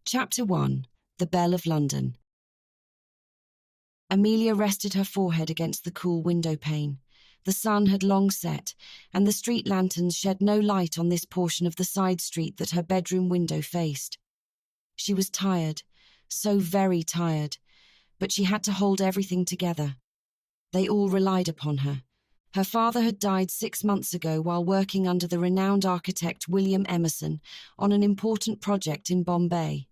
Chapter 1. The Belle of London. Amelia rested her forehead against the cool window pane. The sun had long set, and the street lanterns shed no light on this portion of the side street that her bedroom window faced. She was tired, so very tired, but she had to hold everything together. They all relied upon her. Her father had died 6 months ago while working under the renowned architect William Emerson on an important project in Bombay.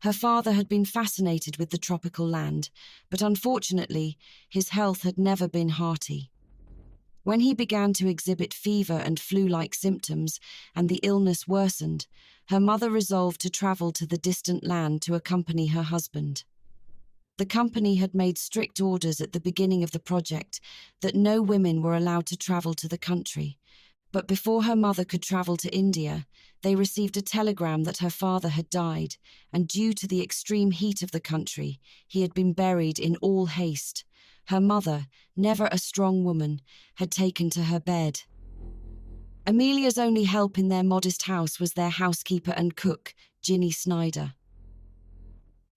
Her father had been fascinated with the tropical land, but unfortunately, his health had never been hearty. When he began to exhibit fever and flu-like symptoms, and the illness worsened, her mother resolved to travel to the distant land to accompany her husband. The company had made strict orders at the beginning of the project that no women were allowed to travel to the country. But before her mother could travel to India, they received a telegram that her father had died, and due to the extreme heat of the country, he had been buried in all haste. Her mother, never a strong woman, had taken to her bed. Amelia's only help in their modest house was their housekeeper and cook, Ginny Snyder.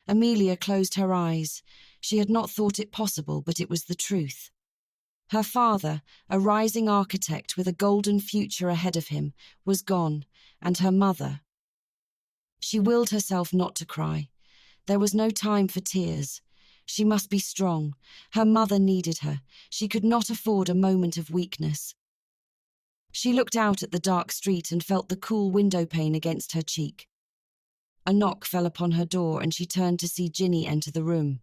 Amelia closed her eyes. She had not thought it possible, but it was the truth. Her father, a rising architect with a golden future ahead of him, was gone, and her mother. She willed herself not to cry. There was no time for tears. She must be strong. Her mother needed her. She could not afford a moment of weakness. She looked out at the dark street and felt the cool window pane against her cheek. A knock fell upon her door and she turned to see Ginny enter the room.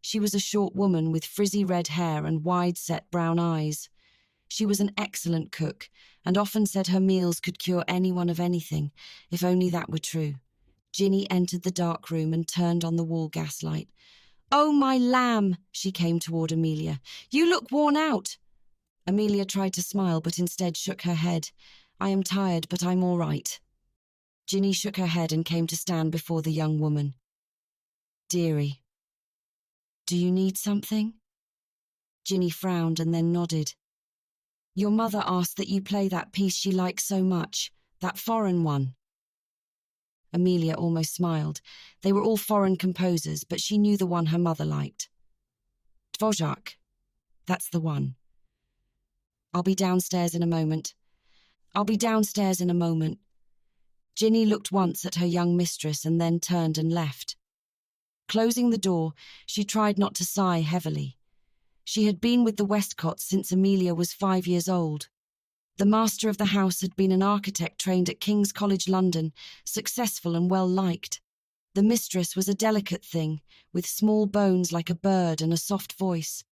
She was a short woman with frizzy red hair and wide-set brown eyes. She was an excellent cook and often said her meals could cure anyone of anything, if only that were true. Ginny entered the dark room and turned on the wall gaslight. "Oh, my lamb," she came toward Amelia. "You look worn out." Amelia tried to smile but instead shook her head. "I am tired, but I'm all right." Ginny shook her head and came to stand before the young woman. "Dearie, do you need something?" Ginny frowned and then nodded. "Your mother asked that you play that piece she likes so much, that foreign one." Amelia almost smiled. They were all foreign composers, but she knew the one her mother liked. "Dvořák, that's the one." I'll be downstairs in a moment." Ginny looked once at her young mistress and then turned and left. Closing the door, she tried not to sigh heavily. She had been with the Westcotts since Amelia was 5 years old. The master of the house had been an architect trained at King's College London, successful and well-liked. The mistress was a delicate thing, with small bones like a bird and a soft voice.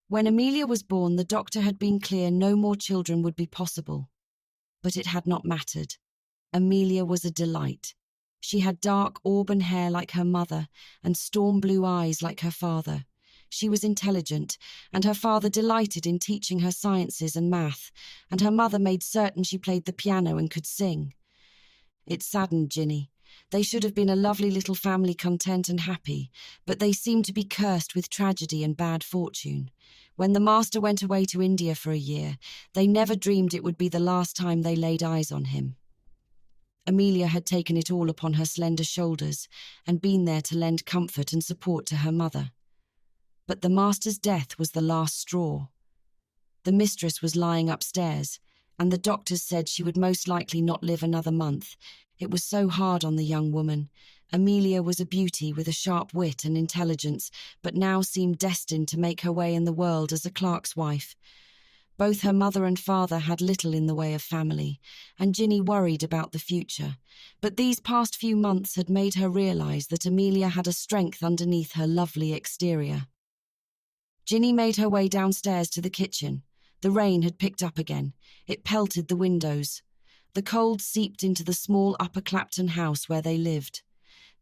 When Amelia was born, the doctor had been clear no more children would be possible. But it had not mattered. Amelia was a delight. She had dark auburn hair like her mother and storm blue eyes like her father. She was intelligent, and her father delighted in teaching her sciences and math, and her mother made certain she played the piano and could sing. It saddened Ginny. They should have been a lovely little family, content and happy, but they seemed to be cursed with tragedy and bad fortune. When the master went away to India for a year, they never dreamed it would be the last time they laid eyes on him. Amelia had taken it all upon her slender shoulders and been there to lend comfort and support to her mother. But the master's death was the last straw. The mistress was lying upstairs, and the doctors said she would most likely not live another month. It was so hard on the young woman. Amelia was a beauty with a sharp wit and intelligence, but now seemed destined to make her way in the world as a clerk's wife. Both her mother and father had little in the way of family, and Ginny worried about the future. But these past few months had made her realise that Amelia had a strength underneath her lovely exterior. Ginny made her way downstairs to the kitchen. The rain had picked up again. It pelted the windows. The cold seeped into the small Upper Clapton house where they lived.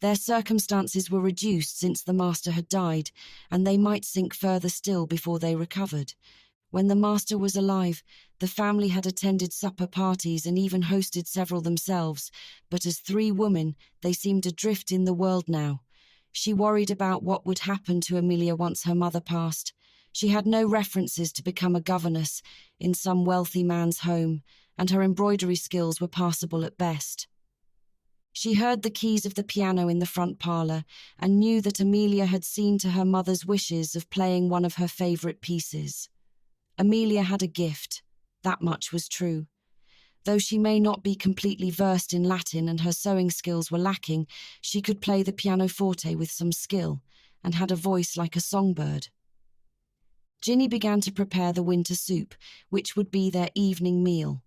Their circumstances were reduced since the master had died, and they might sink further still before they recovered. When the master was alive, the family had attended supper parties and even hosted several themselves, but as 3 women, they seemed adrift in the world now. She worried about what would happen to Amelia once her mother passed. She had no references to become a governess in some wealthy man's home, and her embroidery skills were passable at best. She heard the keys of the piano in the front parlour and knew that Amelia had seen to her mother's wishes of playing one of her favourite pieces. Amelia had a gift, that much was true. Though she may not be completely versed in Latin and her sewing skills were lacking, she could play the pianoforte with some skill and had a voice like a songbird. Ginny began to prepare the winter soup, which would be their evening meal.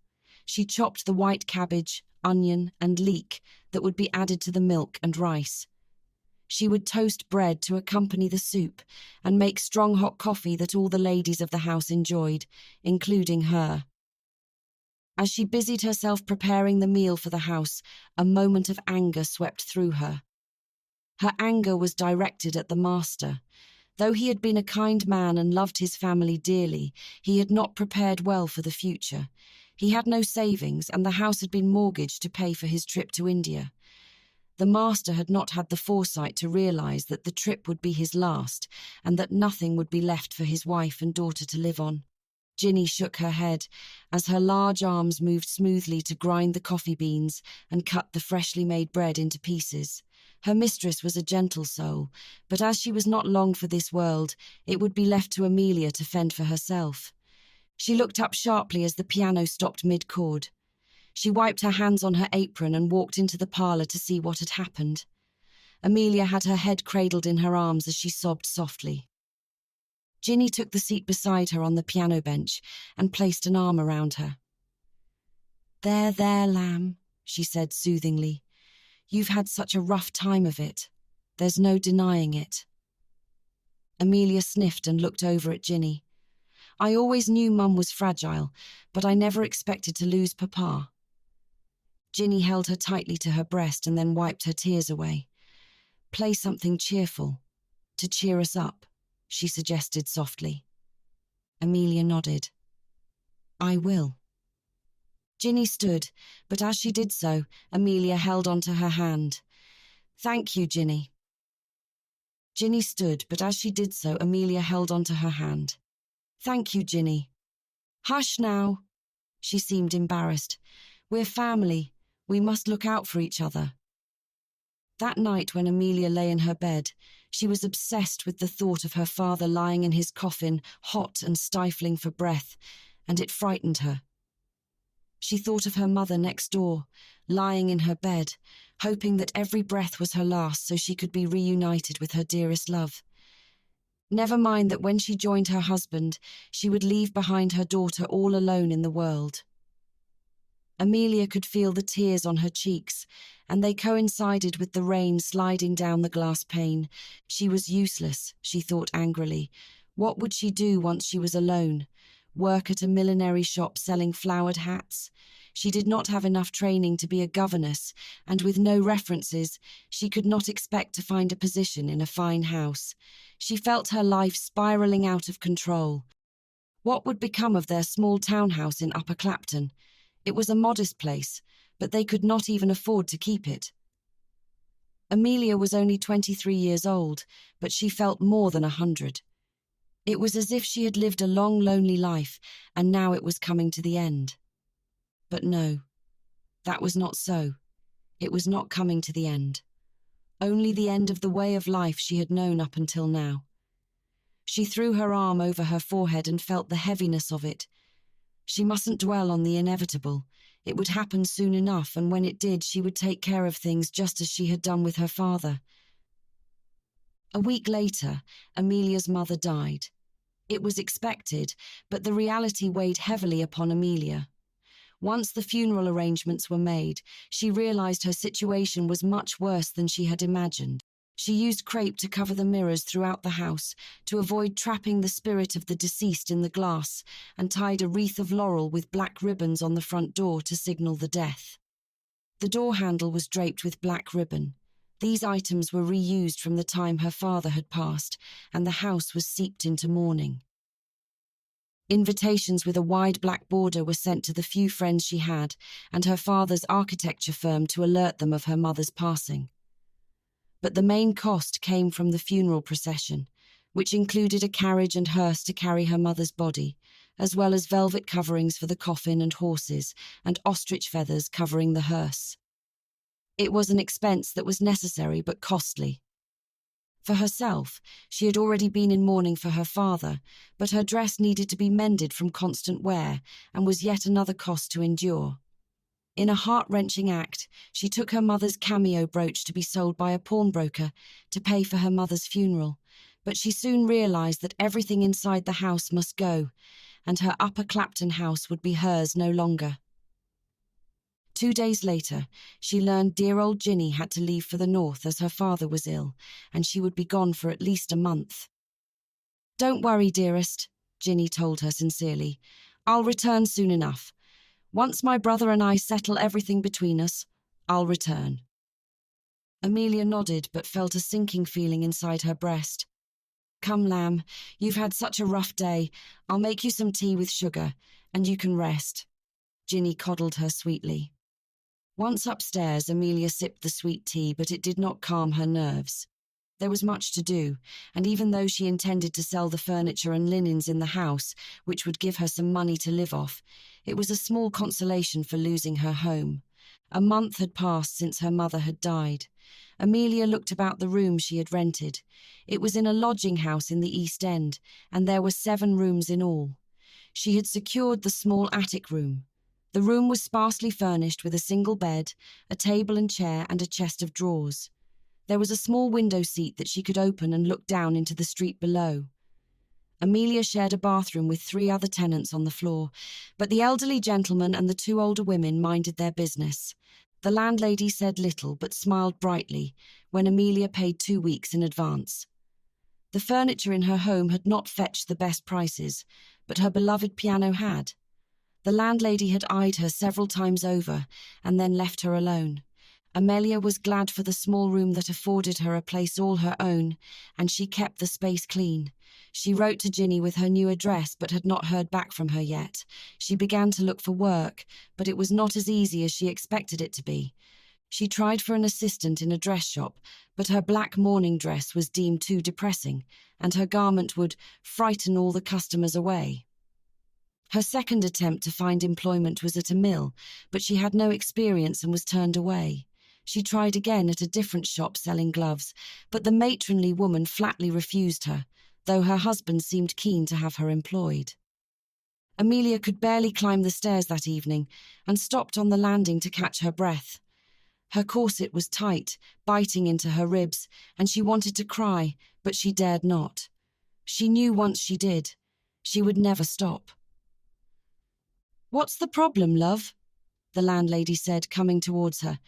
She chopped the white cabbage, onion, and leek that would be added to the milk and rice. She would toast bread to accompany the soup and make strong hot coffee that all the ladies of the house enjoyed, including her. As she busied herself preparing the meal for the house, a moment of anger swept through her. Her anger was directed at the master. Though he had been a kind man and loved his family dearly, he had not prepared well for the future. He had no savings, and the house had been mortgaged to pay for his trip to India. The master had not had the foresight to realise that the trip would be his last, and that nothing would be left for his wife and daughter to live on. Ginny shook her head as her large arms moved smoothly to grind the coffee beans and cut the freshly made bread into pieces. Her mistress was a gentle soul, but as she was not long for this world, it would be left to Amelia to fend for herself. She looked up sharply as the piano stopped mid-chord. She wiped her hands on her apron and walked into the parlour to see what had happened. Amelia had her head cradled in her arms as she sobbed softly. Ginny took the seat beside her on the piano bench and placed an arm around her. "There, there, lamb," she said soothingly. "You've had such a rough time of it. There's no denying it." Amelia sniffed and looked over at Ginny. "I always knew Mum was fragile, but I never expected to lose Papa." Ginny held her tightly to her breast and then wiped her tears away. "Play something cheerful, to cheer us up," she suggested softly. Amelia nodded. "I will." Ginny stood, but as she did so, Amelia held onto her hand. "Thank you, Ginny." Ginny stood, but as she did so, Amelia held onto her hand. "Thank you, Ginny." "Hush now." She seemed embarrassed. "We're family. We must look out for each other." That night when Amelia lay in her bed, she was obsessed with the thought of her father lying in his coffin, hot and stifling for breath, and it frightened her. She thought of her mother next door, lying in her bed, hoping that every breath was her last so she could be reunited with her dearest love. Never mind that when she joined her husband, she would leave behind her daughter all alone in the world. Amelia could feel the tears on her cheeks, and they coincided with the rain sliding down the glass pane. She was useless, she thought angrily. What would she do once she was alone? Work at a millinery shop selling flowered hats? She did not have enough training to be a governess, and with no references, she could not expect to find a position in a fine house. She felt her life spiralling out of control. What would become of their small townhouse in Upper Clapton? It was a modest place, but they could not even afford to keep it. Amelia was only 23 years old, but she felt more than 100. It was as if she had lived a long, lonely life, and now it was coming to the end. But no, that was not so. It was not coming to the end. Only the end of the way of life she had known up until now. She threw her arm over her forehead and felt the heaviness of it. She mustn't dwell on the inevitable. It would happen soon enough, and when it did, she would take care of things just as she had done with her father. A week later, Amelia's mother died. It was expected, but the reality weighed heavily upon Amelia. Once the funeral arrangements were made, she realized her situation was much worse than she had imagined. She used crepe to cover the mirrors throughout the house to avoid trapping the spirit of the deceased in the glass, and tied a wreath of laurel with black ribbons on the front door to signal the death. The door handle was draped with black ribbon. These items were reused from the time her father had passed, and the house was seeped into mourning. Invitations with a wide black border were sent to the few friends she had, and her father's architecture firm to alert them of her mother's passing. But the main cost came from the funeral procession, which included a carriage and hearse to carry her mother's body, as well as velvet coverings for the coffin and horses, and ostrich feathers covering the hearse. It was an expense that was necessary but costly. For herself, she had already been in mourning for her father, but her dress needed to be mended from constant wear and was yet another cost to endure. In a heart-wrenching act, she took her mother's cameo brooch to be sold by a pawnbroker to pay for her mother's funeral, but she soon realised that everything inside the house must go, and her Upper Clapton house would be hers no longer. 2 days later, she learned dear old Ginny had to leave for the north as her father was ill, and she would be gone for at least a month. "Don't worry, dearest," Ginny told her sincerely. "I'll return soon enough. Once my brother and I settle everything between us, I'll return." Amelia nodded but felt a sinking feeling inside her breast. "Come, lamb, you've had such a rough day. I'll make you some tea with sugar, and you can rest." Ginny coddled her sweetly. Once upstairs, Amelia sipped the sweet tea, but it did not calm her nerves. There was much to do, and even though she intended to sell the furniture and linens in the house, which would give her some money to live off, it was a small consolation for losing her home. A month had passed since her mother had died. Amelia looked about the room she had rented. It was in a lodging house in the East End, and there were 7 rooms in all. She had secured the small attic room. The room was sparsely furnished with a single bed, a table and chair, and a chest of drawers. There was a small window seat that she could open and look down into the street below. Amelia shared a bathroom with 3 other tenants on the floor, but the elderly gentleman and the 2 older women minded their business. The landlady said little but smiled brightly when Amelia paid 2 weeks in advance. The furniture in her home had not fetched the best prices, but her beloved piano had. The landlady had eyed her several times over and then left her alone. Amelia was glad for the small room that afforded her a place all her own, and she kept the space clean. She wrote to Ginny with her new address but had not heard back from her yet. She began to look for work, but it was not as easy as she expected it to be. She tried for an assistant in a dress shop, but her black mourning dress was deemed too depressing, and her garment would frighten all the customers away. Her second attempt to find employment was at a mill, but she had no experience and was turned away. She tried again at a different shop selling gloves, but the matronly woman flatly refused her, though her husband seemed keen to have her employed. Amelia could barely climb the stairs that evening and stopped on the landing to catch her breath. Her corset was tight, biting into her ribs, and she wanted to cry, but she dared not. She knew once she did, she would never stop. "What's the problem, love?" the landlady said, coming towards her.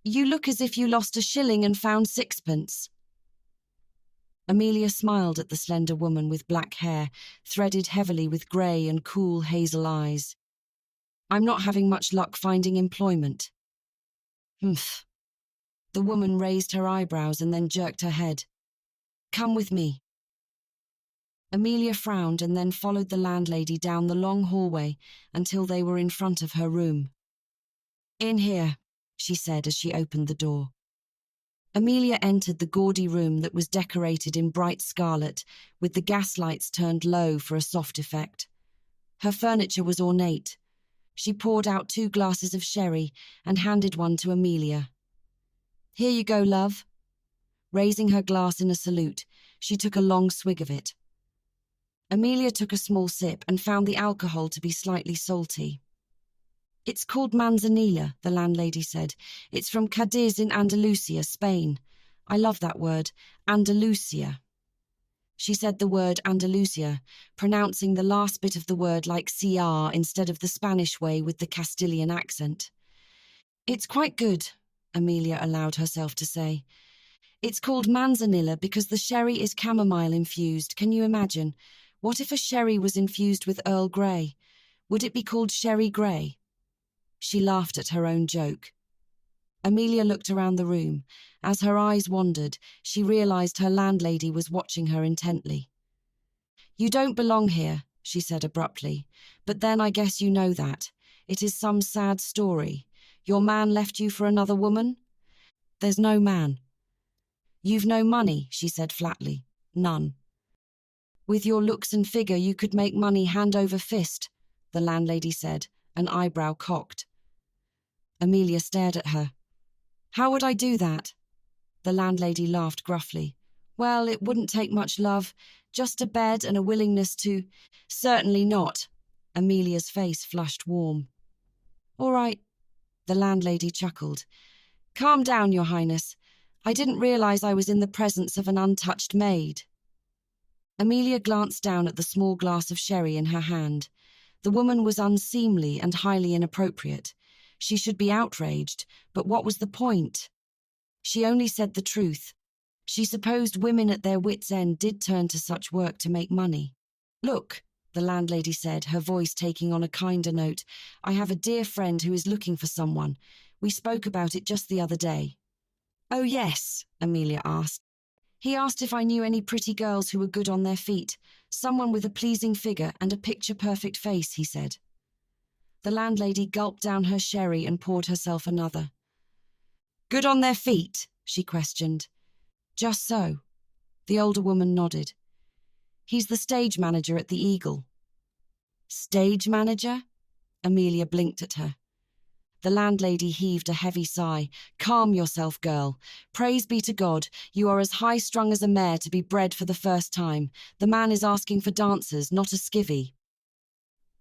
"You look as if you lost a shilling and found 6pence." Amelia smiled at the slender woman with black hair, threaded heavily with grey and cool hazel eyes. "I'm not having much luck finding employment." "Humph." The woman raised her eyebrows and then jerked her head. "Come with me." Amelia frowned and then followed the landlady down the long hallway until they were in front of her room. "In here," she said as she opened the door. Amelia entered the gaudy room that was decorated in bright scarlet, with the gas lights turned low for a soft effect. Her furniture was ornate. She poured out 2 glasses of sherry and handed one to Amelia. "Here you go, love." Raising her glass in a salute, she took a long swig of it. Amelia took a small sip and found the alcohol to be slightly salty. "It's called manzanilla," the landlady said. "It's from Cadiz in Andalusia, Spain. I love that word, Andalusia." She said the word Andalusia, pronouncing the last bit of the word like CR instead of the Spanish way with the Castilian accent. "It's quite good," Amelia allowed herself to say. "It's called manzanilla because the sherry is chamomile infused. Can you imagine? What if a sherry was infused with Earl Grey? Would it be called Sherry Grey?" She laughed at her own joke. Amelia looked around the room. As her eyes wandered, she realised her landlady was watching her intently. "You don't belong here," she said abruptly. "But then I guess you know that. It is some sad story. Your man left you for another woman?" "There's no man." "You've no money," she said flatly. "None." "With your looks and figure you could make money hand over fist," the landlady said, an eyebrow cocked. Amelia stared at her. How would I do that? The landlady laughed gruffly. Well, it wouldn't take much love, just a bed and a willingness to— Certainly not. Amelia's face flushed warm. All right, the landlady chuckled. Calm down, Your Highness. I didn't realize I was in the presence of an untouched maid. Amelia glanced down at the small glass of sherry in her hand. The woman was unseemly and highly inappropriate. She should be outraged, but what was the point? She only said the truth. She supposed women at their wits' end did turn to such work to make money. Look, the landlady said, her voice taking on a kinder note, I have a dear friend who is looking for someone. We spoke about it just the other day. Oh yes, Amelia asked. He asked if I knew any pretty girls who were good on their feet, someone with a pleasing figure and a picture-perfect face, he said. The landlady gulped down her sherry and poured herself another. Good on their feet? She questioned. Just so. The older woman nodded. He's the stage manager at the Eagle. Stage manager? Amelia blinked at her. The landlady heaved a heavy sigh. Calm yourself, girl. Praise be to God, you are as high-strung as a mare to be bred for the first time. The man is asking for dancers, not a skivvy.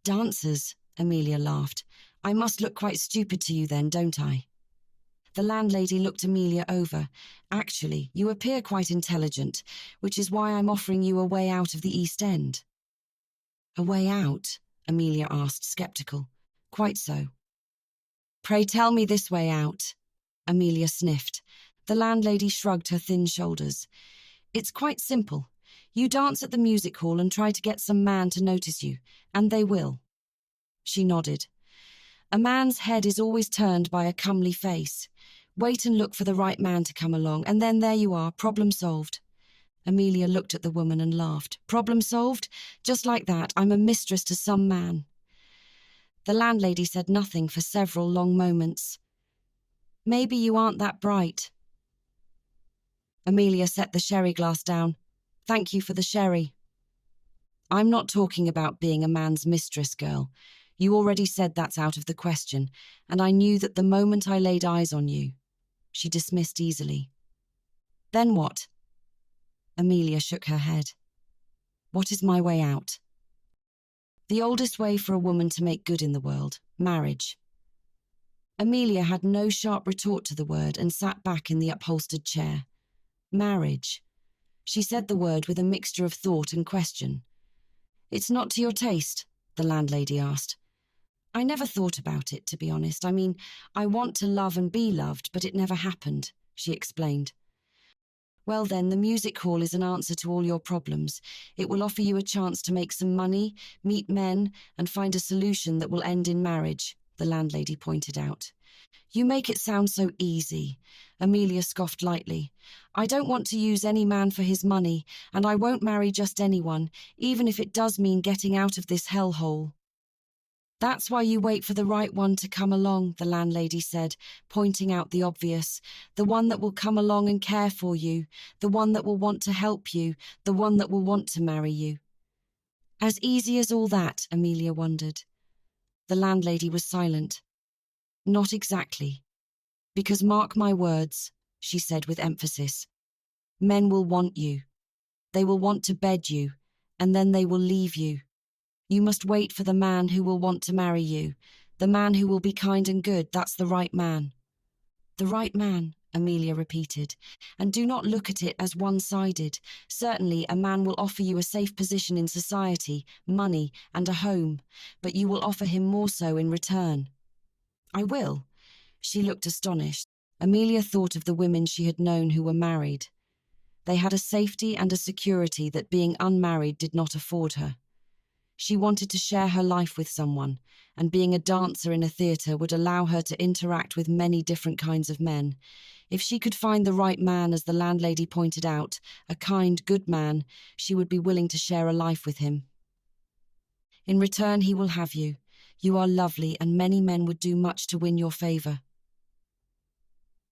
Dancers? Amelia laughed. I must look quite stupid to you then, don't I? The landlady looked Amelia over. Actually, you appear quite intelligent, which is why I'm offering you a way out of the East End. A way out? Amelia asked, sceptical. Quite so. Pray tell me this way out. Amelia sniffed. The landlady shrugged her thin shoulders. It's quite simple. You dance at the music hall and try to get some man to notice you, and they will. She nodded. A man's head is always turned by a comely face. Wait and look for the right man to come along, and then there you are, problem solved. Amelia looked at the woman and laughed. Problem solved? Just like that, I'm a mistress to some man. The landlady said nothing for several long moments. Maybe you aren't that bright. Amelia set the sherry glass down. Thank you for the sherry. I'm not talking about being a man's mistress, girl. You already said that's out of the question, and I knew that the moment I laid eyes on you. She dismissed easily. Then what? Amelia shook her head. What is my way out? The oldest way for a woman to make good in the world, marriage. Amelia had no sharp retort to the word and sat back in the upholstered chair. Marriage. She said the word with a mixture of thought and question. It's not to your taste? The landlady asked. I never thought about it, to be honest. I mean, I want to love and be loved, but it never happened, she explained. Well then, the music hall is an answer to all your problems. It will offer you a chance to make some money, meet men, and find a solution that will end in marriage, the landlady pointed out. You make it sound so easy, Amelia scoffed lightly. I don't want to use any man for his money, and I won't marry just anyone, even if it does mean getting out of this hellhole. That's why you wait for the right one to come along, the landlady said, pointing out the obvious. The one that will come along and care for you, the one that will want to help you, the one that will want to marry you. As easy as all that, Amelia wondered. The landlady was silent. Not exactly. Because mark my words, she said with emphasis. Men will want you. They will want to bed you, and then they will leave you. You must wait for the man who will want to marry you. The man who will be kind and good, that's the right man. The right man, Amelia repeated. And do not look at it as one-sided. Certainly, a man will offer you a safe position in society, money, and a home, but you will offer him more so in return. I will. She looked astonished. Amelia thought of the women she had known who were married. They had a safety and a security that being unmarried did not afford her. She wanted to share her life with someone, and being a dancer in a theatre would allow her to interact with many different kinds of men. If she could find the right man, as the landlady pointed out, a kind, good man, she would be willing to share a life with him. In return, he will have you. You are lovely, and many men would do much to win your favour.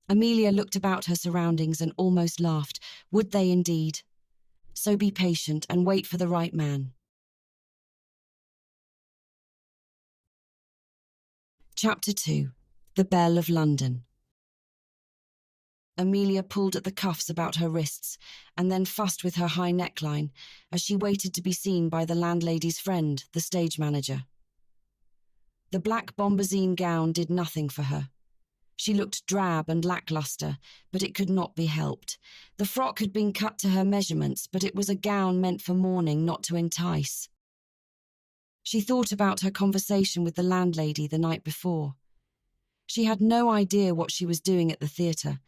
Amelia looked about her surroundings and almost laughed. Would they indeed? So be patient and wait for the right man. Chapter 2. The Belle of London. Amelia pulled at the cuffs about her wrists and then fussed with her high neckline as she waited to be seen by the landlady's friend, the stage manager. The black bombazine gown did nothing for her. She looked drab and lackluster, but it could not be helped. The frock had been cut to her measurements, but it was a gown meant for mourning, not to entice. She thought about her conversation with the landlady the night before. She had no idea what she was doing at the theatre,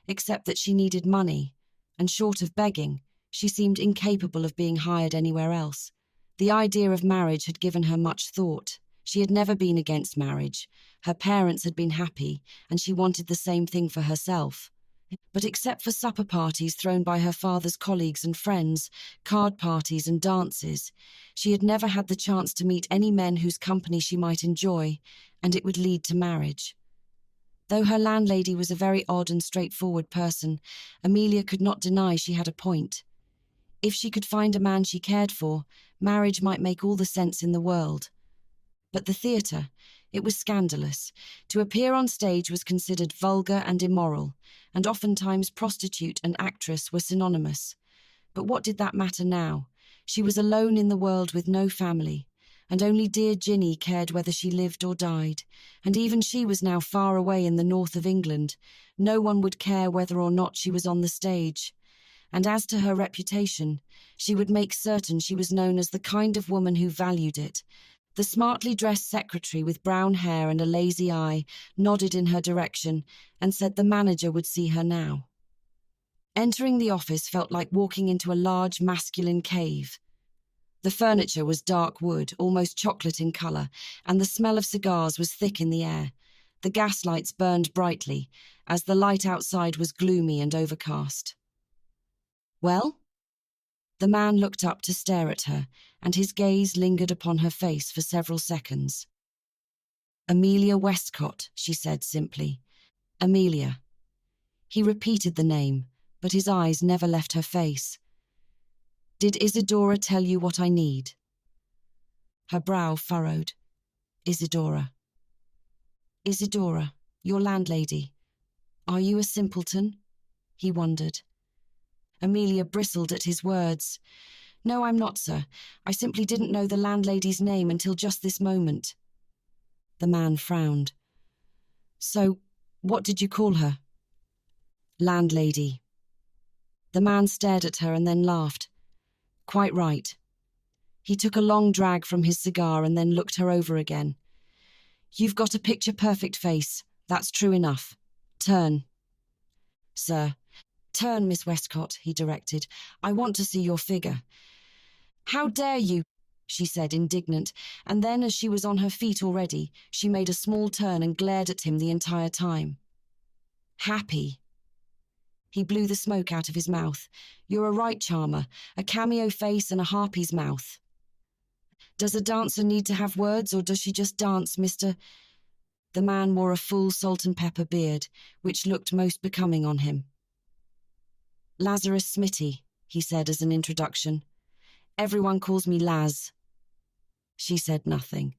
except that she needed money, and short of begging, she seemed incapable of being hired anywhere else. The idea of marriage had given her much thought. She had never been against marriage. Her parents had been happy, and she wanted the same thing for herself. But except for supper parties thrown by her father's colleagues and friends, card parties and dances, she had never had the chance to meet any men whose company she might enjoy, and it would lead to marriage. Though her landlady was a very odd and straightforward person, Amelia could not deny she had a point. If she could find a man she cared for, marriage might make all the sense in the world. But the theatre, it was scandalous. To appear on stage was considered vulgar and immoral, and oftentimes prostitute and actress were synonymous. But what did that matter now? She was alone in the world with no family, and only dear Ginny cared whether she lived or died, and even she was now far away in the north of England. No one would care whether or not she was on the stage. And as to her reputation, she would make certain she was known as the kind of woman who valued it. The smartly dressed secretary with brown hair and a lazy eye nodded in her direction and said the manager would see her now. Entering the office felt like walking into a large masculine cave. The furniture was dark wood, almost chocolate in colour, and the smell of cigars was thick in the air. The gas lights burned brightly, as the light outside was gloomy and overcast. "Well?" The man looked up to stare at her, and his gaze lingered upon her face for several seconds. "Amelia Westcott," she said simply. "Amelia." He repeated the name, but his eyes never left her face. "Did Isidora tell you what I need?" Her brow furrowed. "Isidora. Isidora, your landlady. Are you a simpleton?" he wondered. Amelia bristled at his words. "No, I'm not, sir. I simply didn't know the landlady's name until just this moment." The man frowned. "So, what did you call her?" "Landlady." The man stared at her and then laughed. "Quite right." He took a long drag from his cigar and then looked her over again. "You've got a picture-perfect face. That's true enough. Turn." "Sir." "Turn, Miss Westcott," he directed. "I want to see your figure." "How dare you?" she said, indignant, and then, as she was on her feet already, she made a small turn and glared at him the entire time. "Happy." He blew the smoke out of his mouth. "You're a right charmer, a cameo face and a harpy's mouth. Does a dancer need to have words, or does she just dance, Mr.?" The man wore a full salt and pepper beard, which looked most becoming on him. "Lazarus Smitty," he said as an introduction. "Everyone calls me Laz." She said nothing.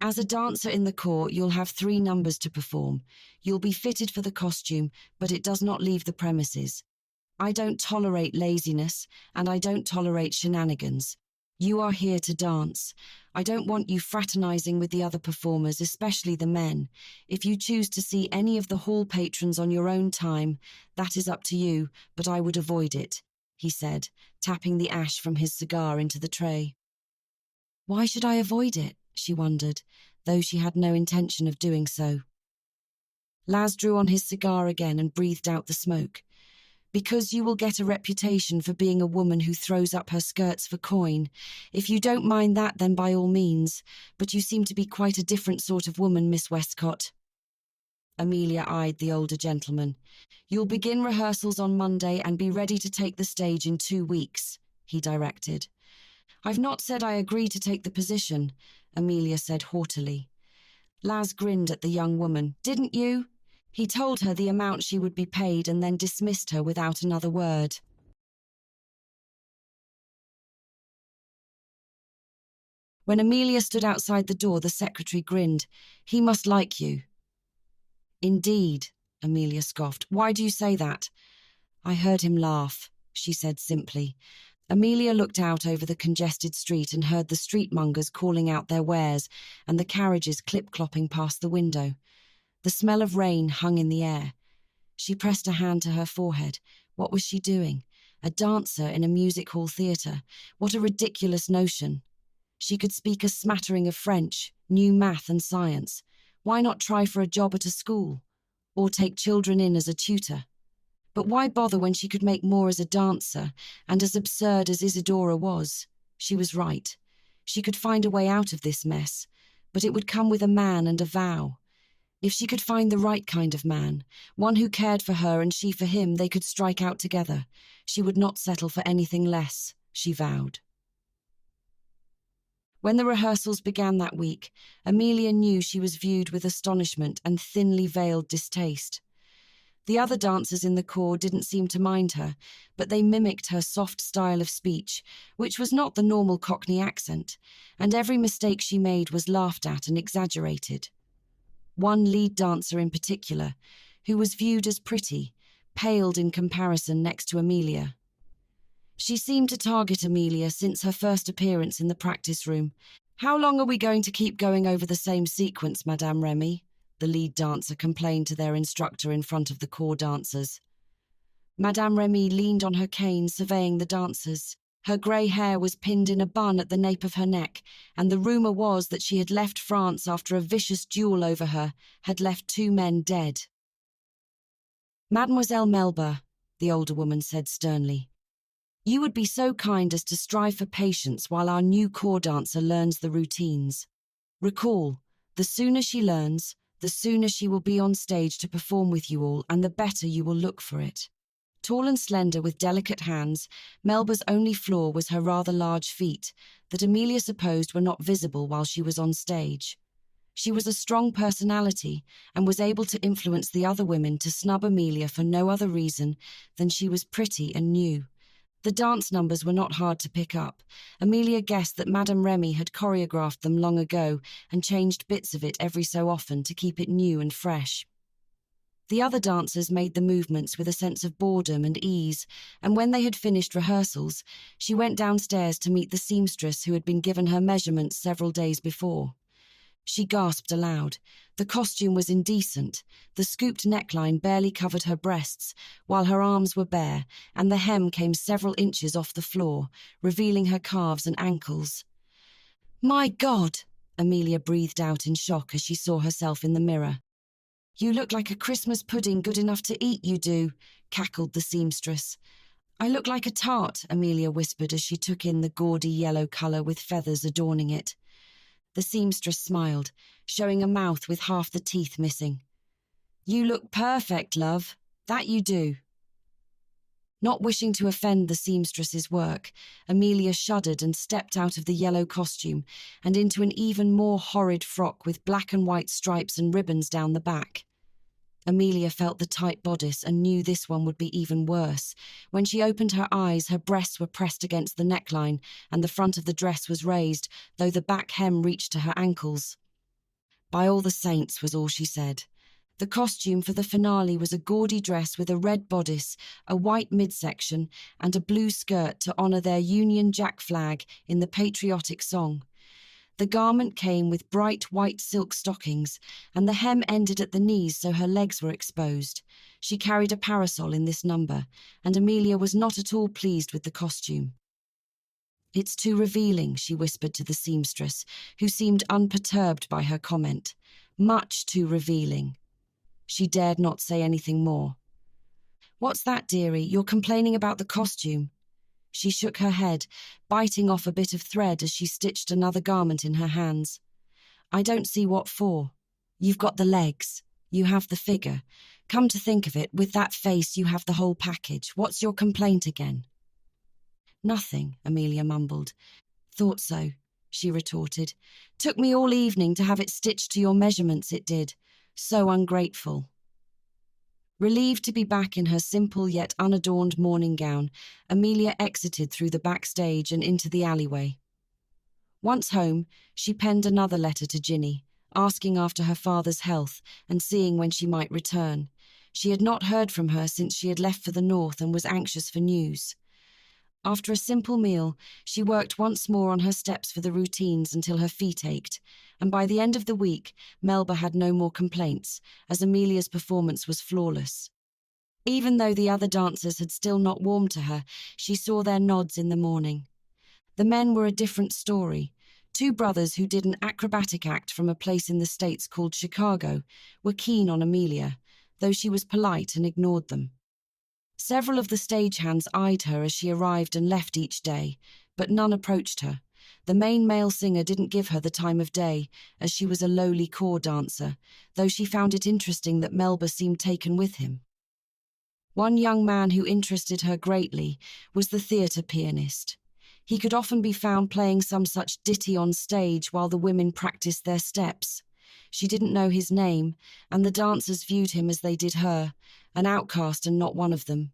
"As a dancer in the corps, you'll have 3 numbers to perform. You'll be fitted for the costume, but it does not leave the premises. I don't tolerate laziness, and I don't tolerate shenanigans. You are here to dance. I don't want you fraternizing with the other performers, especially the men. If you choose to see any of the hall patrons on your own time, that is up to you, but I would avoid it," he said, tapping the ash from his cigar into the tray. Why should I avoid it? She wondered, though she had no intention of doing so. Laz drew on his cigar again and breathed out the smoke. "Because you will get a reputation for being a woman who throws up her skirts for coin. If you don't mind that, then by all means. But you seem to be quite a different sort of woman, Miss Westcott." Amelia eyed the older gentleman. "You'll begin rehearsals on Monday and be ready to take the stage in 2 weeks, he directed. "I've not said I agree to take the position," Amelia said haughtily. Laz grinned at the young woman. "Didn't you?" He told her the amount she would be paid and then dismissed her without another word. When Amelia stood outside the door, the secretary grinned. "He must like you." "Indeed," Amelia scoffed. "Why do you say that?" "I heard him laugh," she said simply. Amelia looked out over the congested street and heard the streetmongers calling out their wares and the carriages clip-clopping past the window. The smell of rain hung in the air. She pressed a hand to her forehead. What was she doing? A dancer in a music hall theatre. What a ridiculous notion. She could speak a smattering of French, knew math and science. Why not try for a job at a school? Or take children in as a tutor? But why bother when she could make more as a dancer, and as absurd as Isadora was? She was right. She could find a way out of this mess, but it would come with a man and a vow. If she could find the right kind of man, one who cared for her and she for him, they could strike out together. She would not settle for anything less, she vowed. When the rehearsals began that week, Amelia knew she was viewed with astonishment and thinly veiled distaste. The other dancers in the corps didn't seem to mind her, but they mimicked her soft style of speech, which was not the normal Cockney accent, and every mistake she made was laughed at and exaggerated. One lead dancer in particular, who was viewed as pretty, paled in comparison next to Amelia. She seemed to target Amelia since her first appearance in the practice room. "How long are we going to keep going over the same sequence, Madame Remy?" the lead dancer complained to their instructor in front of the corps dancers. Madame Remy leaned on her cane, surveying the dancers. Her grey hair was pinned in a bun at the nape of her neck, and the rumour was that she had left France after a vicious duel over her had left 2 men dead. "Mademoiselle Melba," the older woman said sternly, "you would be so kind as to strive for patience while our new corps dancer learns the routines. Recall, the sooner she learns, the sooner she will be on stage to perform with you all, and the better you will look for it." Tall and slender with delicate hands, Melba's only flaw was her rather large feet, that Amelia supposed were not visible while she was on stage. She was a strong personality and was able to influence the other women to snub Amelia for no other reason than she was pretty and new. The dance numbers were not hard to pick up. Amelia guessed that Madame Remy had choreographed them long ago and changed bits of it every so often to keep it new and fresh. The other dancers made the movements with a sense of boredom and ease, and when they had finished rehearsals, she went downstairs to meet the seamstress who had been given her measurements several days before. She gasped aloud. The costume was indecent. The scooped neckline barely covered her breasts, while her arms were bare, and the hem came several inches off the floor, revealing her calves and ankles. "My God!" Amelia breathed out in shock as she saw herself in the mirror. "You look like a Christmas pudding good enough to eat, you do," cackled the seamstress. "I look like a tart," Amelia whispered as she took in the gaudy yellow colour with feathers adorning it. The seamstress smiled, showing a mouth with half the teeth missing. "You look perfect, love. That you do." Not wishing to offend the seamstress's work, Amelia shuddered and stepped out of the yellow costume and into an even more horrid frock with black and white stripes and ribbons down the back. Amelia felt the tight bodice and knew this one would be even worse. When she opened her eyes, her breasts were pressed against the neckline and the front of the dress was raised, though the back hem reached to her ankles. "By all the saints," was all she said. The costume for the finale was a gaudy dress with a red bodice, a white midsection, and a blue skirt to honour their Union Jack flag in the patriotic song. The garment came with bright white silk stockings, and the hem ended at the knees so her legs were exposed. She carried a parasol in this number, and Amelia was not at all pleased with the costume. "It's too revealing," she whispered to the seamstress, who seemed unperturbed by her comment. "Much too revealing." She dared not say anything more. "What's that, dearie? You're complaining about the costume?" She shook her head, biting off a bit of thread as she stitched another garment in her hands. "I don't see what for. You've got the legs. You have the figure. Come to think of it, with that face you have the whole package. What's your complaint again?" "Nothing," Amelia mumbled. "Thought so," she retorted. "Took me all evening to have it stitched to your measurements, it did. So ungrateful." Relieved to be back in her simple yet unadorned morning gown, Amelia exited through the backstage and into the alleyway. Once home, she penned another letter to Ginny, asking after her father's health and seeing when she might return. She had not heard from her since she had left for the north and was anxious for news. After a simple meal, she worked once more on her steps for the routines until her feet ached, and by the end of the week, Melba had no more complaints, as Amelia's performance was flawless. Even though the other dancers had still not warmed to her, she saw their nods in the morning. The men were a different story. Two brothers who did an acrobatic act from a place in the States called Chicago were keen on Amelia, though she was polite and ignored them. Several of the stagehands eyed her as she arrived and left each day, but none approached her. The main male singer didn't give her the time of day, as she was a lowly corps dancer, though she found it interesting that Melba seemed taken with him. One young man who interested her greatly was the theatre pianist. He could often be found playing some such ditty on stage while the women practiced their steps. She didn't know his name, and the dancers viewed him as they did her, an outcast and not one of them.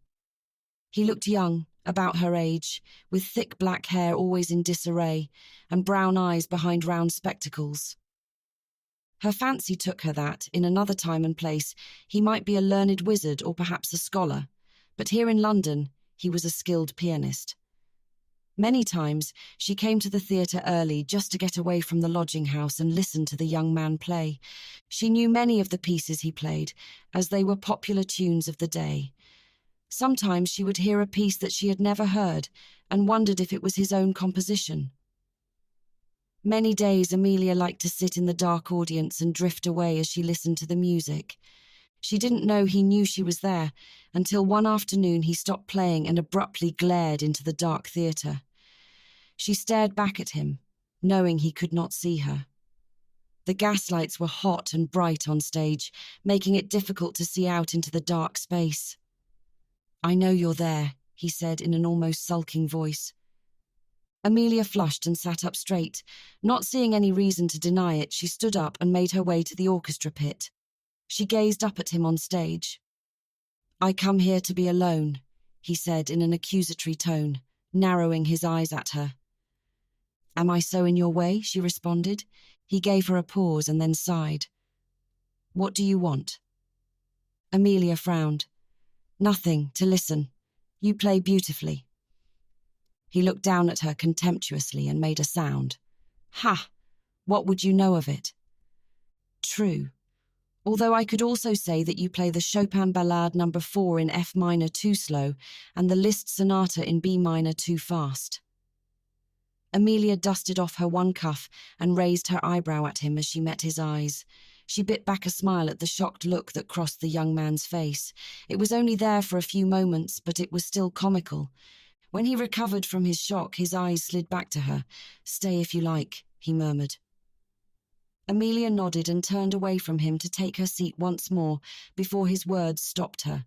He looked young, about her age, with thick black hair always in disarray, and brown eyes behind round spectacles. Her fancy took her that, in another time and place, he might be a learned wizard or perhaps a scholar, but here in London he was a skilled pianist. Many times she came to the theatre early just to get away from the lodging house and listen to the young man play. She knew many of the pieces he played, as they were popular tunes of the day. Sometimes she would hear a piece that she had never heard and wondered if it was his own composition. Many days Amelia liked to sit in the dark audience and drift away as she listened to the music. She didn't know he knew she was there until one afternoon he stopped playing and abruptly glared into the dark theatre. She stared back at him, knowing he could not see her. The gaslights were hot and bright on stage, making it difficult to see out into the dark space. "I know you're there," he said in an almost sulking voice. Amelia flushed and sat up straight. Not seeing any reason to deny it, she stood up and made her way to the orchestra pit. She gazed up at him on stage. "I come here to be alone," he said in an accusatory tone, narrowing his eyes at her. "Am I so in your way?" she responded. He gave her a pause and then sighed. "What do you want?" Amelia frowned. "Nothing, to listen. You play beautifully." He looked down at her contemptuously and made a sound. "Ha! What would you know of it?" "True. Although I could also say that you play the Chopin Ballade No. 4 in F minor too slow and the Liszt Sonata in B minor too fast." Amelia dusted off her one cuff and raised her eyebrow at him as she met his eyes. She bit back a smile at the shocked look that crossed the young man's face. It was only there for a few moments, but it was still comical. When he recovered from his shock, his eyes slid back to her. "Stay if you like," he murmured. Amelia nodded and turned away from him to take her seat once more before his words stopped her.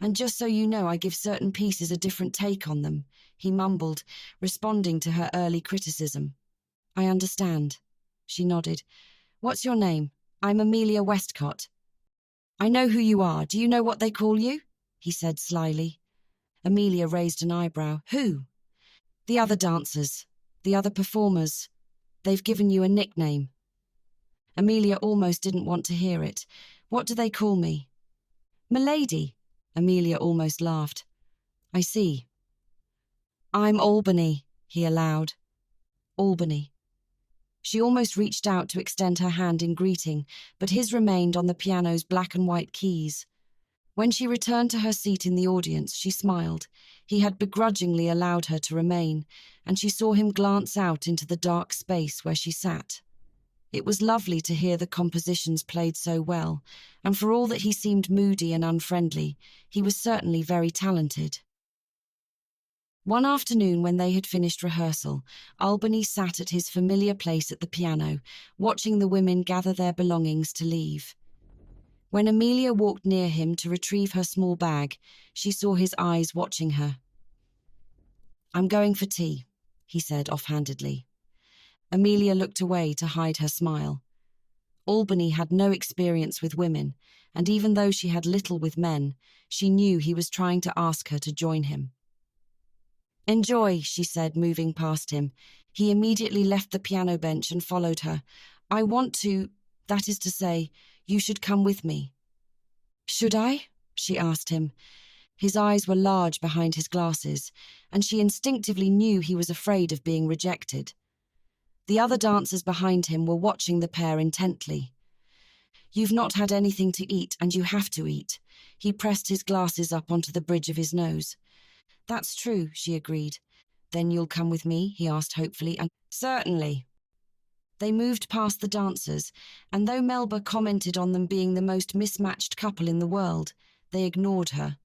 "And just so you know, I give certain pieces a different take on them," he mumbled, responding to her early criticism. "I understand." She nodded. "What's your name?" "I'm Amelia Westcott." "I know who you are. Do you know what they call you?" he said slyly. Amelia raised an eyebrow. "Who?" "The other dancers. The other performers. They've given you a nickname." Amelia almost didn't want to hear it. "What do they call me?" "Milady." Amelia almost laughed. "I see." "I'm Albany," he allowed. Albany. She almost reached out to extend her hand in greeting, but his remained on the piano's black and white keys. When she returned to her seat in the audience, she smiled. He had begrudgingly allowed her to remain, and she saw him glance out into the dark space where she sat. It was lovely to hear the compositions played so well, and for all that he seemed moody and unfriendly, he was certainly very talented. One afternoon when they had finished rehearsal, Albany sat at his familiar place at the piano, watching the women gather their belongings to leave. When Amelia walked near him to retrieve her small bag, she saw his eyes watching her. "I'm going for tea," he said offhandedly. Amelia looked away to hide her smile. Albany had no experience with women, and even though she had little with men, she knew he was trying to ask her to join him. "Enjoy," she said, moving past him. He immediately left the piano bench and followed her. "I want to, that is to say, you should come with me." "Should I?" she asked him. His eyes were large behind his glasses, and she instinctively knew he was afraid of being rejected. The other dancers behind him were watching the pair intently. "You've not had anything to eat, and you have to eat." He pressed his glasses up onto the bridge of his nose. "That's true," she agreed. "Then you'll come with me?" he asked hopefully. "And certainly." They moved past the dancers, and though Melba commented on them being the most mismatched couple in the world, they ignored her.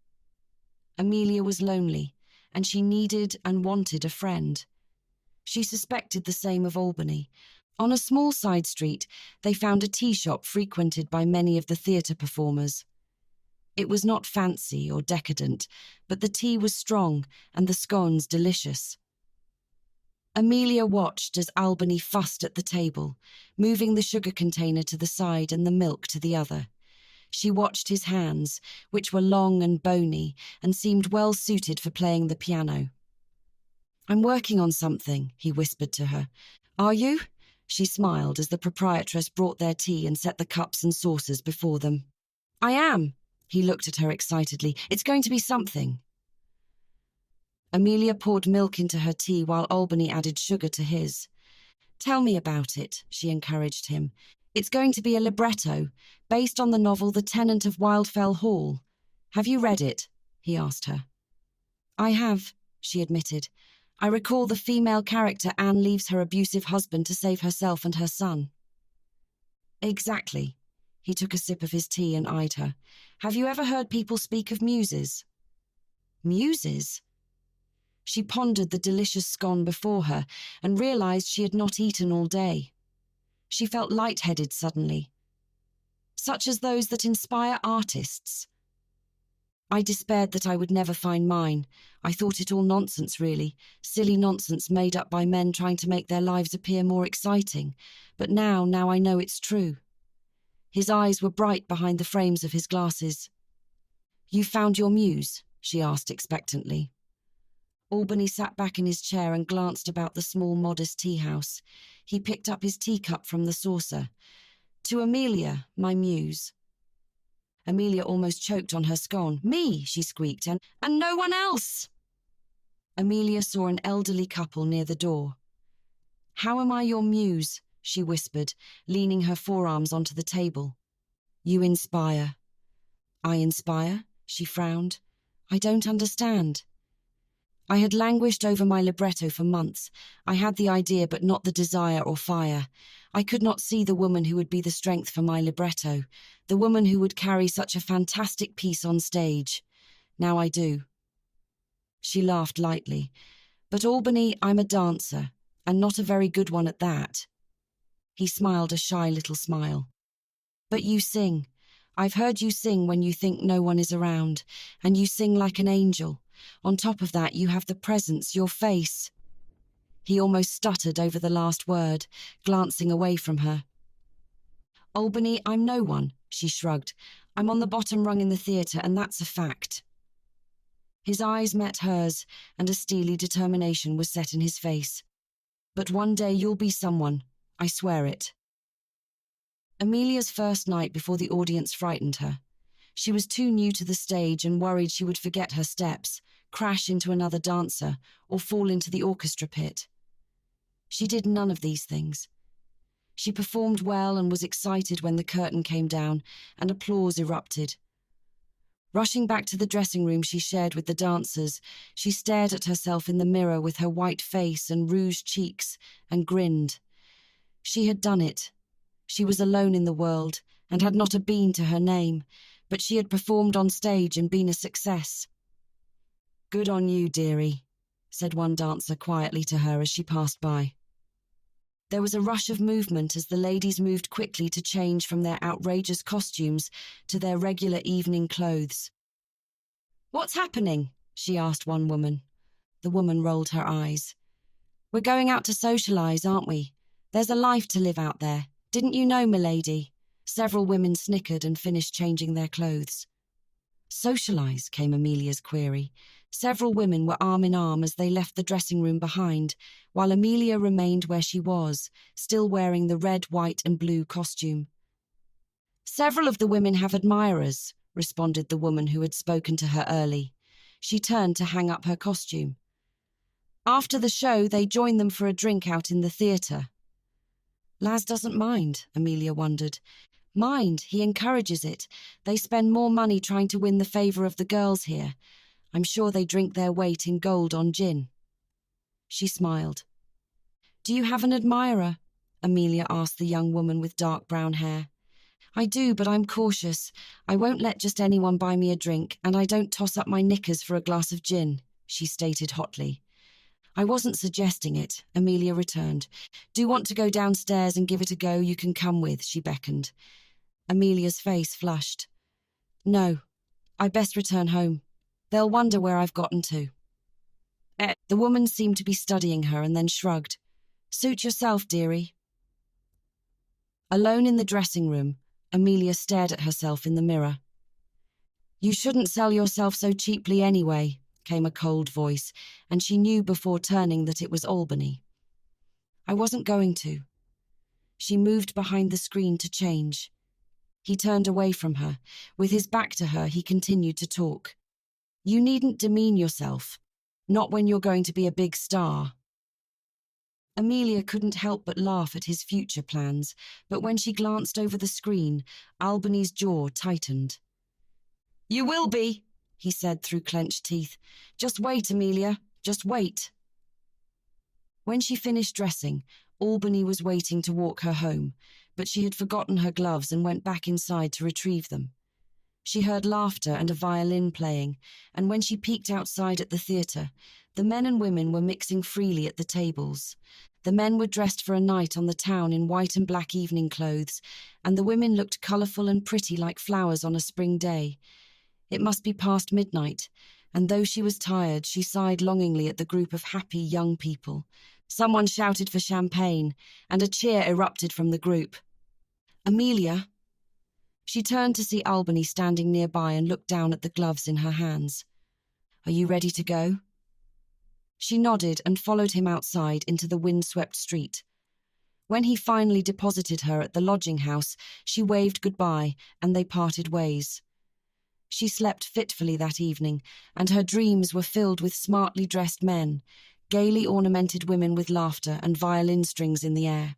Amelia was lonely, and she needed and wanted a friend. She suspected the same of Albany. On a small side street, they found a tea shop frequented by many of the theatre performers. It was not fancy or decadent, but the tea was strong and the scones delicious. Amelia watched as Albany fussed at the table, moving the sugar container to the side and the milk to the other. She watched his hands, which were long and bony and seemed well suited for playing the piano. "I'm working on something," he whispered to her. "Are you?" She smiled as the proprietress brought their tea and set the cups and saucers before them. "I am." He looked at her excitedly. "It's going to be something." Amelia poured milk into her tea while Albany added sugar to his. "Tell me about it," she encouraged him. "It's going to be a libretto, based on the novel The Tenant of Wildfell Hall. Have you read it?" he asked her. "I have," she admitted. "I recall the female character Anne leaves her abusive husband to save herself and her son." "Exactly." He took a sip of his tea and eyed her. "Have you ever heard people speak of muses?" "Muses?" She pondered the delicious scone before her and realized she had not eaten all day. She felt lightheaded suddenly. "Such as those that inspire artists." "I despaired that I would never find mine. I thought it all nonsense, really. Silly nonsense made up by men trying to make their lives appear more exciting. But now I know it's true." His eyes were bright behind the frames of his glasses. "You found your muse?" she asked expectantly. Albany sat back in his chair and glanced about the small, modest tea house. He picked up his teacup from the saucer. "To Amelia, my muse." Amelia almost choked on her scone. "Me," she squeaked, and no one else." Amelia saw an elderly couple near the door. "How am I your muse?" she whispered, leaning her forearms onto the table. "You inspire." "I inspire?" she frowned. "I don't understand." I had languished over my libretto for months. I had the idea but not the desire or fire. I could not see the woman who would be the strength for my libretto, the woman who would carry such a fantastic piece on stage. Now I do. She laughed lightly. "But Albany, I'm a dancer, and not a very good one at that." He smiled a shy little smile. "But you sing. I've heard you sing when you think no one is around, and you sing like an angel. On top of that, you have the presence, your face." He almost stuttered over the last word, glancing away from her. "Albany, I'm no one," she shrugged. "I'm on the bottom rung in the theatre, and that's a fact." His eyes met hers, and a steely determination was set in his face. "But one day you'll be someone. I swear it." Amelia's first night before the audience frightened her. She was too new to the stage and worried she would forget her steps, crash into another dancer, or fall into the orchestra pit. She did none of these things. She performed well and was excited when the curtain came down and applause erupted. Rushing back to the dressing room she shared with the dancers, she stared at herself in the mirror with her white face and rouged cheeks and grinned. She had done it. She was alone in the world and had not a bean to her name, but she had performed on stage and been a success. "Good on you, dearie," said one dancer quietly to her as she passed by. There was a rush of movement as the ladies moved quickly to change from their outrageous costumes to their regular evening clothes. "What's happening?" she asked one woman. The woman rolled her eyes. "We're going out to socialise, aren't we? There's a life to live out there. Didn't you know, milady?" Several women snickered and finished changing their clothes. "Socialise?" came Amelia's query. Several women were arm in arm as they left the dressing room behind, while Amelia remained where she was, still wearing the red, white and blue costume. "Several of the women have admirers," responded the woman who had spoken to her early. She turned to hang up her costume. After the show, they joined them for a drink out in the theatre. Laz doesn't mind, Amelia wondered. Mind, he encourages it. They spend more money trying to win the favour of the girls here. I'm sure they drink their weight in gold on gin. She smiled. Do you have an admirer? Amelia asked the young woman with dark brown hair. I do, but I'm cautious. I won't let just anyone buy me a drink, and I don't toss up my knickers for a glass of gin, she stated hotly. I wasn't suggesting it, Amelia returned. Do you want to go downstairs and give it a go? You can come with, she beckoned. Amelia's face flushed. No, I best return home. They'll wonder where I've gotten to. The woman seemed to be studying her and then shrugged. Suit yourself, dearie. Alone in the dressing room, Amelia stared at herself in the mirror. You shouldn't sell yourself so cheaply anyway, came a cold voice, and she knew before turning that it was Albany. I wasn't going to. She moved behind the screen to change. He turned away from her. With his back to her, he continued to talk. You needn't demean yourself. Not when you're going to be a big star. Amelia couldn't help but laugh at his future plans, but when she glanced over the screen, Albany's jaw tightened. You will be, he said through clenched teeth. Just wait, Amelia. Just wait. When she finished dressing, Albany was waiting to walk her home, but she had forgotten her gloves and went back inside to retrieve them. She heard laughter and a violin playing, and when she peeked outside at the theatre, the men and women were mixing freely at the tables. The men were dressed for a night on the town in white and black evening clothes, and the women looked colourful and pretty like flowers on a spring day. It must be past midnight, and though she was tired, she sighed longingly at the group of happy young people. Someone shouted for champagne, and a cheer erupted from the group. Amelia! She turned to see Albany standing nearby and looked down at the gloves in her hands. Are you ready to go? She nodded and followed him outside into the wind-swept street. When he finally deposited her at the lodging house, she waved goodbye, and they parted ways. She slept fitfully that evening, and her dreams were filled with smartly dressed men, gaily ornamented women with laughter and violin strings in the air.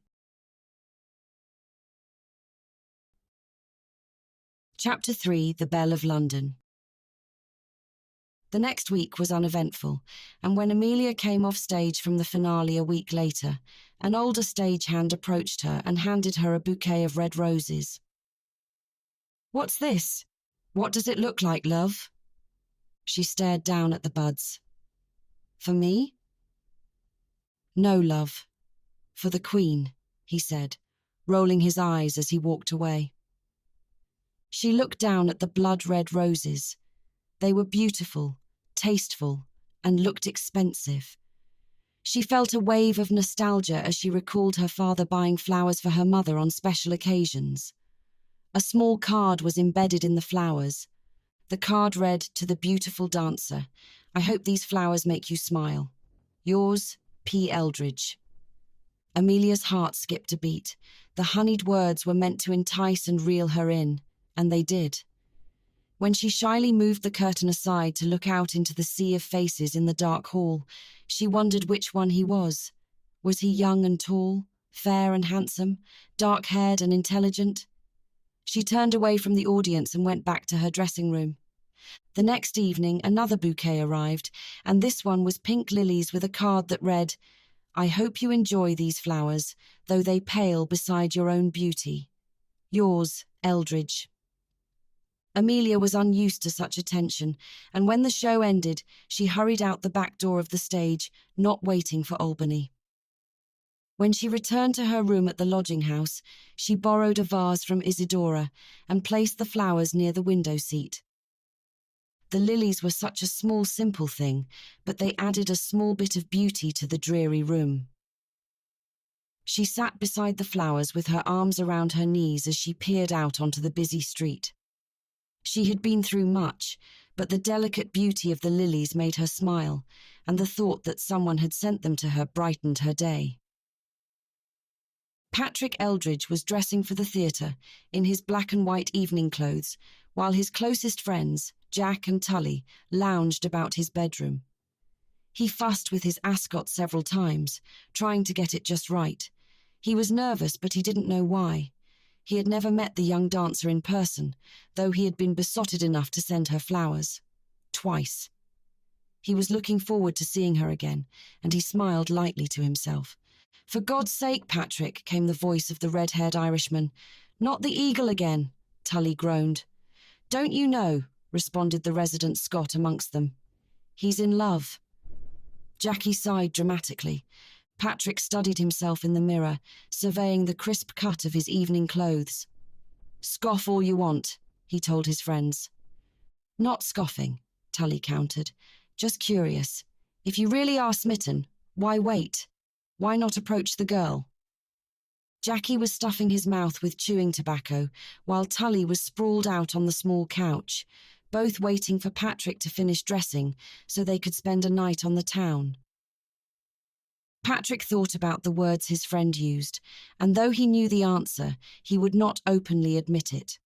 Chapter 3: The Belle of London. The next week was uneventful, and when Amelia came off stage from the finale a week later, an older stagehand approached her and handed her a bouquet of red roses. What's this? What does it look like, love? She stared down at the buds. For me? No, love. For the Queen, he said, rolling his eyes as he walked away. She looked down at the blood-red roses. They were beautiful, tasteful, and looked expensive. She felt a wave of nostalgia as she recalled her father buying flowers for her mother on special occasions. A small card was embedded in the flowers. The card read, to the beautiful dancer, I hope these flowers make you smile. Yours, P. Eldridge. Amelia's heart skipped a beat. The honeyed words were meant to entice and reel her in, and they did. When she shyly moved the curtain aside to look out into the sea of faces in the dark hall, she wondered which one he was. Was he young and tall, fair and handsome, dark-haired and intelligent? She turned away from the audience and went back to her dressing room. The next evening, another bouquet arrived, and this one was pink lilies with a card that read, I hope you enjoy these flowers, though they pale beside your own beauty. Yours, Eldridge. Amelia was unused to such attention, and when the show ended, she hurried out the back door of the stage, not waiting for Albany. When she returned to her room at the lodging house, she borrowed a vase from Isidora and placed the flowers near the window seat. The lilies were such a small, simple thing, but they added a small bit of beauty to the dreary room. She sat beside the flowers with her arms around her knees as she peered out onto the busy street. She had been through much, but the delicate beauty of the lilies made her smile, and the thought that someone had sent them to her brightened her day. Patrick Eldridge was dressing for the theatre in his black and white evening clothes while his closest friends, Jack and Tully, lounged about his bedroom. He fussed with his ascot several times, trying to get it just right. He was nervous, but he didn't know why. He had never met the young dancer in person, though he had been besotted enough to send her flowers. Twice. He was looking forward to seeing her again, and he smiled lightly to himself. "For God's sake, Patrick," came the voice of the red-haired Irishman. "Not the eagle again," Tully groaned. "Don't you know?" responded the resident Scot amongst them. "He's in love." Jackie sighed dramatically. Patrick studied himself in the mirror, surveying the crisp cut of his evening clothes. "Scoff all you want," he told his friends. "Not scoffing," Tully countered. "Just curious. If you really are smitten, why wait? Why not approach the girl?" Jackie was stuffing his mouth with chewing tobacco, while Tully was sprawled out on the small couch, both waiting for Patrick to finish dressing so they could spend a night on the town. Patrick thought about the words his friend used, and though he knew the answer, he would not openly admit it.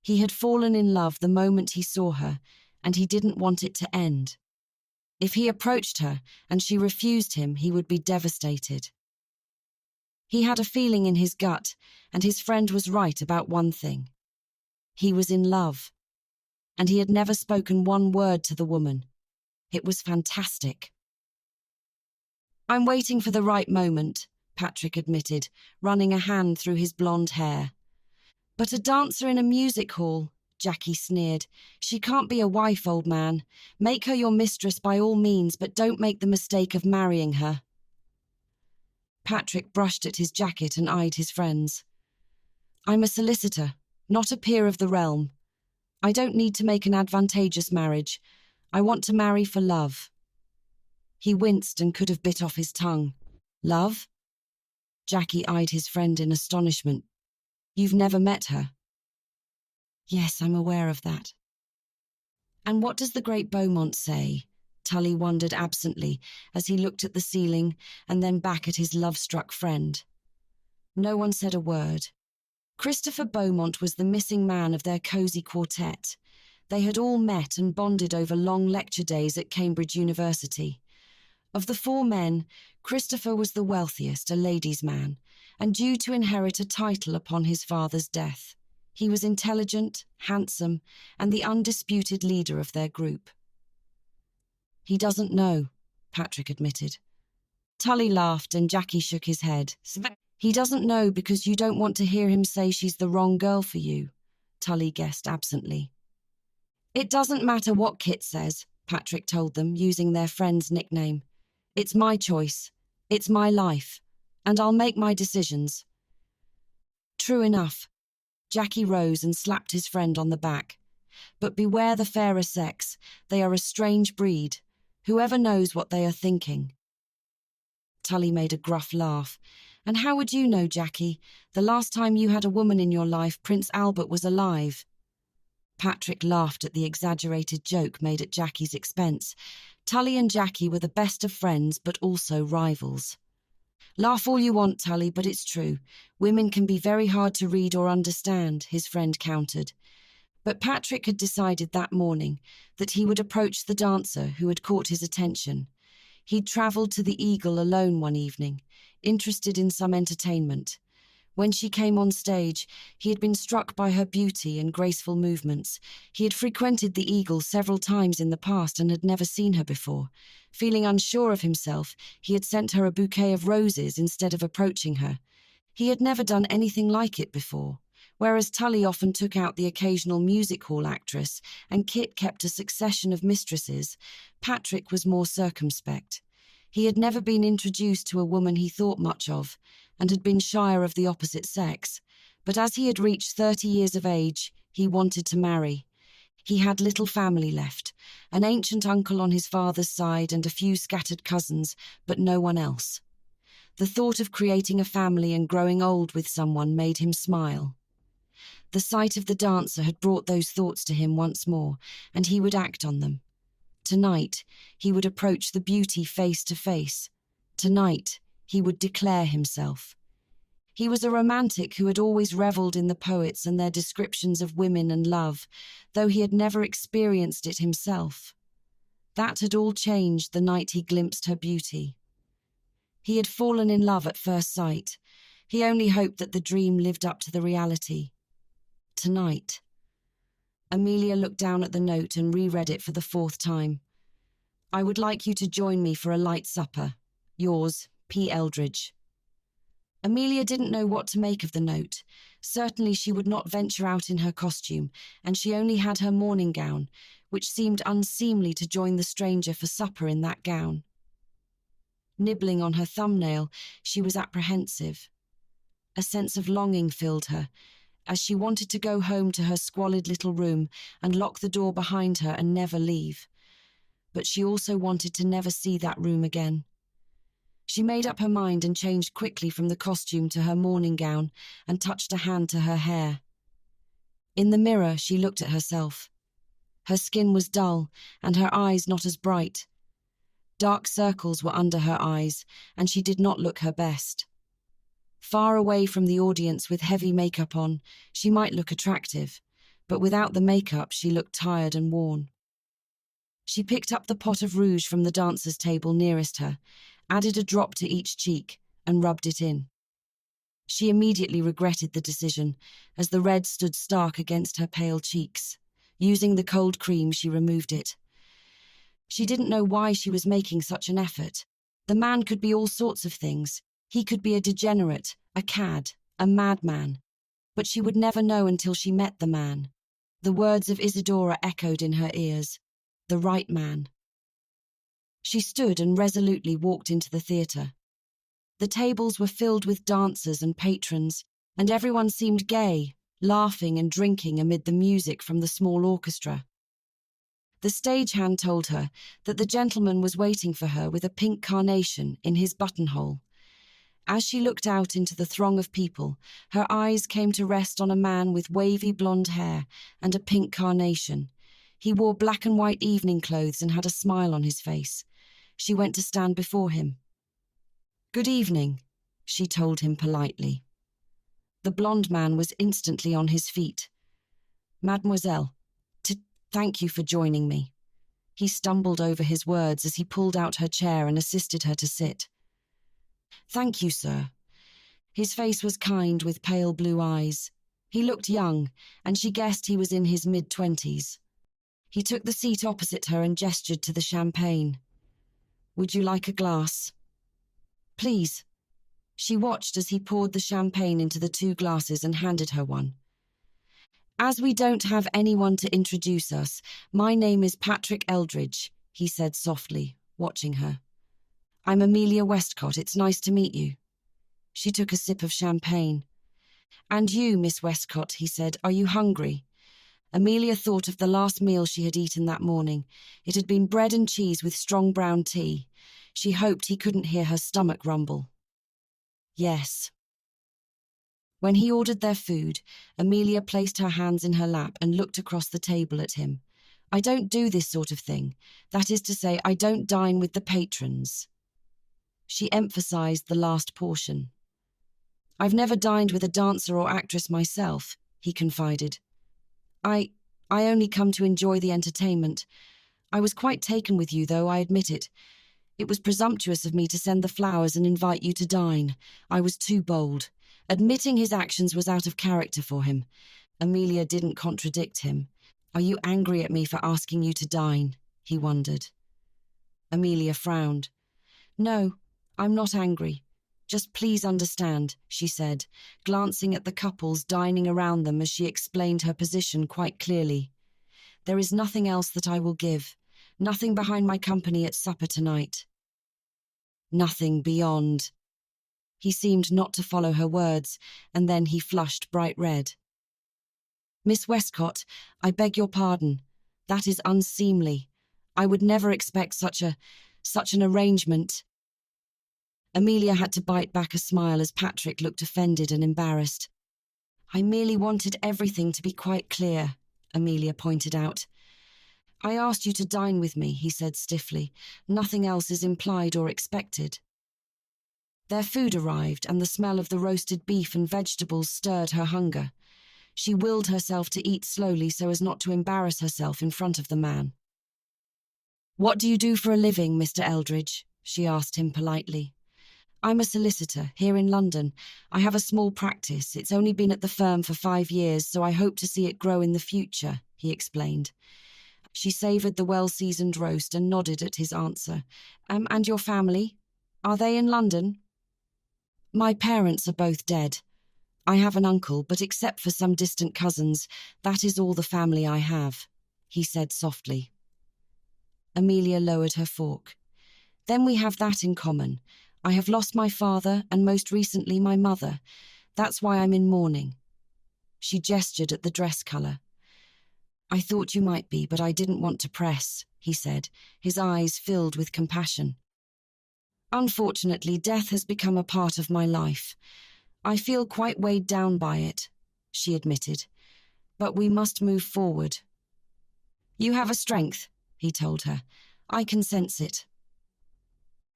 He had fallen in love the moment he saw her, and he didn't want it to end. If he approached her and she refused him, he would be devastated. He had a feeling in his gut, and his friend was right about one thing. He was in love, and he had never spoken one word to the woman. It was fantastic. "I'm waiting for the right moment," Patrick admitted, running a hand through his blonde hair. "But a dancer in a music hall," Jackie sneered. "She can't be a wife, old man. Make her your mistress by all means, but don't make the mistake of marrying her." Patrick brushed at his jacket and eyed his friends. "I'm a solicitor, not a peer of the realm. I don't need to make an advantageous marriage. I want to marry for love." He winced and could have bit off his tongue. "Love?" Jackie eyed his friend in astonishment. "You've never met her?" "Yes, I'm aware of that." "And what does the great Beaumont say?" Tully wondered absently as he looked at the ceiling and then back at his love-struck friend. No one said a word. Christopher Beaumont was the missing man of their cosy quartet. They had all met and bonded over long lecture days at Cambridge University. Of the four men, Christopher was the wealthiest, a ladies' man, and due to inherit a title upon his father's death. He was intelligent, handsome, and the undisputed leader of their group. "He doesn't know," Patrick admitted. Tully laughed and Jackie shook his head. "He doesn't know because you don't want to hear him say she's the wrong girl for you," Tully guessed absently. "It doesn't matter what Kit says," Patrick told them, using their friend's nickname. "It's my choice. It's my life. And I'll make my decisions." True enough. Jackie rose and slapped his friend on the back. "But beware the fairer sex. They are a strange breed. Whoever knows what they are thinking." Tully made a gruff laugh. "And how would you know, Jackie? The last time you had a woman in your life, Prince Albert was alive." Patrick laughed at the exaggerated joke made at Jackie's expense. Tully and Jackie were the best of friends, but also rivals. "Laugh all you want, Tully, but it's true. Women can be very hard to read or understand," his friend countered. But Patrick had decided that morning that he would approach the dancer who had caught his attention. He'd travelled to the Eagle alone one evening, interested in some entertainment. When she came on stage, he had been struck by her beauty and graceful movements. He had frequented the Eagle several times in the past and had never seen her before. Feeling unsure of himself, he had sent her a bouquet of roses instead of approaching her. He had never done anything like it before. Whereas Tully often took out the occasional music hall actress and Kit kept a succession of mistresses, Patrick was more circumspect. He had never been introduced to a woman he thought much of, and had been shyer of the opposite sex. But as he had reached 30 years of age, he wanted to marry. He had little family left, an ancient uncle on his father's side and a few scattered cousins, but no one else. The thought of creating a family and growing old with someone made him smile. The sight of the dancer had brought those thoughts to him once more, and he would act on them. Tonight, he would approach the beauty face to face. Tonight, he would declare himself. He was a romantic who had always revelled in the poets and their descriptions of women and love, though he had never experienced it himself. That had all changed the night he glimpsed her beauty. He had fallen in love at first sight. He only hoped that the dream lived up to the reality. Tonight. Amelia looked down at the note and reread it for the 4th time. I would like you to join me for a light supper. Yours, P. Eldridge. Amelia didn't know what to make of the note. Certainly she would not venture out in her costume, and she only had her morning gown, which seemed unseemly to join the stranger for supper in that gown. Nibbling on her thumbnail, she was apprehensive. A sense of longing filled her, as she wanted to go home to her squalid little room and lock the door behind her and never leave. But she also wanted to never see that room again. She made up her mind and changed quickly from the costume to her morning gown and touched a hand to her hair. In the mirror, she looked at herself. Her skin was dull and her eyes not as bright. Dark circles were under her eyes, and she did not look her best. Far away from the audience with heavy makeup on, she might look attractive, but without the makeup she looked tired and worn. She picked up the pot of rouge from the dancers' table nearest her, added a drop to each cheek, and rubbed it in. She immediately regretted the decision, as the red stood stark against her pale cheeks. Using the cold cream, she removed it. She didn't know why she was making such an effort. The man could be all sorts of things. He could be a degenerate, a cad, a madman. But she would never know until she met the man. The words of Isadora echoed in her ears. The right man. She stood and resolutely walked into the theatre. The tables were filled with dancers and patrons, and everyone seemed gay, laughing and drinking amid the music from the small orchestra. The stagehand told her that the gentleman was waiting for her with a pink carnation in his buttonhole. As she looked out into the throng of people, her eyes came to rest on a man with wavy blonde hair and a pink carnation. He wore black and white evening clothes and had a smile on his face. She went to stand before him. Good evening, she told him politely. The blonde man was instantly on his feet. Mademoiselle, thank you for joining me. He stumbled over his words as he pulled out her chair and assisted her to sit. Thank you, sir. His face was kind with pale blue eyes. He looked young, and she guessed he was in his mid-20s. He took the seat opposite her and gestured to the champagne. Would you like a glass? Please. She watched as he poured the champagne into the 2 glasses and handed her one. As we don't have anyone to introduce us, my name is Patrick Eldridge, he said softly, watching her. I'm Amelia Westcott. It's nice to meet you. She took a sip of champagne. And you, Miss Westcott, he said, are you hungry? Amelia thought of the last meal she had eaten that morning. It had been bread and cheese with strong brown tea. She hoped he couldn't hear her stomach rumble. Yes. When he ordered their food, Amelia placed her hands in her lap and looked across the table at him. I don't do this sort of thing. That is to say, I don't dine with the patrons. She emphasized the last portion. I've never dined with a dancer or actress myself, he confided. I only come to enjoy the entertainment. I was quite taken with you, though, I admit it. It was presumptuous of me to send the flowers and invite you to dine. I was too bold. Admitting his actions was out of character for him. Amelia didn't contradict him. Are you angry at me for asking you to dine? He wondered. Amelia frowned. No, I'm not angry. Just please understand, she said, glancing at the couples dining around them as she explained her position quite clearly. There is nothing else that I will give. Nothing behind my company at supper tonight. Nothing beyond. He seemed not to follow her words, and then he flushed bright red. Miss Westcott, I beg your pardon. That is unseemly. I would never expect such an arrangement. Amelia had to bite back a smile as Patrick looked offended and embarrassed. I merely wanted everything to be quite clear, Amelia pointed out. I asked you to dine with me, he said stiffly. Nothing else is implied or expected. Their food arrived, and the smell of the roasted beef and vegetables stirred her hunger. She willed herself to eat slowly so as not to embarrass herself in front of the man. "What do you do for a living, Mr. Eldridge?" she asked him politely. "I'm a solicitor, here in London. I have a small practice. It's only been at the firm for 5 years, so I hope to see it grow in the future," he explained. She savoured the well-seasoned roast and nodded at his answer. "And your family? Are they in London?" "My parents are both dead. I have an uncle, but except for some distant cousins, that is all the family I have," he said softly. Amelia lowered her fork. "Then we have that in common. I have lost my father and most recently my mother. That's why I'm in mourning." She gestured at the dress colour. "I thought you might be, but I didn't want to press," he said, his eyes filled with compassion. "Unfortunately, death has become a part of my life. I feel quite weighed down by it," she admitted. "But we must move forward." "You have a strength," he told her. "I can sense it."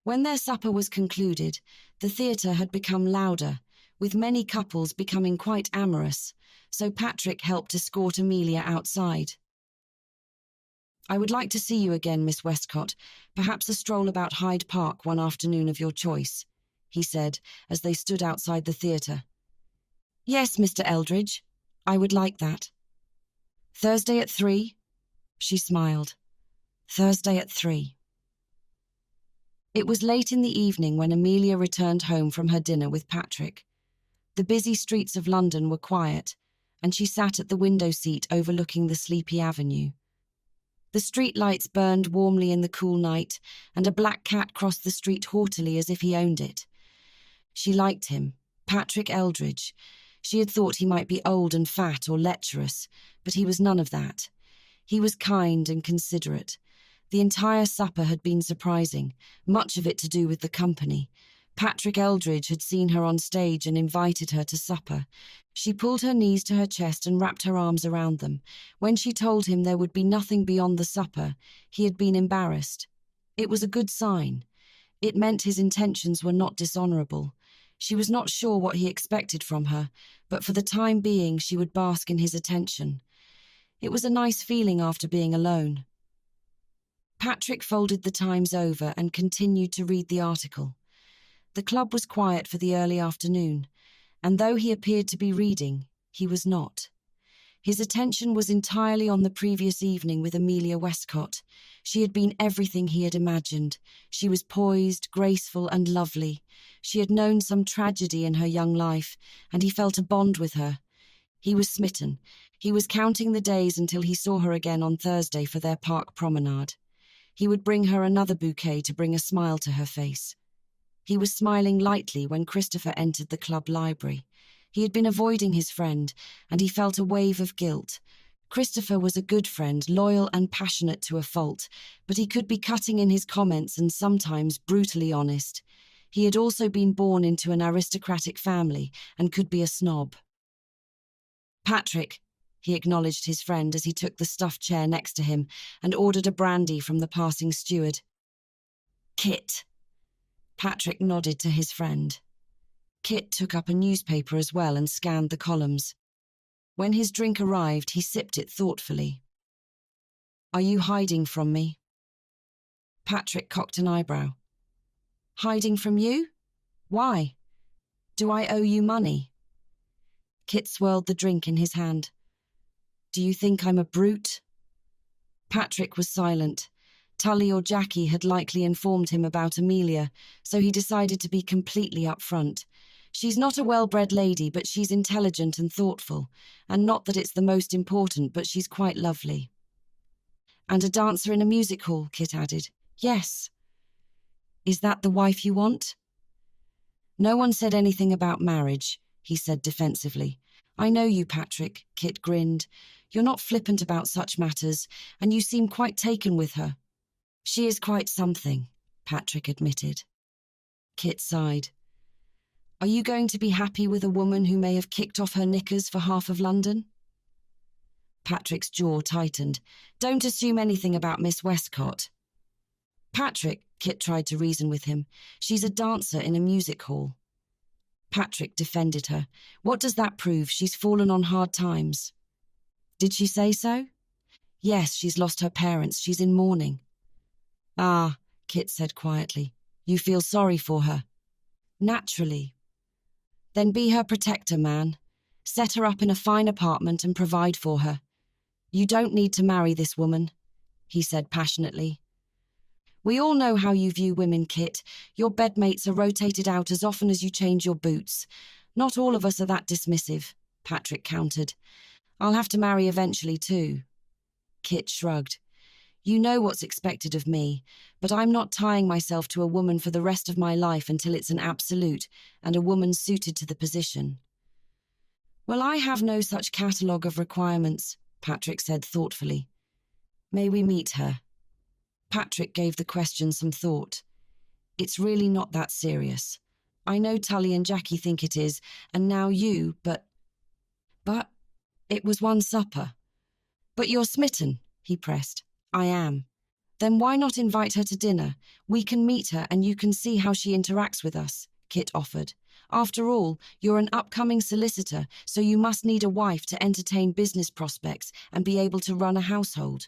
When their supper was concluded, the theatre had become louder, with many couples becoming quite amorous, so Patrick helped escort Amelia outside. "I would like to see you again, Miss Westcott, perhaps a stroll about Hyde Park one afternoon of your choice," he said as they stood outside the theatre. "Yes, Mr. Eldridge, I would like that." "Thursday at 3?" She smiled. "Thursday at 3. It was late in the evening when Amelia returned home from her dinner with Patrick. The busy streets of London were quiet, and she sat at the window seat overlooking the sleepy avenue. The street lights burned warmly in the cool night, and a black cat crossed the street haughtily as if he owned it. She liked him, Patrick Eldridge. She had thought he might be old and fat or lecherous, but he was none of that. He was kind and considerate. The entire supper had been surprising, much of it to do with the company. Patrick Eldridge had seen her on stage and invited her to supper. She pulled her knees to her chest and wrapped her arms around them. When she told him there would be nothing beyond the supper, he had been embarrassed. It was a good sign. It meant his intentions were not dishonourable. She was not sure what he expected from her, but for the time being she would bask in his attention. It was a nice feeling after being alone. Patrick folded the Times over and continued to read the article. The club was quiet for the early afternoon, and though he appeared to be reading, he was not. His attention was entirely on the previous evening with Amelia Westcott. She had been everything he had imagined. She was poised, graceful, and lovely. She had known some tragedy in her young life, and he felt a bond with her. He was smitten. He was counting the days until he saw her again on Thursday for their park promenade. He would bring her another bouquet to bring a smile to her face. He was smiling lightly when Christopher entered the club library. He had been avoiding his friend, and he felt a wave of guilt. Christopher was a good friend, loyal and passionate to a fault, but he could be cutting in his comments and sometimes brutally honest. He had also been born into an aristocratic family and could be a snob. "Patrick," he acknowledged his friend as he took the stuffed chair next to him and ordered a brandy from the passing steward. "Kit." Patrick nodded to his friend. Kit took up a newspaper as well and scanned the columns. When his drink arrived, he sipped it thoughtfully. "Are you hiding from me?" Patrick cocked an eyebrow. "Hiding from you? Why? Do I owe you money?" Kit swirled the drink in his hand. "Do you think I'm a brute?" Patrick was silent. Tully or Jackie had likely informed him about Amelia, so he decided to be completely upfront. "She's not a well-bred lady, but she's intelligent and thoughtful, and not that it's the most important, but she's quite lovely." "And a dancer in a music hall," Kit added. "Yes." "Is that the wife you want?" "No one said anything about marriage," he said defensively. "I know you, Patrick," Kit grinned. "You're not flippant about such matters, and you seem quite taken with her." "She is quite something," Patrick admitted. Kit sighed. "Are you going to be happy with a woman who may have kicked off her knickers for half of London?" Patrick's jaw tightened. "Don't assume anything about Miss Westcott." "Patrick, Kit tried to reason with him. She's a dancer in a music hall. Patrick defended her. What does that prove? She's fallen on hard times. Did she say so? Yes, she's lost her parents. She's in mourning. Ah, Kit said quietly. You feel sorry for her? Naturally. Then be her protector, man. Set her up in a fine apartment and provide for her. You don't need to marry this woman, he said passionately. We all know how you view women, Kit. Your bedmates are rotated out as often as you change your boots. Not all of us are that dismissive, Patrick countered. I'll have to marry eventually too. Kit shrugged. You know what's expected of me, but I'm not tying myself to a woman for the rest of my life until it's an absolute and a woman suited to the position. Well, I have no such catalogue of requirements, Patrick said thoughtfully. May we meet her? Patrick gave the question some thought. It's really not that serious. I know Tully and Jackie think it is, and now you, but it was one supper. But you're smitten, he pressed. I am. Then why not invite her to dinner? We can meet her and you can see how she interacts with us, Kit offered. After all, you're an upcoming solicitor, so you must need a wife to entertain business prospects and be able to run a household.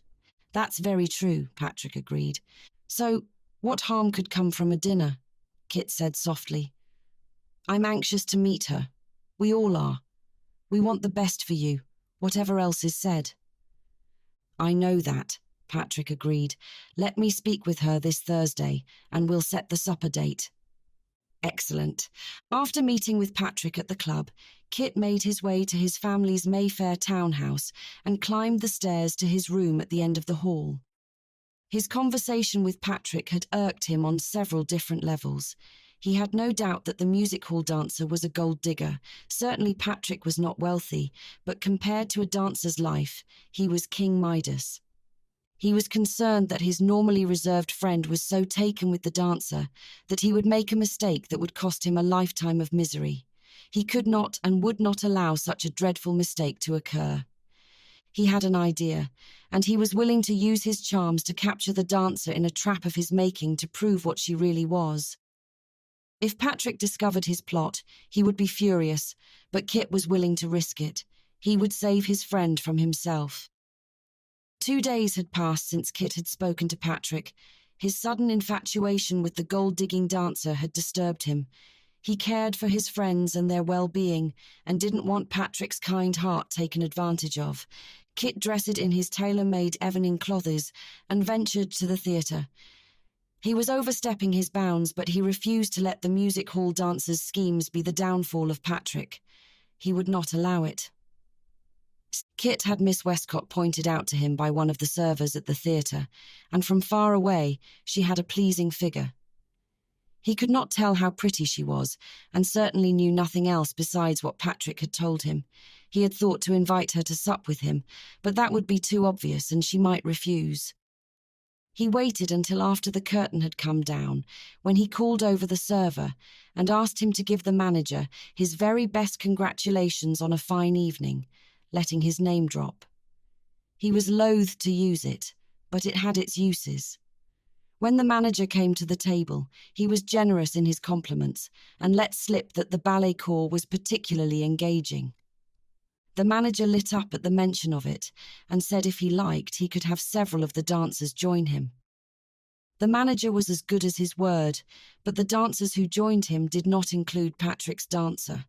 That's very true, Patrick agreed. So, what harm could come from a dinner? Kit said softly. I'm anxious to meet her. We all are. We want the best for you, whatever else is said. I know that, Patrick agreed. Let me speak with her this Thursday, and we'll set the supper date. Excellent. After meeting with Patrick at the club, Kit made his way to his family's Mayfair townhouse and climbed the stairs to his room at the end of the hall. His conversation with Patrick had irked him on several different levels. He had no doubt that the music hall dancer was a gold digger. Certainly Patrick was not wealthy, but compared to a dancer's life, he was King Midas. He was concerned that his normally reserved friend was so taken with the dancer that he would make a mistake that would cost him a lifetime of misery. He could not and would not allow such a dreadful mistake to occur. He had an idea, and he was willing to use his charms to capture the dancer in a trap of his making to prove what she really was. If Patrick discovered his plot, he would be furious, but Kit was willing to risk it. He would save his friend from himself. 2 days had passed since Kit had spoken to Patrick. His sudden infatuation with the gold-digging dancer had disturbed him. He cared for his friends and their well-being and didn't want Patrick's kind heart taken advantage of. Kit dressed in his tailor-made evening clothes and ventured to the theatre. He was overstepping his bounds, but he refused to let the music hall dancer's schemes be the downfall of Patrick. He would not allow it. Kit had Miss Westcott pointed out to him by one of the servers at the theatre, and from far away she had a pleasing figure. He could not tell how pretty she was, and certainly knew nothing else besides what Patrick had told him. He had thought to invite her to sup with him, but that would be too obvious and she might refuse. He waited until after the curtain had come down, when he called over the server and asked him to give the manager his very best congratulations on a fine evening, letting his name drop. He was loath to use it, but it had its uses. When the manager came to the table, he was generous in his compliments and let slip that the ballet corps was particularly engaging. The manager lit up at the mention of it and said if he liked, he could have several of the dancers join him. The manager was as good as his word, but the dancers who joined him did not include Patrick's dancer.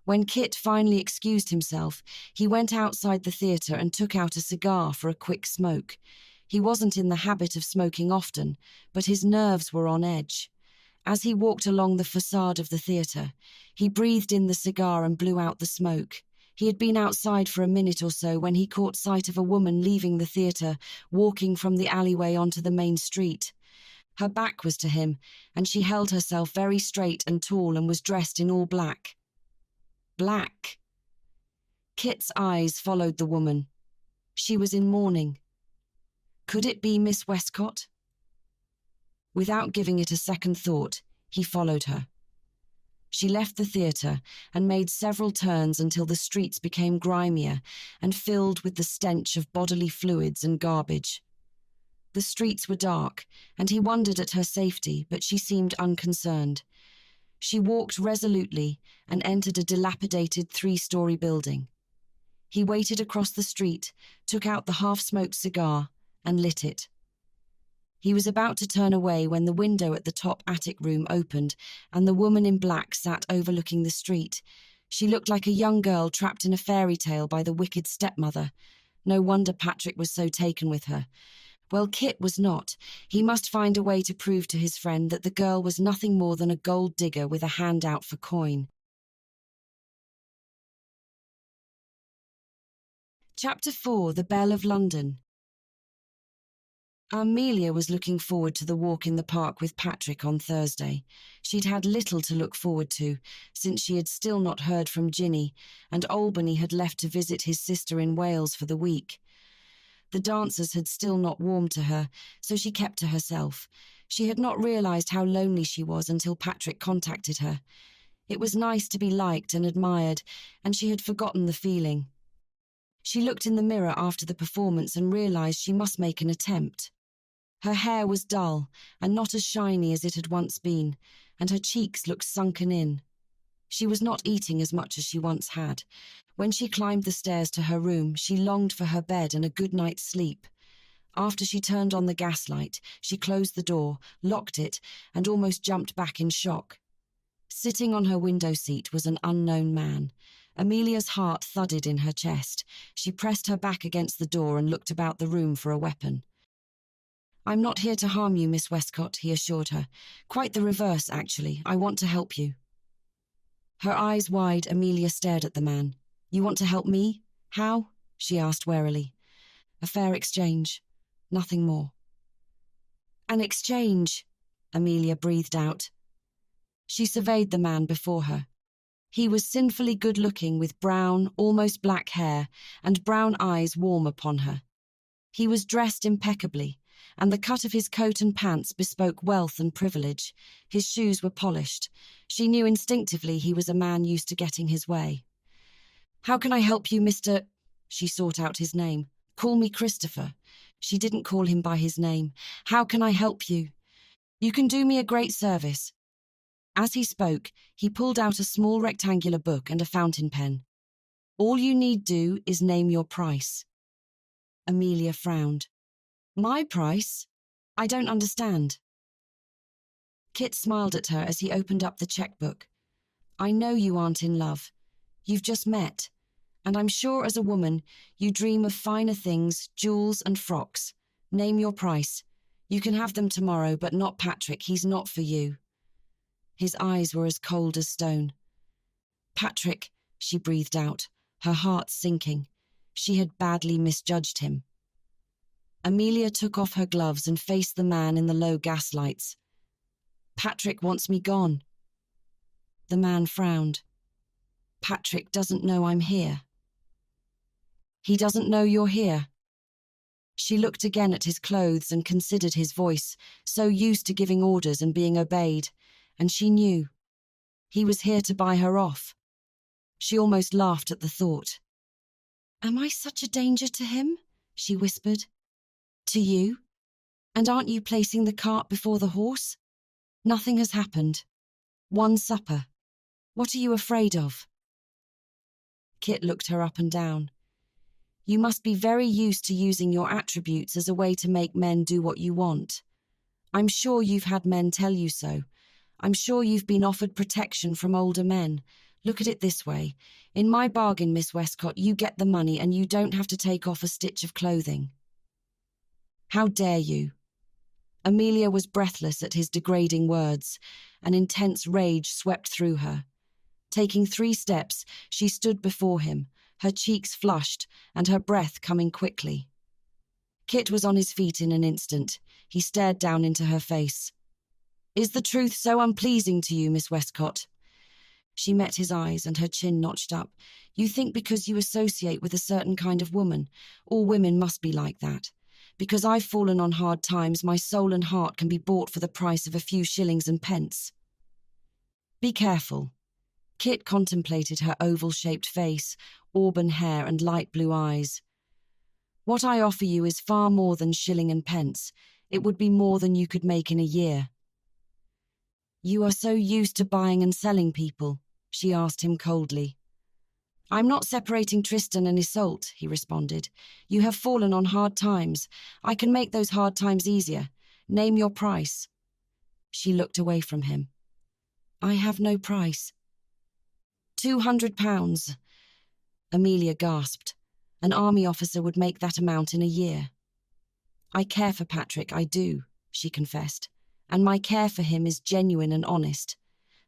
When Kit finally excused himself, he went outside the theatre and took out a cigar for a quick smoke. He wasn't in the habit of smoking often, but his nerves were on edge. As he walked along the facade of the theatre, he breathed in the cigar and blew out the smoke. He had been outside for a minute or so when he caught sight of a woman leaving the theatre, walking from the alleyway onto the main street. Her back was to him, and she held herself very straight and tall and was dressed in all black. Black. Kit's eyes followed the woman. She was in mourning. Could it be Miss Westcott? Without giving it a second thought, he followed her. She left the theatre and made several turns until the streets became grimier and filled with the stench of bodily fluids and garbage. The streets were dark, and he wondered at her safety, but she seemed unconcerned. She walked resolutely and entered a dilapidated 3-story building. He waited across the street, took out the half-smoked cigar, and lit it. He was about to turn away when the window at the top attic room opened, and the woman in black sat overlooking the street. She looked like a young girl trapped in a fairy tale by the wicked stepmother. No wonder Patrick was so taken with her. Well, Kit was not. He must find a way to prove to his friend that the girl was nothing more than a gold digger with a hand out for coin. Chapter 4: The Belle of London. Amelia was looking forward to the walk in the park with Patrick on Thursday. She'd had little to look forward to, since she had still not heard from Ginny, and Albany had left to visit his sister in Wales for the week. The dancers had still not warmed to her, so she kept to herself. She had not realized how lonely she was until Patrick contacted her. It was nice to be liked and admired, and she had forgotten the feeling. She looked in the mirror after the performance and realized she must make an attempt. Her hair was dull and not as shiny as it had once been, and her cheeks looked sunken in. She was not eating as much as she once had. When she climbed the stairs to her room, she longed for her bed and a good night's sleep. After she turned on the gaslight, she closed the door, locked it, and almost jumped back in shock. Sitting on her window seat was an unknown man. Amelia's heart thudded in her chest. She pressed her back against the door and looked about the room for a weapon. "I'm not here to harm you, Miss Westcott," he assured her. "Quite the reverse, actually. I want to help you." Her eyes wide, Amelia stared at the man. "You want to help me? How?" she asked warily. "A fair exchange. Nothing more." "An exchange," Amelia breathed out. She surveyed the man before her. He was sinfully good-looking with brown, almost black hair and brown eyes warm upon her. He was dressed impeccably, and the cut of his coat and pants bespoke wealth and privilege. His shoes were polished. She knew instinctively he was a man used to getting his way. "How can I help you, Mr.—" She sought out his name. "Call me Christopher." She didn't call him by his name. "How can I help you? You can do me a great service." As he spoke, he pulled out a small rectangular book and a fountain pen. "All you need do is name your price." Amelia frowned. "My price? I don't understand." Kit smiled at her as he opened up the checkbook. "I know you aren't in love. You've just met. And I'm sure as a woman, you dream of finer things, jewels and frocks. Name your price. You can have them tomorrow, but not Patrick. He's not for you." His eyes were as cold as stone. "Patrick," she breathed out, her heart sinking. She had badly misjudged him. Amelia took off her gloves and faced the man in the low gaslights. "Patrick wants me gone." The man frowned. "Patrick doesn't know I'm here." "He doesn't know you're here." She looked again at his clothes and considered his voice, so used to giving orders and being obeyed, and she knew. He was here to buy her off. She almost laughed at the thought. "Am I such a danger to him?" she whispered. "To you? And aren't you placing the cart before the horse? Nothing has happened. One supper. What are you afraid of?" Kit looked her up and down. "You must be very used to using your attributes as a way to make men do what you want. I'm sure you've had men tell you so. I'm sure you've been offered protection from older men. Look at it this way. In my bargain, Miss Westcott, you get the money and you don't have to take off a stitch of clothing." "How dare you?" Amelia was breathless at his degrading words. An intense rage swept through her. Taking 3 steps, she stood before him, her cheeks flushed and her breath coming quickly. Kit was on his feet in an instant. He stared down into her face. "Is the truth so unpleasing to you, Miss Westcott?" She met his eyes and her chin notched up. "You think because you associate with a certain kind of woman, all women must be like that. Because I've fallen on hard times, my soul and heart can be bought for the price of a few shillings and pence." "Be careful." Kit contemplated her oval-shaped face, auburn hair and light blue eyes. What I offer you is far more than shilling and pence. It would be more than you could make in a year." "You are so used to buying and selling people," she asked him coldly. "I'm not separating Tristan and Isolde," he responded. "You have fallen on hard times. I can make those hard times easier. Name your price." She looked away from him. "I have no price." £200. Amelia gasped. An army officer would make that amount in a year. "I care for Patrick, I do," she confessed. "And my care for him is genuine and honest.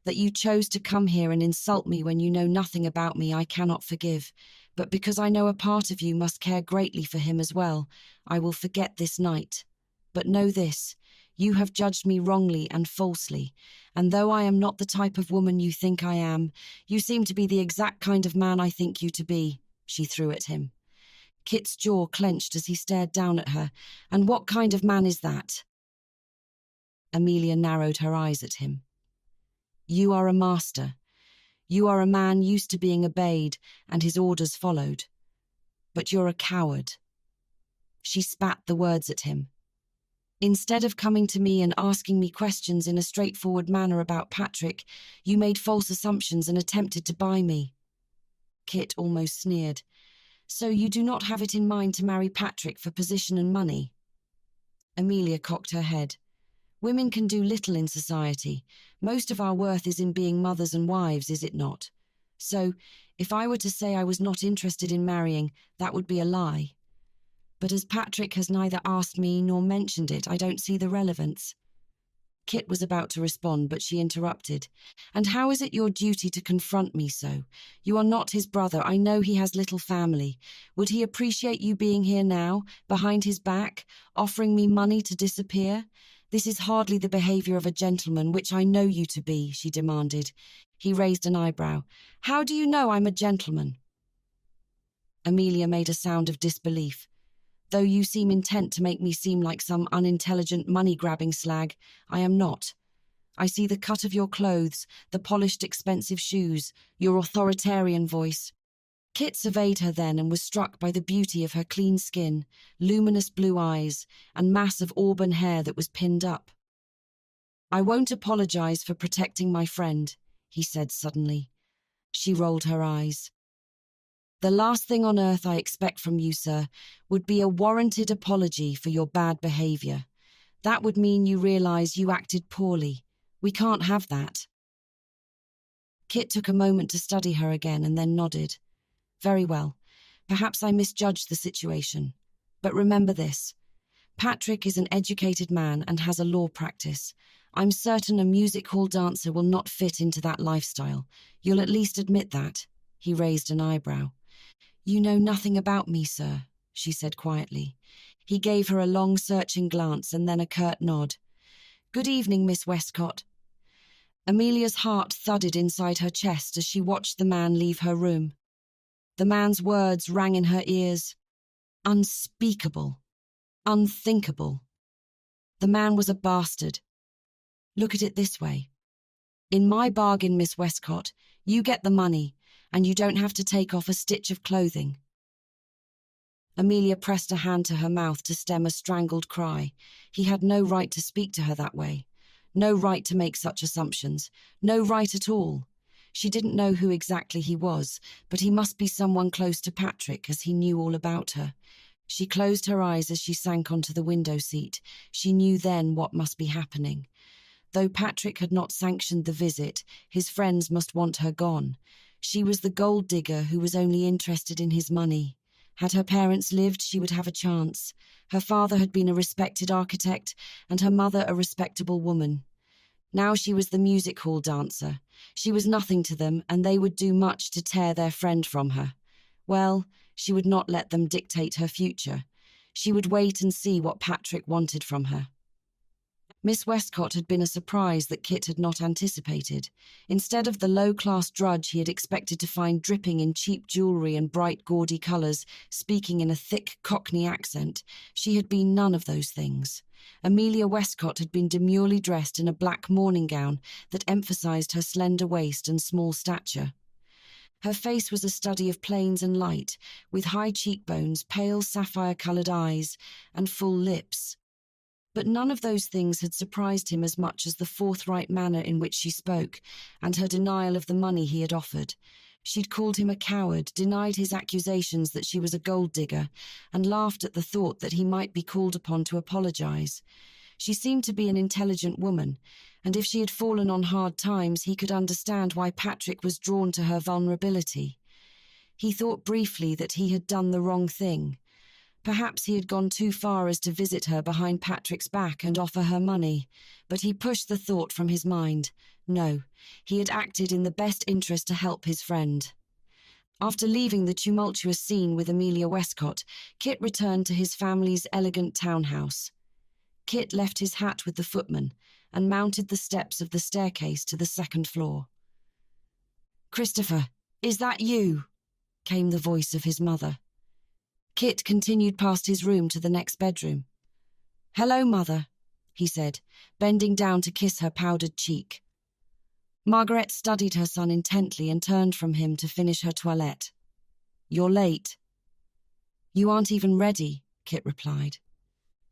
That you chose to come here and insult me when you know nothing about me I cannot forgive, but because I know a part of you must care greatly for him as well, I will forget this night. But know this, you have judged me wrongly and falsely, and though I am not the type of woman you think I am, you seem to be the exact kind of man I think you to be," she threw at him. Kit's jaw clenched as he stared down at her. "And what kind of man is that?" Amelia narrowed her eyes at him. "You are a master. You are a man used to being obeyed and his orders followed. But you're a coward." She spat the words at him. "Instead of coming to me and asking me questions in a straightforward manner about Patrick, you made false assumptions and attempted to buy me." Kit almost sneered. "So you do not have it in mind to marry Patrick for position and money?" Amelia cocked her head. "Women can do little in society. Most of our worth is in being mothers and wives, is it not? So, if I were to say I was not interested in marrying, that would be a lie. But as Patrick has neither asked me nor mentioned it, I don't see the relevance." Kit was about to respond, but she interrupted. "And how is it your duty to confront me so? You are not his brother. I know he has little family. Would he appreciate you being here now, behind his back, offering me money to disappear? This is hardly the behavior of a gentleman, which I know you to be," she demanded. He raised an eyebrow. "How do you know I'm a gentleman?" Amelia made a sound of disbelief. "Though you seem intent to make me seem like some unintelligent money-grabbing slag, I am not. I see the cut of your clothes, the polished expensive shoes, your authoritarian voice." Kit surveyed her then and was struck by the beauty of her clean skin, luminous blue eyes, and mass of auburn hair that was pinned up. "I won't apologize for protecting my friend," he said suddenly. She rolled her eyes. "The last thing on earth I expect from you, sir, would be a warranted apology for your bad behavior. That would mean you realize you acted poorly. We can't have that." Kit took a moment to study her again and then nodded. "Very well. Perhaps I misjudged the situation. But remember this. Patrick is an educated man and has a law practice. I'm certain a music hall dancer will not fit into that lifestyle. You'll at least admit that." He raised an eyebrow. "You know nothing about me, sir," she said quietly. He gave her a long, searching glance and then a curt nod. "Good evening, Miss Westcott." Amelia's heart thudded inside her chest as she watched the man leave her room. The man's words rang in her ears. Unspeakable. Unthinkable. The man was a bastard. Look at it this way. In my bargain, Miss Westcott, you get the money, and you don't have to take off a stitch of clothing. Amelia pressed a hand to her mouth to stem a strangled cry. He had no right to speak to her that way. No right to make such assumptions. No right at all. She didn't know who exactly he was, but he must be someone close to Patrick, as he knew all about her. She closed her eyes as she sank onto the window seat. She knew then what must be happening. Though Patrick had not sanctioned the visit, his friends must want her gone. She was the gold digger who was only interested in his money. Had her parents lived, she would have a chance. Her father had been a respected architect, and her mother a respectable woman. Now she was the music hall dancer. She was nothing to them, and they would do much to tear their friend from her. Well, she would not let them dictate her future. She would wait and see what Patrick wanted from her. Miss Westcott had been a surprise that Kit had not anticipated. Instead of the low-class drudge he had expected to find dripping in cheap jewellery and bright, gaudy colours, speaking in a thick Cockney accent, she had been none of those things. Amelia Westcott had been demurely dressed in a black morning gown that emphasised her slender waist and small stature. Her face was a study of planes and light, with high cheekbones, pale sapphire-coloured eyes, and full lips. But none of those things had surprised him as much as the forthright manner in which she spoke, and her denial of the money he had offered. She'd called him a coward, denied his accusations that she was a gold digger, and laughed at the thought that he might be called upon to apologise. She seemed to be an intelligent woman, and if she had fallen on hard times, he could understand why Patrick was drawn to her vulnerability. He thought briefly that he had done the wrong thing. Perhaps he had gone too far as to visit her behind Patrick's back and offer her money, but he pushed the thought from his mind. No, he had acted in the best interest to help his friend. After leaving the tumultuous scene with Amelia Westcott, Kit returned to his family's elegant townhouse. Kit left his hat with the footman and mounted the steps of the staircase to the second floor. "Christopher, is that you?" came the voice of his mother. Kit continued past his room to the next bedroom. "Hello, Mother," he said, bending down to kiss her powdered cheek. Margaret studied her son intently and turned from him to finish her toilette. "You're late." "You aren't even ready," Kit replied.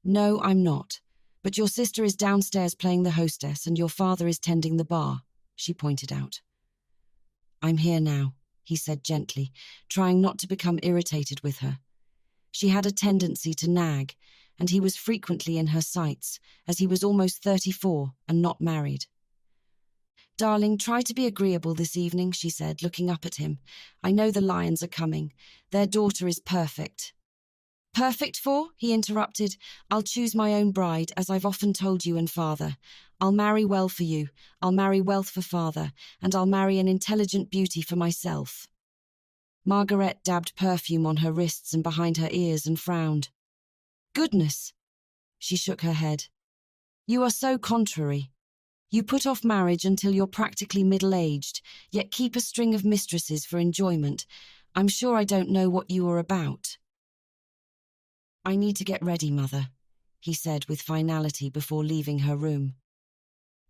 "No, I'm not. But your sister is downstairs playing the hostess and your father is tending the bar," she pointed out. "I'm here now," he said gently, trying not to become irritated with her. She had a tendency to nag, and he was frequently in her sights, as he was almost 34 and not married. "Darling, try to be agreeable this evening," she said, looking up at him. "I know the Lyons are coming. Their daughter is perfect." "Perfect for?" he interrupted. "I'll choose my own bride, as I've often told you and Father. I'll marry well for you, I'll marry wealth for Father, and I'll marry an intelligent beauty for myself." Margaret dabbed perfume on her wrists and behind her ears and frowned. "Goodness!" She shook her head. "You are so contrary. You put off marriage until you're practically middle-aged, yet keep a string of mistresses for enjoyment. I'm sure I don't know what you are about." "I need to get ready, Mother," he said with finality before leaving her room.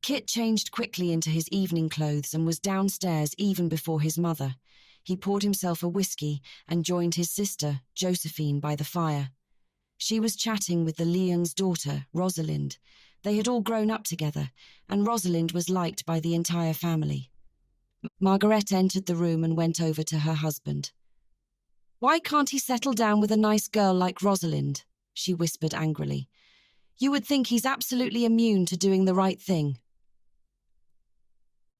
Kit changed quickly into his evening clothes and was downstairs even before his mother. He poured himself a whiskey and joined his sister, Josephine, by the fire. She was chatting with the Lyons' daughter, Rosalind. They had all grown up together, and Rosalind was liked by the entire family. Margaret entered the room and went over to her husband. "Why can't he settle down with a nice girl like Rosalind?" she whispered angrily. "You would think he's absolutely immune to doing the right thing."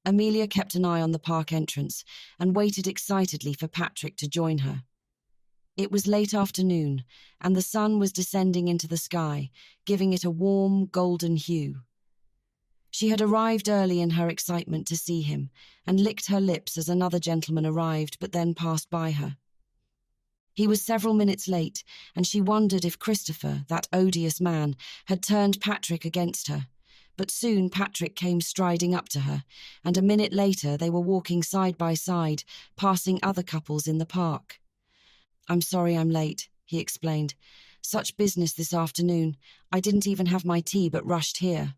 Amelia kept an eye on the park entrance and waited excitedly for Patrick to join her. It was late afternoon, and the sun was descending into the sky, giving it a warm, golden hue. She had arrived early in her excitement to see him, and licked her lips as another gentleman arrived but then passed by her. He was several minutes late, and she wondered if Christopher, that odious man, had turned Patrick against her. But soon Patrick came striding up to her, and a minute later they were walking side by side, passing other couples in the park. "I'm sorry I'm late," he explained. "Such business this afternoon. I didn't even have my tea but rushed here."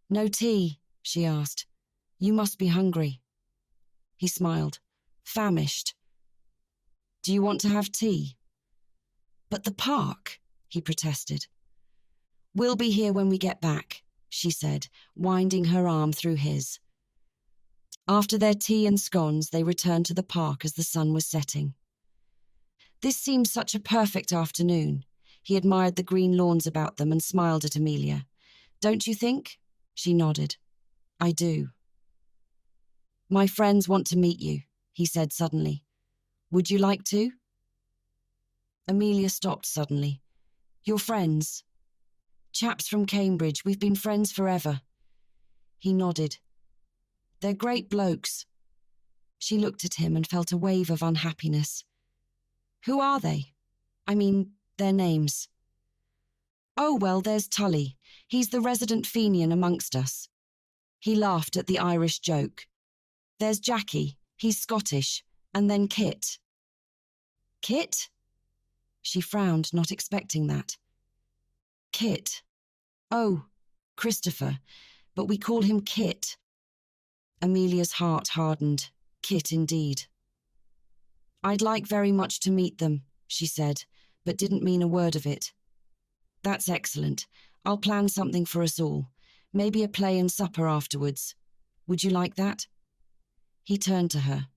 "No tea?" she asked. "You must be hungry." He smiled. "Famished. Do you want to have tea?" "But the park," he protested. "We'll be here when we get back," she said, winding her arm through his. After their tea and scones, they returned to the park as the sun was setting. This seemed such a perfect afternoon. He admired the green lawns about them and smiled at Amelia. "Don't you think?" She nodded. "I do." "My friends want to meet you," he said suddenly. "Would you like to?" Amelia stopped suddenly. "Your friends?" "Chaps from Cambridge. We've been friends forever." He nodded. "They're great blokes." She looked at him and felt a wave of unhappiness. "Who are they? I mean, their names." "Oh, well, there's Tully. He's the resident Fenian amongst us." He laughed at the Irish joke. "There's Jackie. He's Scottish. And then Kit." "Kit?" She frowned, not expecting that. "Kit. Oh, Christopher. But we call him Kit." Amelia's heart hardened. Kit indeed. "I'd like very much to meet them," she said, but didn't mean a word of it. "That's excellent. I'll plan something for us all. Maybe a play and supper afterwards. Would you like that?" He turned to her.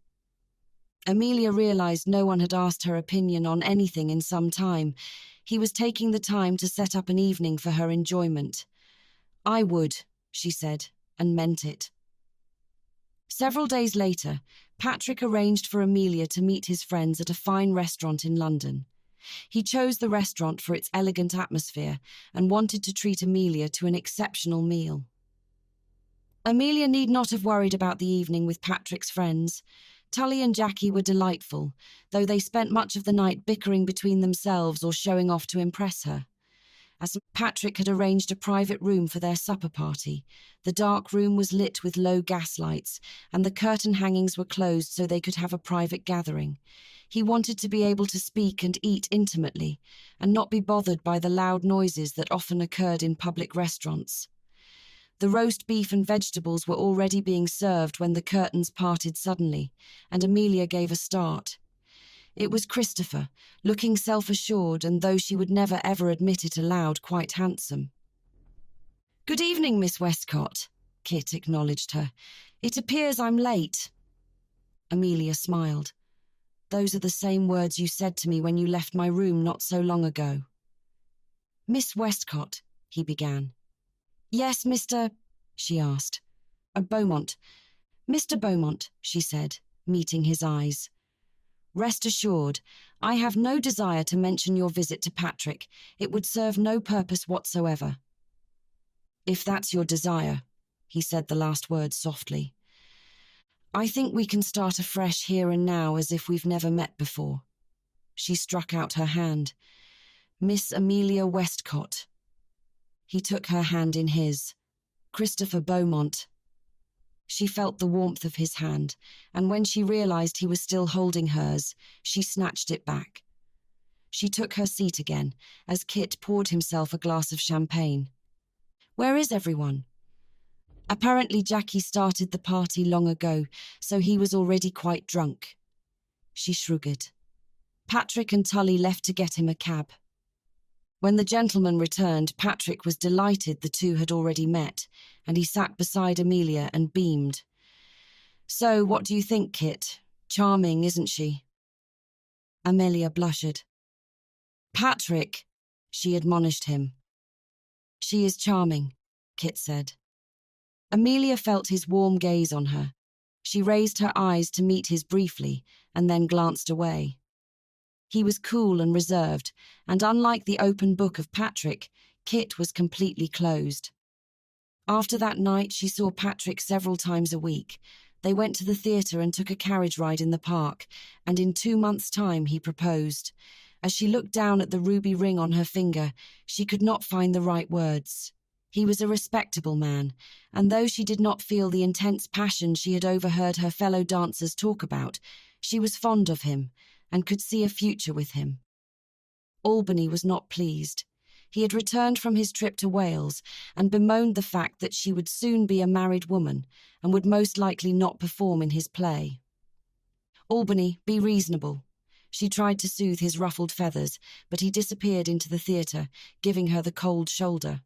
Amelia realized no one had asked her opinion on anything in some time. He was taking the time to set up an evening for her enjoyment. "I would," she said, and meant it. Several days later, Patrick arranged for Amelia to meet his friends at a fine restaurant in London. He chose the restaurant for its elegant atmosphere and wanted to treat Amelia to an exceptional meal. Amelia need not have worried about the evening with Patrick's friends. Tully and Jackie were delightful, though they spent much of the night bickering between themselves or showing off to impress her. As Patrick had arranged a private room for their supper party, the dark room was lit with low gas lights, and the curtain hangings were closed so they could have a private gathering. He wanted to be able to speak and eat intimately, and not be bothered by the loud noises that often occurred in public restaurants. The roast beef and vegetables were already being served when the curtains parted suddenly, and Amelia gave a start. It was Christopher, looking self-assured and, though she would never ever admit it aloud, quite handsome. "Good evening, Miss Westcott," Kit acknowledged her. "It appears I'm late." Amelia smiled. "Those are the same words you said to me when you left my room not so long ago." "Miss Westcott," he began. "Yes, Mr. she asked. Beaumont." "Mr. Beaumont," she said, meeting his eyes. "Rest assured, I have no desire to mention your visit to Patrick. It would serve no purpose whatsoever." "If that's your desire," he said the last word softly. "I think we can start afresh here and now as if we've never met before." She struck out her hand. "Miss Amelia Westcott." He took her hand in his. "Christopher Beaumont." She felt the warmth of his hand, and when she realized he was still holding hers, she snatched it back. She took her seat again, as Kit poured himself a glass of champagne. "Where is everyone?" "Apparently Jackie started the party long ago, so he was already quite drunk." She shrugged. "Patrick and Tully left to get him a cab." When the gentleman returned, Patrick was delighted the two had already met, and he sat beside Amelia and beamed. "So, what do you think, Kit? Charming, isn't she?" Amelia blushed. "Patrick," she admonished him. "She is charming," Kit said. Amelia felt his warm gaze on her. She raised her eyes to meet his briefly, and then glanced away. He was cool and reserved, and unlike the open book of Patrick, Kit was completely closed. After that night, she saw Patrick several times a week. They went to the theatre and took a carriage ride in the park, and in 2 months' time he proposed. As she looked down at the ruby ring on her finger, she could not find the right words. He was a respectable man, and though she did not feel the intense passion she had overheard her fellow dancers talk about, she was fond of him and could see a future with him. Albany was not pleased. He had returned from his trip to Wales and bemoaned the fact that she would soon be a married woman and would most likely not perform in his play. "Albany, be reasonable." She tried to soothe his ruffled feathers, but he disappeared into the theatre, giving her the cold shoulder.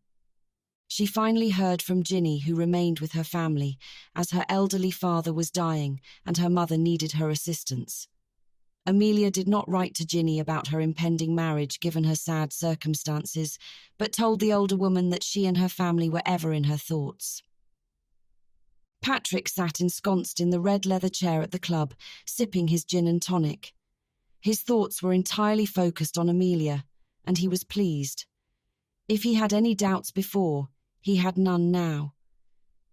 She finally heard from Ginny, who remained with her family, as her elderly father was dying and her mother needed her assistance. Amelia did not write to Ginny about her impending marriage given her sad circumstances, but told the older woman that she and her family were ever in her thoughts. Patrick sat ensconced in the red leather chair at the club, sipping his gin and tonic. His thoughts were entirely focused on Amelia, and he was pleased. If he had any doubts before, he had none now.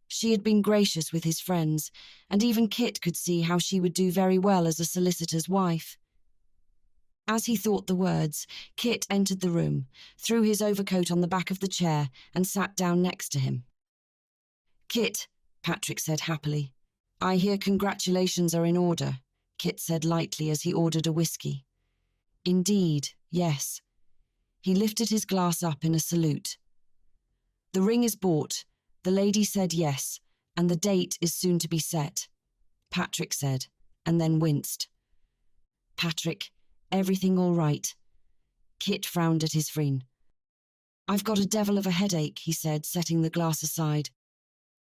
She had been gracious with his friends, and even Kit could see how she would do very well as a solicitor's wife. As he thought the words, Kit entered the room, threw his overcoat on the back of the chair, and sat down next to him. "Kit," Patrick said happily. "I hear congratulations are in order," Kit said lightly as he ordered a whiskey. "Indeed, yes." He lifted his glass up in a salute. "The ring is bought. The lady said yes, and the date is soon to be set," Patrick said, and then winced. Patrick, everything all right? Kit frowned at his friend. I've got a devil of a headache, he said, setting the glass aside.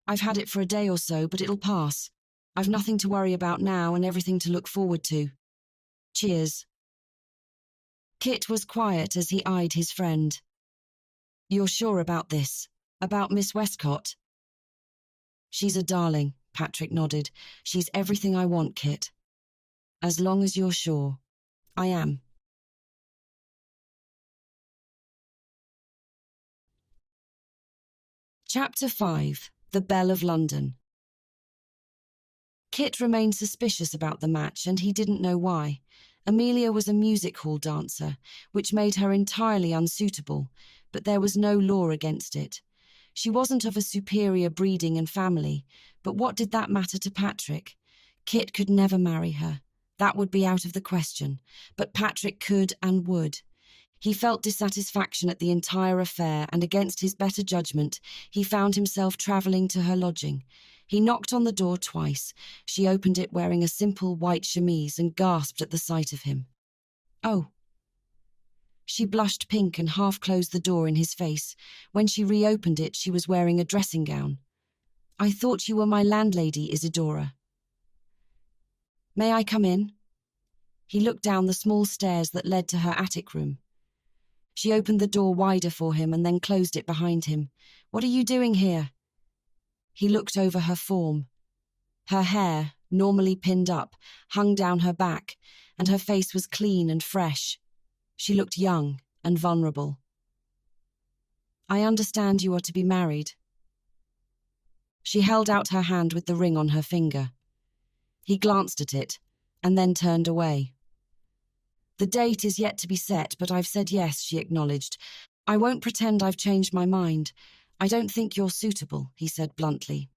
I've had it for a day or so, but it'll pass. I've nothing to worry about now and everything to look forward to. Cheers. Kit was quiet as he eyed his friend. You're sure about this? About Miss Westcott? She's a darling, Patrick nodded. She's everything I want, Kit. As long as you're sure. I am. Chapter 5. The Belle of London. Kit remained suspicious about the match, and he didn't know why. Amelia was a music hall dancer, which made her entirely unsuitable, but there was no law against it. She wasn't of a superior breeding and family, but what did that matter to Patrick? Kit could never marry her. That would be out of the question, but Patrick could and would. He felt dissatisfaction at the entire affair, and against his better judgment, he found himself travelling to her lodging. He knocked on the door twice. She opened it wearing a simple white chemise and gasped at the sight of him. Oh. She blushed pink and half closed the door in his face. When she reopened it, she was wearing a dressing gown. I thought you were my landlady, Isadora. May I come in? He looked down the small stairs that led to her attic room. She opened the door wider for him and then closed it behind him. What are you doing here? He looked over her form. Her hair, normally pinned up, hung down her back, and her face was clean and fresh. She looked young and vulnerable. I understand you are to be married. She held out her hand with the ring on her finger. He glanced at it, and then turned away. The date is yet to be set, but I've said yes, she acknowledged. I won't pretend I've changed my mind. I don't think you're suitable, he said bluntly.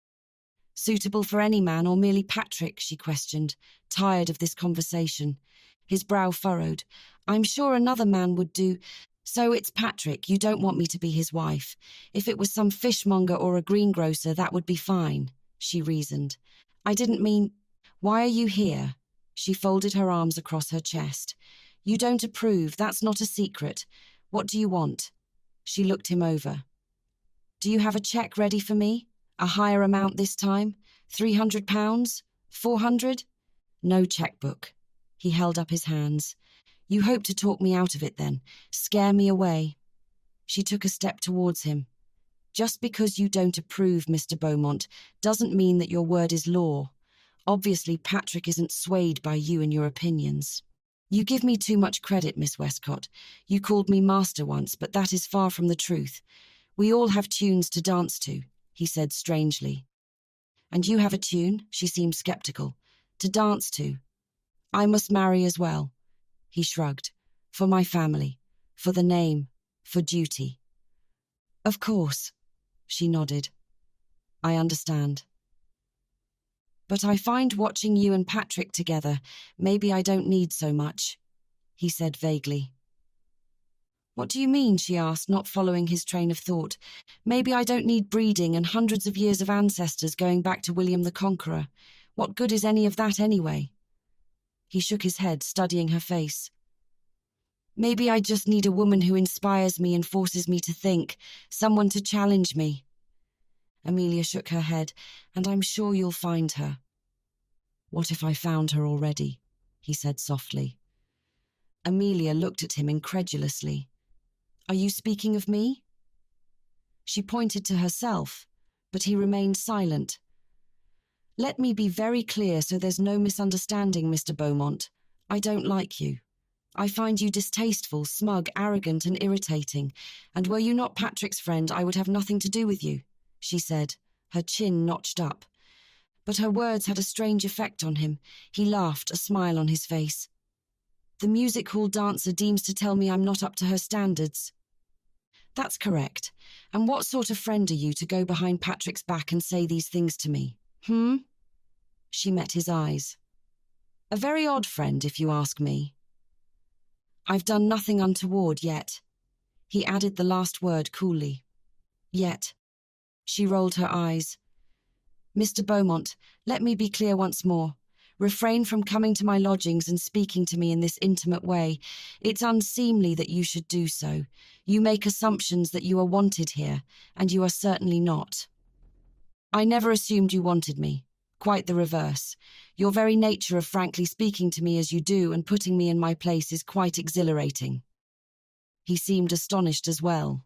Suitable for any man or merely Patrick, she questioned, tired of this conversation. His brow furrowed. I'm sure another man would do. So it's Patrick, you don't want me to be his wife. If it was some fishmonger or a greengrocer, that would be fine, she reasoned. I didn't mean... Why are you here? She folded her arms across her chest. You don't approve, that's not a secret. What do you want? She looked him over. Do you have a cheque ready for me? A higher amount this time? £300? 400? No chequebook. He held up his hands. You hope to talk me out of it then. Scare me away. She took a step towards him. Just because you don't approve, Mr. Beaumont, doesn't mean that your word is law. Obviously, Patrick isn't swayed by you and your opinions. You give me too much credit, Miss Westcott. You called me master once, but that is far from the truth. We all have tunes to dance to, he said strangely. And you have a tune? She seemed sceptical. To dance to. I must marry as well. He shrugged. For my family. For the name. For duty. Of course. She nodded. I understand. But I find watching you and Patrick together, maybe I don't need so much, he said vaguely. What do you mean, she asked, not following his train of thought. Maybe I don't need breeding and hundreds of years of ancestors going back to William the Conqueror. What good is any of that anyway? He shook his head, studying her face. Maybe I just need a woman who inspires me and forces me to think, someone to challenge me. Amelia shook her head, and I'm sure you'll find her. What if I found her already? He said softly. Amelia looked at him incredulously. Are you speaking of me? She pointed to herself, but he remained silent. Let me be very clear so there's no misunderstanding, Mr. Beaumont. I don't like you. I find you distasteful, smug, arrogant, and irritating, and were you not Patrick's friend, I would have nothing to do with you, she said, her chin notched up. But her words had a strange effect on him. He laughed, a smile on his face. The music hall dancer deems to tell me I'm not up to her standards. That's correct. And what sort of friend are you to go behind Patrick's back and say these things to me? She met his eyes. A very odd friend, if you ask me. I've done nothing untoward yet. He added the last word coolly. Yet. She rolled her eyes. Mr. Beaumont, let me be clear once more. Refrain from coming to my lodgings and speaking to me in this intimate way. It's unseemly that you should do so. You make assumptions that you are wanted here, and you are certainly not. I never assumed you wanted me. Quite the reverse. Your very nature of frankly speaking to me as you do and putting me in my place is quite exhilarating. He seemed astonished as well.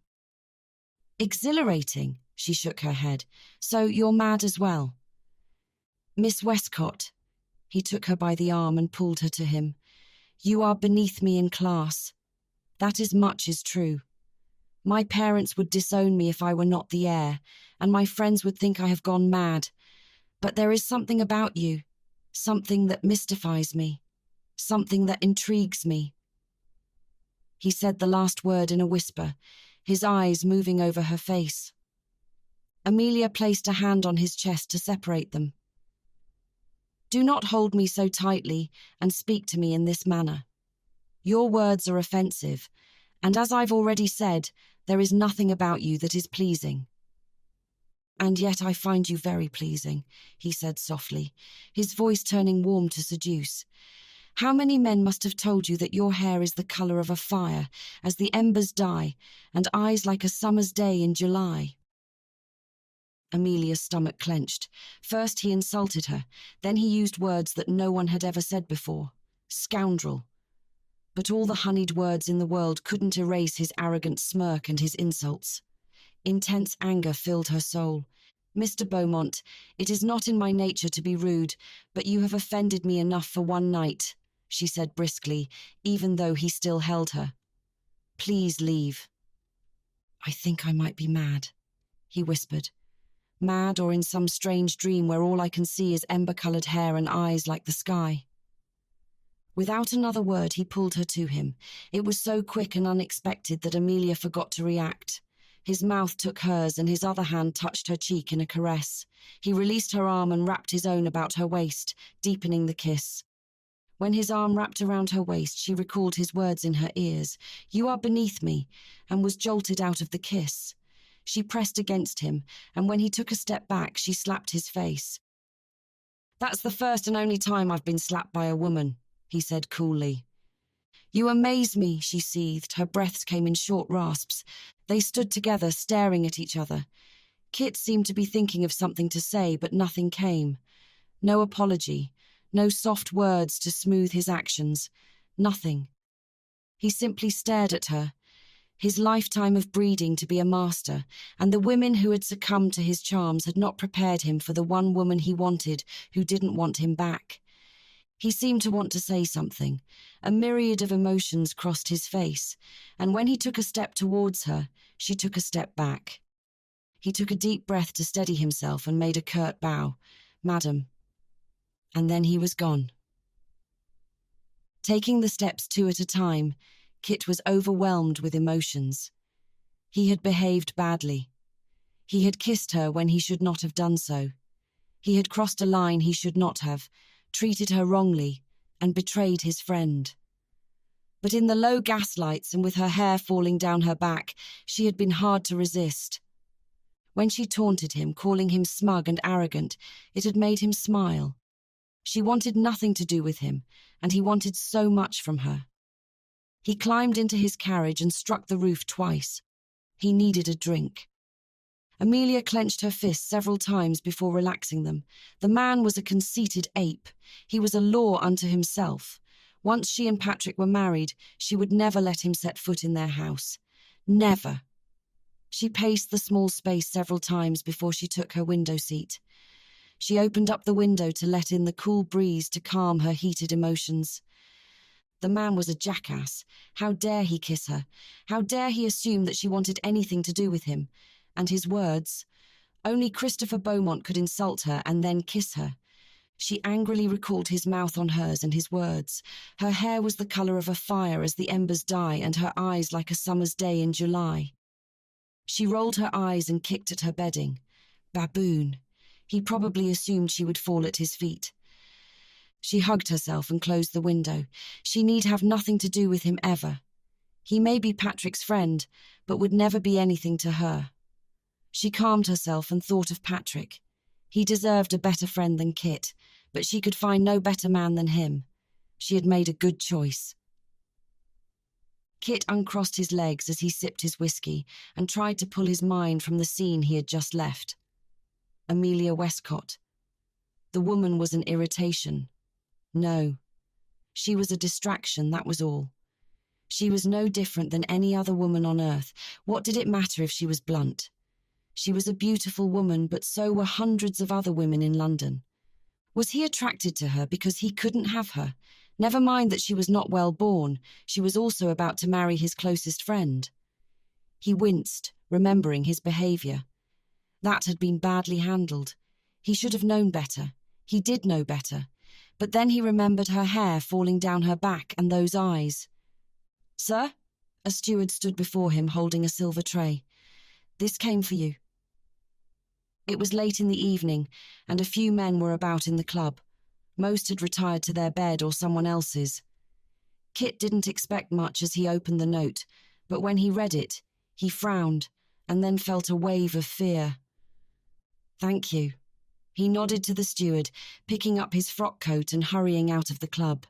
Exhilarating? She shook her head. So you're mad as well? Miss Westcott. He took her by the arm and pulled her to him. You are beneath me in class. That is much is true. My parents would disown me if I were not the heir, and my friends would think I have gone mad. But there is something about you, something that mystifies me, something that intrigues me. He said the last word in a whisper, his eyes moving over her face. Amelia placed a hand on his chest to separate them. Do not hold me so tightly and speak to me in this manner. Your words are offensive, and as I've already said, there is nothing about you that is pleasing. And yet I find you very pleasing, he said softly, his voice turning warm to seduce. How many men must have told you that your hair is the colour of a fire, as the embers die, and eyes like a summer's day in July? Amelia's stomach clenched. First he insulted her, then he used words that no one had ever said before. Scoundrel. But all the honeyed words in the world couldn't erase his arrogant smirk and his insults. Intense anger filled her soul. Mr. Beaumont, it is not in my nature to be rude, but you have offended me enough for one night, she said briskly, even though he still held her. Please leave. I think I might be mad, he whispered. Mad or in some strange dream where all I can see is ember-coloured hair and eyes like the sky. Without another word, he pulled her to him. It was so quick and unexpected that Amelia forgot to react. His mouth took hers and his other hand touched her cheek in a caress. He released her arm and wrapped his own about her waist, deepening the kiss. When his arm wrapped around her waist, she recalled his words in her ears. You are beneath me, and was jolted out of the kiss. She pressed against him, and when he took a step back, she slapped his face. That's the first and only time I've been slapped by a woman, he said coolly. You amaze me, she seethed. Her breaths came in short rasps. They stood together, staring at each other. Kit seemed to be thinking of something to say, but nothing came. No apology, no soft words to smooth his actions. Nothing. He simply stared at her, his lifetime of breeding to be a master, and the women who had succumbed to his charms had not prepared him for the one woman he wanted who didn't want him back. He seemed to want to say something. A myriad of emotions crossed his face, and when he took a step towards her, she took a step back. He took a deep breath to steady himself and made a curt bow. Madam. And then he was gone. Taking the steps two at a time, Kit was overwhelmed with emotions. He had behaved badly. He had kissed her when he should not have done so. He had crossed a line he should not have, treated her wrongly, and betrayed his friend. But in the low gaslights and with her hair falling down her back, she had been hard to resist. When she taunted him, calling him smug and arrogant, it had made him smile. She wanted nothing to do with him, and he wanted so much from her. He climbed into his carriage and struck the roof twice. He needed a drink. Amelia clenched her fists several times before relaxing them. The man was a conceited ape. He was a law unto himself. Once she and Patrick were married, she would never let him set foot in their house. Never. She paced the small space several times before she took her window seat. She opened up the window to let in the cool breeze to calm her heated emotions. The man was a jackass. How dare he kiss her? How dare he assume that she wanted anything to do with him? And his words. Only Christopher Beaumont could insult her and then kiss her. She angrily recalled his mouth on hers and his words. Her hair was the colour of a fire as the embers die, and her eyes like a summer's day in July. She rolled her eyes and kicked at her bedding. Baboon. He probably assumed she would fall at his feet. She hugged herself and closed the window. She need have nothing to do with him ever. He may be Patrick's friend, but would never be anything to her. She calmed herself and thought of Patrick. He deserved a better friend than Kit, but she could find no better man than him. She had made a good choice. Kit uncrossed his legs as he sipped his whiskey and tried to pull his mind from the scene he had just left. Amelia Westcott. The woman was an irritation. No. She was a distraction, that was all. She was no different than any other woman on earth. What did it matter if she was blunt? She was a beautiful woman, but so were hundreds of other women in London. Was he attracted to her because he couldn't have her? Never mind that she was not well born, she was also about to marry his closest friend. He winced, remembering his behaviour. That had been badly handled. He should have known better. He did know better. But then he remembered her hair falling down her back and those eyes. "Sir?" A steward stood before him holding a silver tray. "This came for you." It was late in the evening, and a few men were about in the club. Most had retired to their bed or someone else's. Kit didn't expect much as he opened the note, but when he read it, he frowned and then felt a wave of fear. "Thank you." He nodded to the steward, picking up his frock coat and hurrying out of the club.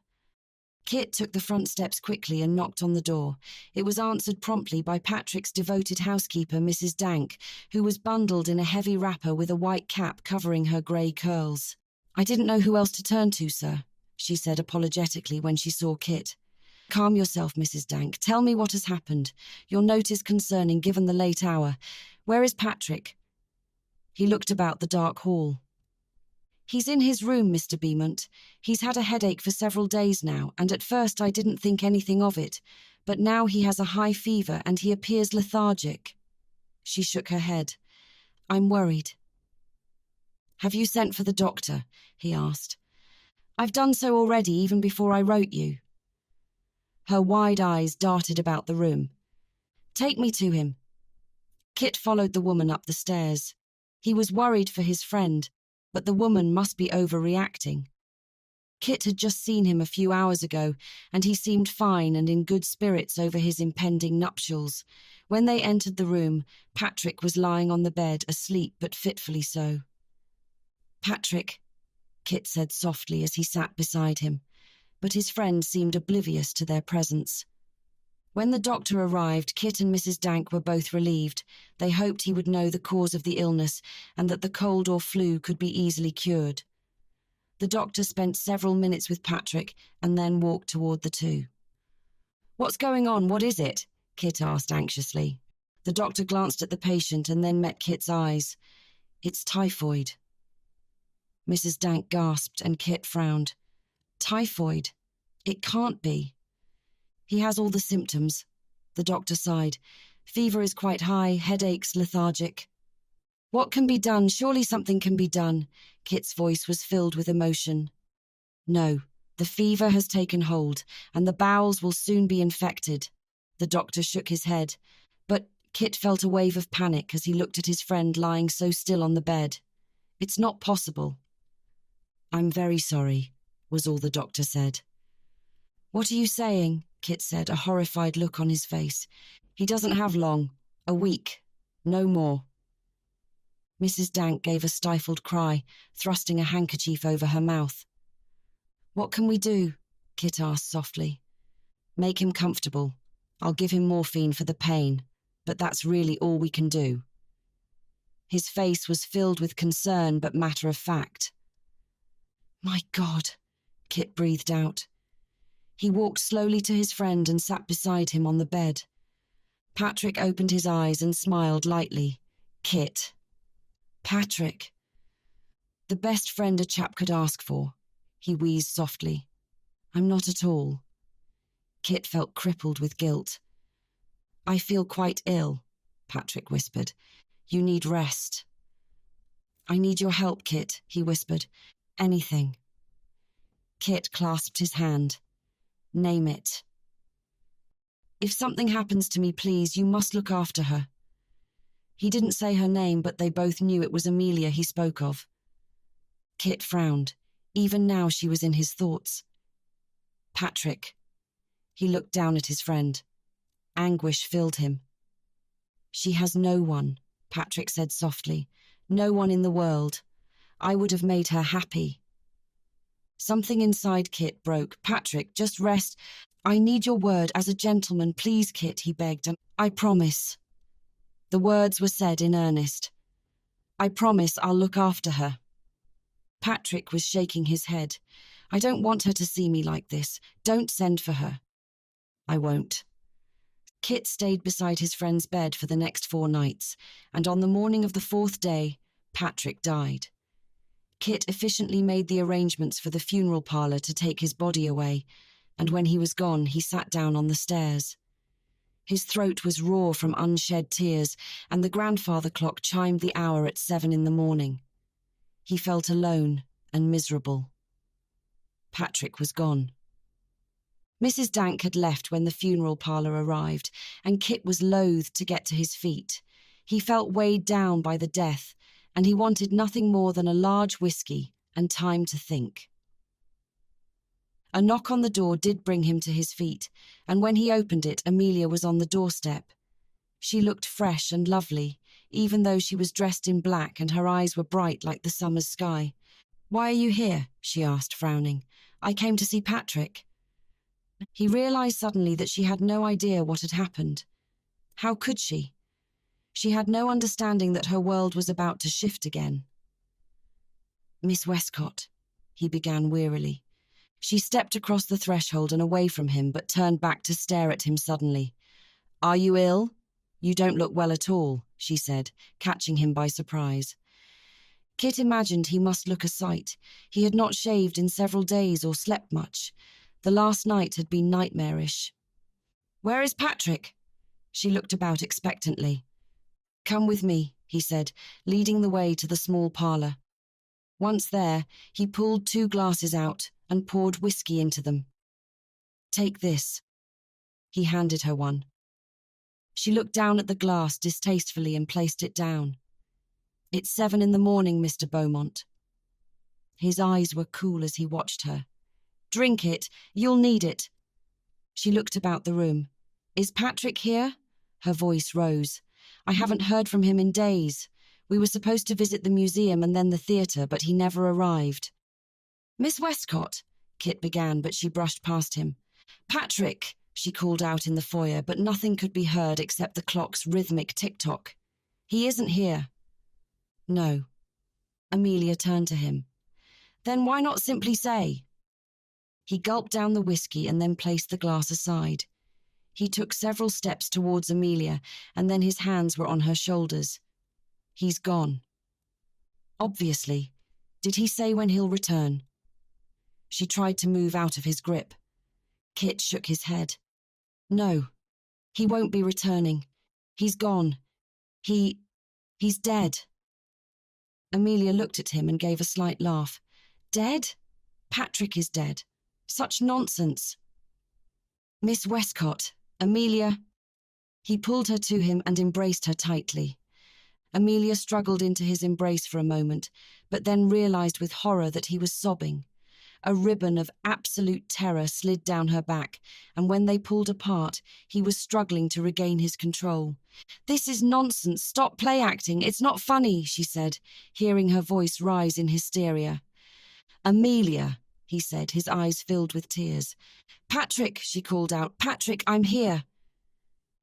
Kit took the front steps quickly and knocked on the door. It was answered promptly by Patrick's devoted housekeeper, Mrs. Dank, who was bundled in a heavy wrapper with a white cap covering her grey curls. "I didn't know who else to turn to, sir," she said apologetically when she saw Kit. "Calm yourself, Mrs. Dank. Tell me what has happened. Your note is concerning, given the late hour. Where is Patrick?" He looked about the dark hall. "He's in his room, Mr. Beaumont. He's had a headache for several days now, and at first I didn't think anything of it, but now he has a high fever and he appears lethargic." She shook her head. "I'm worried." "Have you sent for the doctor?" he asked. "I've done so already, even before I wrote you." Her wide eyes darted about the room. "Take me to him." Kit followed the woman up the stairs. He was worried for his friend, but the woman must be overreacting. Kit had just seen him a few hours ago, and he seemed fine and in good spirits over his impending nuptials. When they entered the room, Patrick was lying on the bed, asleep but fitfully so. "Patrick," Kit said softly as he sat beside him, but his friend seemed oblivious to their presence. When the doctor arrived, Kit and Mrs. Dank were both relieved. They hoped he would know the cause of the illness and that the cold or flu could be easily cured. The doctor spent several minutes with Patrick and then walked toward the two. "What's going on? What is it?" Kit asked anxiously. The doctor glanced at the patient and then met Kit's eyes. "It's typhoid." Mrs. Dank gasped and Kit frowned. "Typhoid? It can't be." "He has all the symptoms," the doctor sighed. "Fever is quite high, headaches, lethargic." "What can be done? Surely something can be done." Kit's voice was filled with emotion. "No, the fever has taken hold, and the bowels will soon be infected." The doctor shook his head, but Kit felt a wave of panic as he looked at his friend lying so still on the bed. "It's not possible." "I'm very sorry," was all the doctor said. "What are you saying?" Kit said, a horrified look on his face. "He doesn't have long. A week. No more." Mrs. Dank gave a stifled cry, thrusting a handkerchief over her mouth. "What can we do?" Kit asked softly. "Make him comfortable. I'll give him morphine for the pain, but that's really all we can do." His face was filled with concern but matter of fact. "My God," Kit breathed out. He walked slowly to his friend and sat beside him on the bed. Patrick opened his eyes and smiled lightly. "Kit." "Patrick." "The best friend a chap could ask for," he wheezed softly. "I'm not at all." Kit felt crippled with guilt. "I feel quite ill," Patrick whispered. "You need rest." "I need your help, Kit," he whispered. "Anything." Kit clasped his hand. "Name it." "If something happens to me, please, you must look after her." He didn't say her name, but they both knew it was Amelia he spoke of. Kit frowned. Even now she was in his thoughts. "Patrick." He looked down at his friend. Anguish filled him. "She has no one," Patrick said softly. "No one in the world. I would have made her happy." Something inside Kit broke. "Patrick, just rest. I need your word as a gentleman, please, Kit," he begged. "And I promise." The words were said in earnest. "I promise I'll look after her." Patrick was shaking his head. "I don't want her to see me like this. Don't send for her." "I won't." Kit stayed beside his friend's bed for the next 4 nights, and on the morning of the 4th day, Patrick died. Kit efficiently made the arrangements for the funeral parlour to take his body away, and when he was gone, he sat down on the stairs. His throat was raw from unshed tears, and the grandfather clock chimed the hour at 7 in the morning. He felt alone and miserable. Patrick was gone. Mrs. Dank had left when the funeral parlour arrived, and Kit was loath to get to his feet. He felt weighed down by the death, and he wanted nothing more than a large whiskey and time to think. A knock on the door did bring him to his feet, and when he opened it, Amelia was on the doorstep. She looked fresh and lovely, even though she was dressed in black and her eyes were bright like the summer's sky. "Why are you here?" she asked, frowning. "I came to see Patrick." He realized suddenly that she had no idea what had happened. How could she? She had no understanding that her world was about to shift again. "Miss Westcott," he began wearily. She stepped across the threshold and away from him, but turned back to stare at him suddenly. "Are you ill? You don't look well at all," she said, catching him by surprise. Kit imagined he must look a sight. He had not shaved in several days or slept much. The last night had been nightmarish. "Where is Patrick?" She looked about expectantly. "Come with me," he said, leading the way to the small parlour. Once there, he pulled 2 glasses out and poured whiskey into them. "Take this." He handed her one. She looked down at the glass distastefully and placed it down. "It's 7 in the morning, Mr. Beaumont." His eyes were cool as he watched her. "Drink it. You'll need it." She looked about the room. "Is Patrick here?" Her voice rose. "I haven't heard from him in days. We were supposed to visit the museum and then the theatre, but he never arrived." "Miss Westcott," Kit began, but she brushed past him. "Patrick," she called out in the foyer, but nothing could be heard except the clock's rhythmic tick-tock. "He isn't here." "No." Amelia turned to him. "Then why not simply say?" He gulped down the whiskey and then placed the glass aside. He took several steps towards Amelia, and then his hands were on her shoulders. "He's gone." "Obviously. Did he say when he'll return?" She tried to move out of his grip. Kit shook his head. "No, he won't be returning. He's gone. He's dead." Amelia looked at him and gave a slight laugh. "Dead? Patrick is dead. Such nonsense." "Miss Westcott, Amelia." He pulled her to him and embraced her tightly. Amelia struggled into his embrace for a moment, but then realized with horror that he was sobbing. A ribbon of absolute terror slid down her back, and when they pulled apart, he was struggling to regain his control. "This is nonsense. Stop play-acting. It's not funny," she said, hearing her voice rise in hysteria. "Amelia," he said, his eyes filled with tears. "Patrick," she called out. "Patrick, I'm here."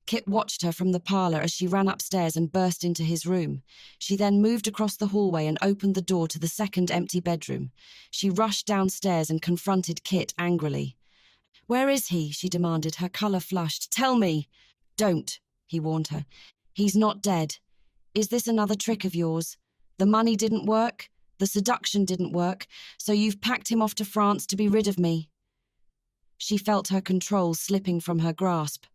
Kit watched her from the parlour as she ran upstairs and burst into his room. She then moved across the hallway and opened the door to the second empty bedroom. She rushed downstairs and confronted Kit angrily. "Where is he?" she demanded, her colour flushed. "Tell me." "Don't," he warned her. "He's not dead. Is this another trick of yours? The money didn't work, the seduction didn't work, so you've packed him off to France to be rid of me." She felt her control slipping from her grasp.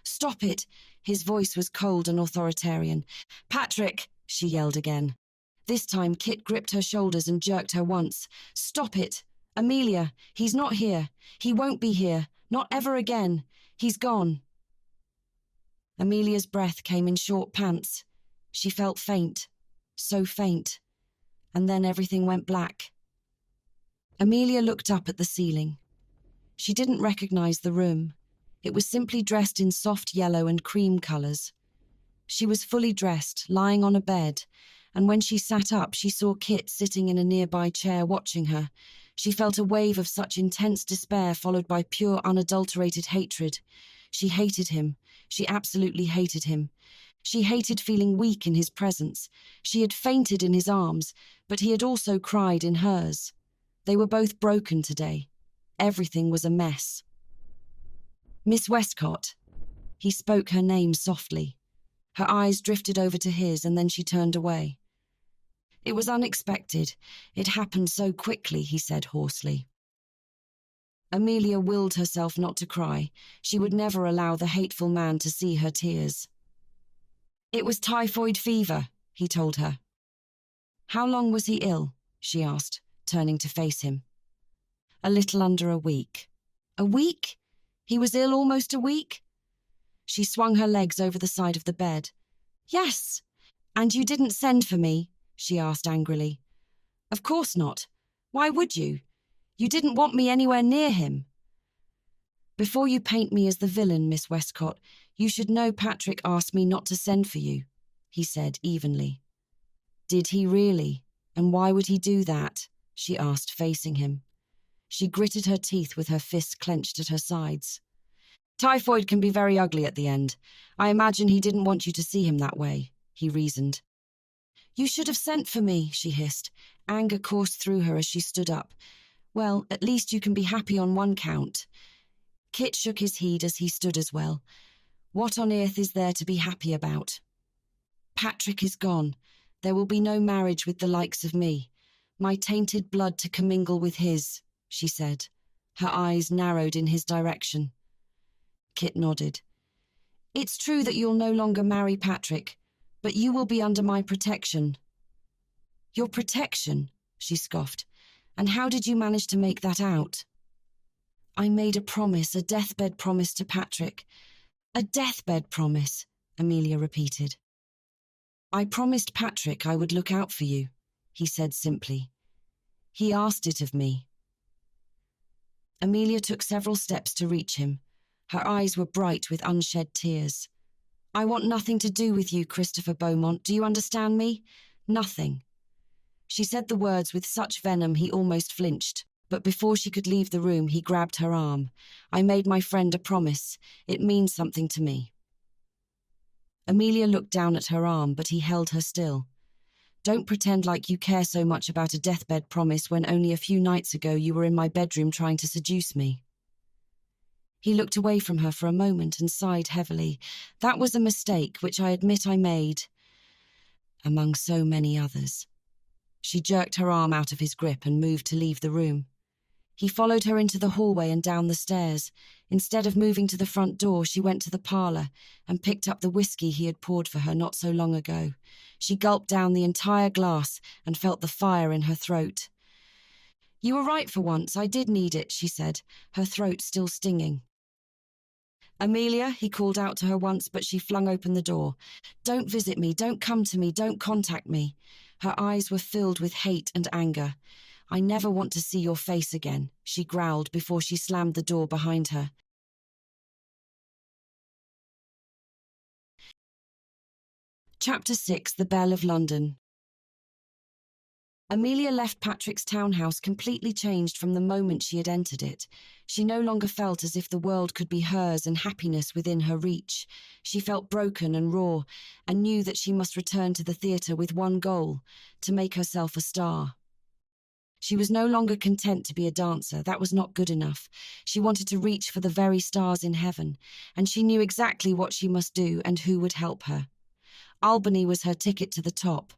"Stop it!" His voice was cold and authoritarian. "Patrick!" she yelled again. This time Kit gripped her shoulders and jerked her once. "Stop it! Amelia, he's not here. He won't be here. Not ever again. He's gone." Amelia's breath came in short pants. She felt faint. So faint. And then everything went black. Amelia looked up at the ceiling. She didn't recognize the room. It was simply dressed in soft yellow and cream colours. She was fully dressed, lying on a bed, and when she sat up, she saw Kit sitting in a nearby chair watching her. She felt a wave of such intense despair followed by pure, unadulterated hatred. She hated him. She absolutely hated him. She hated feeling weak in his presence. She had fainted in his arms, but he had also cried in hers. They were both broken today. Everything was a mess. "Miss Westcott." He spoke her name softly. Her eyes drifted over to his, and then she turned away. "It was unexpected. It happened so quickly," he said hoarsely. Amelia willed herself not to cry. She would never allow the hateful man to see her tears. "It was typhoid fever," he told her. "How long was he ill?" she asked, turning to face him. "A little under a week." "A week? He was ill almost a week?" She swung her legs over the side of the bed. "Yes. And you didn't send for me?" she asked angrily. "Of course not. Why would you? You didn't want me anywhere near him." "Before you paint me as the villain, Miss Westcott, you should know Patrick asked me not to send for you," he said evenly. "Did he really? And why would he do that?" she asked, facing him. She gritted her teeth with her fists clenched at her sides. "Typhoid can be very ugly at the end. I imagine he didn't want you to see him that way," he reasoned. "You should have sent for me," she hissed. Anger coursed through her as she stood up. "Well, at least you can be happy on one count." Kit shook his head as he stood as well. "What on earth is there to be happy about?" "Patrick is gone. There will be no marriage with the likes of me. My tainted blood to commingle with his," she said. Her eyes narrowed in his direction. Kit nodded. "It's true that you'll no longer marry Patrick, but you will be under my protection." "Your protection?" she scoffed. "And how did you manage to make that out?" "I made a promise, a deathbed promise to Patrick." "A deathbed promise," Amelia repeated. "I promised Patrick I would look out for you," he said simply. "He asked it of me." Amelia took several steps to reach him. Her eyes were bright with unshed tears. "I want nothing to do with you, Christopher Beaumont. Do you understand me? Nothing." She said the words with such venom he almost flinched, but before she could leave the room he grabbed her arm. "I made my friend a promise. It means something to me." Amelia looked down at her arm, but he held her still. "Don't pretend like you care so much about a deathbed promise when only a few nights ago you were in my bedroom trying to seduce me." He looked away from her for a moment and sighed heavily. "That was a mistake, which I admit I made, among so many others." She jerked her arm out of his grip and moved to leave the room. He followed her into the hallway and down the stairs. Instead of moving to the front door, she went to the parlour and picked up the whiskey he had poured for her not so long ago. She gulped down the entire glass and felt the fire in her throat. "You were right for once. I did need it," she said, her throat still stinging. "Amelia," he called out to her once, but she flung open the door. "Don't visit me, don't come to me, don't contact me." Her eyes were filled with hate and anger. "I never want to see your face again," she growled before she slammed the door behind her. Chapter 6: The Belle of London. Amelia left Patrick's townhouse completely changed from the moment she had entered it. She no longer felt as if the world could be hers and happiness within her reach. She felt broken and raw, and knew that she must return to the theatre with one goal: to make herself a star. She was no longer content to be a dancer. That was not good enough. She wanted to reach for the very stars in heaven, and she knew exactly what she must do and who would help her. Albany was her ticket to the top.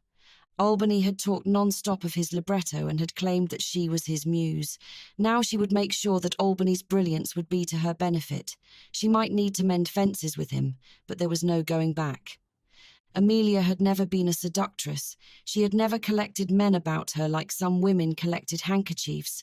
Albany had talked non-stop of his libretto and had claimed that she was his muse. Now she would make sure that Albany's brilliance would be to her benefit. She might need to mend fences with him, but there was no going back. Amelia had never been a seductress. She had never collected men about her like some women collected handkerchiefs,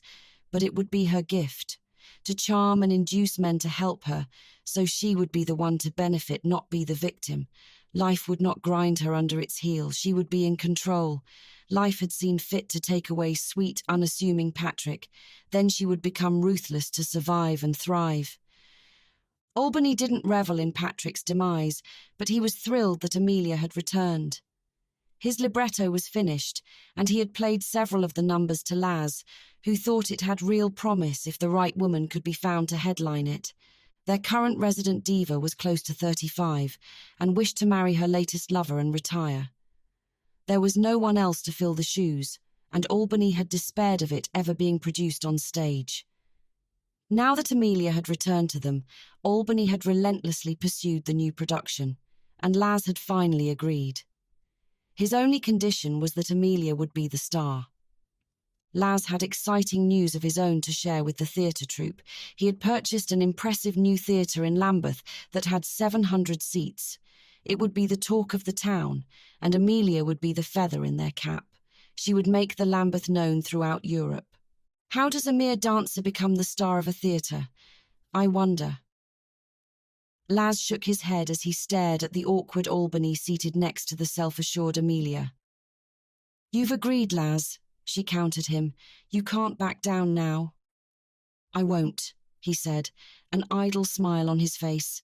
but it would be her gift, to charm and induce men to help her, so she would be the one to benefit, not be the victim. Life would not grind her under its heel. She would be in control. Life had seen fit to take away sweet, unassuming Patrick. Then she would become ruthless to survive and thrive. Albany didn't revel in Patrick's demise, but he was thrilled that Amelia had returned. His libretto was finished, and he had played several of the numbers to Laz, who thought it had real promise if the right woman could be found to headline it. Their current resident diva was close to 35 and wished to marry her latest lover and retire. There was no one else to fill the shoes, and Albany had despaired of it ever being produced on stage. Now that Amelia had returned to them, Albany had relentlessly pursued the new production, and Laz had finally agreed. His only condition was that Amelia would be the star. Laz had exciting news of his own to share with the theatre troupe. He had purchased an impressive new theatre in Lambeth that had 700 seats. It would be the talk of the town, and Amelia would be the feather in their cap. She would make the Lambeth known throughout Europe. How does a mere dancer become the star of a theatre? I wonder. Laz shook his head as he stared at the awkward Albany seated next to the self-assured Amelia. You've agreed, Laz, she countered him. You can't back down now. I won't, he said, an idle smile on his face.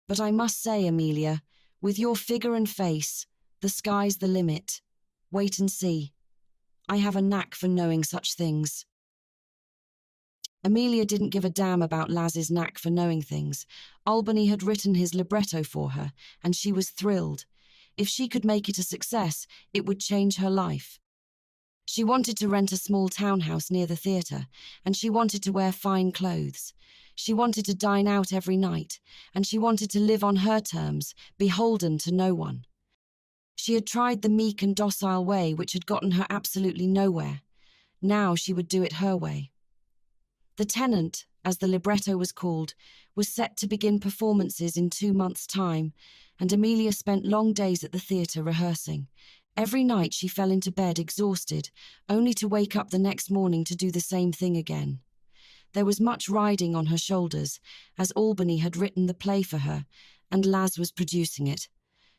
But I must say, Amelia, with your figure and face, the sky's the limit. Wait and see. I have a knack for knowing such things. Amelia didn't give a damn about Laz's knack for knowing things. Albany had written his libretto for her, and she was thrilled. If she could make it a success, it would change her life. She wanted to rent a small townhouse near the theatre, and she wanted to wear fine clothes. She wanted to dine out every night, and she wanted to live on her terms, beholden to no one. She had tried the meek and docile way, which had gotten her absolutely nowhere. Now she would do it her way. The Tenant, as the libretto was called, was set to begin performances in 2 months' time, and Amelia spent long days at the theatre rehearsing. Every night she fell into bed exhausted, only to wake up the next morning to do the same thing again. There was much riding on her shoulders, as Albany had written the play for her, and Laz was producing it.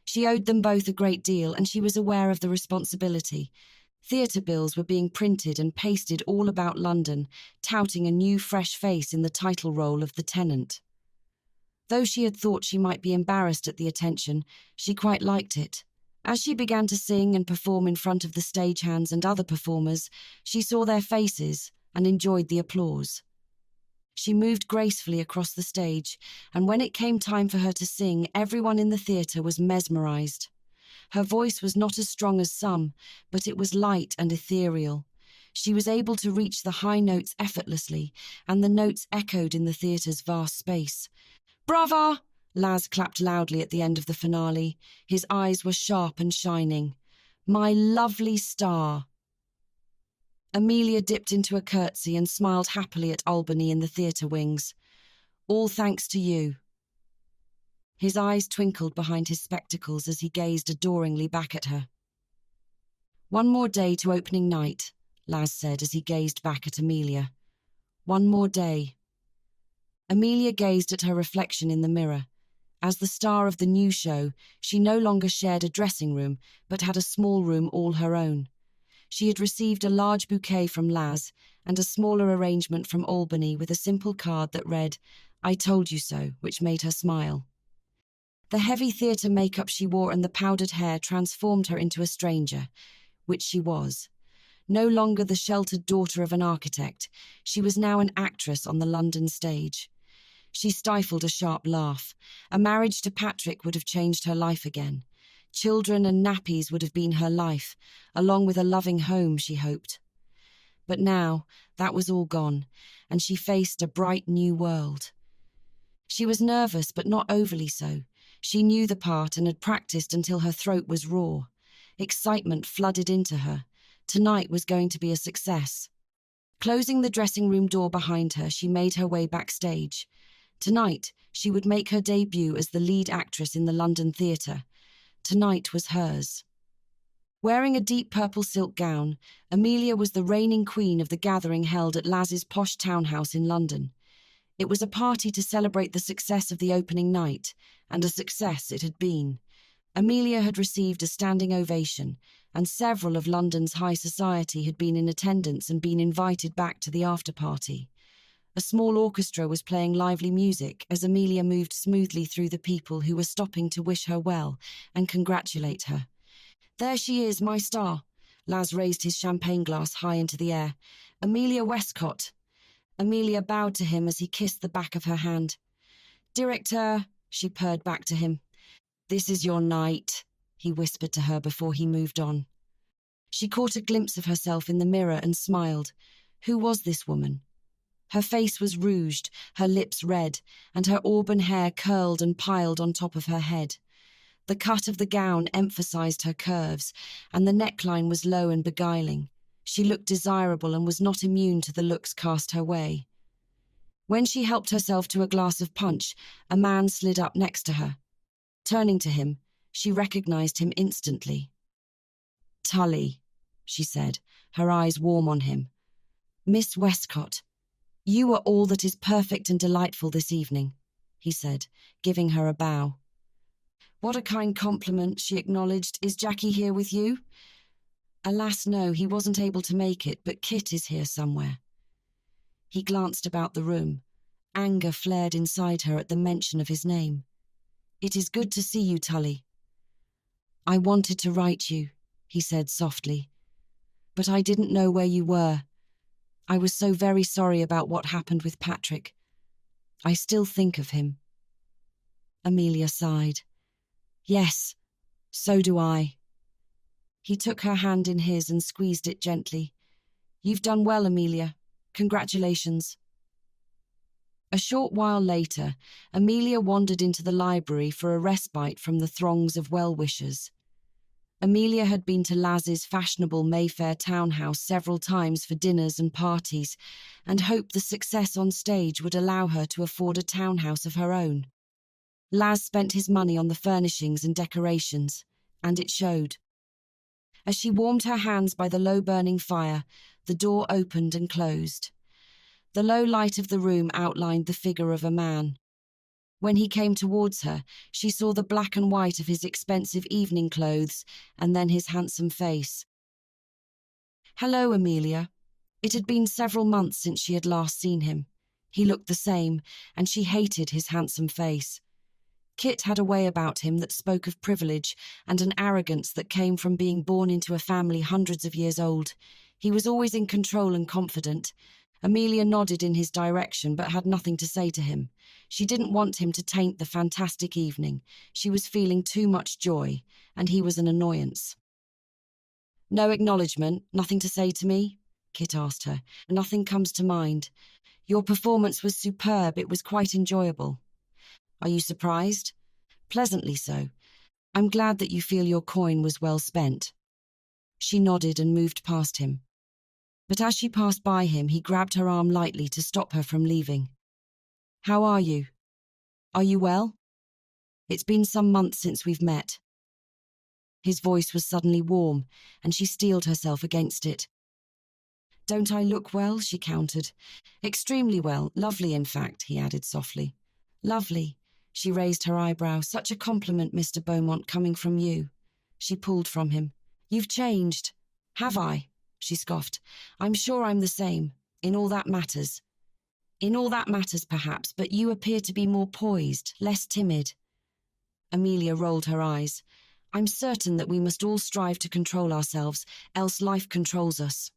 She owed them both a great deal, and she was aware of the responsibility. Theatre bills were being printed and pasted all about London, touting a new fresh face in the title role of the Tenant. Though she had thought she might be embarrassed at the attention, she quite liked it. As she began to sing and perform in front of the stagehands and other performers, she saw their faces and enjoyed the applause. She moved gracefully across the stage, and when it came time for her to sing, everyone in the theatre was mesmerized. Her voice was not as strong as some, but it was light and ethereal. She was able to reach the high notes effortlessly, and the notes echoed in the theatre's vast space. "Brava!" Laz clapped loudly at the end of the finale. His eyes were sharp and shining. "My lovely star!" Amelia dipped into a curtsy and smiled happily at Albany in the theatre wings. "All thanks to you." His eyes twinkled behind his spectacles as he gazed adoringly back at her. "One more day to opening night," Laz said as he gazed back at Amelia. "One more day." Amelia gazed at her reflection in the mirror. As the star of the new show, she no longer shared a dressing room, but had a small room all her own. She had received a large bouquet from Laz and a smaller arrangement from Albany with a simple card that read, "I told you so," which made her smile. The heavy theatre makeup she wore and the powdered hair transformed her into a stranger, which she was. No longer the sheltered daughter of an architect, she was now an actress on the London stage. She stifled a sharp laugh. A marriage to Patrick would have changed her life again. Children and nappies would have been her life, along with a loving home, she hoped. But now, that was all gone, and she faced a bright new world. She was nervous, but not overly so. She knew the part and had practiced until her throat was raw. Excitement flooded into her. Tonight was going to be a success. Closing the dressing room door behind her, she made her way backstage. Tonight, she would make her debut as the lead actress in the London theatre. Tonight was hers. Wearing a deep purple silk gown, Amelia was the reigning queen of the gathering held at Laz's posh townhouse in London. It was a party to celebrate the success of the opening night, and a success it had been. Amelia had received a standing ovation, and several of London's high society had been in attendance and been invited back to the after-party. A small orchestra was playing lively music as Amelia moved smoothly through the people who were stopping to wish her well and congratulate her. There she is, my star. Laz raised his champagne glass high into the air. Amelia Westcott. Amelia bowed to him as he kissed the back of her hand. Directeur, she purred back to him. This is your night, he whispered to her before he moved on. She caught a glimpse of herself in the mirror and smiled. Who was this woman? Her face was rouged, her lips red, and her auburn hair curled and piled on top of her head. The cut of the gown emphasized her curves, and the neckline was low and beguiling. She looked desirable and was not immune to the looks cast her way. When she helped herself to a glass of punch, a man slid up next to her. Turning to him, she recognized him instantly. Tully, she said, her eyes warm on him. Miss Westcott, you are all that is perfect and delightful this evening, he said, giving her a bow. What a kind compliment, she acknowledged. Is Jackie here with you? Alas, no, he wasn't able to make it, but Kit is here somewhere. He glanced about the room. Anger flared inside her at the mention of his name. It is good to see you, Tully. I wanted to write you, he said softly, but I didn't know where you were. I was so very sorry about what happened with Patrick. I still think of him. Amelia sighed. Yes, so do I. He took her hand in his and squeezed it gently. You've done well, Amelia. Congratulations. A short while later, Amelia wandered into the library for a respite from the throngs of well-wishers. Amelia had been to Laz's fashionable Mayfair townhouse several times for dinners and parties, and hoped the success on stage would allow her to afford a townhouse of her own. Laz spent his money on the furnishings and decorations, and it showed. As she warmed her hands by the low-burning fire, the door opened and closed. The low light of the room outlined the figure of a man. When he came towards her, she saw the black and white of his expensive evening clothes and then his handsome face. Hello, Amelia. It had been several months since she had last seen him. He looked the same, and she hated his handsome face. Kit had a way about him that spoke of privilege and an arrogance that came from being born into a family hundreds of years old. He was always in control and confident. Amelia nodded in his direction but had nothing to say to him. She didn't want him to taint the fantastic evening. She was feeling too much joy, and he was an annoyance. No acknowledgement, nothing to say to me? Kit asked her. Nothing comes to mind. Your performance was superb. It was quite enjoyable. Are you surprised? Pleasantly so. I'm glad that you feel your coin was well spent. She nodded and moved past him. But as she passed by him, he grabbed her arm lightly to stop her from leaving. How are you? Are you well? It's been some months since we've met. His voice was suddenly warm, and she steeled herself against it. Don't I look well? She countered. Extremely well. Lovely, in fact, he added softly. Lovely. She raised her eyebrow. Such a compliment, Mr. Beaumont, coming from you. She pulled from him. You've changed. Have I? She scoffed. I'm sure I'm the same. In all that matters. In all that matters, perhaps, but you appear to be more poised, less timid. Amelia rolled her eyes. I'm certain that we must all strive to control ourselves, else life controls us.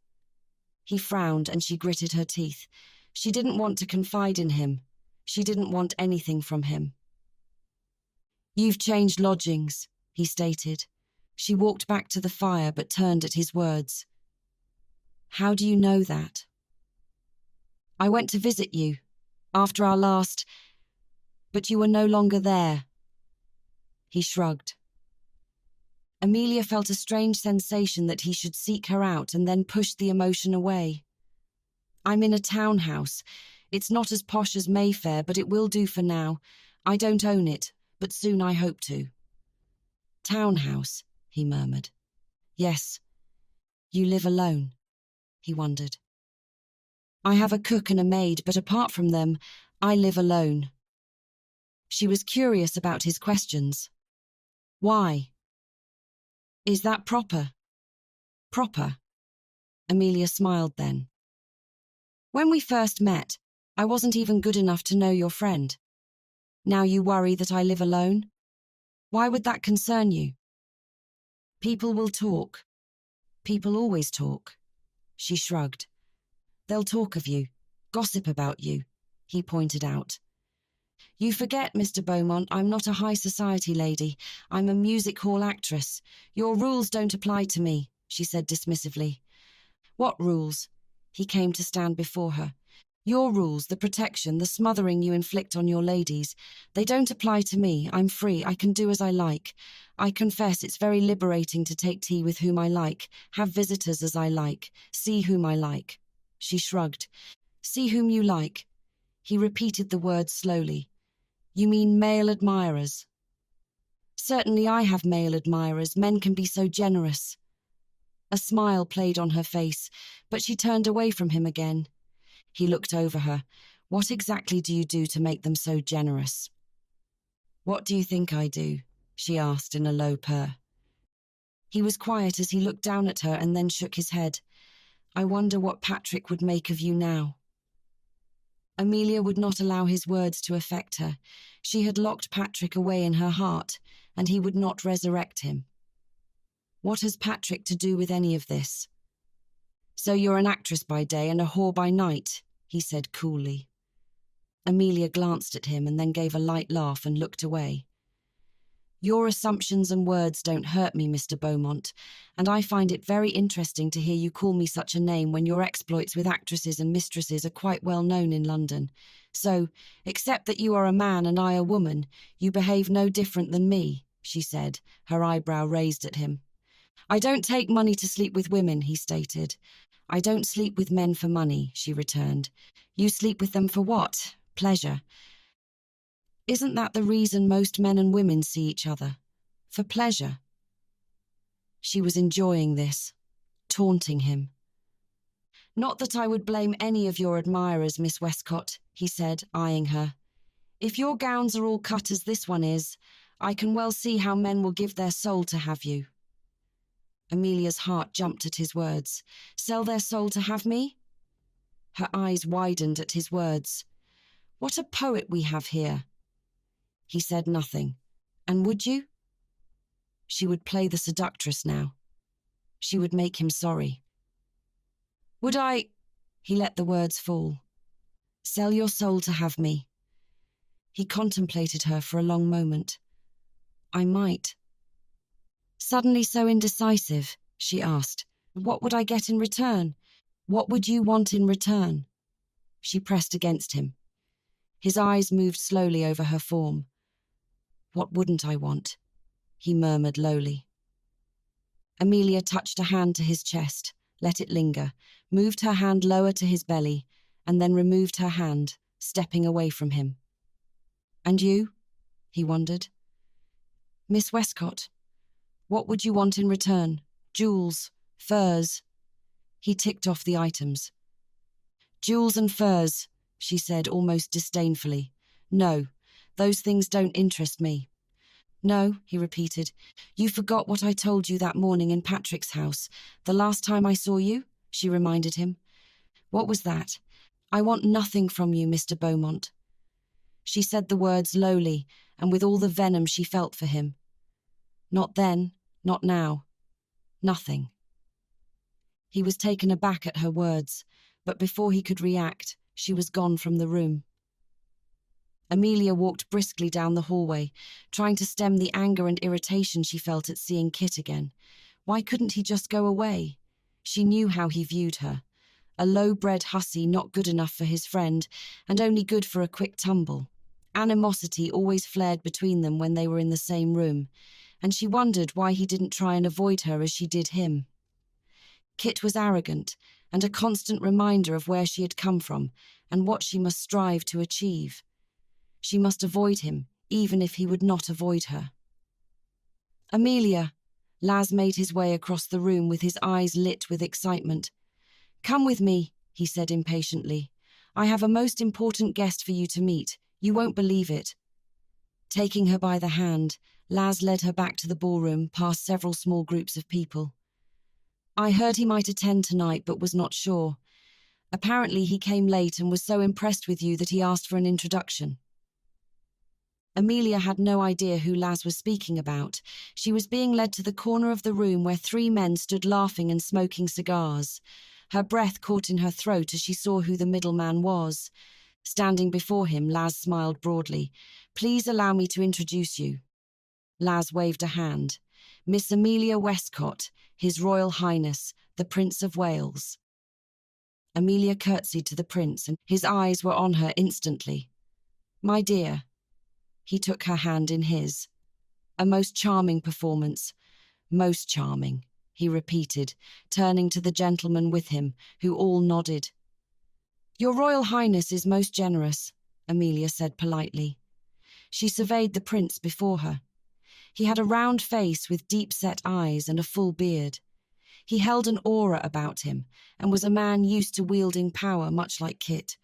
He frowned and she gritted her teeth. She didn't want to confide in him. She didn't want anything from him. You've changed lodgings, he stated. She walked back to the fire but turned at his words. How do you know that? I went to visit you, after our last, but you were no longer there. He shrugged. Amelia felt a strange sensation that he should seek her out and then push the emotion away. I'm in a townhouse. It's not as posh as Mayfair, but it will do for now. I don't own it, but soon I hope to. Townhouse, he murmured. Yes. You live alone, he wondered. I have a cook and a maid, but apart from them, I live alone. She was curious about his questions. Why? Is that proper? Proper? Amelia smiled then. When we first met, I wasn't even good enough to know your friend. Now you worry that I live alone? Why would that concern you? People will talk. People always talk. She shrugged. They'll talk of you, gossip about you, he pointed out. You forget, Mr. Beaumont, I'm not a high society lady. I'm a music hall actress. Your rules don't apply to me, she said dismissively. What rules? He came to stand before her. Your rules, the protection, the smothering you inflict on your ladies, they don't apply to me. I'm free. I can do as I like. I confess it's very liberating to take tea with whom I like, have visitors as I like, see whom I like. She shrugged. See whom you like. He repeated the words slowly. You mean male admirers? Certainly I have male admirers. Men can be so generous. A smile played on her face, but she turned away from him again. He looked over her. What exactly do you do to make them so generous? What do you think I do? She asked in a low purr. He was quiet as he looked down at her and then shook his head. I wonder what Patrick would make of you now. Amelia would not allow his words to affect her. She had locked Patrick away in her heart, and he would not resurrect him. What has Patrick to do with any of this? So you're an actress by day and a whore by night, he said coolly. Amelia glanced at him and then gave a light laugh and looked away. Your assumptions and words don't hurt me, Mr. Beaumont, and I find it very interesting to hear you call me such a name when your exploits with actresses and mistresses are quite well known in London. So, except that you are a man and I a woman, you behave no different than me, she said, her eyebrow raised at him. I don't take money to sleep with women, he stated. I don't sleep with men for money, she returned. You sleep with them for what? Pleasure. Isn't that the reason most men and women see each other? For pleasure. She was enjoying this, taunting him. Not that I would blame any of your admirers, Miss Westcott, he said, eyeing her. If your gowns are all cut as this one is, I can well see how men will give their soul to have you. Amelia's heart jumped at his words. Sell their soul to have me? Her eyes widened at his words. What a poet we have here. He said nothing. And would you? She would play the seductress now. She would make him sorry. Would I? He let the words fall. Sell your soul to have me. He contemplated her for a long moment. I might. Suddenly so indecisive, she asked. What would I get in return? What would you want in return? She pressed against him. His eyes moved slowly over her form. What wouldn't I want? He murmured lowly. Amelia touched a hand to his chest, let it linger, moved her hand lower to his belly, and then removed her hand, stepping away from him. And you? He wondered. Miss Westcott, what would you want in return? Jewels, furs. He ticked off the items. Jewels and furs, she said almost disdainfully. No, those things don't interest me. No, he repeated. You forgot what I told you that morning in Patrick's house. The last time I saw you, she reminded him. What was that? I want nothing from you, Mr. Beaumont. She said the words lowly and with all the venom she felt for him. Not then, not now. Nothing. He was taken aback at her words, but before he could react, she was gone from the room. Amelia walked briskly down the hallway, trying to stem the anger and irritation she felt at seeing Kit again. Why couldn't he just go away? She knew how he viewed her. A low-bred hussy not good enough for his friend, and only good for a quick tumble. Animosity always flared between them when they were in the same room, and she wondered why he didn't try and avoid her as she did him. Kit was arrogant, and a constant reminder of where she had come from and what she must strive to achieve. She must avoid him, even if he would not avoid her. Amelia! Laz made his way across the room with his eyes lit with excitement. Come with me, he said impatiently. I have a most important guest for you to meet. You won't believe it. Taking her by the hand, Laz led her back to the ballroom, past several small groups of people. I heard he might attend tonight, but was not sure. Apparently he came late and was so impressed with you that he asked for an introduction. Amelia had no idea who Laz was speaking about. She was being led to the corner of the room where three men stood laughing and smoking cigars. Her breath caught in her throat as she saw who the middleman was. Standing before him, Laz smiled broadly. "Please allow me to introduce you." Laz waved a hand. "Miss Amelia Westcott, His Royal Highness, the Prince of Wales." Amelia curtsied to the prince, and his eyes were on her instantly. "My dear." He took her hand in his. "A most charming performance. Most charming," he repeated, turning to the gentlemen with him, who all nodded. "Your Royal Highness is most generous," Amelia said politely. She surveyed the prince before her. He had a round face with deep-set eyes and a full beard. He held an aura about him and was a man used to wielding power, much like Kit.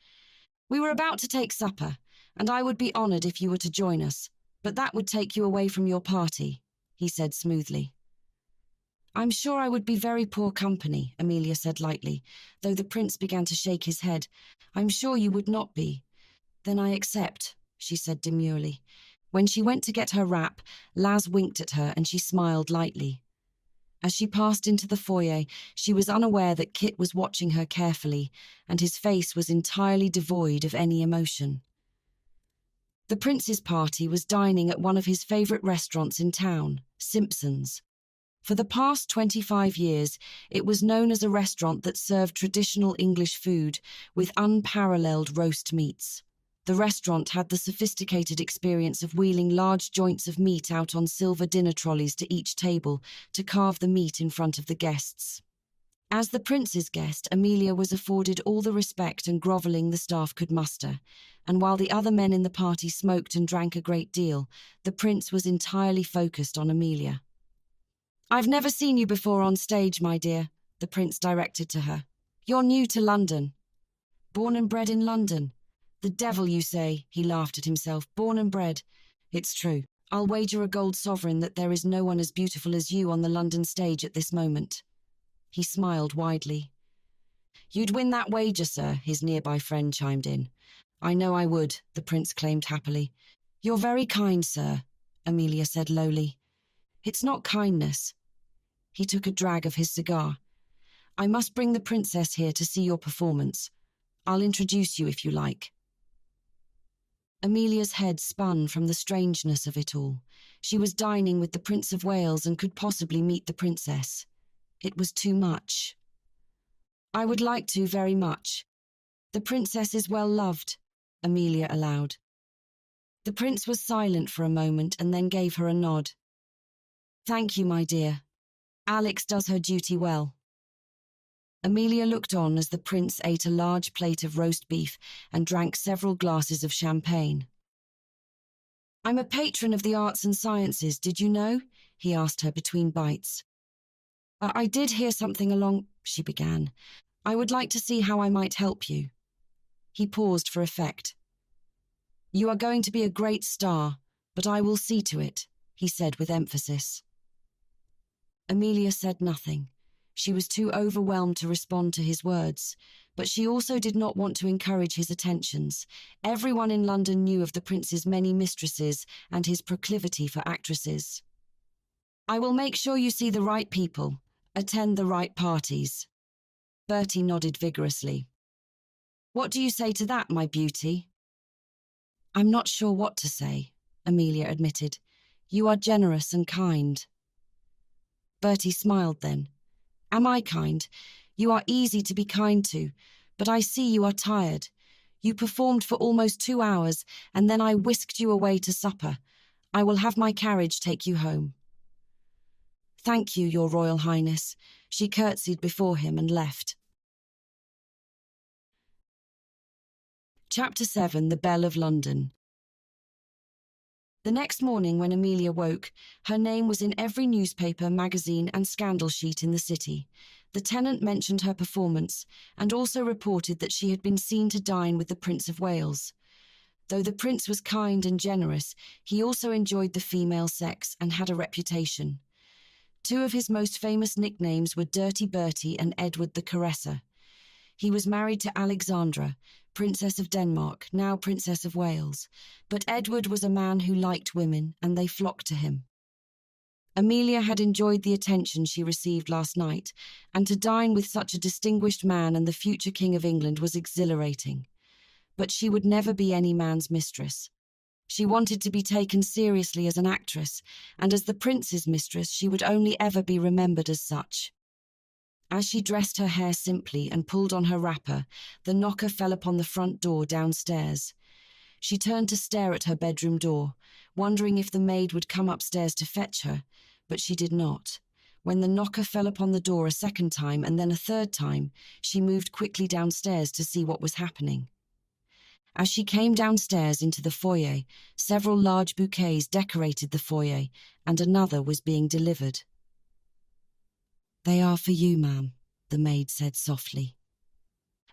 "We were about to take supper, and I would be honoured if you were to join us, but that would take you away from your party," he said smoothly. "I'm sure I would be very poor company," Amelia said lightly, though the prince began to shake his head. "I'm sure you would not be." "Then I accept," she said demurely. When she went to get her wrap, Laz winked at her and she smiled lightly. As she passed into the foyer, she was unaware that Kit was watching her carefully, and his face was entirely devoid of any emotion. The prince's party was dining at one of his favourite restaurants in town, Simpson's. For the past 25 years, it was known as a restaurant that served traditional English food with unparalleled roast meats. The restaurant had the sophisticated experience of wheeling large joints of meat out on silver dinner trolleys to each table to carve the meat in front of the guests. As the prince's guest, Amelia was afforded all the respect and grovelling the staff could muster, and while the other men in the party smoked and drank a great deal, the prince was entirely focused on Amelia. "I've never seen you before on stage, my dear," the prince directed to her. "You're new to London." "Born and bred in London." "The devil you say," he laughed at himself. "Born and bred. It's true. I'll wager a gold sovereign that there is no one as beautiful as you on the London stage at this moment." He smiled widely. "You'd win that wager, sir," his nearby friend chimed in. "I know I would," the prince claimed happily. "You're very kind, sir," Amelia said lowly. "It's not kindness." He took a drag of his cigar. "I must bring the princess here to see your performance. I'll introduce you if you like." Amelia's head spun from the strangeness of it all. She was dining with the Prince of Wales and could possibly meet the princess. It was too much. "I would like to very much. The princess is well loved," Amelia allowed. The prince was silent for a moment and then gave her a nod. "Thank you, my dear. Alex does her duty well." Amelia looked on as the prince ate a large plate of roast beef and drank several glasses of champagne. "I'm a patron of the arts and sciences, did you know?" he asked her between bites. I did hear something along," she began. "I would like to see how I might help you." He paused for effect. "You are going to be a great star, but I will see to it," he said with emphasis. Amelia said nothing. She was too overwhelmed to respond to his words, but she also did not want to encourage his attentions. Everyone in London knew of the prince's many mistresses and his proclivity for actresses. "I will make sure you see the right people, attend the right parties." Bertie nodded vigorously. "What do you say to that, my beauty?" "I'm not sure what to say," Amelia admitted. "You are generous and kind." Bertie smiled then. "Am I kind? You are easy to be kind to, but I see you are tired. You performed for almost 2 hours, and then I whisked you away to supper. I will have my carriage take you home." "Thank you, Your Royal Highness." She curtsied before him and left. Chapter 7, The Belle of London. The next morning when Amelia woke, her name was in every newspaper, magazine and scandal sheet in the city. The tenant mentioned her performance and also reported that she had been seen to dine with the Prince of Wales. Though the prince was kind and generous, he also enjoyed the female sex and had a reputation. 2 of his most famous nicknames were Dirty Bertie and Edward the Caresser. He was married to Alexandra, Princess of Denmark, now Princess of Wales. But Edward was a man who liked women, and they flocked to him. Amelia had enjoyed the attention she received last night, and to dine with such a distinguished man and the future King of England was exhilarating. But she would never be any man's mistress. She wanted to be taken seriously as an actress, and as the prince's mistress she would only ever be remembered as such. As she dressed her hair simply and pulled on her wrapper, the knocker fell upon the front door downstairs. She turned to stare at her bedroom door, wondering if the maid would come upstairs to fetch her, but she did not. When the knocker fell upon the door a second time and then a third time, she moved quickly downstairs to see what was happening. As she came downstairs into the foyer, several large bouquets decorated the foyer, and another was being delivered. "They are for you, ma'am," the maid said softly.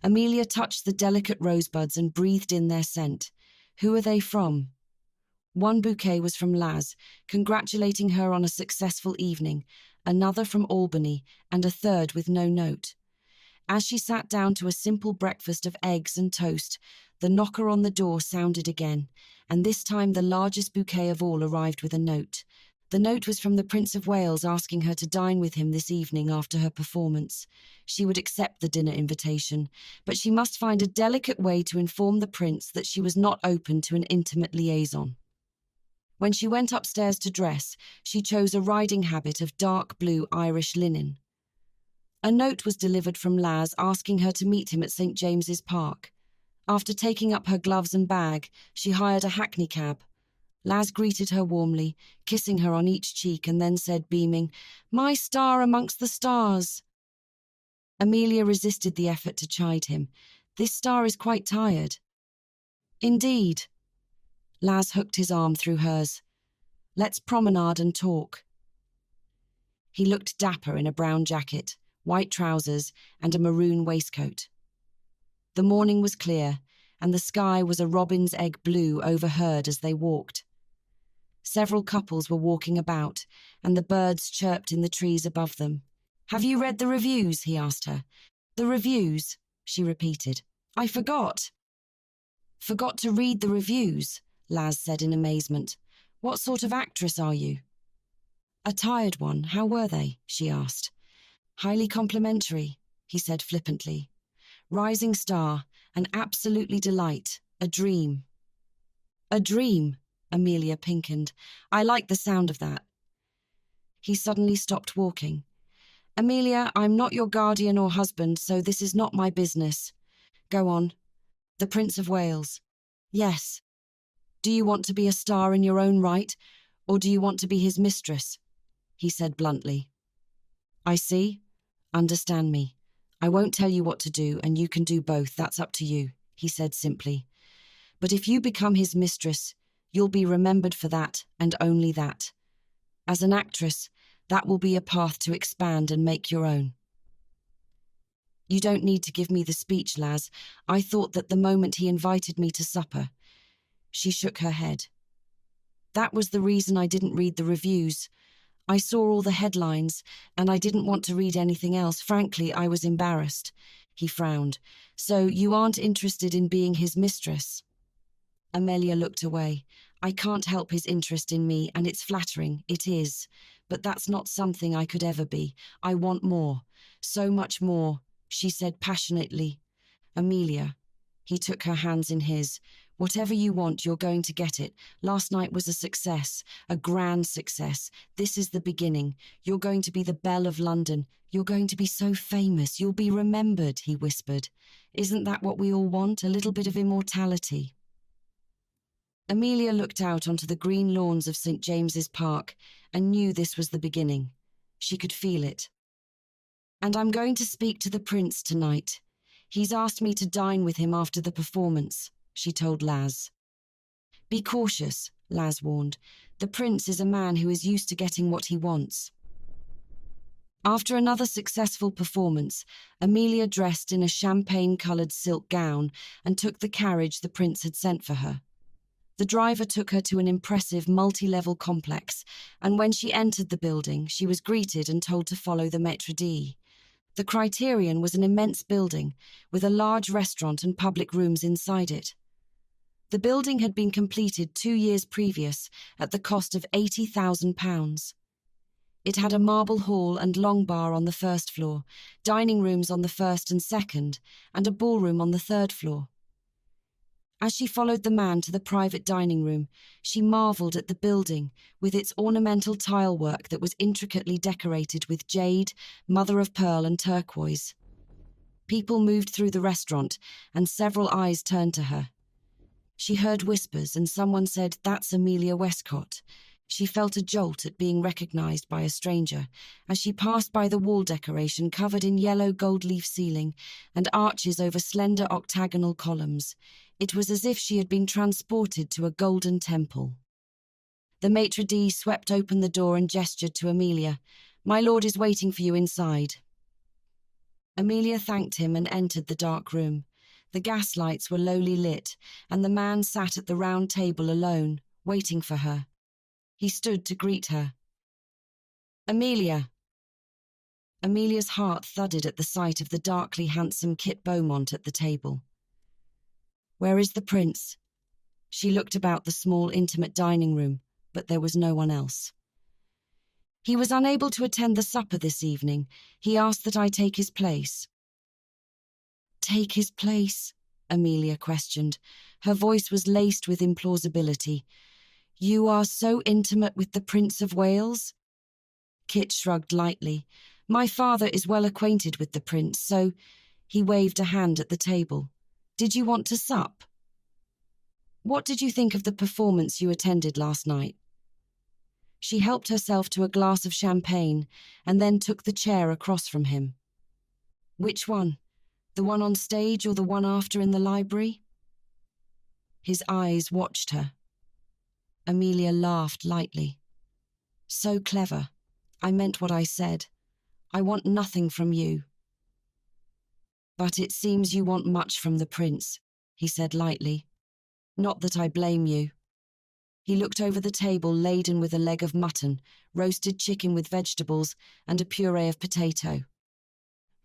Amelia touched the delicate rosebuds and breathed in their scent. "Who are they from?" One bouquet was from Laz, congratulating her on a successful evening, another from Albany, and a third with no note. As she sat down to a simple breakfast of eggs and toast, the knocker on the door sounded again, and this time the largest bouquet of all arrived with a note. The note was from the Prince of Wales asking her to dine with him this evening after her performance. She would accept the dinner invitation, but she must find a delicate way to inform the prince that she was not open to an intimate liaison. When she went upstairs to dress, she chose a riding habit of dark blue Irish linen. A note was delivered from Laz asking her to meet him at St. James's Park. After taking up her gloves and bag, she hired a hackney cab. Laz greeted her warmly, kissing her on each cheek, and then said, beaming, "My star amongst the stars." Amelia resisted the effort to chide him. "This star is quite tired." "Indeed." Laz hooked his arm through hers. "Let's promenade and talk." He looked dapper in a brown jacket, white trousers, and a maroon waistcoat. The morning was clear, and the sky was a robin's egg blue overhead as they walked. Several couples were walking about, and the birds chirped in the trees above them. "Have you read the reviews?" he asked her. "The reviews," she repeated. "I forgot." "Forgot to read the reviews?" Laz said in amazement. "What sort of actress are you?" "A tired one. How were they?" she asked. "Highly complimentary," he said flippantly. "Rising star, an absolutely delight, a dream." "A dream," Amelia pinkened. "I like the sound of that." He suddenly stopped walking. "Amelia, I'm not your guardian or husband, so this is not my business. Go on." "The Prince of Wales." "Yes. Do you want to be a star in your own right, or do you want to be his mistress?" he said bluntly. "I see. Understand me. I won't tell you what to do, and you can do both. That's up to you," he said simply. "But if you become his mistress, you'll be remembered for that, and only that. As an actress, that will be a path to expand and make your own." "You don't need to give me the speech, Laz. I thought that the moment he invited me to supper." She shook her head. "That was the reason I didn't read the reviews. I saw all the headlines, and I didn't want to read anything else. Frankly, I was embarrassed." He frowned. "So you aren't interested in being his mistress?" Amelia looked away. "I can't help his interest in me, and it's flattering, it is. But that's not something I could ever be. I want more. So much more," she said passionately. "Amelia." He took her hands in his. "Whatever you want, you're going to get it. Last night was a success, a grand success. This is the beginning. You're going to be the Belle of London. You're going to be so famous. You'll be remembered," he whispered. "Isn't that what we all want? A little bit of immortality." Amelia looked out onto the green lawns of St. James's Park and knew this was the beginning. She could feel it. "And I'm going to speak to the prince tonight. He's asked me to dine with him after the performance," she told Laz. "Be cautious," Laz warned. "The prince is a man who is used to getting what he wants." After another successful performance, Amelia dressed in a champagne-coloured silk gown and took the carriage the prince had sent for her. The driver took her to an impressive multi-level complex, and when she entered the building, she was greeted and told to follow the maître d'. The Criterion was an immense building, with a large restaurant and public rooms inside it. The building had been completed 2 years previous at the cost of £80,000. It had a marble hall and long bar on the first floor, dining rooms on the first and second, and a ballroom on the third floor. As she followed the man to the private dining room, she marvelled at the building, with its ornamental tile work that was intricately decorated with jade, mother-of-pearl and turquoise. People moved through the restaurant, and several eyes turned to her. She heard whispers, and someone said, "That's Amelia Westcott." She felt a jolt at being recognised by a stranger as she passed by the wall decoration covered in yellow gold-leaf ceiling and arches over slender octagonal columns. It was as if she had been transported to a golden temple. The maitre d' swept open the door and gestured to Amelia. "My lord is waiting for you inside." Amelia thanked him and entered the dark room. The gas lights were lowly lit, and the man sat at the round table alone, waiting for her. He stood to greet her. "Amelia." Amelia's heart thudded at the sight of the darkly handsome Kit Beaumont at the table. "Where is the prince?" She looked about the small, intimate dining room, but there was no one else. "He was unable to attend the supper this evening. He asked that I take his place." "Take his place?" Amelia questioned. Her voice was laced with implausibility. "You are so intimate with the Prince of Wales?" Kit shrugged lightly. "My father is well acquainted with the prince, so—" He waved a hand at the table. "Did you want to sup? What did you think of the performance you attended last night?" She helped herself to a glass of champagne and then took the chair across from him. "Which one? The one on stage or the one after in the library?" His eyes watched her. Amelia laughed lightly. "So clever. I meant what I said. I want nothing from you." "But it seems you want much from the prince," he said lightly. "Not that I blame you." He looked over the table laden with a leg of mutton, roasted chicken with vegetables, and a puree of potato.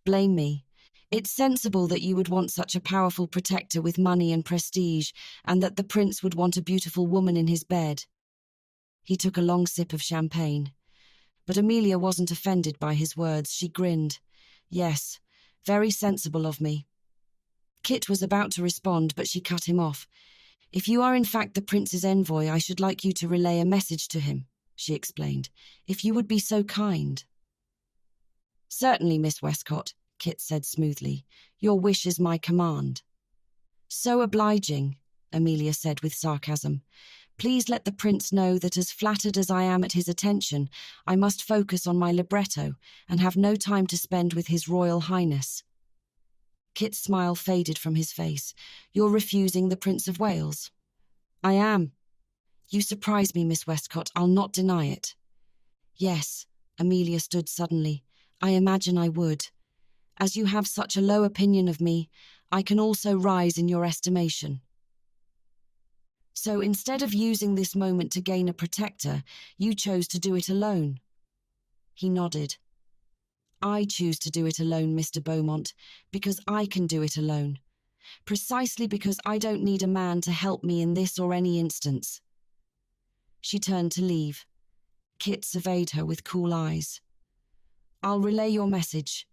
"Blame me. It's sensible that you would want such a powerful protector with money and prestige, and that the prince would want a beautiful woman in his bed." He took a long sip of champagne. But Amelia wasn't offended by his words. She grinned. "Yes, very sensible of me." Kit was about to respond, but she cut him off. "If you are in fact the prince's envoy, I should like you to relay a message to him," she explained. "If you would be so kind." "Certainly, Miss Westcott," Kit said smoothly. "Your wish is my command." "So obliging," Amelia said with sarcasm. "Please let the prince know that as flattered as I am at his attention, I must focus on my libretto and have no time to spend with His Royal Highness." Kit's smile faded from his face. "You're refusing the Prince of Wales?" "I am." "You surprise me, Miss Westcott. I'll not deny it." "Yes," Amelia stood suddenly. "I imagine I would. As you have such a low opinion of me, I can also rise in your estimation." "So instead of using this moment to gain a protector, you chose to do it alone?" He nodded. "I choose to do it alone, Mr. Beaumont, because I can do it alone. Precisely because I don't need a man to help me in this or any instance." She turned to leave. Kit surveyed her with cool eyes. "I'll relay your message.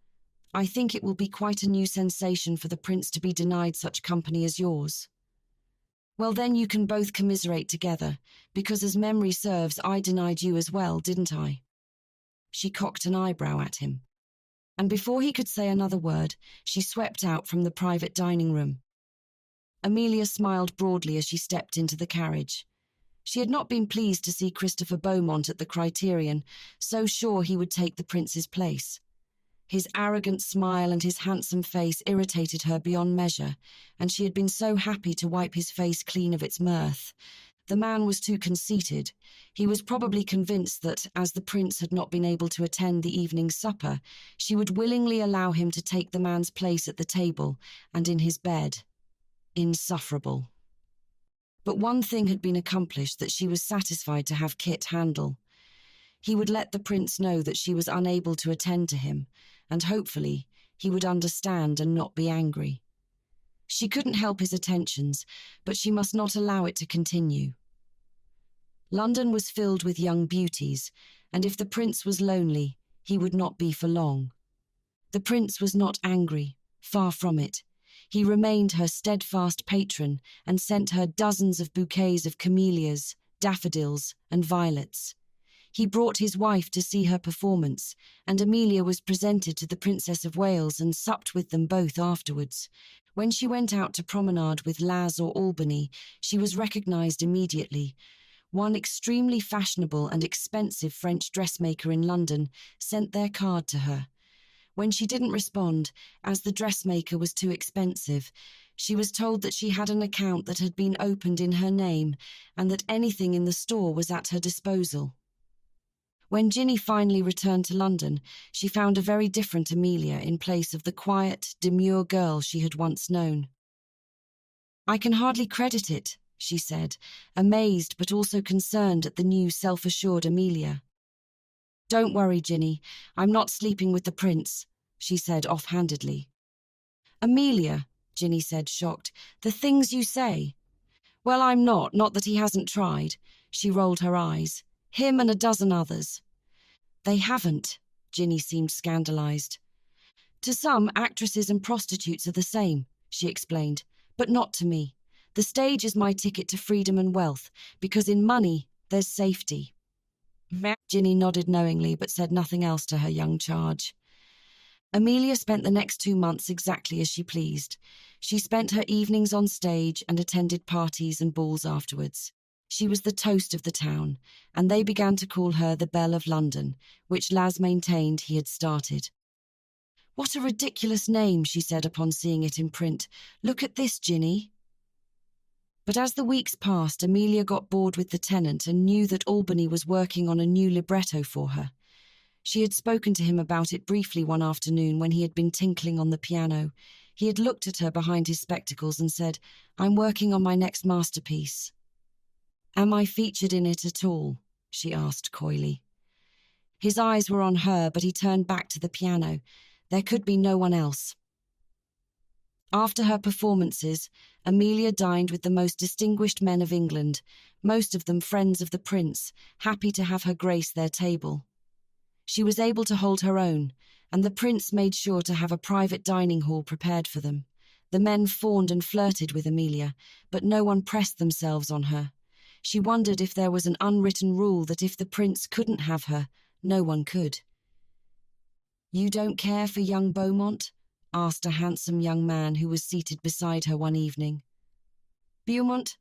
I think it will be quite a new sensation for the prince to be denied such company as yours." "Well, then you can both commiserate together, because as memory serves, I denied you as well, didn't I?" She cocked an eyebrow at him. And before he could say another word, she swept out from the private dining room. Amelia smiled broadly as she stepped into the carriage. She had not been pleased to see Christopher Beaumont at the Criterion, so sure he would take the prince's place. His arrogant smile and his handsome face irritated her beyond measure, and she had been so happy to wipe his face clean of its mirth. The man was too conceited. He was probably convinced that, as the prince had not been able to attend the evening supper, she would willingly allow him to take the man's place at the table and in his bed. Insufferable. But one thing had been accomplished that she was satisfied to have Kit handle. He would let the prince know that she was unable to attend to him, and hopefully he would understand and not be angry. She couldn't help his attentions, but she must not allow it to continue. London was filled with young beauties, and if the prince was lonely, he would not be for long. The prince was not angry, far from it. He remained her steadfast patron and sent her dozens of bouquets of camellias, daffodils, and violets. He brought his wife to see her performance, and Amelia was presented to the Princess of Wales and supped with them both afterwards. When she went out to promenade with Laz or Albany, she was recognised immediately. One extremely fashionable and expensive French dressmaker in London sent their card to her. When she didn't respond, as the dressmaker was too expensive, she was told that she had an account that had been opened in her name and that anything in the store was at her disposal. When Ginny finally returned to London, she found a very different Amelia in place of the quiet, demure girl she had once known. "I can hardly credit it," she said, amazed but also concerned at the new self-assured Amelia. "Don't worry, Ginny, I'm not sleeping with the prince," she said offhandedly. "Amelia," Ginny said, shocked, "the things you say." "Well, I'm not that he hasn't tried." She rolled her eyes. "Him and a dozen others." "They haven't," Ginny seemed scandalized. "To some, actresses and prostitutes are the same," she explained, "but not to me. The stage is my ticket to freedom and wealth, because in money, there's safety." Ginny nodded knowingly but said nothing else to her young charge. Amelia spent the next 2 months exactly as she pleased. She spent her evenings on stage and attended parties and balls afterwards. She was the toast of the town, and they began to call her the Belle of London, which Laz maintained he had started. "What a ridiculous name," she said upon seeing it in print. "Look at this, Ginny." But as the weeks passed, Amelia got bored with the tenant and knew that Albany was working on a new libretto for her. She had spoken to him about it briefly one afternoon when he had been tinkling on the piano. He had looked at her behind his spectacles and said, "I'm working on my next masterpiece." "Am I featured in it at all?" she asked coyly. His eyes were on her, but he turned back to the piano. There could be no one else. After her performances, Amelia dined with the most distinguished men of England, most of them friends of the prince, happy to have her grace their table. She was able to hold her own, and the prince made sure to have a private dining hall prepared for them. The men fawned and flirted with Amelia, but no one pressed themselves on her. She wondered if there was an unwritten rule that if the prince couldn't have her, no one could. "You don't care for young Beaumont?" asked a handsome young man who was seated beside her one evening. "Beaumont?"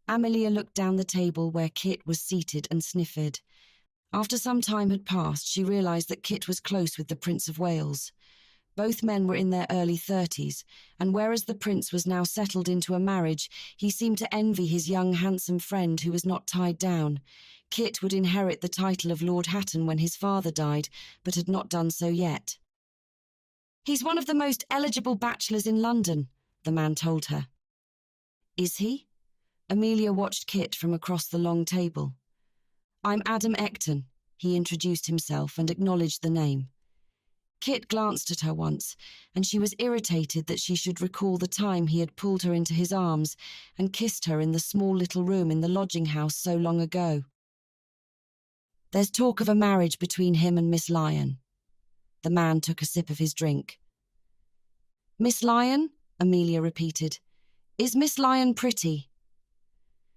Amelia looked down the table where Kit was seated and sniffed. After some time had passed, she realised that Kit was close with the Prince of Wales. Both men were in their early 30s, and whereas the prince was now settled into a marriage, he seemed to envy his young handsome friend who was not tied down. Kit would inherit the title of Lord Hatton when his father died, but had not done so yet. "He's one of the most eligible bachelors in London," the man told her. "Is he?" Amelia watched Kit from across the long table. "I'm Adam Ecton," he introduced himself and acknowledged the name. Kit glanced at her once, and she was irritated that she should recall the time he had pulled her into his arms and kissed her in the small little room in the lodging-house so long ago. "There's talk of a marriage between him and Miss Lyon." The man took a sip of his drink. "Miss Lyon?" Amelia repeated. "Is Miss Lyon pretty?"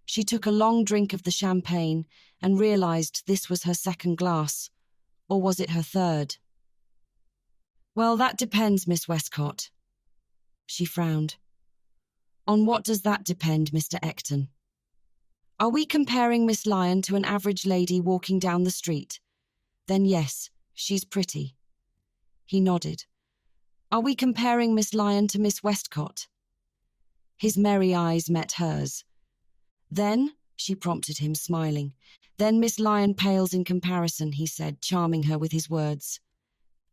She took a long drink of the champagne and realised this was her second glass. Or was it her third? "Well, that depends, Miss Westcott." She frowned. "On what does that depend, Mr. Ecton?" "Are we comparing Miss Lyon to an average lady walking down the street? Then yes, she's pretty." He nodded. "Are we comparing Miss Lyon to Miss Westcott?" His merry eyes met hers. "Then," she prompted him, smiling. "Then Miss Lyon pales in comparison," he said, charming her with his words.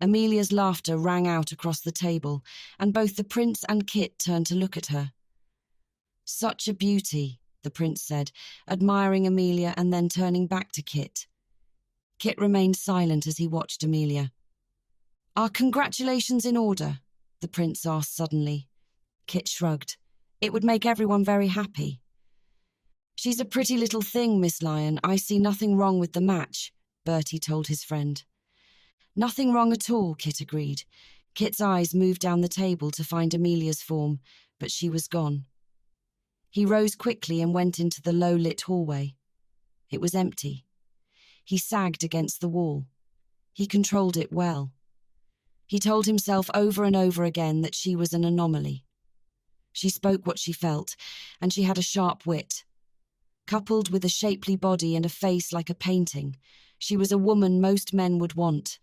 Amelia's laughter rang out across the table, and both the prince and Kit turned to look at her. "Such a beauty," the prince said, admiring Amelia and then turning back to Kit. Kit remained silent as he watched Amelia. "Are congratulations in order?" the prince asked suddenly. Kit shrugged. "It would make everyone very happy." "She's a pretty little thing, Miss Lyon. I see nothing wrong with the match," Bertie told his friend. "Nothing wrong at all," Kit agreed. Kit's eyes moved down the table to find Amelia's form, but she was gone. He rose quickly and went into the low-lit hallway. It was empty. He sagged against the wall. He controlled it well. He told himself over and over again that she was an anomaly. She spoke what she felt, and she had a sharp wit. Coupled with a shapely body and a face like a painting, she was a woman most men would want.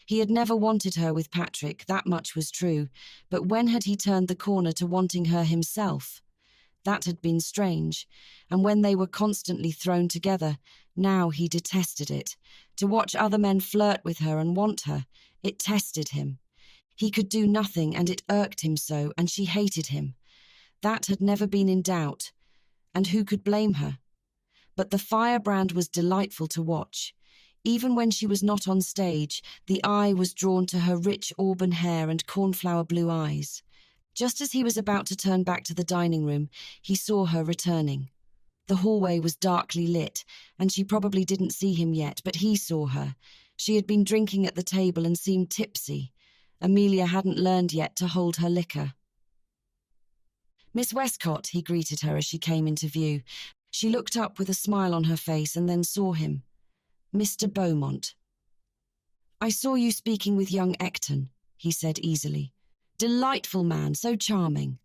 He had never wanted her with Patrick, that much was true, but when had he turned the corner to wanting her himself? That had been strange, and when they were constantly thrown together, now he detested it. To watch other men flirt with her and want her, it tested him. He could do nothing, and it irked him so, and she hated him. That had never been in doubt, and who could blame her? But the firebrand was delightful to watch. Even when she was not on stage, the eye was drawn to her rich auburn hair and cornflower blue eyes. Just as he was about to turn back to the dining room, he saw her returning. The hallway was darkly lit, and she probably didn't see him yet, but he saw her. She had been drinking at the table and seemed tipsy. Amelia hadn't learned yet to hold her liquor. "Miss Westcott," he greeted her as she came into view. She looked up with a smile on her face and then saw him. "Mr. Beaumont." "I saw you speaking with young Ecton," he said easily. "Delightful man, so charming."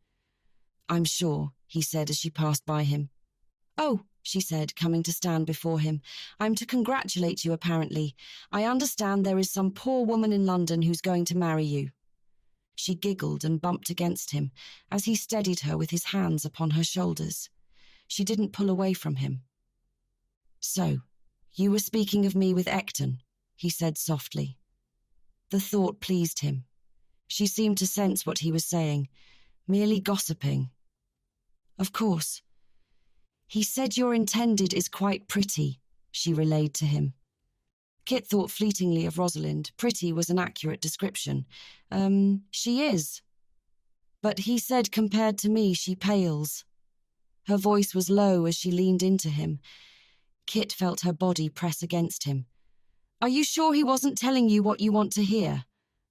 "I'm sure," he said as she passed by him. "Oh," she said, coming to stand before him, "I'm to congratulate you apparently. I understand there is some poor woman in London who's going to marry you." She giggled and bumped against him as he steadied her with his hands upon her shoulders. She didn't pull away from him. "So, you were speaking of me with Ecton," he said softly. The thought pleased him. She seemed to sense what he was saying, merely gossiping. "Of course. He said your intended is quite pretty," she relayed to him. Kit thought fleetingly of Rosalind. Pretty was an accurate description. She is. But he said compared to me she pales." Her voice was low as she leaned into him. Kit felt her body press against him. "Are you sure he wasn't telling you what you want to hear?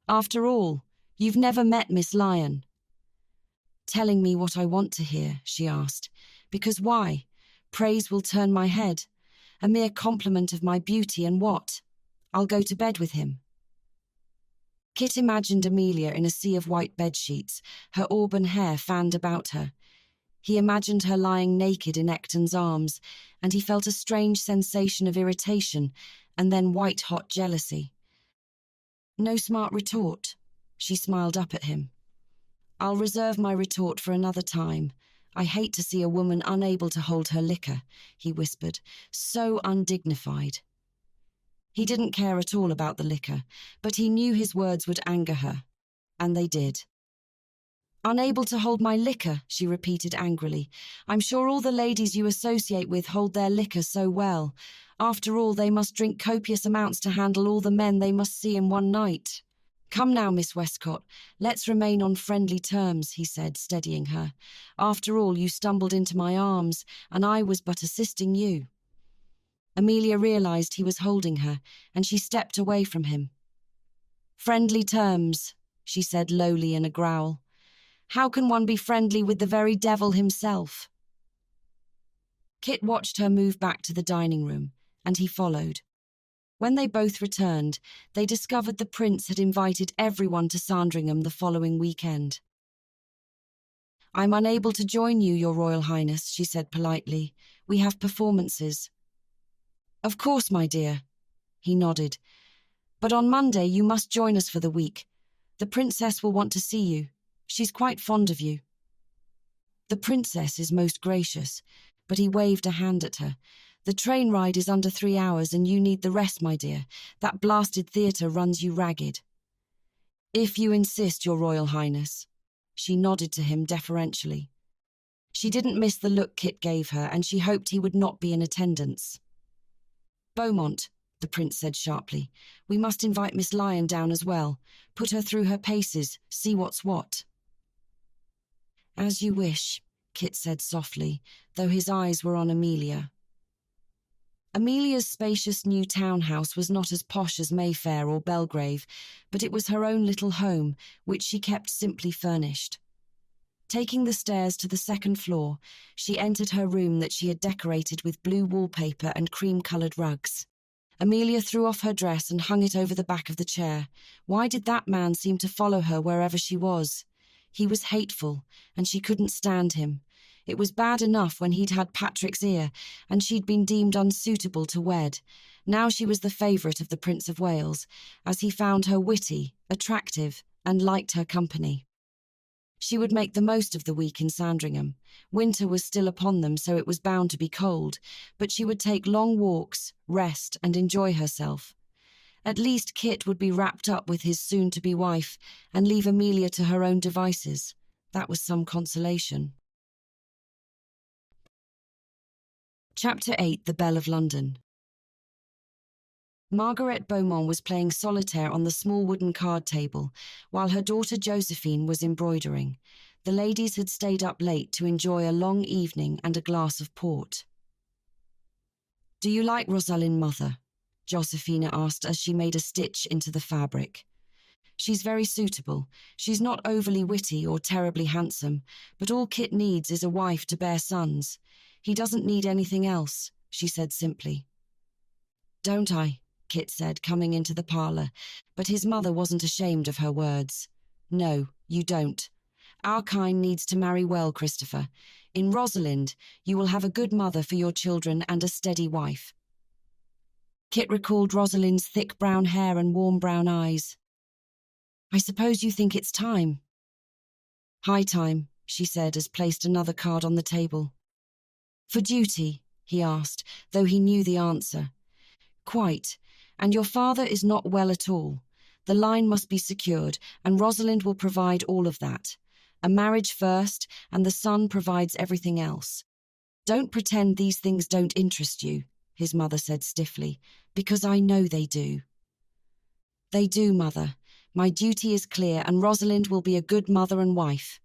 After all, you've never met Miss Lyon." "Telling me what I want to hear," she asked. "Because why? Praise will turn my head. A mere compliment of my beauty, and what? I'll go to bed with him." Kit imagined Amelia in a sea of white bedsheets, her auburn hair fanned about her. He imagined her lying naked in Ecton's arms, and he felt a strange sensation of irritation and then white-hot jealousy. "No smart retort?" She smiled up at him. "I'll reserve my retort for another time. I hate to see a woman unable to hold her liquor," he whispered, "so undignified." He didn't care at all about the liquor, but he knew his words would anger her, and they did. "Unable to hold my liquor," she repeated angrily. "I'm sure all the ladies you associate with hold their liquor so well. After all, they must drink copious amounts to handle all the men they must see in one night." "Come now, Miss Westcott, let's remain on friendly terms," he said, steadying her. "After all, you stumbled into my arms, and I was but assisting you." Amelia realized he was holding her, and she stepped away from him. "Friendly terms," she said lowly in a growl. "How can one be friendly with the very devil himself?" Kit watched her move back to the dining room, and he followed. When they both returned, they discovered the prince had invited everyone to Sandringham the following weekend. "I'm unable to join you, Your Royal Highness," she said politely. "We have performances." "Of course, my dear." He nodded. "But on Monday you must join us for the week. The princess will want to see you. She's quite fond of you." "The princess is most gracious," but he waved a hand at her. "The train ride is under 3 hours and you need the rest, my dear. That blasted theatre runs you ragged." "If you insist, Your Royal Highness." She nodded to him deferentially. She didn't miss the look Kit gave her, and she hoped he would not be in attendance. "Beaumont," the prince said sharply. We must invite Miss Lyon down as well. Put her through her paces, see what's what. As you wish, Kit said softly, though his eyes were on Amelia. Amelia's spacious new townhouse was not as posh as Mayfair or Belgrave, but it was her own little home, which she kept simply furnished. Taking the stairs to the second floor, she entered her room that she had decorated with blue wallpaper and cream-coloured rugs. Amelia threw off her dress and hung it over the back of the chair. Why did that man seem to follow her wherever she was? He was hateful, and she couldn't stand him. It was bad enough when he'd had Patrick's ear, and she'd been deemed unsuitable to wed. Now she was the favourite of the Prince of Wales, as he found her witty, attractive, and liked her company. She would make the most of the week in Sandringham. Winter was still upon them, so it was bound to be cold, but she would take long walks, rest, and enjoy herself. At least Kit would be wrapped up with his soon-to-be wife and leave Amelia to her own devices. That was some consolation. Chapter 8: The Belle of London. Margaret Beaumont was playing solitaire on the small wooden card table, while her daughter Josephine was embroidering. The ladies had stayed up late to enjoy a long evening and a glass of port. "Do you like Rosalind, mother?" Josephina asked as she made a stitch into the fabric. "She's very suitable. She's not overly witty or terribly handsome, but all Kit needs is a wife to bear sons. He doesn't need anything else," she said simply. "Don't I?" Kit said, coming into the parlour, but his mother wasn't ashamed of her words. "No, you don't. Our kind needs to marry well, Christopher. In Rosalind, you will have a good mother for your children and a steady wife." Kit recalled Rosalind's thick brown hair and warm brown eyes. "I suppose you think it's time?" "High time," she said as placed another card on the table. "For duty?" he asked, though he knew the answer. "Quite. And your father is not well at all. The line must be secured, and Rosalind will provide all of that. A marriage first, and the son provides everything else. Don't pretend these things don't interest you," his mother said stiffly, "because I know they do." "They do, mother. My duty is clear, and Rosalind will be a good mother and wife."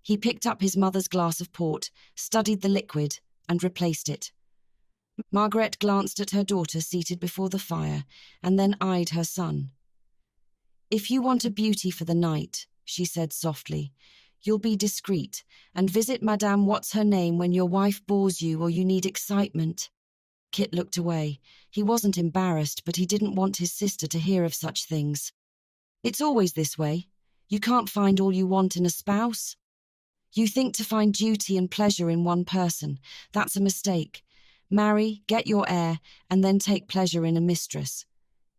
He picked up his mother's glass of port, studied the liquid, and replaced it. Margaret glanced at her daughter seated before the fire, and then eyed her son. "If you want a beauty for the night," she said softly, "you'll be discreet, and visit Madame What's-Her-Name when your wife bores you or you need excitement." Kit looked away. He wasn't embarrassed, but he didn't want his sister to hear of such things. "It's always this way. You can't find all you want in a spouse. You think to find duty and pleasure in one person. That's a mistake. Marry, get your heir, and then take pleasure in a mistress."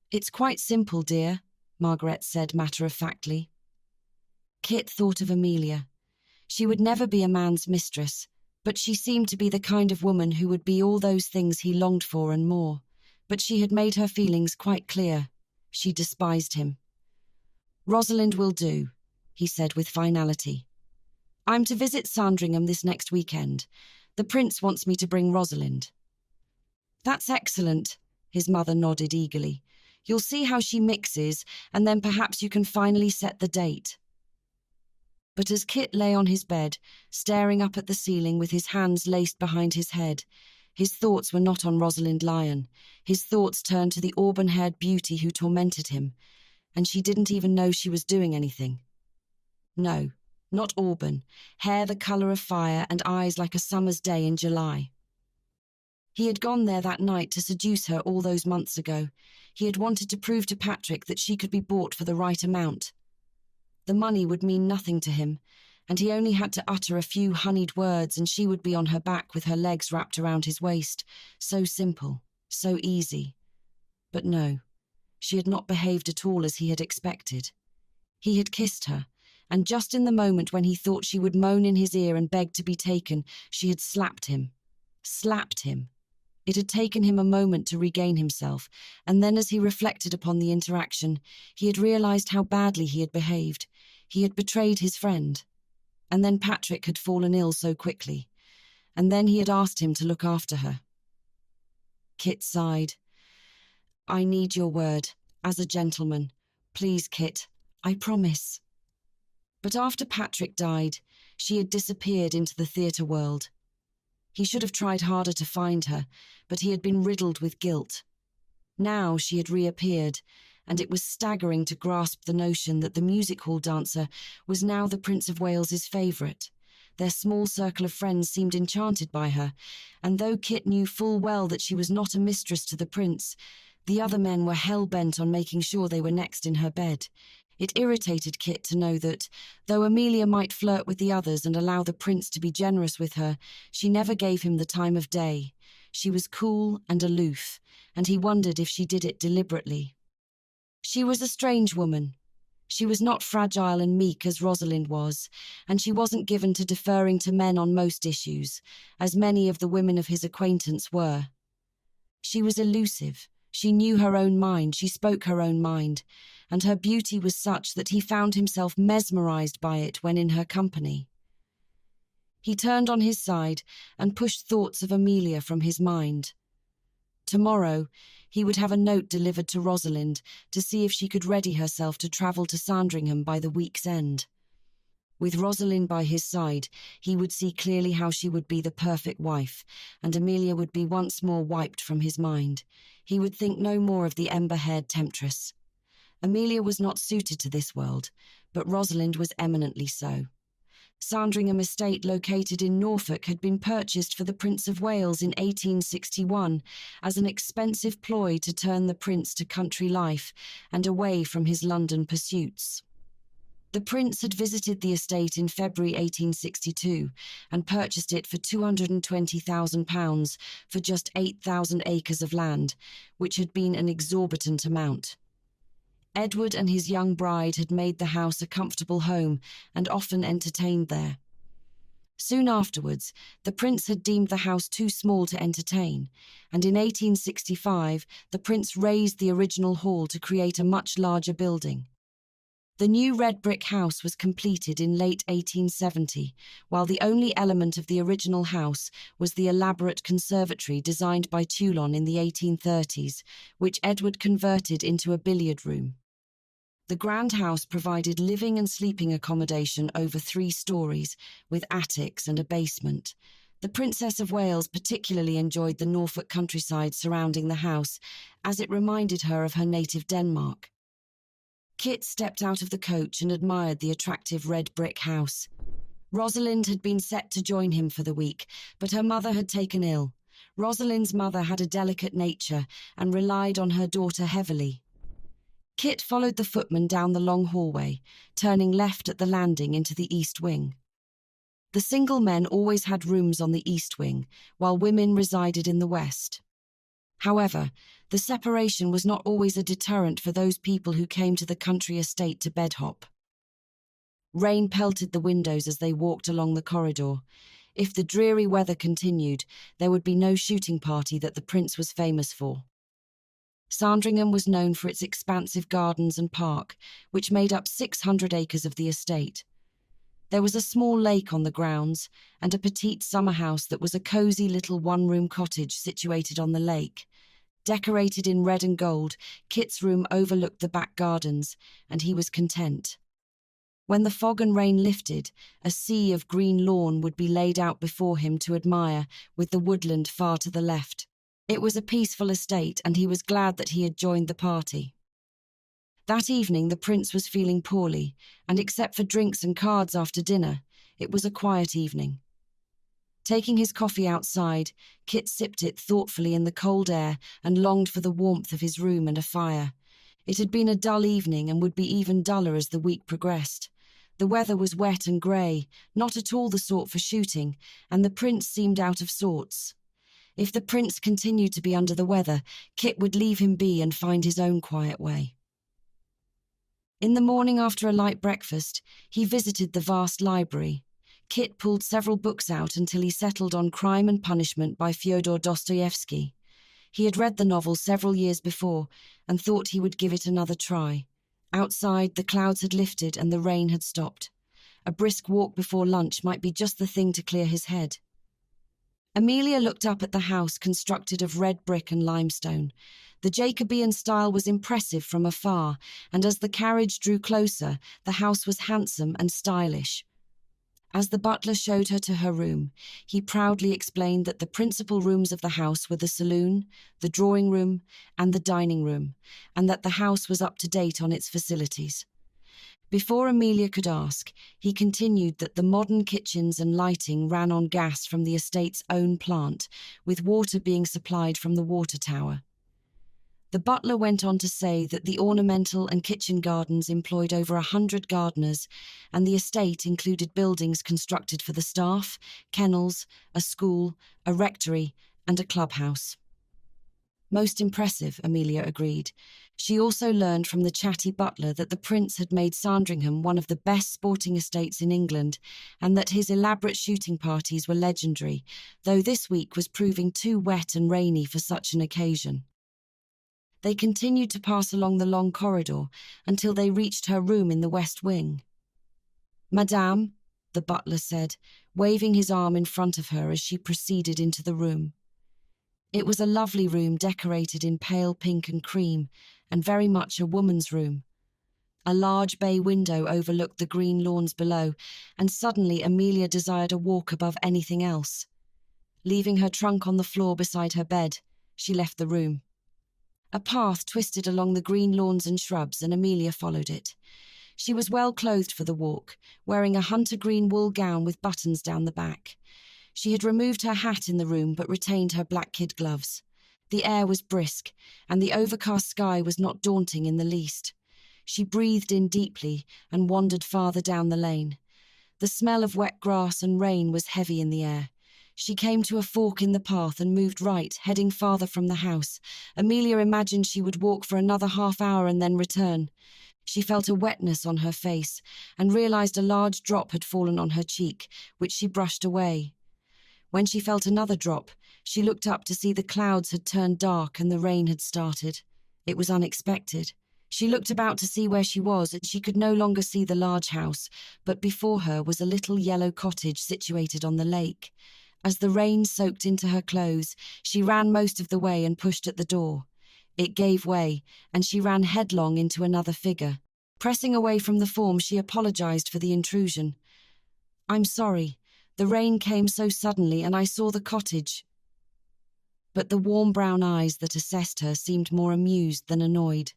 "It's quite simple, dear," Margaret said matter-of-factly. Kit thought of Amelia. She would never be a man's mistress, but she seemed to be the kind of woman who would be all those things he longed for and more. But she had made her feelings quite clear. She despised him. "Rosalind will do," he said with finality. "I'm to visit Sandringham this next weekend. The prince wants me to bring Rosalind." "That's excellent," his mother nodded eagerly. "You'll see how she mixes, and then perhaps you can finally set the date." But as Kit lay on his bed, staring up at the ceiling with his hands laced behind his head, his thoughts were not on Rosalind Lyon. His thoughts turned to the auburn-haired beauty who tormented him, and she didn't even know she was doing anything. No, not auburn, hair the colour of fire and eyes like a summer's day in July. He had gone there that night to seduce her all those months ago. He had wanted to prove to Patrick that she could be bought for the right amount. The money would mean nothing to him, and he only had to utter a few honeyed words and she would be on her back with her legs wrapped around his waist. So simple, so easy. But no, she had not behaved at all as he had expected. He had kissed her, and just in the moment when he thought she would moan in his ear and beg to be taken, she had slapped him. Slapped him. It had taken him a moment to regain himself, and then as he reflected upon the interaction, he had realised how badly he had behaved. He had betrayed his friend. And then Patrick had fallen ill so quickly. And then he had asked him to look after her. Kit sighed. I need your word, as a gentleman. Please, Kit, I promise. But after Patrick died, she had disappeared into the theatre world. He should have tried harder to find her, but he had been riddled with guilt. Now she had reappeared, and it was staggering to grasp the notion that the music hall dancer was now the Prince of Wales's favourite. Their small circle of friends seemed enchanted by her, and though Kit knew full well that she was not a mistress to the prince, the other men were hell-bent on making sure they were next in her bed. It irritated Kit to know that, though Amelia might flirt with the others and allow the prince to be generous with her, she never gave him the time of day. She was cool and aloof, and he wondered if she did it deliberately. She was a strange woman. She was not fragile and meek as Rosalind was, and she wasn't given to deferring to men on most issues, as many of the women of his acquaintance were. She was elusive. She knew her own mind, she spoke her own mind, and her beauty was such that he found himself mesmerized by it when in her company. He turned on his side and pushed thoughts of Amelia from his mind. Tomorrow, he would have a note delivered to Rosalind to see if she could ready herself to travel to Sandringham by the week's end. With Rosalind by his side, he would see clearly how she would be the perfect wife, and Amelia would be once more wiped from his mind. He would think no more of the ember-haired temptress. Amelia was not suited to this world, but Rosalind was eminently so. Sandringham estate, located in Norfolk, had been purchased for the Prince of Wales in 1861 as an expensive ploy to turn the prince to country life and away from his London pursuits. The prince had visited the estate in February 1862 and purchased it for £220,000 for just 8,000 acres of land, which had been an exorbitant amount. Edward and his young bride had made the house a comfortable home and often entertained there. Soon afterwards, the prince had deemed the house too small to entertain, and in 1865 the prince raised the original hall to create a much larger building. The new red brick house was completed in late 1870, while the only element of the original house was the elaborate conservatory designed by Toulon in the 1830s, which Edward converted into a billiard room. The grand house provided living and sleeping accommodation over 3 stories, with attics and a basement. The Princess of Wales particularly enjoyed the Norfolk countryside surrounding the house, as it reminded her of her native Denmark. Kit stepped out of the coach and admired the attractive red brick house. Rosalind had been set to join him for the week, but her mother had taken ill. Rosalind's mother had a delicate nature and relied on her daughter heavily. Kit followed the footman down the long hallway, turning left at the landing into the east wing. The single men always had rooms on the east wing, while women resided in the west. However, the separation was not always a deterrent for those people who came to the country estate to bed-hop. Rain pelted the windows as they walked along the corridor. If the dreary weather continued, there would be no shooting party that the prince was famous for. Sandringham was known for its expansive gardens and park, which made up 600 acres of the estate. There was a small lake on the grounds, and a petite summer house that was a cosy little one-room cottage situated on the lake. Decorated in red and gold, Kit's room overlooked the back gardens, and he was content. When the fog and rain lifted, a sea of green lawn would be laid out before him to admire, with the woodland far to the left. It was a peaceful estate, and he was glad that he had joined the party. That evening the prince was feeling poorly, and except for drinks and cards after dinner, it was a quiet evening. Taking his coffee outside, Kit sipped it thoughtfully in the cold air and longed for the warmth of his room and a fire. It had been a dull evening and would be even duller as the week progressed. The weather was wet and grey, not at all the sort for shooting, and the prince seemed out of sorts. If the prince continued to be under the weather, Kit would leave him be and find his own quiet way. In the morning, after a light breakfast, he visited the vast library. Kit pulled several books out until he settled on Crime and Punishment by Fyodor Dostoevsky. He had read the novel several years before and thought he would give it another try. Outside, the clouds had lifted and the rain had stopped. A brisk walk before lunch might be just the thing to clear his head. Amelia looked up at the house constructed of red brick and limestone. The Jacobean style was impressive from afar, and as the carriage drew closer, the house was handsome and stylish. As the butler showed her to her room, he proudly explained that the principal rooms of the house were the saloon, the drawing room, and the dining room, and that the house was up to date on its facilities. Before Amelia could ask, he continued that the modern kitchens and lighting ran on gas from the estate's own plant, with water being supplied from the water tower. The butler went on to say that the ornamental and kitchen gardens employed over 100 gardeners, and the estate included buildings constructed for the staff, kennels, a school, a rectory, and a clubhouse. Most impressive, Amelia agreed. She also learned from the chatty butler that the prince had made Sandringham one of the best sporting estates in England, and that his elaborate shooting parties were legendary, though this week was proving too wet and rainy for such an occasion. They continued to pass along the long corridor until they reached her room in the west wing. "Madame," the butler said, waving his arm in front of her as she proceeded into the room. It was a lovely room decorated in pale pink and cream, and very much a woman's room. A large bay window overlooked the green lawns below, and suddenly Amelia desired a walk above anything else. Leaving her trunk on the floor beside her bed, she left the room. A path twisted along the green lawns and shrubs, and Amelia followed it. She was well clothed for the walk, wearing a hunter green wool gown with buttons down the back. She had removed her hat in the room but retained her black kid gloves. The air was brisk, and the overcast sky was not daunting in the least. She breathed in deeply and wandered farther down the lane. The smell of wet grass and rain was heavy in the air. She came to a fork in the path and moved right, heading farther from the house. Amelia imagined she would walk for another half-hour and then return. She felt a wetness on her face and realized a large drop had fallen on her cheek, which she brushed away. When she felt another drop, she looked up to see the clouds had turned dark and the rain had started. It was unexpected. She looked about to see where she was, and she could no longer see the large house, but before her was a little yellow cottage situated on the lake. As the rain soaked into her clothes, she ran most of the way and pushed at the door. It gave way, and she ran headlong into another figure. Pressing away from the form, she apologized for the intrusion. "I'm sorry. The rain came so suddenly, and I saw the cottage." But the warm brown eyes that assessed her seemed more amused than annoyed.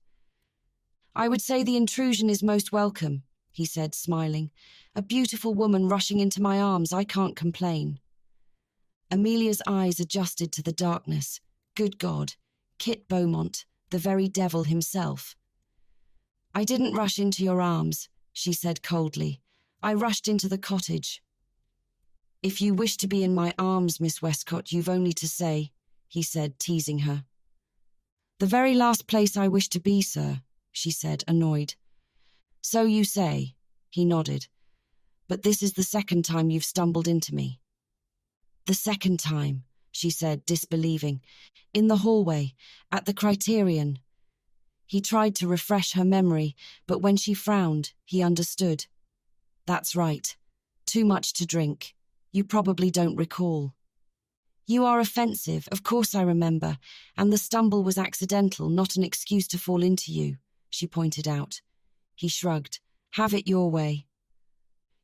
"I would say the intrusion is most welcome," he said, smiling. "A beautiful woman rushing into my arms, I can't complain." Amelia's eyes adjusted to the darkness. Good God, Kit Beaumont, the very devil himself. "I didn't rush into your arms," she said coldly. "I rushed into the cottage." "If you wish to be in my arms, Miss Westcott, you've only to say," he said, teasing her. "The very last place I wish to be, sir," she said, annoyed. "So you say," he nodded. "But this is the second time you've stumbled into me." "The second time," she said, disbelieving. "In the hallway, at the Criterion." He tried to refresh her memory, but when she frowned, he understood. "That's right. Too much to drink. You probably don't recall." "You are offensive, of course I remember, and the stumble was accidental, not an excuse to fall into you," she pointed out. He shrugged. "Have it your way.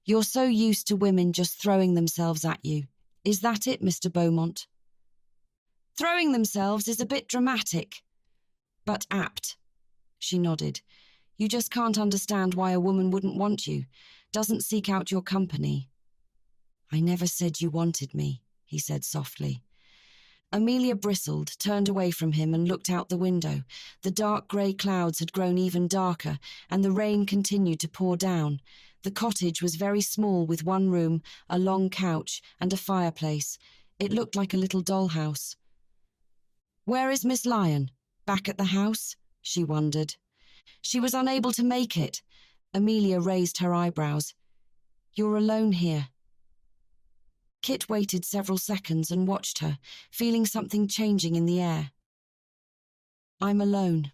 You're so used to women just throwing themselves at you. Is that it, Mr. Beaumont?" "Throwing themselves is a bit dramatic, but apt." She nodded. "You just can't understand why a woman wouldn't want you, doesn't seek out your company." "I never said you wanted me," he said softly. Amelia bristled, turned away from him and looked out the window. The dark grey clouds had grown even darker, and the rain continued to pour down. The cottage was very small, with one room, a long couch, and a fireplace. It looked like a little dollhouse. "Where is Miss Lyon? Back at the house?" she wondered. She was unable to make it. Amelia raised her eyebrows. "You're alone here." Kit waited several seconds and watched her, feeling something changing in the air. "I'm alone."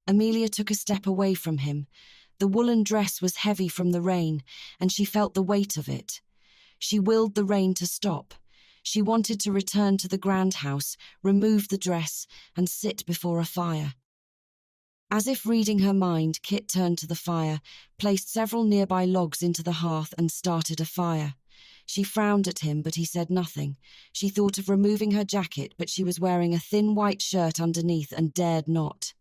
Amelia took a step away from him. The woolen dress was heavy from the rain, and she felt the weight of it. She willed the rain to stop. She wanted to return to the grand house, remove the dress, and sit before a fire. As if reading her mind, Kit turned to the fire, placed several nearby logs into the hearth, and started a fire. She frowned at him, but he said nothing. She thought of removing her jacket, but she was wearing a thin white shirt underneath and dared not.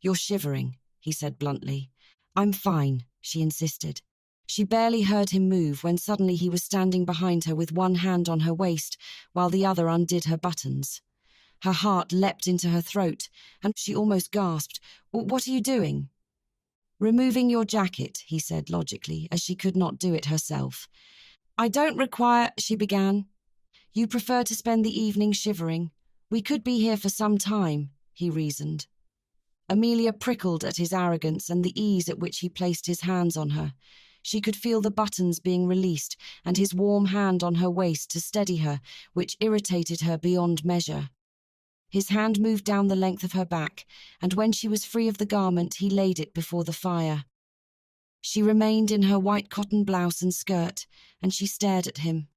"You're shivering," he said bluntly. "I'm fine," she insisted. She barely heard him move when suddenly he was standing behind her with one hand on her waist while the other undid her buttons. Her heart leapt into her throat, and she almost gasped. "What are you doing?" "Removing your jacket," he said logically, as she could not do it herself. "I don't require," she began. "You prefer to spend the evening shivering. We could be here for some time," he reasoned. Amelia prickled at his arrogance and the ease at which he placed his hands on her. She could feel the buttons being released and his warm hand on her waist to steady her, which irritated her beyond measure. His hand moved down the length of her back, and when she was free of the garment, he laid it before the fire. She remained in her white cotton blouse and skirt, and she stared at him.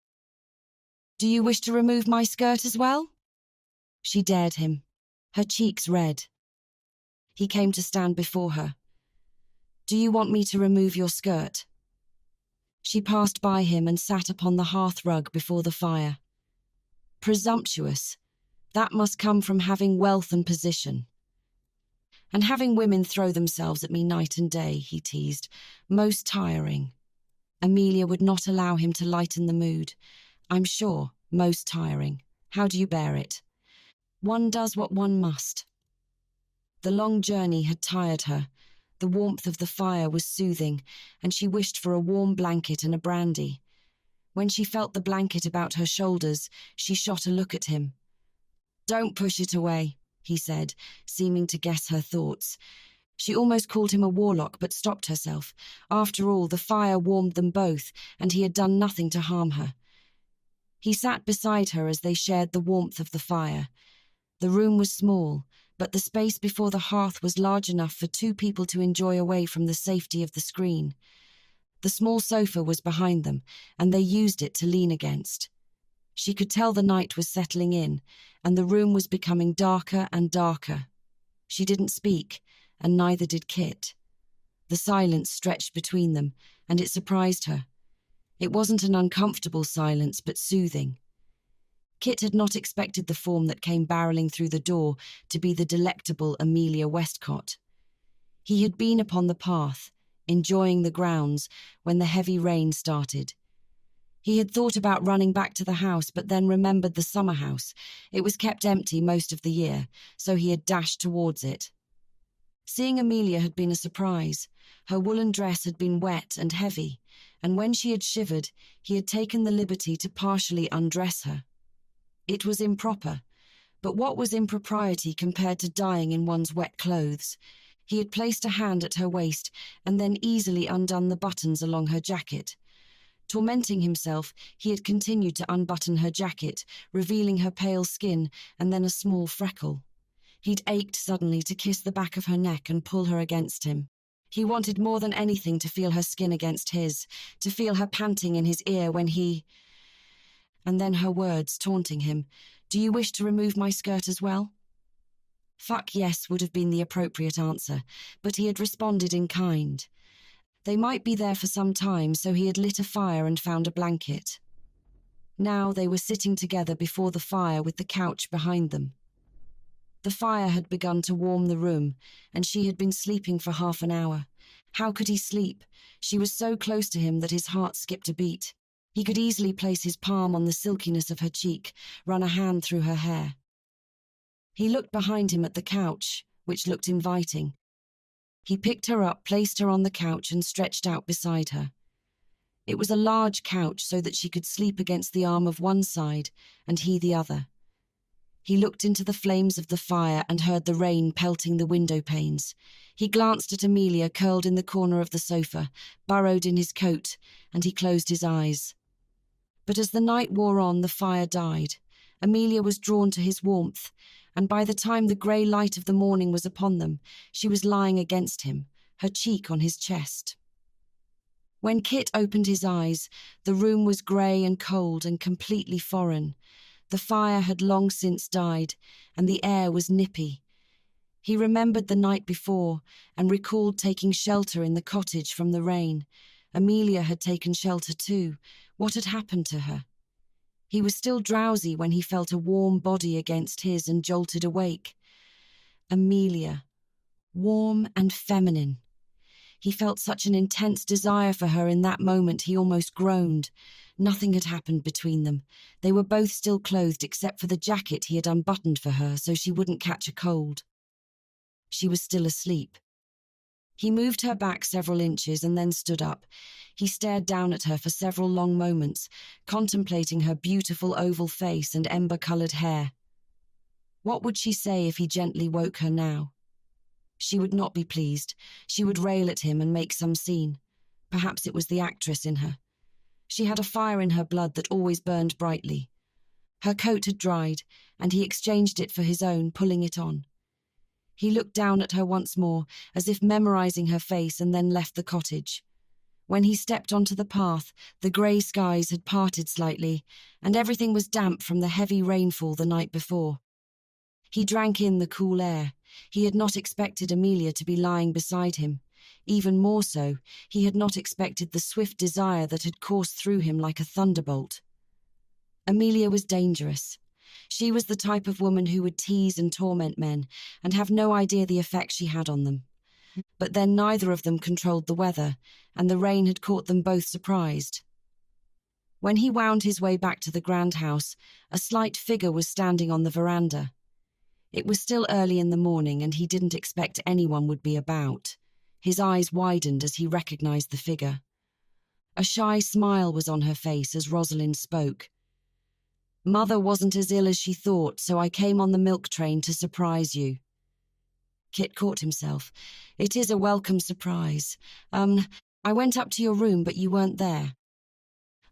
"Do you wish to remove my skirt as well?" She dared him, her cheeks red. He came to stand before her. "Do you want me to remove your skirt?" She passed by him and sat upon the hearth rug before the fire. Presumptuous. That must come from having wealth and position. "And having women throw themselves at me night and day," he teased. "Most tiring." Amelia would not allow him to lighten the mood. "I'm sure, most tiring. How do you bear it?" "One does what one must." The long journey had tired her. The warmth of the fire was soothing, and she wished for a warm blanket and a brandy. When she felt the blanket about her shoulders, she shot a look at him. "Don't push it away," he said, seeming to guess her thoughts. She almost called him a warlock, but stopped herself. After all, the fire warmed them both, and he had done nothing to harm her. He sat beside her as they shared the warmth of the fire. The room was small, but the space before the hearth was large enough for two people to enjoy away from the safety of the screen. The small sofa was behind them, and they used it to lean against. She could tell the night was settling in, and the room was becoming darker and darker. She didn't speak, and neither did Kit. The silence stretched between them, and it surprised her. It wasn't an uncomfortable silence, but soothing. Kit had not expected the form that came barreling through the door to be the delectable Amelia Westcott. He had been upon the path, enjoying the grounds, when the heavy rain started. He had thought about running back to the house, but then remembered the summer house. It was kept empty most of the year, so he had dashed towards it. Seeing Amelia had been a surprise. Her woolen dress had been wet and heavy, and when she had shivered, he had taken the liberty to partially undress her. It was improper, but what was impropriety compared to dying in one's wet clothes? He had placed a hand at her waist and then easily undone the buttons along her jacket. Tormenting himself, he had continued to unbutton her jacket, revealing her pale skin and then a small freckle. He'd ached suddenly to kiss the back of her neck and pull her against him. He wanted more than anything to feel her skin against his, to feel her panting in his ear when he... And then her words taunting him. "Do you wish to remove my skirt as well?" Fuck yes would have been the appropriate answer, but he had responded in kind. They might be there for some time, so he had lit a fire and found a blanket. Now they were sitting together before the fire with the couch behind them. The fire had begun to warm the room, and she had been sleeping for half an hour. How could he sleep? She was so close to him that his heart skipped a beat. He could easily place his palm on the silkiness of her cheek, run a hand through her hair. He looked behind him at the couch, which looked inviting. He picked her up, placed her on the couch, and stretched out beside her. It was a large couch so that she could sleep against the arm of one side and he the other. He looked into the flames of the fire and heard the rain pelting the window panes. He glanced at Amelia curled in the corner of the sofa, burrowed in his coat, and he closed his eyes. But as the night wore on, the fire died. Amelia was drawn to his warmth, and by the time the grey light of the morning was upon them, she was lying against him, her cheek on his chest. When Kit opened his eyes, the room was grey and cold and completely foreign. The fire had long since died, and the air was nippy. He remembered the night before and recalled taking shelter in the cottage from the rain. Amelia had taken shelter too. What had happened to her? He was still drowsy when he felt a warm body against his and jolted awake. Amelia, warm and feminine. He felt such an intense desire for her in that moment he almost groaned. Nothing had happened between them. They were both still clothed except for the jacket he had unbuttoned for her so she wouldn't catch a cold. She was still asleep. He moved her back several inches and then stood up. He stared down at her for several long moments, contemplating her beautiful oval face and ember-coloured hair. What would she say if he gently woke her now? She would not be pleased. She would rail at him and make some scene. Perhaps it was the actress in her. She had a fire in her blood that always burned brightly. Her coat had dried, and he exchanged it for his own, pulling it on. He looked down at her once more, as if memorizing her face, and then left the cottage. When he stepped onto the path, the grey skies had parted slightly, and everything was damp from the heavy rainfall the night before. He drank in the cool air. He had not expected Amelia to be lying beside him. Even more so, he had not expected the swift desire that had coursed through him like a thunderbolt. Amelia was dangerous. She was the type of woman who would tease and torment men and have no idea the effect she had on them. But then neither of them controlled the weather, and the rain had caught them both surprised. When he wound his way back to the grand house, a slight figure was standing on the veranda. It was still early in the morning, and he didn't expect anyone would be about. His eyes widened as he recognized the figure. A shy smile was on her face as Rosalind spoke. "Mother wasn't as ill as she thought, so I came on the milk train to surprise you." Kit caught himself. "It is a welcome surprise. I went up to your room, but you weren't there.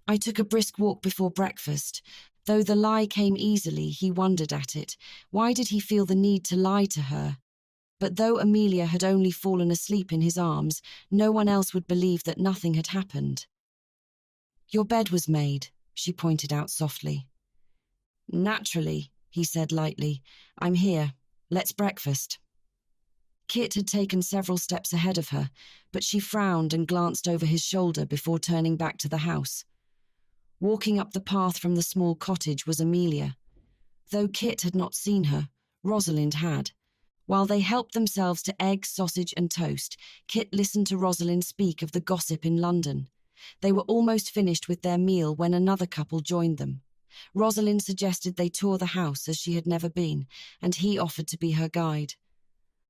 I took a brisk walk before breakfast." Though the lie came easily, he wondered at it. Why did he feel the need to lie to her? But though Amelia had only fallen asleep in his arms, no one else would believe that nothing had happened. "Your bed was made," she pointed out softly. "Naturally," he said lightly. "I'm here. Let's breakfast." Kit had taken several steps ahead of her, but she frowned and glanced over his shoulder before turning back to the house. Walking up the path from the small cottage was Amelia. Though Kit had not seen her, Rosalind had. While they helped themselves to eggs, sausage and toast, Kit listened to Rosalind speak of the gossip in London. They were almost finished with their meal when another couple joined them. Rosalind suggested they tour the house as she had never been, and he offered to be her guide.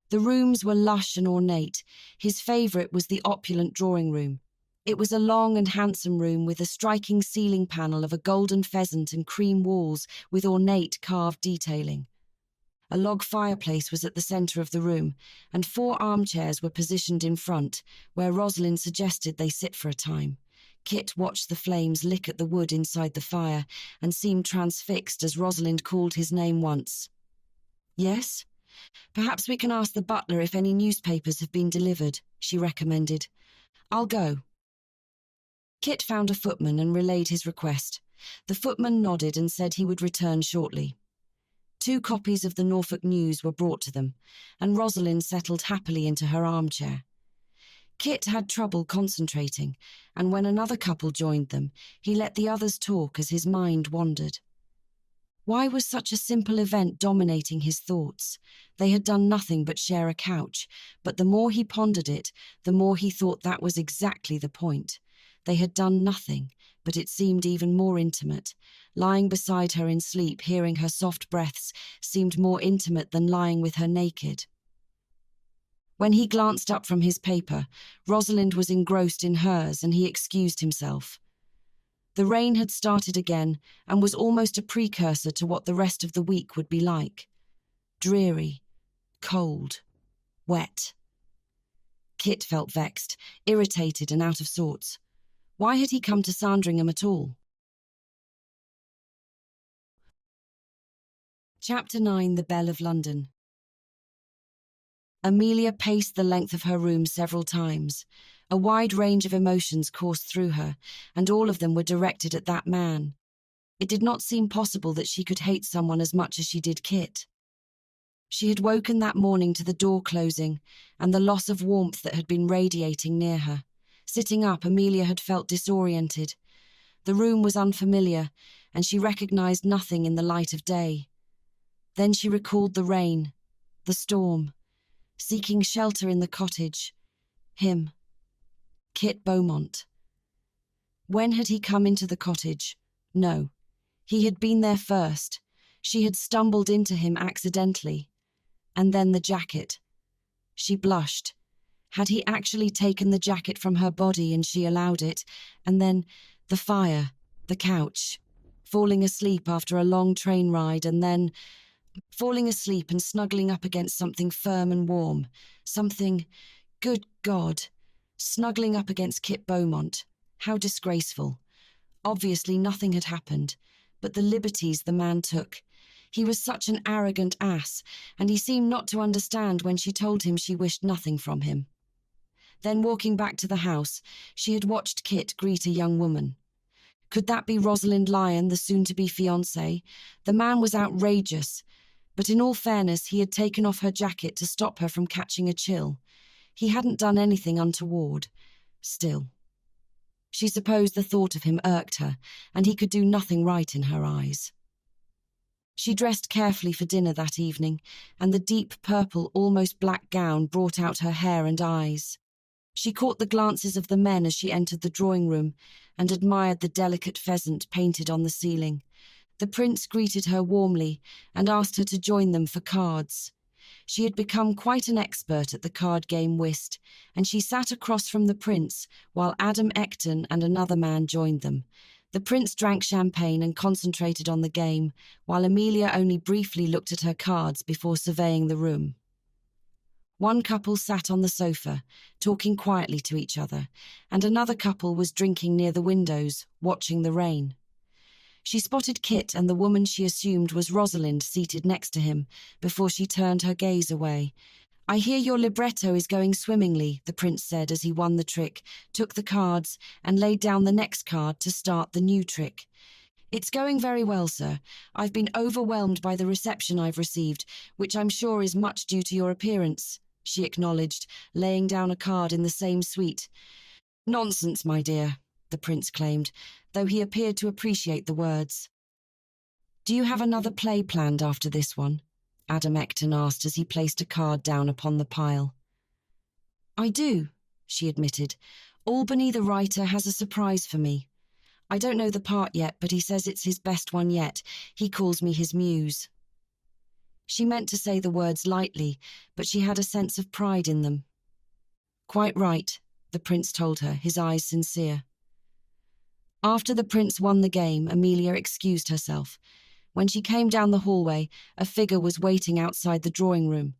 The rooms were lush and ornate. His favourite was the opulent drawing room. It was a long and handsome room with a striking ceiling panel of a golden pheasant and cream walls with ornate carved detailing. A log fireplace was at the centre of the room, and 4 armchairs were positioned in front, where Rosalind suggested they sit for a time. Kit watched the flames lick at the wood inside the fire and seemed transfixed as Rosalind called his name once. "Yes? Perhaps we can ask the butler if any newspapers have been delivered," she recommended. "I'll go." Kit found a footman and relayed his request. The footman nodded and said he would return shortly. 2 copies of the Norfolk News were brought to them, and Rosalind settled happily into her armchair. Kit had trouble concentrating, and when another couple joined them, he let the others talk as his mind wandered. Why was such a simple event dominating his thoughts? They had done nothing but share a couch, but the more he pondered it, the more he thought that was exactly the point. They had done nothing, but it seemed even more intimate. Lying beside her in sleep, hearing her soft breaths, seemed more intimate than lying with her naked. When he glanced up from his paper, Rosalind was engrossed in hers, and he excused himself. The rain had started again and was almost a precursor to what the rest of the week would be like. Dreary, cold, wet. Kit felt vexed, irritated and out of sorts. Why had he come to Sandringham at all? Chapter 9. The Belle of London. Amelia paced the length of her room several times. A wide range of emotions coursed through her, and all of them were directed at that man. It did not seem possible that she could hate someone as much as she did Kit. She had woken that morning to the door closing and the loss of warmth that had been radiating near her. Sitting up, Amelia had felt disoriented. The room was unfamiliar, and she recognized nothing in the light of day. Then she recalled the rain, the storm, seeking shelter in the cottage. Him. Kit Beaumont. When had he come into the cottage? No. He had been there first. She had stumbled into him accidentally. And then the jacket. She blushed. Had he actually taken the jacket from her body and she allowed it? And then the fire, the couch, falling asleep after a long train ride, and then falling asleep and snuggling up against something firm and warm. Something, good God, snuggling up against Kit Beaumont. How disgraceful. Obviously nothing had happened, but the liberties the man took. He was such an arrogant ass, and he seemed not to understand when she told him she wished nothing from him. Then, walking back to the house, she had watched Kit greet a young woman. Could that be Rosalind Lyon, the soon-to-be fiancée? The man was outrageous, but in all fairness, he had taken off her jacket to stop her from catching a chill. He hadn't done anything untoward. Still. She supposed the thought of him irked her, and he could do nothing right in her eyes. She dressed carefully for dinner that evening, and the deep purple, almost black gown brought out her hair and eyes. She caught the glances of the men as she entered the drawing-room and admired the delicate pheasant painted on the ceiling. The prince greeted her warmly and asked her to join them for cards. She had become quite an expert at the card game whist, and she sat across from the prince while Adam Ecton and another man joined them. The prince drank champagne and concentrated on the game, while Amelia only briefly looked at her cards before surveying the room. One couple sat on the sofa, talking quietly to each other, and another couple was drinking near the windows, watching the rain. She spotted Kit and the woman she assumed was Rosalind seated next to him, before she turned her gaze away. "I hear your libretto is going swimmingly," the prince said as he won the trick, took the cards, and laid down the next card to start the new trick. "It's going very well, sir. I've been overwhelmed by the reception I've received, which I'm sure is much due to your appearance," she acknowledged, laying down a card in the same suite. "Nonsense, my dear," the prince claimed, though he appeared to appreciate the words. "Do you have another play planned after this one?" Adam Ecton asked as he placed a card down upon the pile. "I do," she admitted. "Albany, the writer, has a surprise for me. I don't know the part yet, but he says it's his best one yet. He calls me his muse." She meant to say the words lightly, but she had a sense of pride in them. "Quite right," the prince told her, his eyes sincere. After the prince won the game, Amelia excused herself. When she came down the hallway, a figure was waiting outside the drawing-room.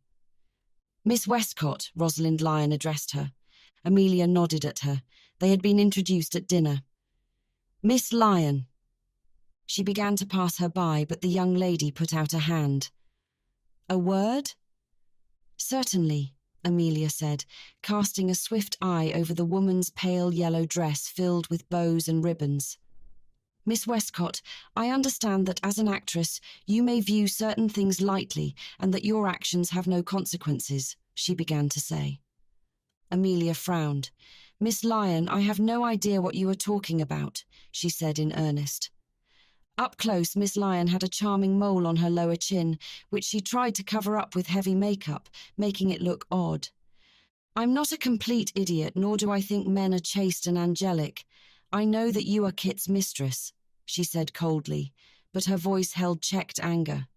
"Miss Westcott," Rosalind Lyon addressed her. Amelia nodded at her. They had been introduced at dinner. "Miss Lyon." She began to pass her by, but the young lady put out a hand. "A word?" "Certainly," Amelia said, casting a swift eye over the woman's pale yellow dress filled with bows and ribbons. "Miss Westcott, I understand that as an actress you may view certain things lightly and that your actions have no consequences," she began to say. Amelia frowned. "Miss Lyon, I have no idea what you are talking about," she said in earnest. Up close, Miss Lyon had a charming mole on her lower chin, which she tried to cover up with heavy makeup, making it look odd. "I'm not a complete idiot, nor do I think men are chaste and angelic. I know that you are Kit's mistress," she said coldly, but her voice held checked anger.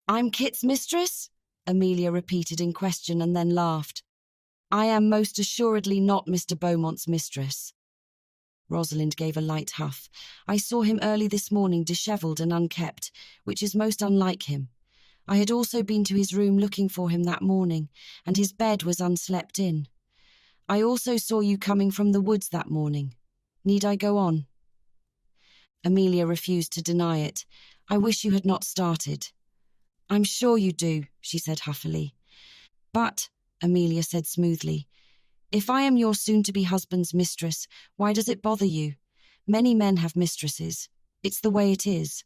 "I'm Kit's mistress?" Amelia repeated in question and then laughed. "I am most assuredly not Mr. Beaumont's mistress." Rosalind gave a light huff. "I saw him early this morning, dishevelled and unkempt, which is most unlike him. I had also been to his room looking for him that morning, and his bed was unslept in. I also saw you coming from the woods that morning. Need I go on?" Amelia refused to deny it. "I wish you had not started." "I'm sure you do," she said huffily. "But," Amelia said smoothly, If I am your soon-to-be husband's mistress, why does it bother you? Many men have mistresses. It's the way it is.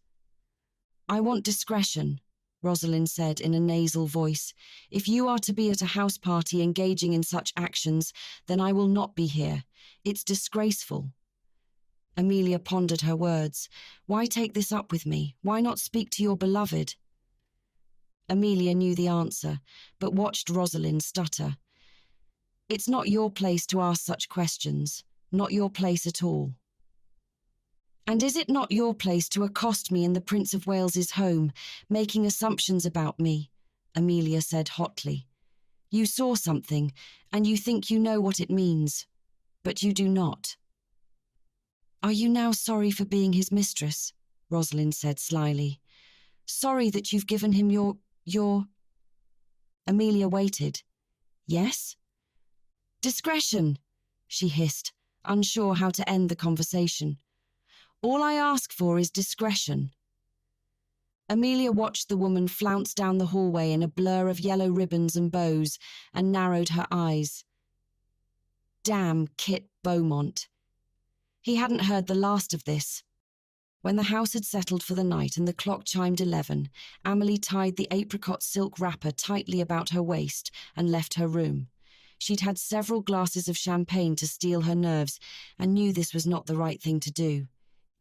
I want discretion, Rosalind said in a nasal voice. If you are to be at a house party engaging in such actions, then I will not be here. It's disgraceful. Amelia pondered her words. Why take this up with me? Why not speak to your beloved? Amelia knew the answer, but watched Rosalind stutter. It's not your place to ask such questions. Not your place at all. And is it not your place to accost me in the Prince of Wales's home, making assumptions about me? Amelia said hotly. You saw something, and you think you know what it means, but you do not. Are you now sorry for being his mistress? Rosalind said slyly. Sorry that you've given him your... Amelia waited. Yes? Discretion, she hissed, unsure how to end the conversation. All I ask for is discretion. Amelia watched the woman flounce down the hallway in a blur of yellow ribbons and bows and narrowed her eyes. Damn Kit Beaumont. He hadn't heard the last of this. When the house had settled for the night and the clock chimed 11, Amelie tied the apricot silk wrapper tightly about her waist and left her room. She'd had several glasses of champagne to steel her nerves and knew this was not the right thing to do.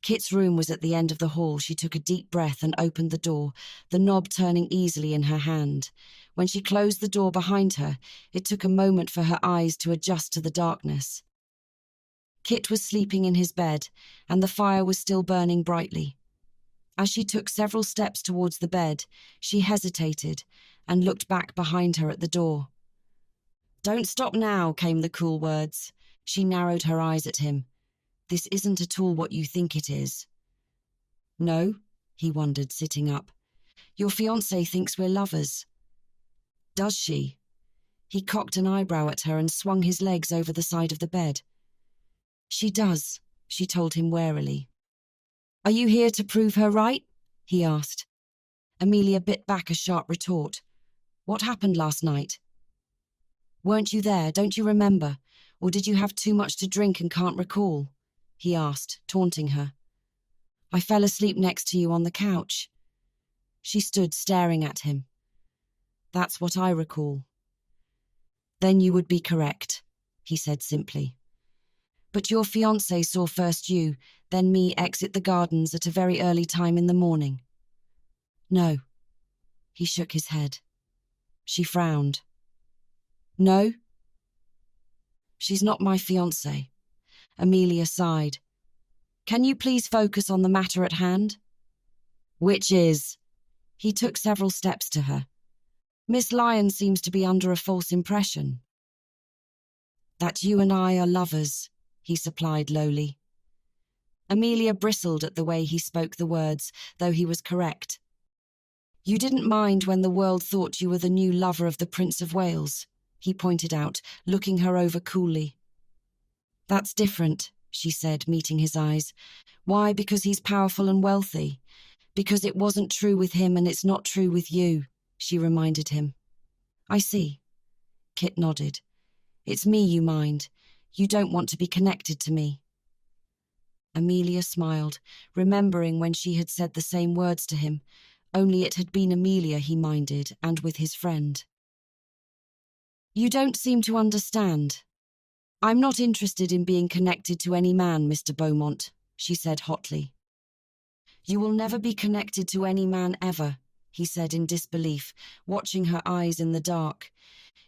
Kit's room was at the end of the hall. She took a deep breath and opened the door, the knob turning easily in her hand. When she closed the door behind her, it took a moment for her eyes to adjust to the darkness. Kit was sleeping in his bed, and the fire was still burning brightly. As she took several steps towards the bed, she hesitated and looked back behind her at the door. Don't stop now, came the cool words. She narrowed her eyes at him. This isn't at all what you think it is. No, he wondered, sitting up. Your fiancée thinks we're lovers. Does she? He cocked an eyebrow at her and swung his legs over the side of the bed. She does, she told him warily. Are you here to prove her right? He asked. Amelia bit back a sharp retort. What happened last night? Weren't you there? Don't you remember? Or did you have too much to drink and can't recall? He asked, taunting her. I fell asleep next to you on the couch. She stood staring at him. That's what I recall. Then you would be correct, he said simply. But your fiancé saw first you, then me exit the gardens at a very early time in the morning. No. He shook his head. She frowned. No? She's not my fiancé. Amelia sighed. Can you please focus on the matter at hand? Which is? He took several steps to her. Miss Lyon seems to be under a false impression. That you and I are lovers, he supplied lowly. Amelia bristled at the way he spoke the words, though he was correct. You didn't mind when the world thought you were the new lover of the Prince of Wales, he pointed out, looking her over coolly. That's different, she said, meeting his eyes. Why? Because he's powerful and wealthy. Because it wasn't true with him and it's not true with you, she reminded him. I see. Kit nodded. It's me you mind. You don't want to be connected to me. Amelia smiled, remembering when she had said the same words to him, only it had been Amelia he minded, and with his friend. You don't seem to understand. I'm not interested in being connected to any man, Mr. Beaumont, she said hotly. You will never be connected to any man ever, he said in disbelief, watching her eyes in the dark.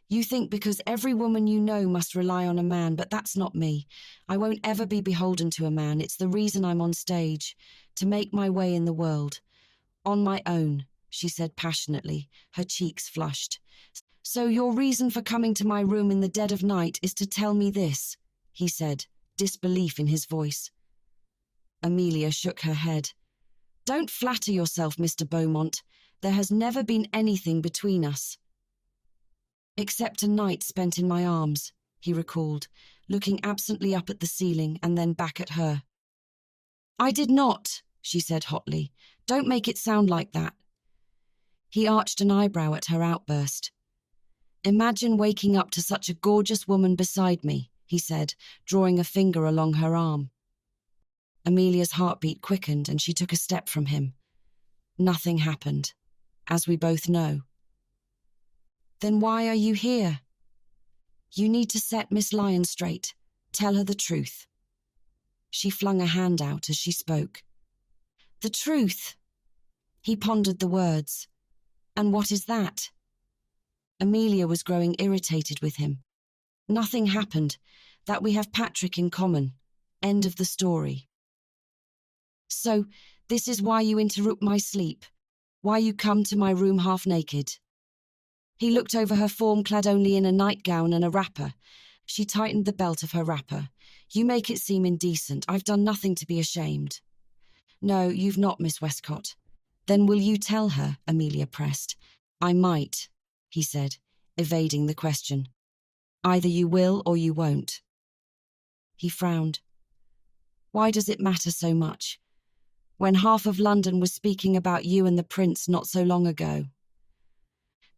You think because every woman you know must rely on a man, but that's not me. I won't ever be beholden to a man. It's the reason I'm on stage, to make my way in the world. On my own, she said passionately, her cheeks flushed. So your reason for coming to my room in the dead of night is to tell me this, he said, disbelief in his voice. Amelia shook her head. Don't flatter yourself, Mr. Beaumont. There has never been anything between us. Except a night spent in my arms, he recalled, looking absently up at the ceiling and then back at her. I did not, she said hotly. Don't make it sound like that. He arched an eyebrow at her outburst. Imagine waking up to such a gorgeous woman beside me, he said, drawing a finger along her arm. Amelia's heartbeat quickened and she took a step from him. Nothing happened, as we both know. Then why are you here? You need to set Miss Lyon straight. Tell her the truth. She flung a hand out as she spoke. The truth. He pondered the words. And what is that? Amelia was growing irritated with him. Nothing happened. That we have Patrick in common. End of the story. So, this is why you interrupt my sleep. Why you come to my room half naked. He looked over her form clad only in a nightgown and a wrapper. She tightened the belt of her wrapper. You make it seem indecent. I've done nothing to be ashamed. No, you've not, Miss Westcott. Then will you tell her? Amelia pressed. I might, he said, evading the question. Either you will or you won't. He frowned. Why does it matter so much? When half of London was speaking about you and the prince not so long ago.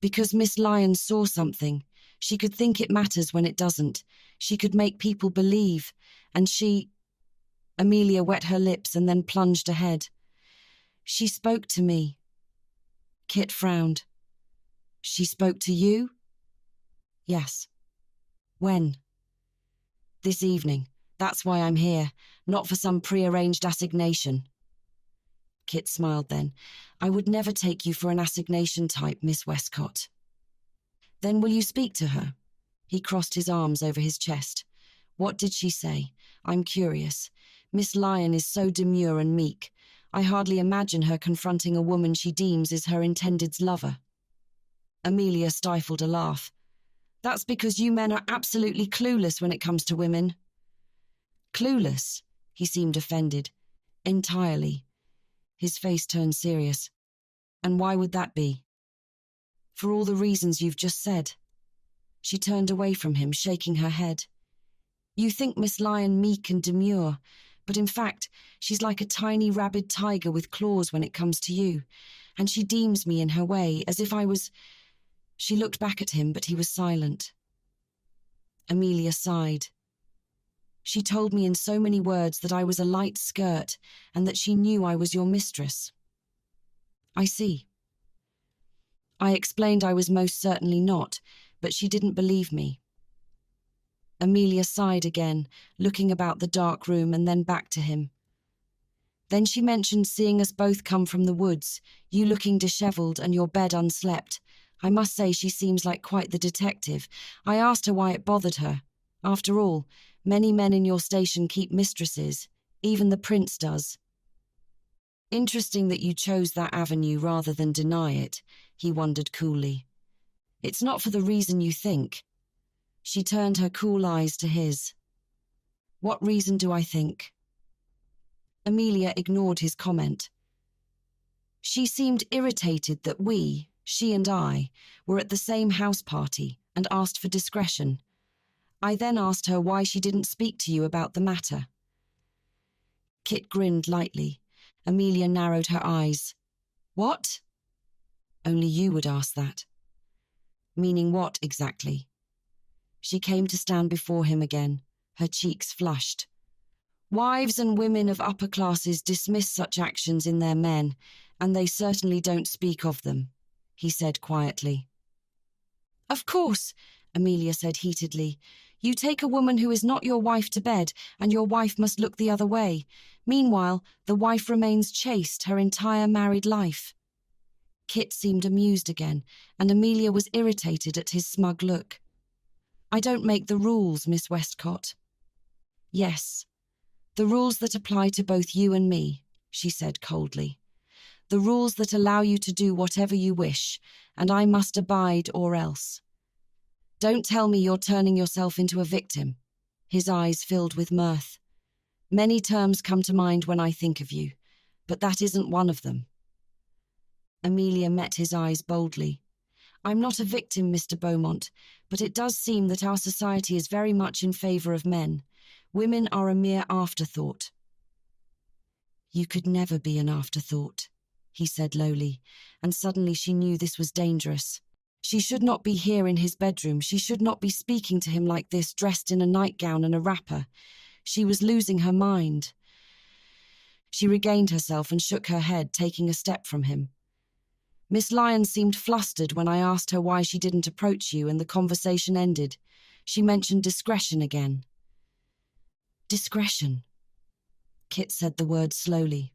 Because Miss Lyon saw something. She could think it matters when it doesn't. She could make people believe. And she... Amelia wet her lips and then plunged ahead. She spoke to me. Kit frowned. She spoke to you? Yes. When? This evening. That's why I'm here. Not for some prearranged assignation. Kit smiled then. I would never take you for an assignation type, Miss Westcott. Then will you speak to her? He crossed his arms over his chest. What did she say? I'm curious. Miss Lyon is so demure and meek. I hardly imagine her confronting a woman she deems is her intended's lover. Amelia stifled a laugh. That's because you men are absolutely clueless when it comes to women. Clueless? He seemed offended. Entirely. His face turned serious. And why would that be? For all the reasons you've just said. She turned away from him, shaking her head. You think Miss Lyon meek and demure, but in fact, she's like a tiny rabid tiger with claws when it comes to you, and she deems me in her way, as if I was... She looked back at him, but he was silent. Amelia sighed. She told me in so many words that I was a light skirt and that she knew I was your mistress. I see. I explained I was most certainly not, but she didn't believe me. Amelia sighed again, looking about the dark room and then back to him. Then she mentioned seeing us both come from the woods, you looking dishevelled and your bed unslept. I must say she seems like quite the detective. I asked her why it bothered her. After all, many men in your station keep mistresses. Even the prince does. Interesting that you chose that avenue rather than deny it, he wondered coolly. It's not for the reason you think. She turned her cool eyes to his. What reason do I think? Amelia ignored his comment. She seemed irritated that we, she and I, were at the same house party and asked for discretion. I then asked her why she didn't speak to you about the matter. Kit grinned lightly. Amelia narrowed her eyes. What? Only you would ask that. Meaning what, exactly? She came to stand before him again, her cheeks flushed. Wives and women of upper classes dismiss such actions in their men, and they certainly don't speak of them, he said quietly. Of course, Amelia said heatedly. You take a woman who is not your wife to bed, and your wife must look the other way. Meanwhile, the wife remains chaste her entire married life. Kit seemed amused again, and Amelia was irritated at his smug look. I don't make the rules, Miss Westcott. Yes, the rules that apply to both you and me, she said coldly. The rules that allow you to do whatever you wish, and I must abide or else. Don't tell me you're turning yourself into a victim. His eyes filled with mirth. Many terms come to mind when I think of you, but that isn't one of them. Amelia met his eyes boldly. I'm not a victim, Mr. Beaumont, but it does seem that our society is very much in favour of men. Women are a mere afterthought. You could never be an afterthought, he said lowly, and suddenly she knew this was dangerous. She should not be here in his bedroom. She should not be speaking to him like this, dressed in a nightgown and a wrapper. She was losing her mind. She regained herself and shook her head, taking a step from him. Miss Lyons seemed flustered when I asked her why she didn't approach you, and the conversation ended. She mentioned discretion again. Discretion. Kit said the word slowly.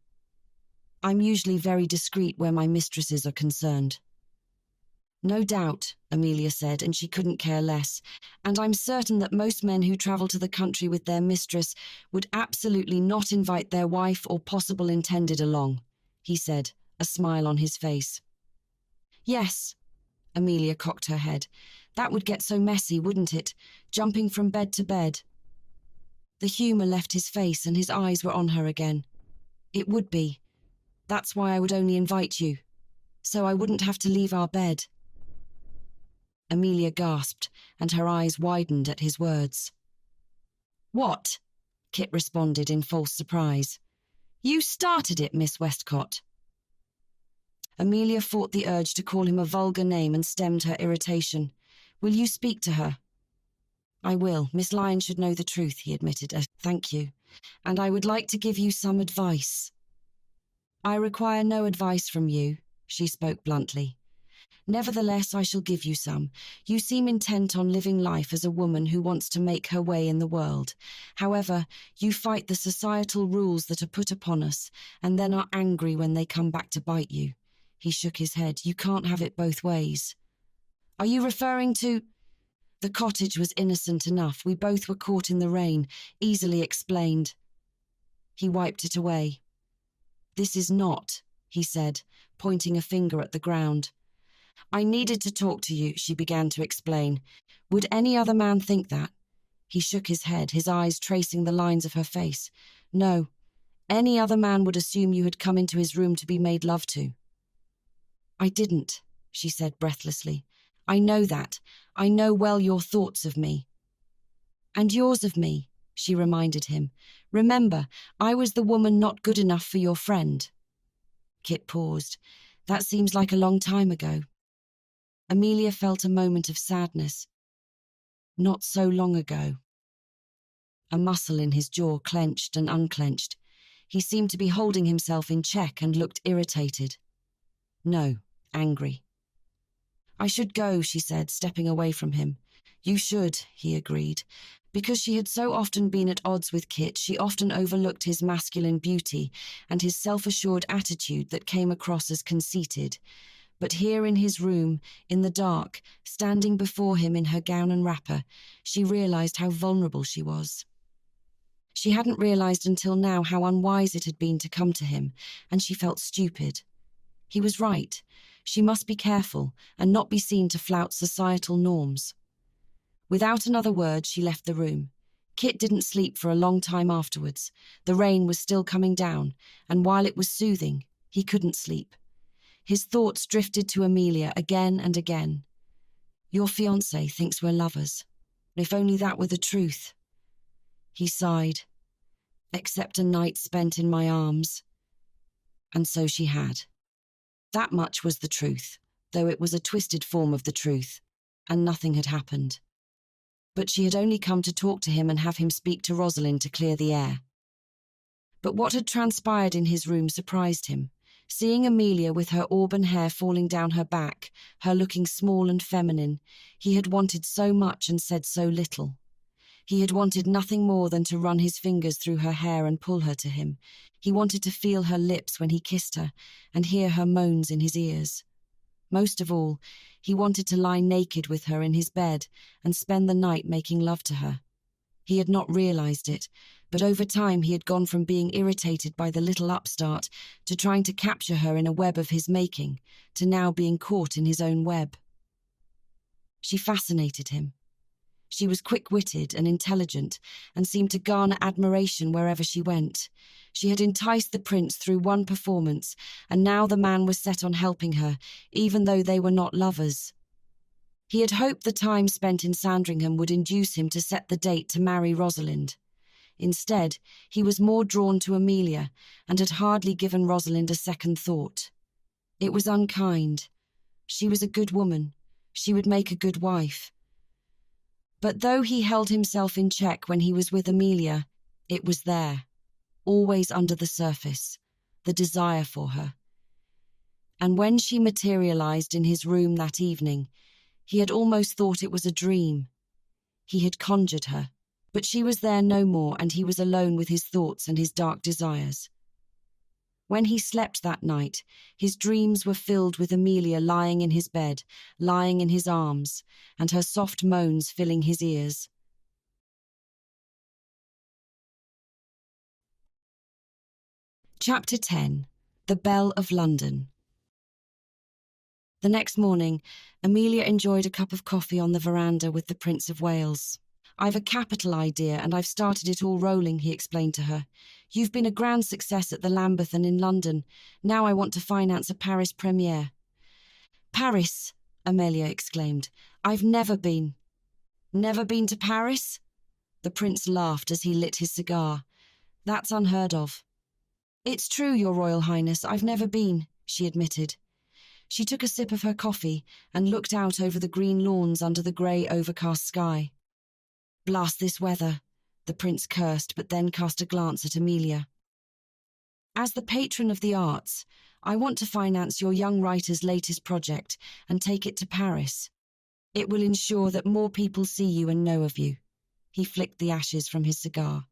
I'm usually very discreet where my mistresses are concerned. No doubt, Amelia said, and she couldn't care less. And I'm certain that most men who travel to the country with their mistress would absolutely not invite their wife or possible intended along, he said, a smile on his face. Yes, Amelia cocked her head. That would get so messy, wouldn't it? Jumping from bed to bed. The humour left his face and his eyes were on her again. It would be. That's why I would only invite you. So I wouldn't have to leave our bed. Amelia gasped, and her eyes widened at his words. What? Kit responded in false surprise. You started it, Miss Westcott. Amelia fought the urge to call him a vulgar name and stemmed her irritation. Will you speak to her? I will. Miss Lyons should know the truth, he admitted. Thank you. And I would like to give you some advice. I require no advice from you, she spoke bluntly. Nevertheless, I shall give you some. You seem intent on living life as a woman who wants to make her way in the world. However, you fight the societal rules that are put upon us, and then are angry when they come back to bite you. He shook his head. You can't have it both ways. Are you referring to... The cottage was innocent enough. We both were caught in the rain, easily explained. He wiped it away. This is not, he said, pointing a finger at the ground. I needed to talk to you, she began to explain. Would any other man think that? He shook his head, his eyes tracing the lines of her face. No, any other man would assume you had come into his room to be made love to. I didn't, she said breathlessly. I know that. I know well your thoughts of me. And yours of me, she reminded him. Remember, I was the woman not good enough for your friend. Kit paused. That seems like a long time ago. Amelia felt a moment of sadness. Not so long ago. A muscle in his jaw clenched and unclenched. He seemed to be holding himself in check and looked irritated. No, angry. I should go, she said, stepping away from him. You should, he agreed. Because she had so often been at odds with Kit, she often overlooked his masculine beauty and his self-assured attitude that came across as conceited. But here in his room, in the dark, standing before him in her gown and wrapper, she realized how vulnerable she was. She hadn't realized until now how unwise it had been to come to him, and she felt stupid. He was right. She must be careful and not be seen to flout societal norms. Without another word, she left the room. Kit didn't sleep for a long time afterwards. The rain was still coming down, and while it was soothing, he couldn't sleep. His thoughts drifted to Amelia again and again. Your fiancé thinks we're lovers. If only that were the truth. He sighed. Except a night spent in my arms. And so she had. That much was the truth, though it was a twisted form of the truth, and nothing had happened. But she had only come to talk to him and have him speak to Rosalind to clear the air. But what had transpired in his room surprised him. Seeing Amelia with her auburn hair falling down her back, her looking small and feminine, he had wanted so much and said so little. He had wanted nothing more than to run his fingers through her hair and pull her to him. He wanted to feel her lips when he kissed her and hear her moans in his ears. Most of all, he wanted to lie naked with her in his bed and spend the night making love to her. He had not realized it, but over time he had gone from being irritated by the little upstart to trying to capture her in a web of his making, to now being caught in his own web. She fascinated him. She was quick-witted and intelligent and seemed to garner admiration wherever she went. She had enticed the prince through one performance, and now the man was set on helping her, even though they were not lovers. He had hoped the time spent in Sandringham would induce him to set the date to marry Rosalind. Instead, he was more drawn to Amelia and had hardly given Rosalind a second thought. It was unkind. She was a good woman. She would make a good wife. But though he held himself in check when he was with Amelia, it was there, always under the surface, the desire for her. And when she materialized in his room that evening, he had almost thought it was a dream. He had conjured her, but she was there no more, and he was alone with his thoughts and his dark desires. When he slept that night, his dreams were filled with Amelia lying in his bed, lying in his arms, and her soft moans filling his ears. Chapter 10. The Belle of London. The next morning, Amelia enjoyed a cup of coffee on the veranda with the Prince of Wales. "I've a capital idea and I've started it all rolling," he explained to her. "You've been a grand success at the Lambeth and in London. Now I want to finance a Paris premiere." "Paris?" Amelia exclaimed. "I've never been." "Never been to Paris?" The prince laughed as he lit his cigar. "That's unheard of." "It's true, Your Royal Highness, I've never been," she admitted. She took a sip of her coffee and looked out over the green lawns under the grey, overcast sky. "Blast this weather," the prince cursed, but then cast a glance at Amelia. "As the patron of the arts, I want to finance your young writer's latest project and take it to Paris. It will ensure that more people see you and know of you." He flicked the ashes from his cigar.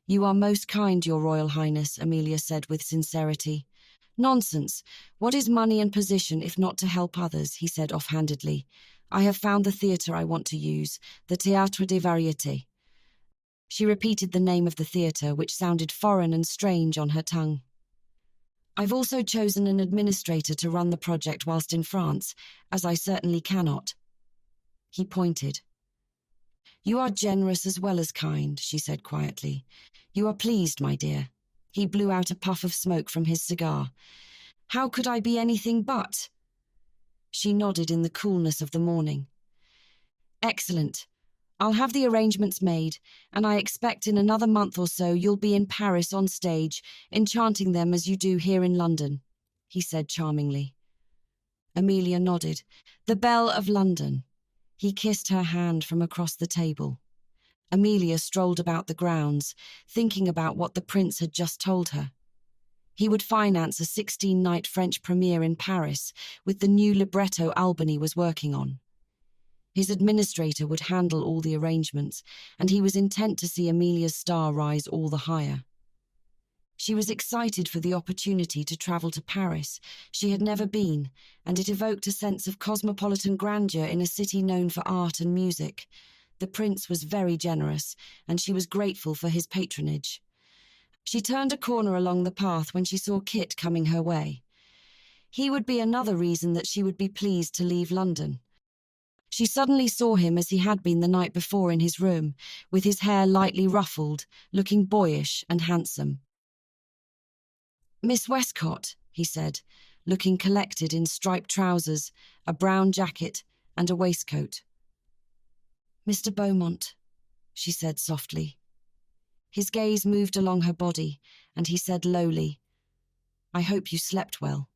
"You are most kind, Your Royal Highness," Amelia said with sincerity. "Nonsense. What is money and position if not to help others?" he said offhandedly. "I have found the theatre I want to use, the Théâtre des Variétés." She repeated the name of the theatre, which sounded foreign and strange on her tongue. "I've also chosen an administrator to run the project whilst in France, as I certainly cannot." He pointed. "You are generous as well as kind," she said quietly. "You are pleased, my dear." He blew out a puff of smoke from his cigar. "How could I be anything but?" She nodded in the coolness of the morning. "Excellent. I'll have the arrangements made, and I expect in another month or so you'll be in Paris on stage, enchanting them as you do here in London," he said charmingly. Amelia nodded. "The Belle of London." He kissed her hand from across the table. Amelia strolled about the grounds, thinking about what the prince had just told her. He would finance a 16-night French premiere in Paris with the new libretto Albany was working on. His administrator would handle all the arrangements, and he was intent to see Amelia's star rise all the higher. She was excited for the opportunity to travel to Paris. She had never been, and it evoked a sense of cosmopolitan grandeur in a city known for art and music. The prince was very generous, and she was grateful for his patronage. She turned a corner along the path when she saw Kit coming her way. He would be another reason that she would be pleased to leave London. She suddenly saw him as he had been the night before in his room, with his hair lightly ruffled, looking boyish and handsome. "Miss Westcott," he said, looking collected in striped trousers, a brown jacket, and a waistcoat. "Mr. Beaumont," she said softly. His gaze moved along her body, and he said lowly, "I hope you slept well."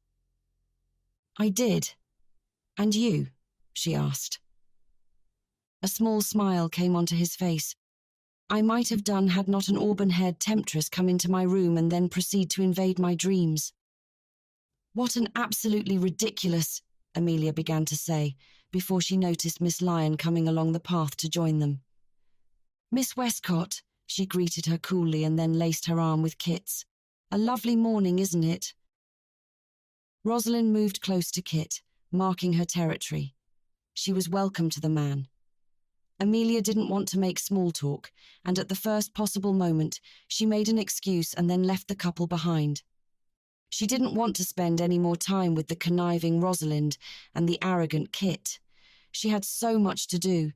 "I did. And you?" she asked. A small smile came onto his face. "I might have done had not an auburn-haired temptress come into my room and then proceed to invade my dreams." "What an absolutely ridiculous," Amelia began to say, before she noticed Miss Lyon coming along the path to join them. "Miss Westcott," she greeted her coolly and then laced her arm with Kit's. "A lovely morning, isn't it?" Rosalind moved close to Kit, marking her territory. She was welcome to the man. Amelia didn't want to make small talk, and at the first possible moment, she made an excuse and then left the couple behind. She didn't want to spend any more time with the conniving Rosalind and the arrogant Kit. She had so much to do.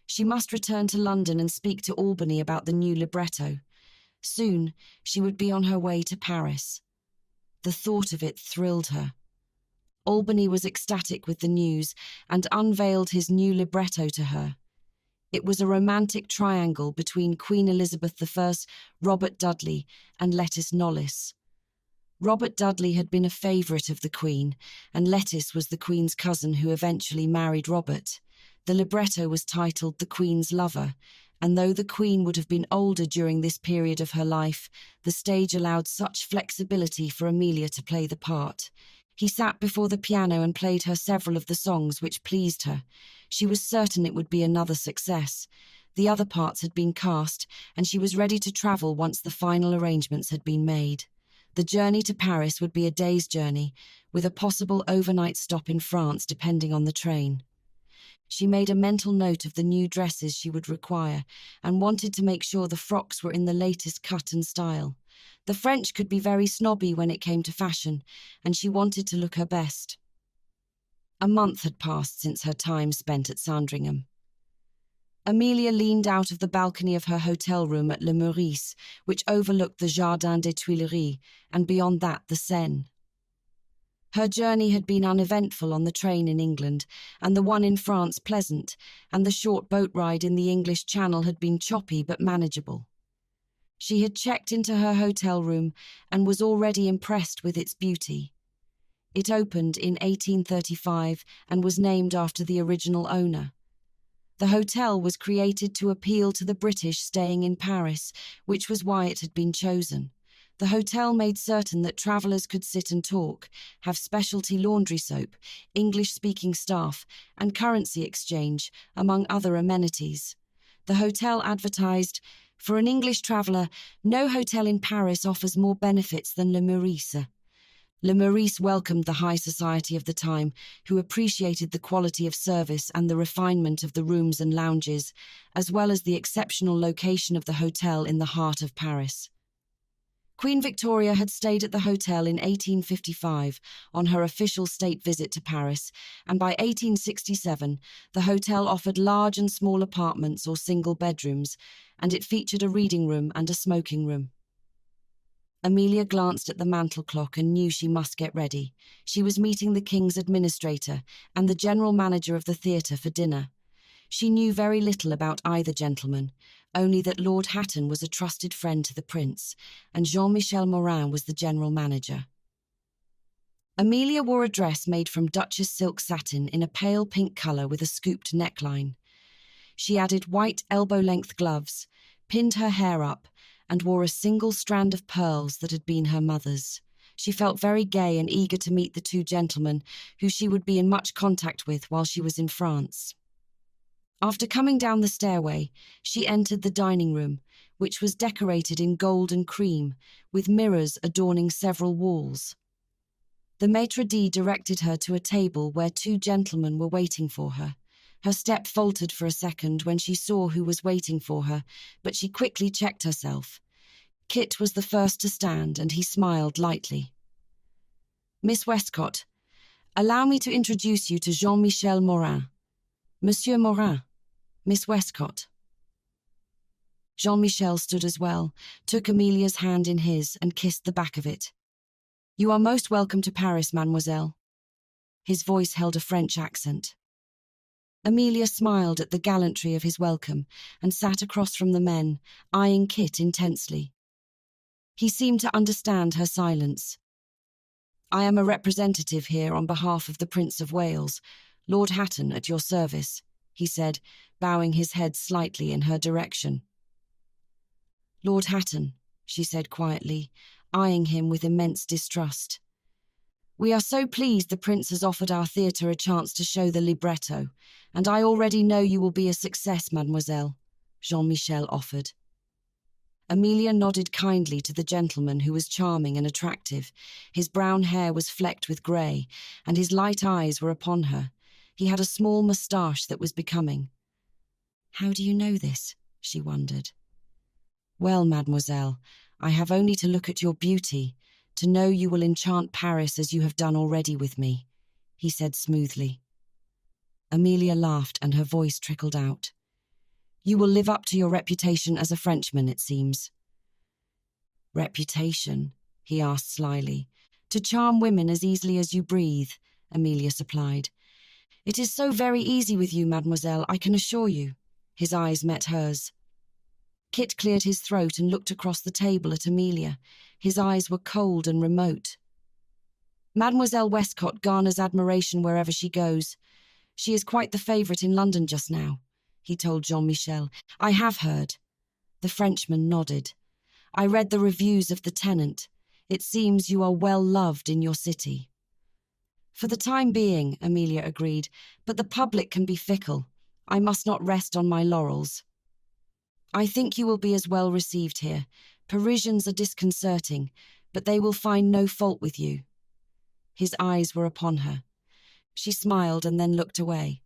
She must return to London and speak to Albany about the new libretto. Soon, she would be on her way to Paris. The thought of it thrilled her. Albany was ecstatic with the news and unveiled his new libretto to her. It was a romantic triangle between Queen Elizabeth I, Robert Dudley, and Lettice Knollys. Robert Dudley had been a favourite of the Queen, and Lettice was the Queen's cousin who eventually married Robert. The libretto was titled The Queen's Lover, and though the Queen would have been older during this period of her life, the stage allowed such flexibility for Amelia to play the part. He sat before the piano and played her several of the songs which pleased her. She was certain it would be another success. The other parts had been cast, and she was ready to travel once the final arrangements had been made. The journey to Paris would be a day's journey, with a possible overnight stop in France depending on the train. She made a mental note of the new dresses she would require and wanted to make sure the frocks were in the latest cut and style. The French could be very snobby when it came to fashion, and she wanted to look her best. A month had passed since her time spent at Sandringham. Amelia leaned out of the balcony of her hotel room at Le Meurice, which overlooked the Jardin des Tuileries, and beyond that the Seine. Her journey had been uneventful on the train in England, and the one in France pleasant, and the short boat ride in the English Channel had been choppy but manageable. She had checked into her hotel room and was already impressed with its beauty. It opened in 1835 and was named after the original owner. The hotel was created to appeal to the British staying in Paris, which was why it had been chosen. The hotel made certain that travellers could sit and talk, have specialty laundry soap, English-speaking staff, and currency exchange, among other amenities. The hotel advertised, "For an English traveller, no hotel in Paris offers more benefits than Le Meurice." Le Meurice welcomed the high society of the time, who appreciated the quality of service and the refinement of the rooms and lounges, as well as the exceptional location of the hotel in the heart of Paris. Queen Victoria had stayed at the hotel in 1855 on her official state visit to Paris, and by 1867 the hotel offered large and small apartments or single bedrooms, and it featured a reading room and a smoking room. Amelia glanced at the mantel clock and knew she must get ready. She was meeting the King's administrator and the general manager of the theatre for dinner. She knew very little about either gentleman, only that Lord Hatton was a trusted friend to the Prince, and Jean-Michel Morin was the general manager. Amelia wore a dress made from Duchess silk satin in a pale pink colour with a scooped neckline. She added white elbow-length gloves, pinned her hair up, and wore a single strand of pearls that had been her mother's. She felt very gay and eager to meet the two gentlemen, who she would be in much contact with while she was in France. After coming down the stairway, she entered the dining room, which was decorated in gold and cream, with mirrors adorning several walls. The maitre d' directed her to a table where two gentlemen were waiting for her. Her step faltered for a second when she saw who was waiting for her, but she quickly checked herself. Kit was the first to stand, and he smiled lightly. "Miss Westcott, allow me to introduce you to Jean-Michel Morin. Monsieur Morin, Miss Westcott." Jean-Michel stood as well, took Amelia's hand in his and kissed the back of it. "You are most welcome to Paris, mademoiselle." His voice held a French accent. Amelia smiled at the gallantry of his welcome and sat across from the men, eyeing Kit intensely. He seemed to understand her silence. "I am a representative here on behalf of the Prince of Wales, Lord Hatton, at your service," he said, bowing his head slightly in her direction. "Lord Hatton," she said quietly, eyeing him with immense distrust. "We are so pleased the Prince has offered our theatre a chance to show the libretto, and I already know you will be a success, mademoiselle," Jean-Michel offered. Amelia nodded kindly to the gentleman, who was charming and attractive. His brown hair was flecked with grey, and his light eyes were upon her. He had a small moustache that was becoming. "How do you know this?" she wondered. "Well, mademoiselle, I have only to look at your beauty to know you will enchant Paris as you have done already with me," he said smoothly. Amelia laughed and her voice trickled out. "You will live up to your reputation as a Frenchman, it seems." "Reputation?" he asked slyly. "To charm women as easily as you breathe," Amelia supplied. "It is so very easy with you, mademoiselle, I can assure you." His eyes met hers. Kit cleared his throat and looked across the table at Amelia. His eyes were cold and remote. Mademoiselle Westcott garners admiration wherever she goes. She is quite the favourite in London just now, he told Jean-Michel. I have heard. The Frenchman nodded. I read the reviews of the tenant. It seems you are well loved in your city. For the time being, Amelia agreed, but the public can be fickle. I must not rest on my laurels. I think you will be as well received here. Parisians are disconcerting, but they will find no fault with you. His eyes were upon her. She smiled and then looked away.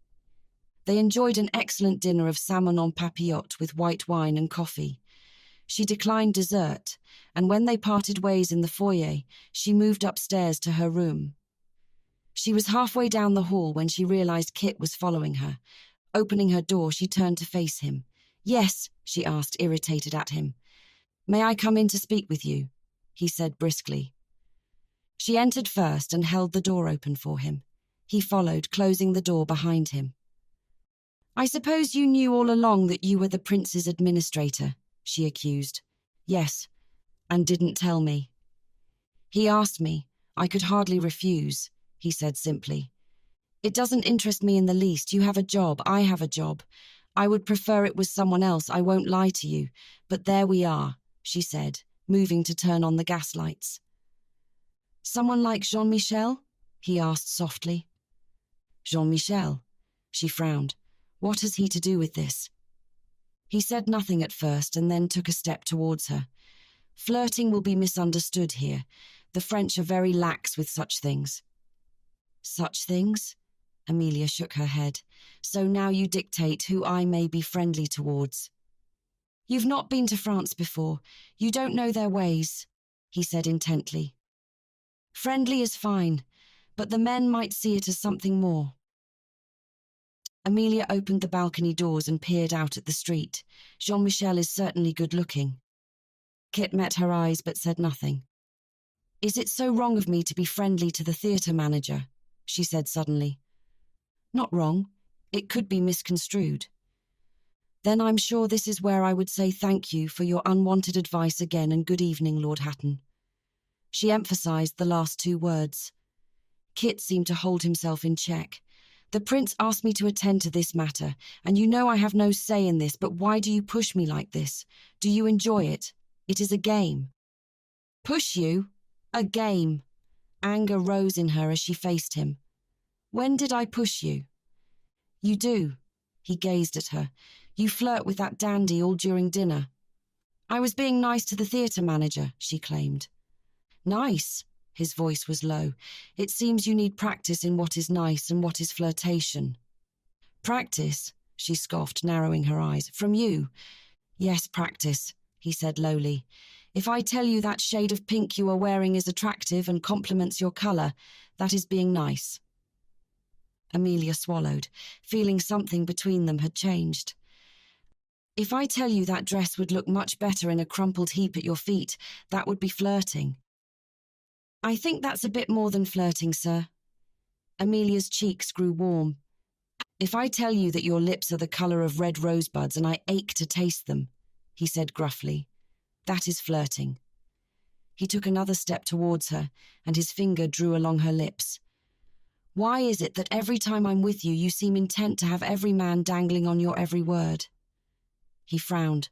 They enjoyed an excellent dinner of salmon en papillote with white wine and coffee. She declined dessert, and when they parted ways in the foyer, she moved upstairs to her room. She was halfway down the hall when she realized Kit was following her. Opening her door, she turned to face him. Yes, she asked, irritated at him. May I come in to speak with you? He said briskly. She entered first and held the door open for him. He followed, closing the door behind him. I suppose you knew all along that you were the prince's administrator, she accused. Yes, and didn't tell me. He asked me. I could hardly refuse, he said simply. It doesn't interest me in the least. You have a job, I have a job. I would prefer it was someone else, I won't lie to you. But there we are, she said, moving to turn on the gas lights. Someone like Jean-Michel? He asked softly. Jean-Michel? She frowned. What has he to do with this? He said nothing at first and then took a step towards her. Flirting will be misunderstood here. The French are very lax with such things. Such things? Amelia shook her head. So now you dictate who I may be friendly towards. You've not been to France before. You don't know their ways, he said intently. Friendly is fine, but the men might see it as something more. Amelia opened the balcony doors and peered out at the street. Jean-Michel is certainly good-looking. Kit met her eyes but said nothing. Is it so wrong of me to be friendly to the theatre manager? She said suddenly. Not wrong. It could be misconstrued. Then I'm sure this is where I would say thank you for your unwanted advice again and good evening, Lord Hatton. She emphasised the last two words. Kit seemed to hold himself in check. The prince asked me to attend to this matter, and you know I have no say in this, but why do you push me like this? Do you enjoy it? It is a game. Push you? A game. Anger rose in her as she faced him. When did I push you? You do. He gazed at her. You flirt with that dandy all during dinner. I was being nice to the theatre manager, she claimed. Nice? His voice was low. It seems you need practice in what is nice and what is flirtation. Practice? She scoffed, narrowing her eyes. From you? Yes, practice, he said lowly. If I tell you that shade of pink you are wearing is attractive and complements your colour, that is being nice. Amelia swallowed, feeling something between them had changed. If I tell you that dress would look much better in a crumpled heap at your feet, that would be flirting. I think that's a bit more than flirting, sir. Amelia's cheeks grew warm. If I tell you that your lips are the colour of red rosebuds and I ache to taste them, he said gruffly, that is flirting. He took another step towards her, and his finger drew along her lips. Why is it that every time I'm with you, you seem intent to have every man dangling on your every word? He frowned.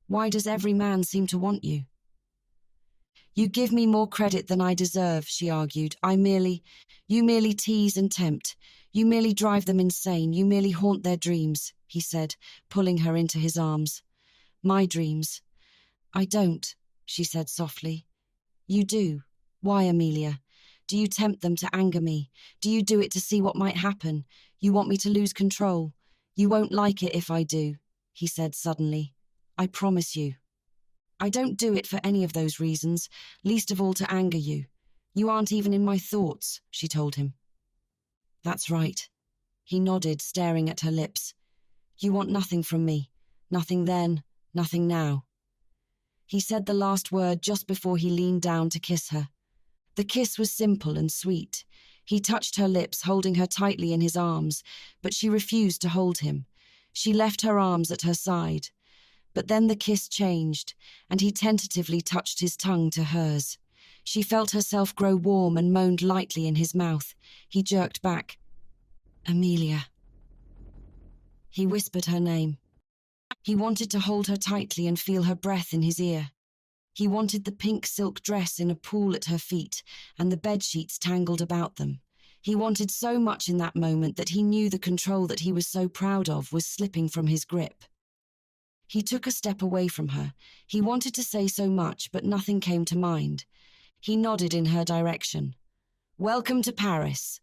Why does every man seem to want you? You give me more credit than I deserve, she argued. You merely tease and tempt. You merely drive them insane. You merely haunt their dreams, he said, pulling her into his arms. My dreams. I don't, she said softly. You do. Why, Amelia? Do you tempt them to anger me? Do you do it to see what might happen? You want me to lose control. You won't like it if I do, he said suddenly. I promise you. I don't do it for any of those reasons, least of all to anger you. You aren't even in my thoughts, she told him. That's right. He nodded, staring at her lips. You want nothing from me. Nothing then, nothing now. He said the last word just before he leaned down to kiss her. The kiss was simple and sweet. He touched her lips, holding her tightly in his arms, but she refused to hold him. She left her arms at her side. But then the kiss changed, and he tentatively touched his tongue to hers. She felt herself grow warm and moaned lightly in his mouth. He jerked back. "Amelia." He whispered her name. He wanted to hold her tightly and feel her breath in his ear. He wanted the pink silk dress in a pool at her feet and the bedsheets tangled about them. He wanted so much in that moment that he knew the control that he was so proud of was slipping from his grip. He took a step away from her. He wanted to say so much, but nothing came to mind. He nodded in her direction. "Welcome to Paris."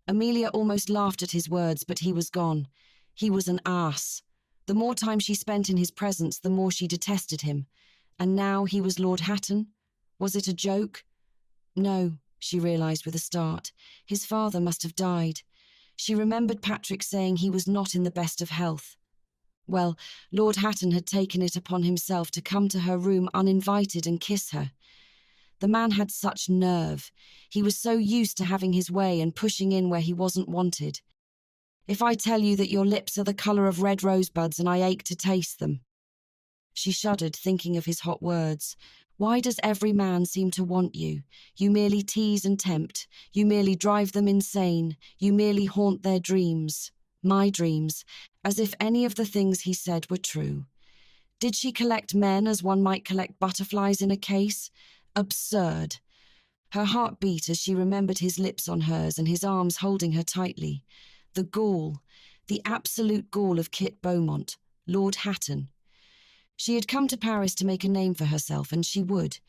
Amelia almost laughed at his words, but he was gone. He was an ass. The more time she spent in his presence, the more she detested him. And now he was Lord Hatton? Was it a joke? No, she realised with a start. His father must have died. She remembered Patrick saying he was not in the best of health. Well, Lord Hatton had taken it upon himself to come to her room uninvited and kiss her. The man had such nerve. He was so used to having his way and pushing in where he wasn't wanted. "If I tell you that your lips are the colour of red rosebuds and I ache to taste them." She shuddered, thinking of his hot words. "Why does every man seem to want you? You merely tease and tempt. You merely drive them insane. You merely haunt their dreams. My dreams." As if any of the things he said were true. Did she collect men as one might collect butterflies in a case? Absurd. Her heart beat as she remembered his lips on hers and his arms holding her tightly. The gall, the absolute gall of Kit Beaumont, Lord Hatton. She had come to Paris to make a name for herself, and she would.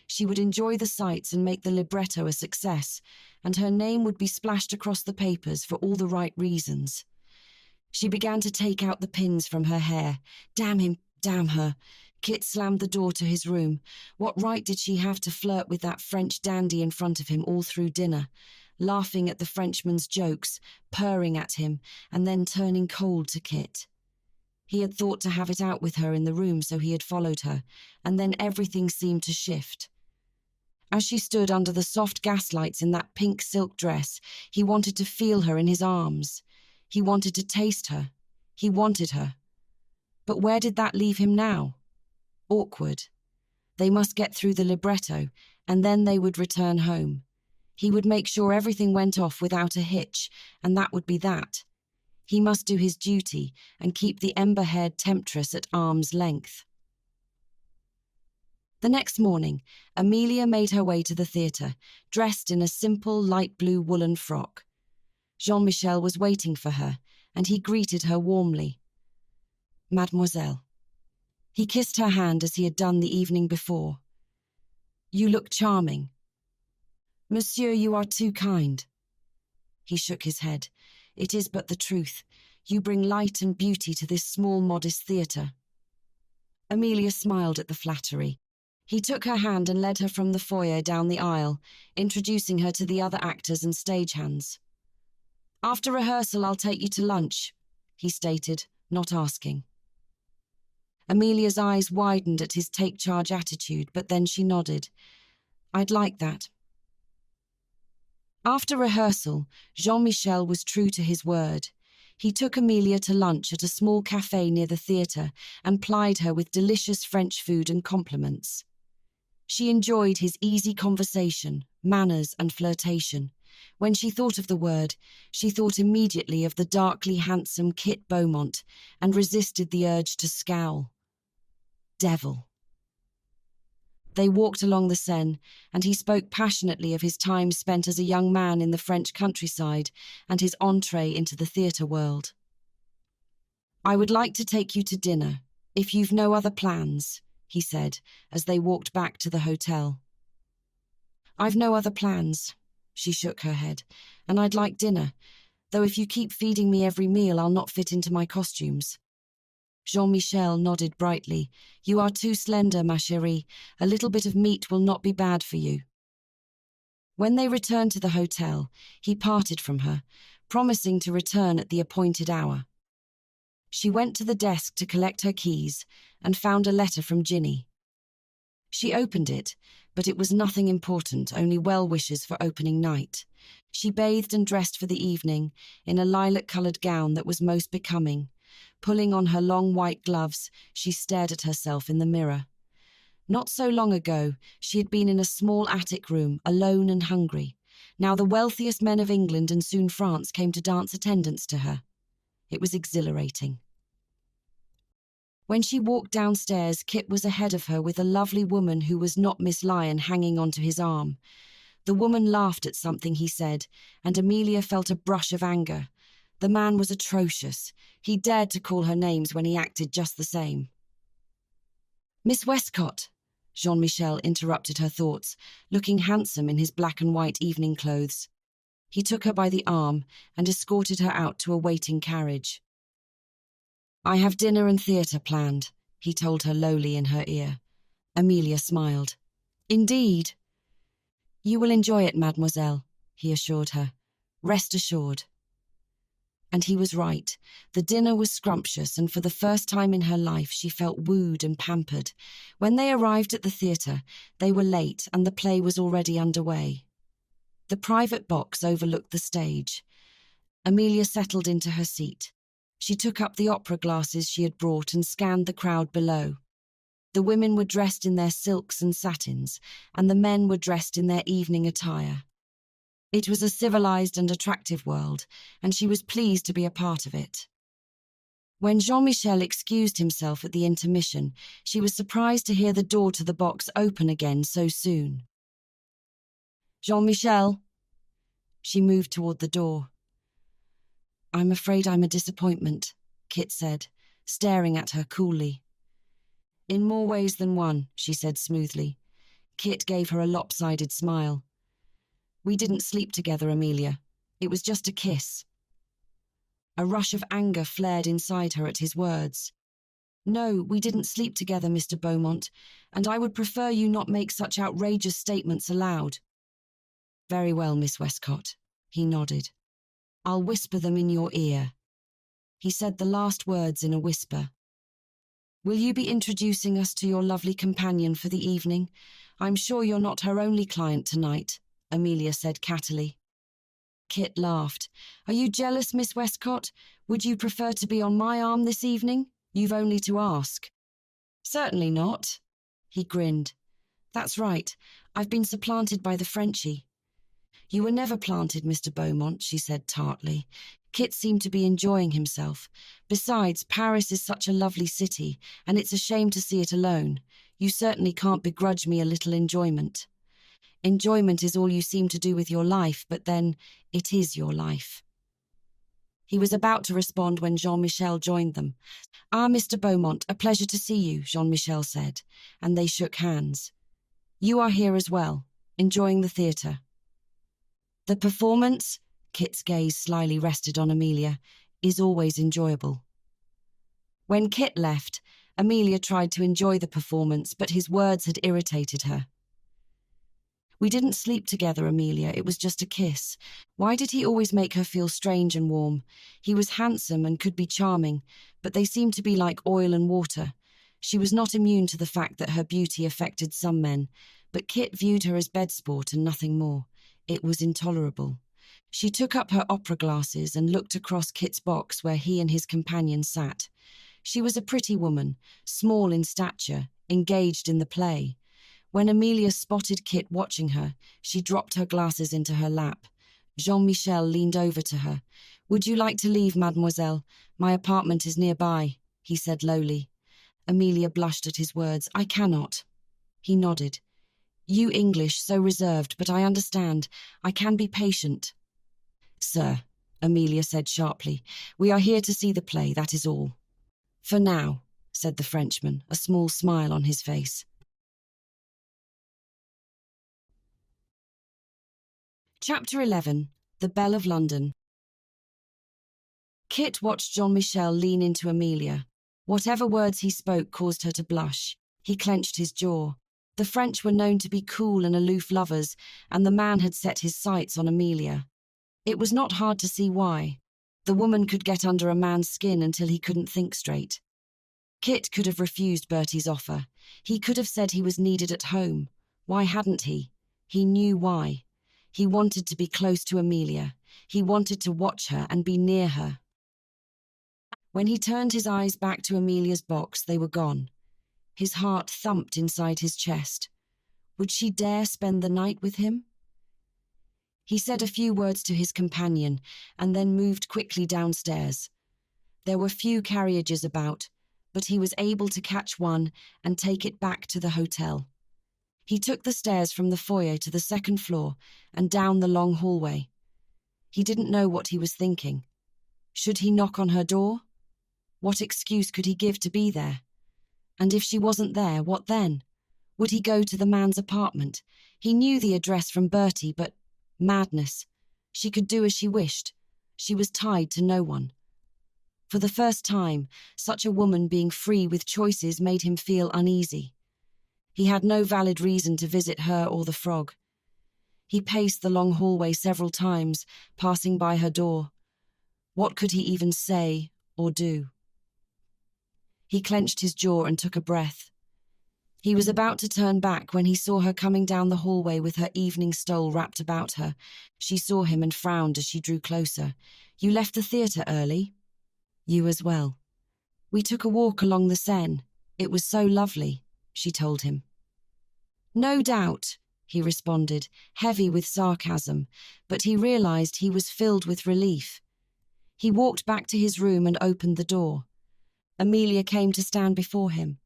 She would enjoy the sights and make the libretto a success, and her name would be splashed across the papers for all the right reasons. She began to take out the pins from her hair. Damn him, damn her. Kit slammed the door to his room. What right did she have to flirt with that French dandy in front of him all through dinner, laughing at the Frenchman's jokes, purring at him, and then turning cold to Kit? He had thought to have it out with her in the room, so he had followed her, and then everything seemed to shift. As she stood under the soft gaslights in that pink silk dress, he wanted to feel her in his arms. He wanted to taste her. He wanted her. But where did that leave him now? Awkward. They must get through the libretto, and then they would return home. He would make sure everything went off without a hitch, and that would be that. He must do his duty and keep the ember-haired temptress at arm's length. The next morning, Amelia made her way to the theatre, dressed in a simple light blue woolen frock. Jean-Michel was waiting for her, and he greeted her warmly. "Mademoiselle." He kissed her hand as he had done the evening before. "You look charming." "Monsieur, you are too kind." He shook his head. "It is but the truth. You bring light and beauty to this small, modest theatre." Amelia smiled at the flattery. He took her hand and led her from the foyer down the aisle, introducing her to the other actors and stagehands. "After rehearsal, I'll take you to lunch," he stated, not asking. Amelia's eyes widened at his take-charge attitude, but then she nodded. "I'd like that." After rehearsal, Jean-Michel was true to his word. He took Amelia to lunch at a small cafe near the theatre and plied her with delicious French food and compliments. She enjoyed his easy conversation, manners and flirtation. When she thought of the word, she thought immediately of the darkly handsome Kit Beaumont and resisted the urge to scowl. Devil. They walked along the Seine, and he spoke passionately of his time spent as a young man in the French countryside and his entree into the theatre world. "I would like to take you to dinner, if you've no other plans," he said, as they walked back to the hotel. "I've no other plans," she shook her head, "and I'd like dinner, though if you keep feeding me every meal, I'll not fit into my costumes." Jean-Michel nodded brightly. "You are too slender, ma chérie. A little bit of meat will not be bad for you." When they returned to the hotel, he parted from her, promising to return at the appointed hour. She went to the desk to collect her keys and found a letter from Ginny. She opened it, but it was nothing important, only well wishes for opening night. She bathed and dressed for the evening in a lilac-coloured gown that was most becoming. Pulling on her long white gloves, she stared at herself in the mirror. Not so long ago, she had been in a small attic room, alone and hungry. Now the wealthiest men of England and soon France came to dance attendance to her. It was exhilarating. When she walked downstairs, Kit was ahead of her with a lovely woman who was not Miss Lyon hanging onto his arm. The woman laughed at something he said, and Amelia felt a brush of anger. The man was atrocious. He dared to call her names when he acted just the same. "Miss Westcott," Jean-Michel interrupted her thoughts, looking handsome in his black and white evening clothes. He took her by the arm and escorted her out to a waiting carriage. "I have dinner and theatre planned," he told her lowly in her ear. Amelia smiled. "Indeed?" "You will enjoy it, mademoiselle," he assured her. "Rest assured." And he was right. The dinner was scrumptious, and for the first time in her life she felt wooed and pampered. When they arrived at the theatre, they were late and the play was already underway. The private box overlooked the stage. Amelia settled into her seat. She took up the opera glasses she had brought and scanned the crowd below. The women were dressed in their silks and satins, and the men were dressed in their evening attire. It was a civilized and attractive world, and she was pleased to be a part of it. When Jean-Michel excused himself at the intermission, she was surprised to hear the door to the box open again so soon. "Jean-Michel." She moved toward the door. "I'm afraid I'm a disappointment," Kit said, staring at her coolly. "In more ways than one," she said smoothly. Kit gave her a lopsided smile. "We didn't sleep together, Amelia. It was just a kiss." A rush of anger flared inside her at his words. "No, we didn't sleep together, Mr. Beaumont, and I would prefer you not make such outrageous statements aloud." "Very well, Miss Westcott," he nodded. "I'll whisper them in your ear." He said the last words in a whisper. "Will you be introducing us to your lovely companion for the evening? I'm sure you're not her only client tonight," Amelia said cattily. Kit laughed. "Are you jealous, Miss Westcott? Would you prefer to be on my arm this evening? You've only to ask." "Certainly not." He grinned. "That's right. I've been supplanted by the Frenchie." "You were never planted, Mr. Beaumont," she said tartly. Kit seemed to be enjoying himself. "Besides, Paris is such a lovely city, and it's a shame to see it alone. You certainly can't begrudge me a little enjoyment." "Enjoyment is all you seem to do with your life, but then it is your life." He was about to respond when Jean-Michel joined them. "Ah, Mr. Beaumont, a pleasure to see you," Jean-Michel said, and they shook hands. "You are here as well, enjoying the theatre." "The performance," Kit's gaze slyly rested on Amelia, "is always enjoyable." When Kit left, Amelia tried to enjoy the performance, but his words had irritated her. "We didn't sleep together, Amelia. It was just a kiss." Why did he always make her feel strange and warm? He was handsome and could be charming, but they seemed to be like oil and water. She was not immune to the fact that her beauty affected some men, but Kit viewed her as bed sport and nothing more. It was intolerable. She took up her opera glasses and looked across Kit's box where he and his companion sat. She was a pretty woman, small in stature, engaged in the play. When Amelia spotted Kit watching her, she dropped her glasses into her lap. Jean-Michel leaned over to her. "Would you like to leave, mademoiselle? My apartment is nearby," he said lowly. Amelia blushed at his words. "I cannot." He nodded. "You English, so reserved, but I understand. I can be patient." "Sir," Amelia said sharply, "we are here to see the play, that is all." "For now," said the Frenchman, a small smile on his face. Chapter 11. The Belle of London. Kit watched Jean-Michel lean into Amelia. Whatever words he spoke caused her to blush. He clenched his jaw. The French were known to be cool and aloof lovers, and the man had set his sights on Amelia. It was not hard to see why. The woman could get under a man's skin until he couldn't think straight. Kit could have refused Bertie's offer. He could have said he was needed at home. Why hadn't he? He knew why. He wanted to be close to Amelia. He wanted to watch her and be near her. When he turned his eyes back to Amelia's box, they were gone. His heart thumped inside his chest. Would she dare spend the night with him? He said a few words to his companion and then moved quickly downstairs. There were few carriages about, but he was able to catch one and take it back to the hotel. He took the stairs from the foyer to the second floor and down the long hallway. He didn't know what he was thinking. Should he knock on her door? What excuse could he give to be there? And if she wasn't there, what then? Would he go to the man's apartment? He knew the address from Bertie, but madness. She could do as she wished. She was tied to no one. For the first time, such a woman being free with choices made him feel uneasy. He had no valid reason to visit her or the frog. He paced the long hallway several times, passing by her door. What could he even say or do? He clenched his jaw and took a breath. He was about to turn back when he saw her coming down the hallway with her evening stole wrapped about her. She saw him and frowned as she drew closer. "You left the theatre early?" "You as well." "We took a walk along the Seine. It was so lovely," she told him. "No doubt," he responded, heavy with sarcasm, but he realized he was filled with relief. He walked back to his room and opened the door. Amelia came to stand before him.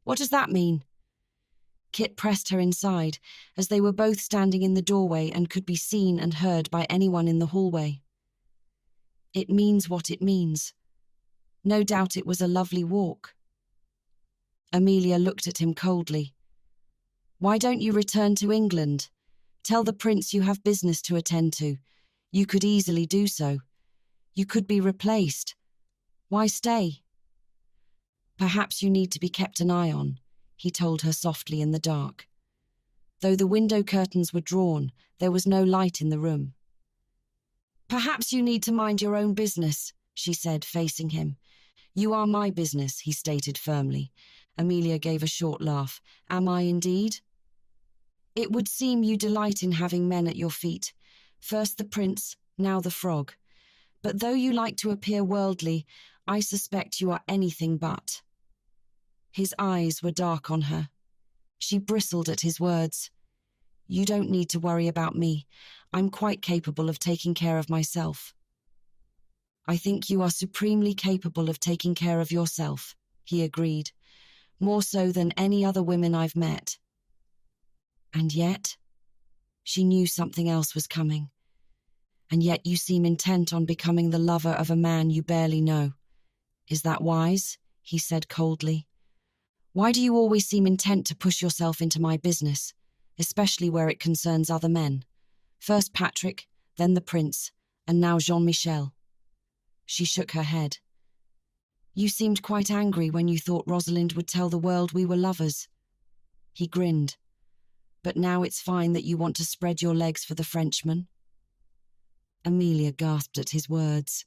"What does that mean?" Kit pressed her inside, as they were both standing in the doorway and could be seen and heard by anyone in the hallway. "It means what it means. No doubt it was a lovely walk." Amelia looked at him coldly. "Why don't you return to England? Tell the prince you have business to attend to. You could easily do so. You could be replaced. Why stay?" "Perhaps you need to be kept an eye on," he told her softly in the dark. Though the window curtains were drawn, there was no light in the room. "Perhaps you need to mind your own business," she said, facing him. "You are my business," he stated firmly. Amelia gave a short laugh. "Am I indeed?" "It would seem you delight in having men at your feet. First the prince, now the frog. But though you like to appear worldly, I suspect you are anything but." His eyes were dark on her. She bristled at his words. "You don't need to worry about me. I'm quite capable of taking care of myself." "I think you are supremely capable of taking care of yourself," he agreed. "More so than any other women I've met." "And yet?" She knew something else was coming. "And yet you seem intent on becoming the lover of a man you barely know. Is that wise?" he said coldly. "Why do you always seem intent to push yourself into my business, especially where it concerns other men? First Patrick, then the prince, and now Jean-Michel." She shook her head. "You seemed quite angry when you thought Rosalind would tell the world we were lovers." He grinned. "But now it's fine that you want to spread your legs for the Frenchman?" Amelia gasped at his words.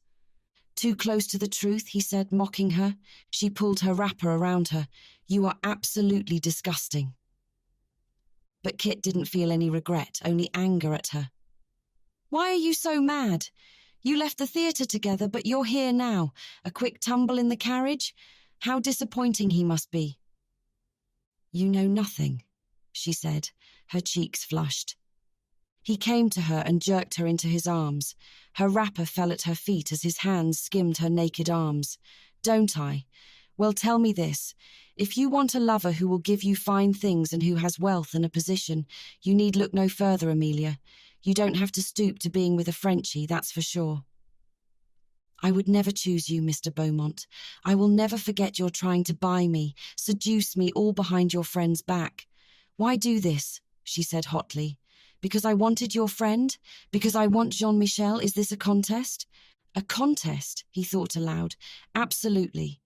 "Too close to the truth," he said, mocking her. She pulled her wrapper around her. "You are absolutely disgusting." But Kit didn't feel any regret, only anger at her. "Why are you so mad? You left the theatre together, but you're here now. A quick tumble in the carriage? How disappointing he must be." "You know nothing," she said, her cheeks flushed. He came to her and jerked her into his arms. Her wrapper fell at her feet as his hands skimmed her naked arms. "Don't I? Well, tell me this. If you want a lover who will give you fine things and who has wealth and a position, you need look no further, Amelia. You don't have to stoop to being with a Frenchie, that's for sure." "I would never choose you, Mr. Beaumont. I will never forget your trying to buy me, seduce me, all behind your friend's back. Why do this?" she said hotly. "Because I wanted your friend? Because I want Jean-Michel? Is this a contest?" "A contest?" he thought aloud. "Absolutely."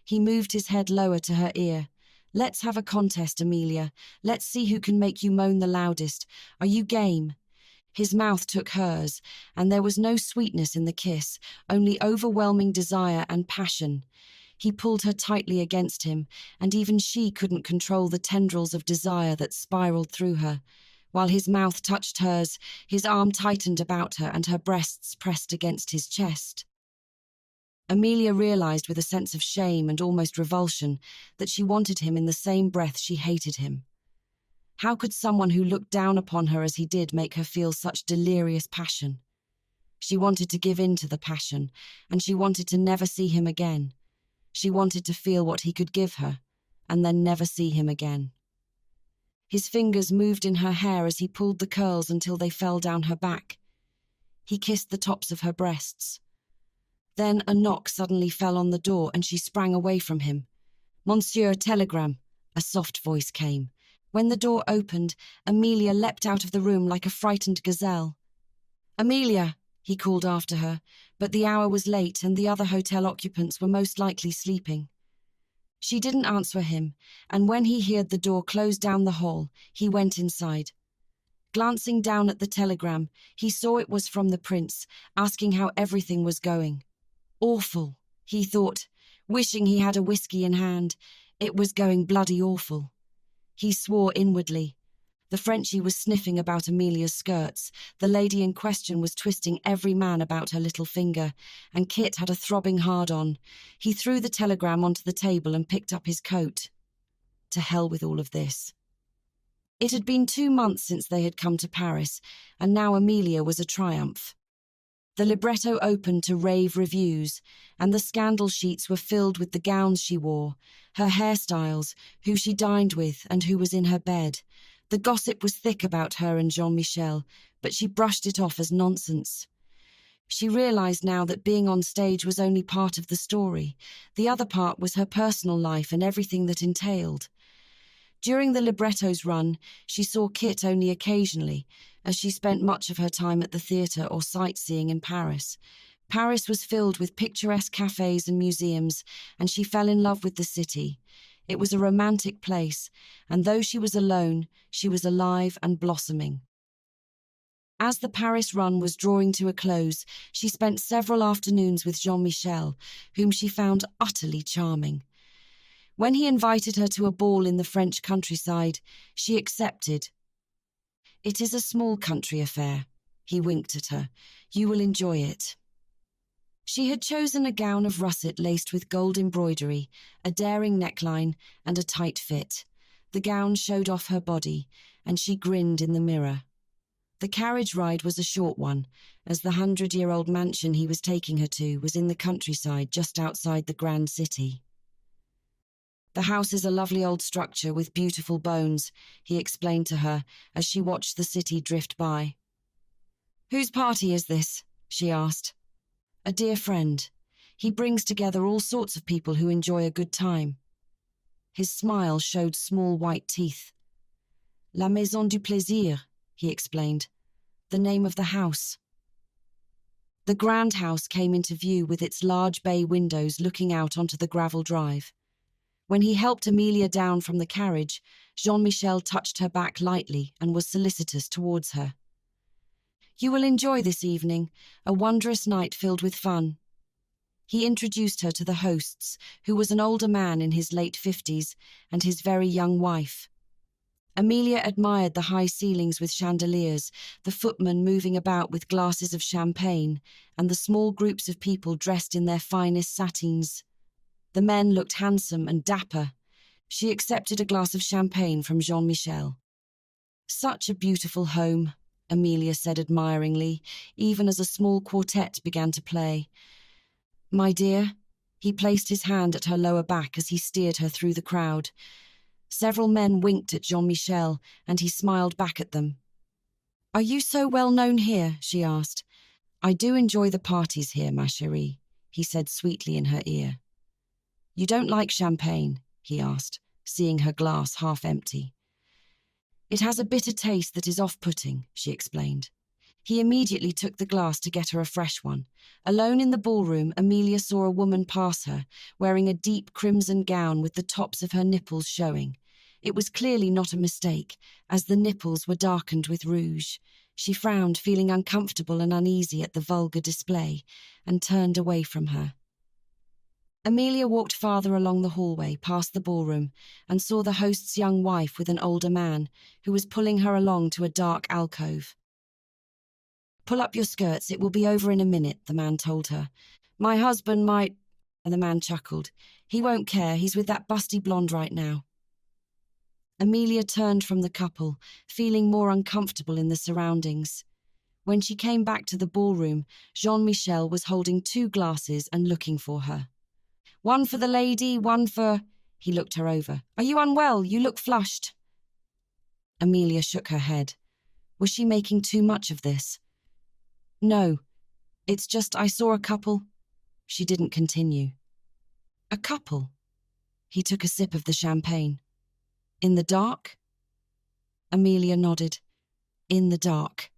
He moved his head lower to her ear. "Let's have a contest, Amelia. Let's see who can make you moan the loudest. Are you game?" His mouth took hers, and there was no sweetness in the kiss, only overwhelming desire and passion. He pulled her tightly against him, and even she couldn't control the tendrils of desire that spiraled through her. While his mouth touched hers, his arm tightened about her and her breasts pressed against his chest. Amelia realized with a sense of shame and almost revulsion that she wanted him in the same breath she hated him. How could someone who looked down upon her as he did make her feel such delirious passion? She wanted to give in to the passion, and she wanted to never see him again. She wanted to feel what he could give her, and then never see him again. His fingers moved in her hair as he pulled the curls until they fell down her back. He kissed the tops of her breasts. Then a knock suddenly fell on the door and she sprang away from him. "Monsieur, telegram," a soft voice came. When the door opened, Amelia leapt out of the room like a frightened gazelle. "Amelia," he called after her, but the hour was late and the other hotel occupants were most likely sleeping. She didn't answer him, and when he heard the door close down the hall, he went inside. Glancing down at the telegram, he saw it was from the prince, asking how everything was going. Awful, he thought, wishing he had a whiskey in hand. It was going bloody awful. He swore inwardly. The Frenchie was sniffing about Amelia's skirts, the lady in question was twisting every man about her little finger, and Kit had a throbbing hard-on. He threw the telegram onto the table and picked up his coat. To hell with all of this. It had been 2 months since they had come to Paris, and now Amelia was a triumph. The libretto opened to rave reviews, and the scandal sheets were filled with the gowns she wore, her hairstyles, who she dined with and who was in her bed. The gossip was thick about her and Jean-Michel, but she brushed it off as nonsense. She realized now that being on stage was only part of the story. The other part was her personal life and everything that entailed. During the libretto's run, she saw Kit only occasionally, as she spent much of her time at the theatre or sightseeing in Paris. Paris was filled with picturesque cafes and museums, and she fell in love with the city. It was a romantic place, and though she was alone, she was alive and blossoming. As the Paris run was drawing to a close, she spent several afternoons with Jean-Michel, whom she found utterly charming. When he invited her to a ball in the French countryside, she accepted. "It is a small country affair," he winked at her. "You will enjoy it." She had chosen a gown of russet laced with gold embroidery, a daring neckline, and a tight fit. The gown showed off her body, and she grinned in the mirror. The carriage ride was a short one, as the 100-year-old mansion he was taking her to was in the countryside just outside the grand city. "The house is a lovely old structure with beautiful bones," he explained to her as she watched the city drift by. "Whose party is this?" she asked. "A dear friend. He brings together all sorts of people who enjoy a good time." His smile showed small white teeth. "La Maison du Plaisir," he explained. "The name of the house." The grand house came into view with its large bay windows looking out onto the gravel drive. When he helped Amelia down from the carriage, Jean-Michel touched her back lightly and was solicitous towards her. "You will enjoy this evening, a wondrous night filled with fun." He introduced her to the hosts, who was an older man in his late 50s, and his very young wife. Amelia admired the high ceilings with chandeliers, the footmen moving about with glasses of champagne, and the small groups of people dressed in their finest satins. The men looked handsome and dapper. She accepted a glass of champagne from Jean-Michel. "Such a beautiful home," Amelia said admiringly, even as a small quartet began to play. "My dear," he placed his hand at her lower back as he steered her through the crowd. Several men winked at Jean-Michel, and he smiled back at them. "Are you so well known here?" she asked. "I do enjoy the parties here, ma chérie," he said sweetly in her ear. "You don't like champagne?" he asked, seeing her glass half empty. "It has a bitter taste that is off-putting," she explained. He immediately took the glass to get her a fresh one. Alone in the ballroom, Amelia saw a woman pass her, wearing a deep crimson gown with the tops of her nipples showing. It was clearly not a mistake, as the nipples were darkened with rouge. She frowned, feeling uncomfortable and uneasy at the vulgar display, and turned away from her. Amelia walked farther along the hallway, past the ballroom, and saw the host's young wife with an older man, who was pulling her along to a dark alcove. "Pull up your skirts, it will be over in a minute," the man told her, My husband might, and the man chuckled. He won't care, he's with that busty blonde right now. Amelia turned from the couple, feeling more uncomfortable in the surroundings. When she came back to the ballroom, Jean-Michel was holding 2 glasses and looking for her. One for the lady, one for... He looked her over. Are you unwell? You look flushed. Amelia shook her head. Was she making too much of this? No, it's just I saw a couple. She didn't continue. A couple? He took a sip of the champagne. In the dark? Amelia nodded. In the dark.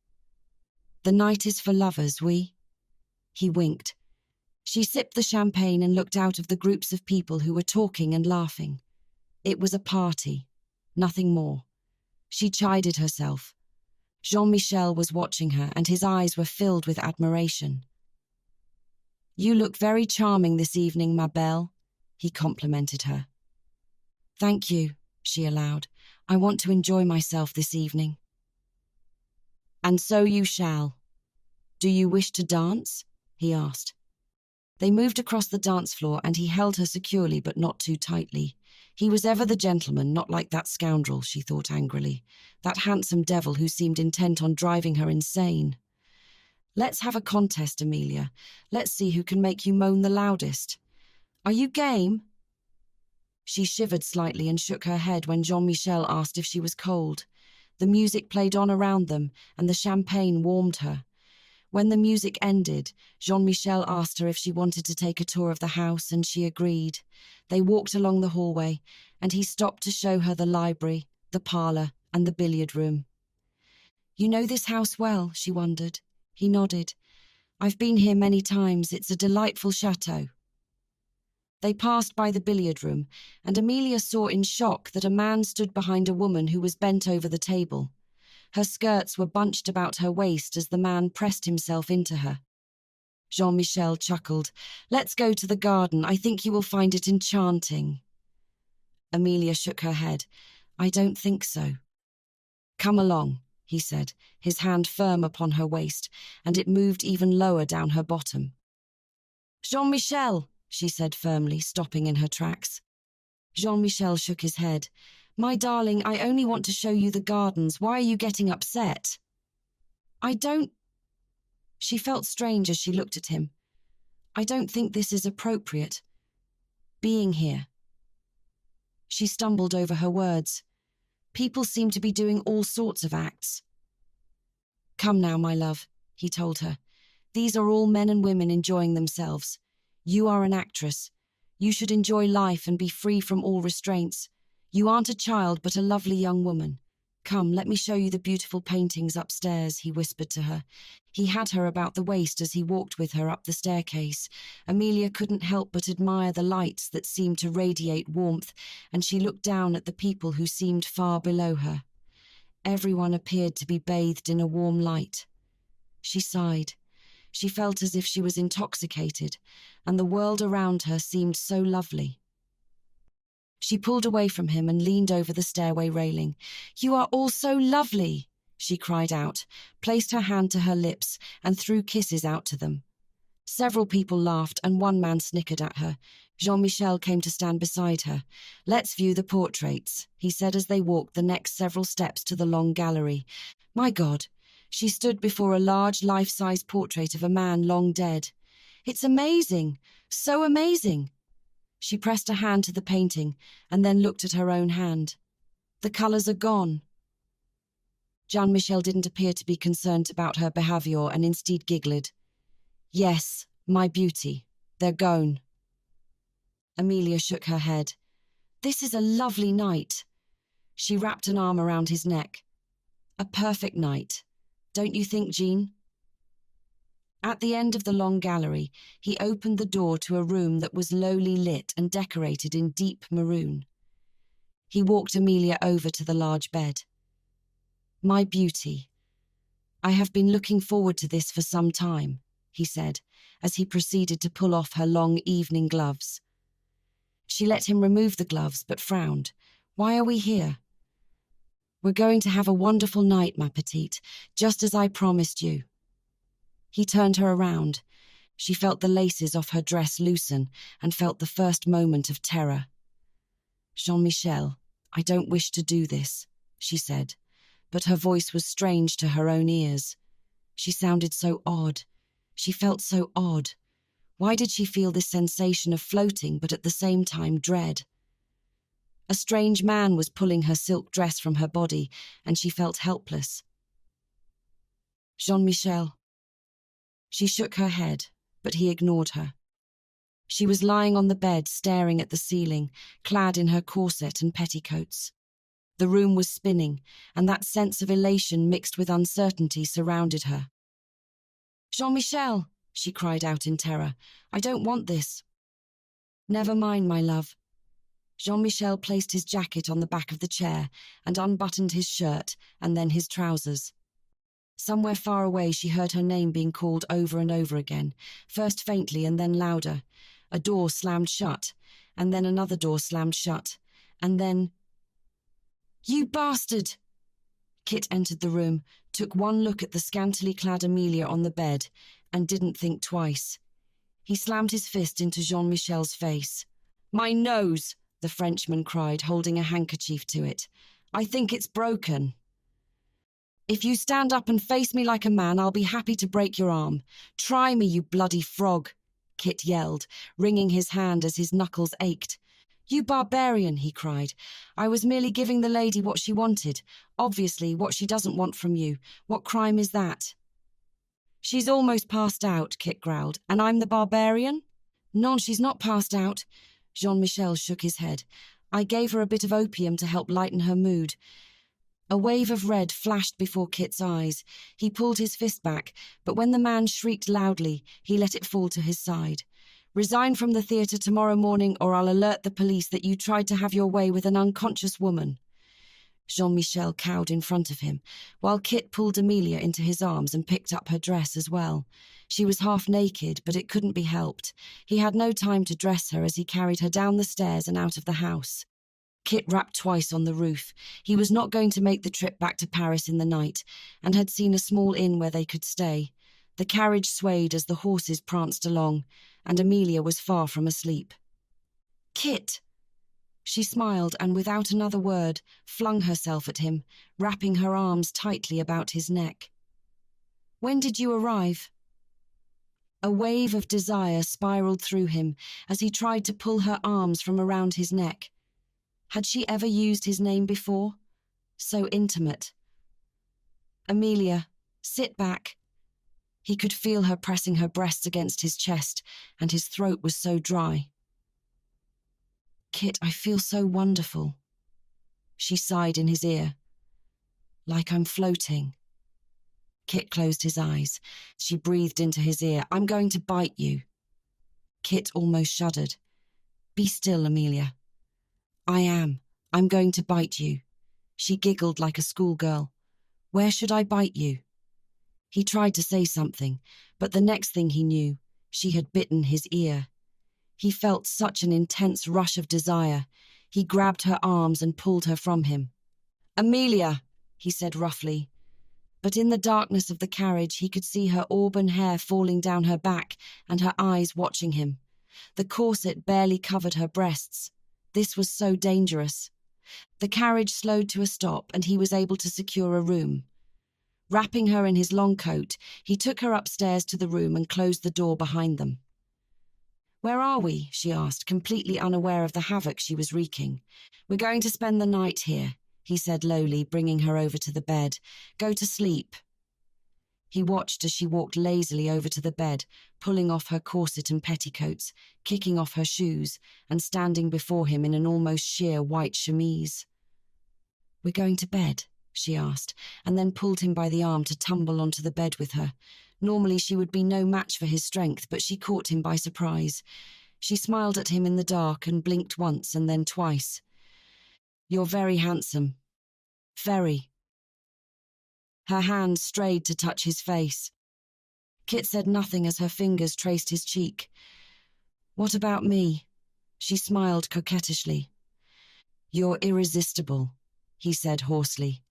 The night is for lovers, oui? He winked. She sipped the champagne and looked out of the groups of people who were talking and laughing. It was a party, nothing more. She chided herself. Jean-Michel was watching her, and his eyes were filled with admiration. You look very charming this evening, ma belle, he complimented her. Thank you, she allowed. I want to enjoy myself this evening. And so you shall. Do you wish to dance? He asked. They moved across the dance floor and he held her securely but not too tightly. He was ever the gentleman, not like that scoundrel, she thought angrily. That handsome devil who seemed intent on driving her insane. Let's have a contest, Amelia. Let's see who can make you moan the loudest. Are you game? She shivered slightly and shook her head when Jean-Michel asked if she was cold. The music played on around them and the champagne warmed her. When the music ended, Jean-Michel asked her if she wanted to take a tour of the house, and she agreed. They walked along the hallway, and he stopped to show her the library, the parlour, and the billiard room. You know this house well, she wondered. He nodded. I've been here many times. It's a delightful chateau. They passed by the billiard room, and Amelia saw in shock that a man stood behind a woman who was bent over the table. Her skirts were bunched about her waist as the man pressed himself into her. Jean-Michel chuckled. Let's go to the garden. I think you will find it enchanting. Amelia shook her head. I don't think so. Come along, he said, his hand firm upon her waist, and it moved even lower down her bottom. Jean-Michel, she said firmly, stopping in her tracks. Jean-Michel shook his head. My darling, I only want to show you the gardens. Why are you getting upset? I don't... She felt strange as she looked at him. I don't think this is appropriate. Being here. She stumbled over her words. People seem to be doing all sorts of acts. Come now, my love, he told her. These are all men and women enjoying themselves. You are an actress. You should enjoy life and be free from all restraints. You aren't a child, but a lovely young woman. Come, let me show you the beautiful paintings upstairs, he whispered to her. He had her about the waist as he walked with her up the staircase. Amelia couldn't help but admire the lights that seemed to radiate warmth, and she looked down at the people who seemed far below her. Everyone appeared to be bathed in a warm light. She sighed. She felt as if she was intoxicated, and the world around her seemed so lovely. She pulled away from him and leaned over the stairway railing. You are all so lovely, she cried out, placed her hand to her lips, and threw kisses out to them. Several people laughed, and one man snickered at her. Jean-Michel came to stand beside her. Let's view the portraits, he said as they walked the next several steps to the long gallery. My God, she stood before a large life-size portrait of a man long dead. It's amazing, so amazing. She pressed a hand to the painting and then looked at her own hand. The colours are gone. Jean-Michel didn't appear to be concerned about her behaviour and instead giggled. Yes, my beauty, they're gone. Amelia shook her head. This is a lovely night. She wrapped an arm around his neck. A perfect night. Don't you think, Jean? At the end of the long gallery, he opened the door to a room that was lowly lit and decorated in deep maroon. He walked Amelia over to the large bed. My beauty, I have been looking forward to this for some time, he said, as he proceeded to pull off her long evening gloves. She let him remove the gloves, but frowned. Why are we here? We're going to have a wonderful night, ma petite, just as I promised you. He turned her around. She felt the laces off her dress loosen and felt the first moment of terror. "Jean-Michel, I don't wish to do this," she said, but her voice was strange to her own ears. She sounded so odd. She felt so odd. Why did she feel this sensation of floating but at the same time dread? A strange man was pulling her silk dress from her body, and she felt helpless. "Jean-Michel." She shook her head, but he ignored her. She was lying on the bed, staring at the ceiling, clad in her corset and petticoats. The room was spinning, and that sense of elation mixed with uncertainty surrounded her. "Jean-Michel," she cried out in terror. "I don't want this." "Never mind, my love." Jean-Michel placed his jacket on the back of the chair and unbuttoned his shirt and then his trousers. Somewhere far away she heard her name being called over and over again, first faintly and then louder. A door slammed shut, and then another door slammed shut, and then... "You bastard!" Kit entered the room, took one look at the scantily clad Amelia on the bed, and didn't think twice. He slammed his fist into Jean-Michel's face. "My nose!" the Frenchman cried, holding a handkerchief to it. "I think it's broken." "If you stand up and face me like a man, I'll be happy to break your arm. Try me, you bloody frog," Kit yelled, wringing his hand as his knuckles ached. "You barbarian," he cried. "I was merely giving the lady what she wanted. Obviously, what she doesn't want from you. What crime is that?" "She's almost passed out," Kit growled. "And I'm the barbarian?" "Non, she's not passed out." Jean-Michel shook his head. "I gave her a bit of opium to help lighten her mood." A wave of red flashed before Kit's eyes. He pulled his fist back, but when the man shrieked loudly, he let it fall to his side. "Resign from the theatre tomorrow morning, or I'll alert the police that you tried to have your way with an unconscious woman." Jean-Michel cowed in front of him, while Kit pulled Amelia into his arms and picked up her dress as well. She was half naked, but it couldn't be helped. He had no time to dress her as he carried her down the stairs and out of the house. Kit rapped twice on the roof. He was not going to make the trip back to Paris in the night, and had seen a small inn where they could stay. The carriage swayed as the horses pranced along, and Amelia was far from asleep. "Kit!" She smiled and, without another word, flung herself at him, wrapping her arms tightly about his neck. "When did you arrive?" A wave of desire spiraled through him as he tried to pull her arms from around his neck. Had she ever used his name before? So intimate. "Amelia, sit back." He could feel her pressing her breasts against his chest, and his throat was so dry. "Kit, I feel so wonderful." She sighed in his ear. "Like I'm floating." Kit closed his eyes. She breathed into his ear. "I'm going to bite you." Kit almost shuddered. "Be still, Amelia." "I am. I'm going to bite you." She giggled like a schoolgirl. "Where should I bite you?" He tried to say something, but the next thing he knew, she had bitten his ear. He felt such an intense rush of desire. He grabbed her arms and pulled her from him. "Amelia," he said roughly. But in the darkness of the carriage, he could see her auburn hair falling down her back and her eyes watching him. The corset barely covered her breasts. This was so dangerous. The carriage slowed to a stop, and he was able to secure a room. Wrapping her in his long coat, he took her upstairs to the room and closed the door behind them. "Where are we?" she asked, completely unaware of the havoc she was wreaking. "We're going to spend the night here," he said lowly, bringing her over to the bed. "Go to sleep." He watched as she walked lazily over to the bed, pulling off her corset and petticoats, kicking off her shoes, and standing before him in an almost sheer white chemise. "We're going to bed?" she asked, and then pulled him by the arm to tumble onto the bed with her. Normally she would be no match for his strength, but she caught him by surprise. She smiled at him in the dark and blinked once and then twice. "You're very handsome." "Very." Her hand strayed to touch his face. Kit said nothing as her fingers traced his cheek. "What about me?" She smiled coquettishly. "You're irresistible," he said hoarsely.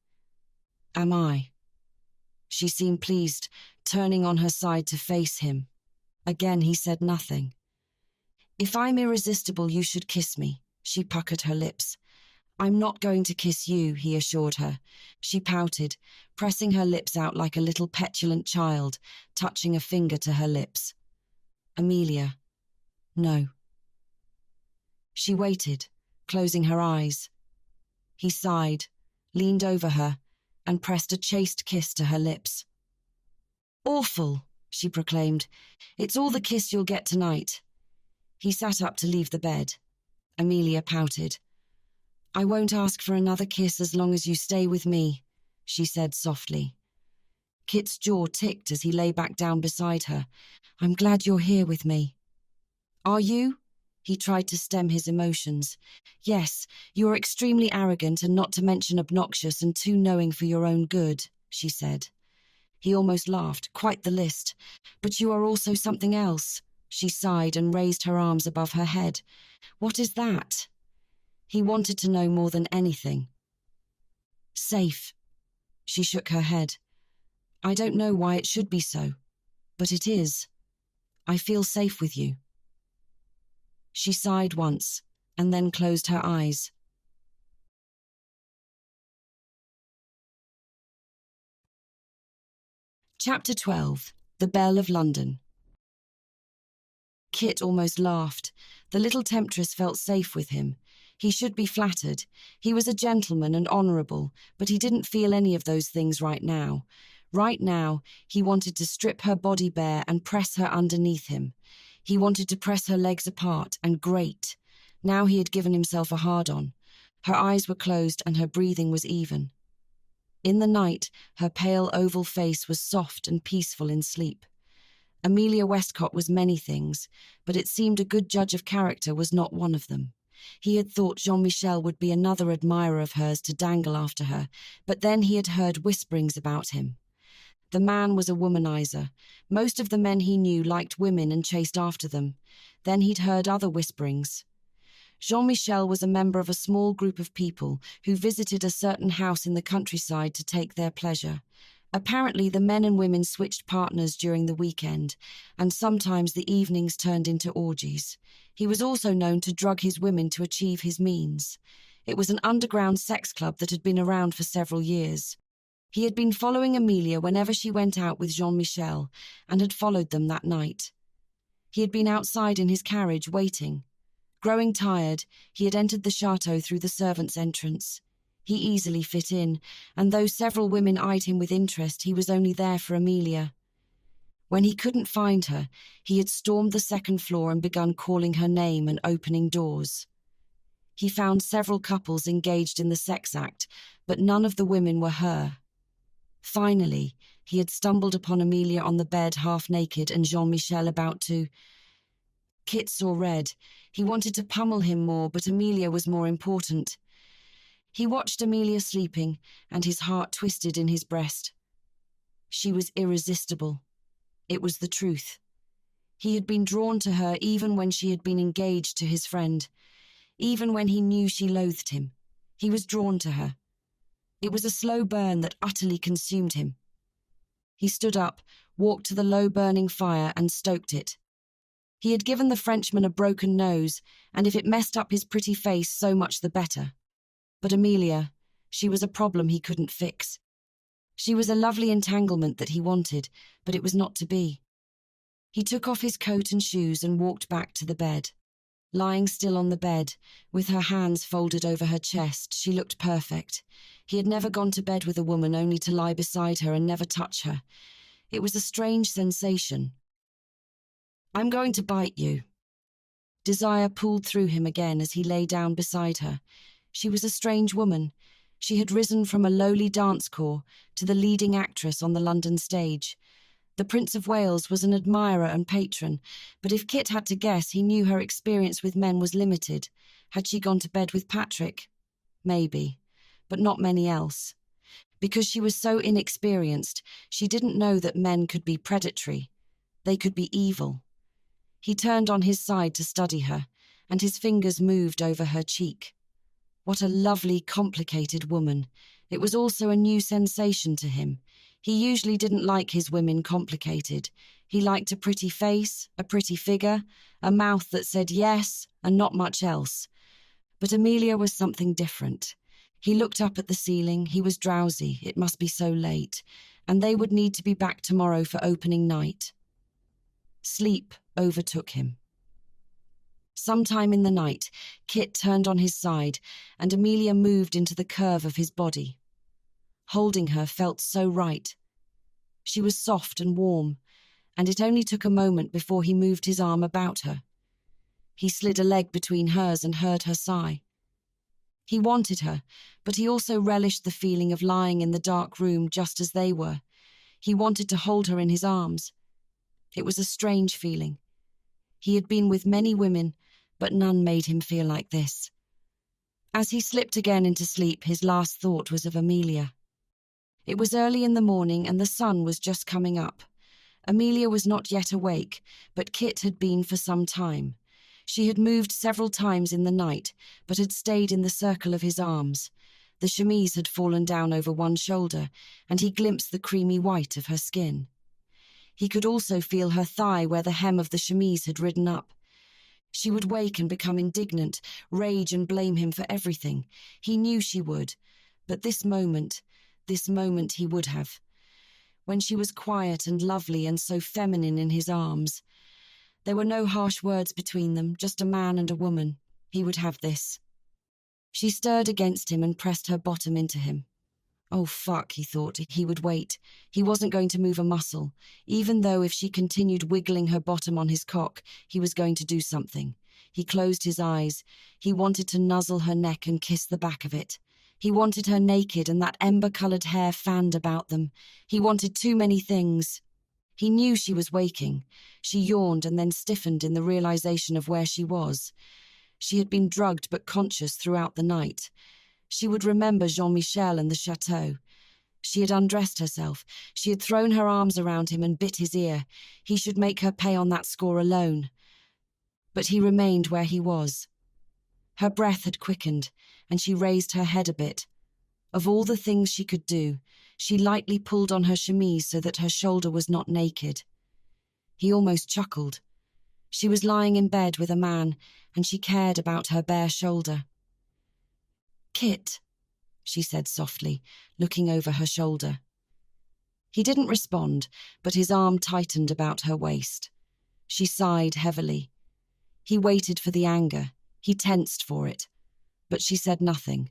"Am I?" She seemed pleased, turning on her side to face him. Again he said nothing. "If I'm irresistible, you should kiss me." She puckered her lips. "I'm not going to kiss you," he assured her. She pouted, pressing her lips out like a little petulant child, touching a finger to her lips. "Amelia, no." She waited, closing her eyes. He sighed, leaned over her, and pressed a chaste kiss to her lips. "Awful," she proclaimed. "It's all the kiss you'll get tonight." He sat up to leave the bed. Amelia pouted. "I won't ask for another kiss as long as you stay with me," she said softly. Kit's jaw ticked as he lay back down beside her. "I'm glad you're here with me." "Are you?" He tried to stem his emotions. "Yes, you are extremely arrogant and not to mention obnoxious and too knowing for your own good," she said. He almost laughed, "Quite the list. But you are also something else." She sighed and raised her arms above her head. "What is that?" He wanted to know more than anything. "Safe." She shook her head. "I don't know why it should be so, but it is. I feel safe with you." She sighed once, and then closed her eyes. Chapter 12. The Belle of London. Kit almost laughed. The little temptress felt safe with him. He should be flattered. He was a gentleman and honourable, but he didn't feel any of those things right now. Right now, he wanted to strip her body bare and press her underneath him. He wanted to press her legs apart and grate. Now he had given himself a hard-on. Her eyes were closed and her breathing was even. In the night, her pale oval face was soft and peaceful in sleep. Amelia Westcott was many things, but it seemed a good judge of character was not one of them. He had thought Jean-Michel would be another admirer of hers to dangle after her, but then he had heard whisperings about him. The man was a womanizer. Most of the men he knew liked women and chased after them. Then he'd heard other whisperings. Jean-Michel was a member of a small group of people who visited a certain house in the countryside to take their pleasure. Apparently, the men and women switched partners during the weekend, and sometimes the evenings turned into orgies. He was also known to drug his women to achieve his means. It was an underground sex club that had been around for several years. He had been following Amelia whenever she went out with Jean-Michel, and had followed them that night. He had been outside in his carriage, waiting. Growing tired, he had entered the chateau through the servants' entrance. He easily fit in, and though several women eyed him with interest, he was only there for Amelia. When he couldn't find her, he had stormed the second floor and begun calling her name and opening doors. He found several couples engaged in the sex act, but none of the women were her. Finally, he had stumbled upon Amelia on the bed half naked and Jean-Michel about to... Kit saw red. He wanted to pummel him more, but Amelia was more important. He watched Amelia sleeping, and his heart twisted in his breast. She was irresistible. It was the truth. He had been drawn to her even when she had been engaged to his friend. Even when he knew she loathed him, he was drawn to her. It was a slow burn that utterly consumed him. He stood up, walked to the low-burning fire and stoked it. He had given the Frenchman a broken nose, and if it messed up his pretty face, so much the better. But Amelia, she was a problem he couldn't fix. She was a lovely entanglement that he wanted, but it was not to be. He took off his coat and shoes and walked back to the bed. Lying still on the bed, with her hands folded over her chest, she looked perfect. He had never gone to bed with a woman only to lie beside her and never touch her. It was a strange sensation. "I'm going to bite you." Desire pulled through him again as he lay down beside her. She was a strange woman. She had risen from a lowly dance corps to the leading actress on the London stage. The Prince of Wales was an admirer and patron, but if Kit had to guess, he knew her experience with men was limited. Had she gone to bed with Patrick? Maybe, but not many else. Because she was so inexperienced, she didn't know that men could be predatory. They could be evil. He turned on his side to study her, and his fingers moved over her cheek. What a lovely, complicated woman. It was also a new sensation to him. He usually didn't like his women complicated. He liked a pretty face, a pretty figure, a mouth that said yes and not much else. But Amelia was something different. He looked up at the ceiling. He was drowsy. It must be so late. And they would need to be back tomorrow for opening night. Sleep overtook him. Sometime in the night, Kit turned on his side, and Amelia moved into the curve of his body. Holding her felt so right. She was soft and warm, and it only took a moment before he moved his arm about her. He slid a leg between hers and heard her sigh. He wanted her, but he also relished the feeling of lying in the dark room just as they were. He wanted to hold her in his arms. It was a strange feeling. He had been with many women, but none made him feel like this. As he slipped again into sleep, his last thought was of Amelia. It was early in the morning and the sun was just coming up. Amelia was not yet awake, but Kit had been for some time. She had moved several times in the night, but had stayed in the circle of his arms. The chemise had fallen down over one shoulder, and he glimpsed the creamy white of her skin. He could also feel her thigh where the hem of the chemise had ridden up. She would wake and become indignant, rage and blame him for everything. He knew she would, but this moment he would have. When she was quiet and lovely and so feminine in his arms. There were no harsh words between them, just a man and a woman. He would have this. She stirred against him and pressed her bottom into him. Oh, fuck, he thought. He would wait. He wasn't going to move a muscle, even though if she continued wiggling her bottom on his cock, he was going to do something. He closed his eyes. He wanted to nuzzle her neck and kiss the back of it. He wanted her naked and that ember-coloured hair fanned about them. He wanted too many things. He knew she was waking. She yawned and then stiffened in the realization of where she was. She had been drugged but conscious throughout the night. She would remember Jean-Michel and the chateau. She had undressed herself. She had thrown her arms around him and bit his ear. He should make her pay on that score alone. But he remained where he was. Her breath had quickened, and she raised her head a bit. Of all the things she could do, she lightly pulled on her chemise so that her shoulder was not naked. He almost chuckled. She was lying in bed with a man, and she cared about her bare shoulder. "Kit," she said softly, looking over her shoulder. He didn't respond, but his arm tightened about her waist. She sighed heavily. He waited for the anger. He tensed for it. But she said nothing.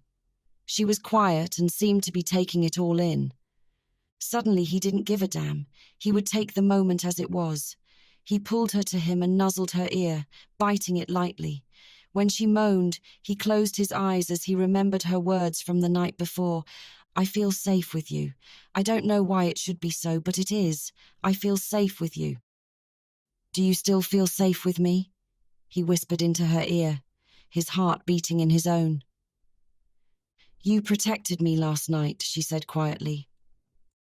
She was quiet and seemed to be taking it all in. Suddenly he didn't give a damn. He would take the moment as it was. He pulled her to him and nuzzled her ear, biting it lightly. When she moaned, he closed his eyes as he remembered her words from the night before. "I feel safe with you. I don't know why it should be so, but it is. I feel safe with you." "Do you still feel safe with me?" he whispered into her ear, his heart beating in his own. "You protected me last night," she said quietly.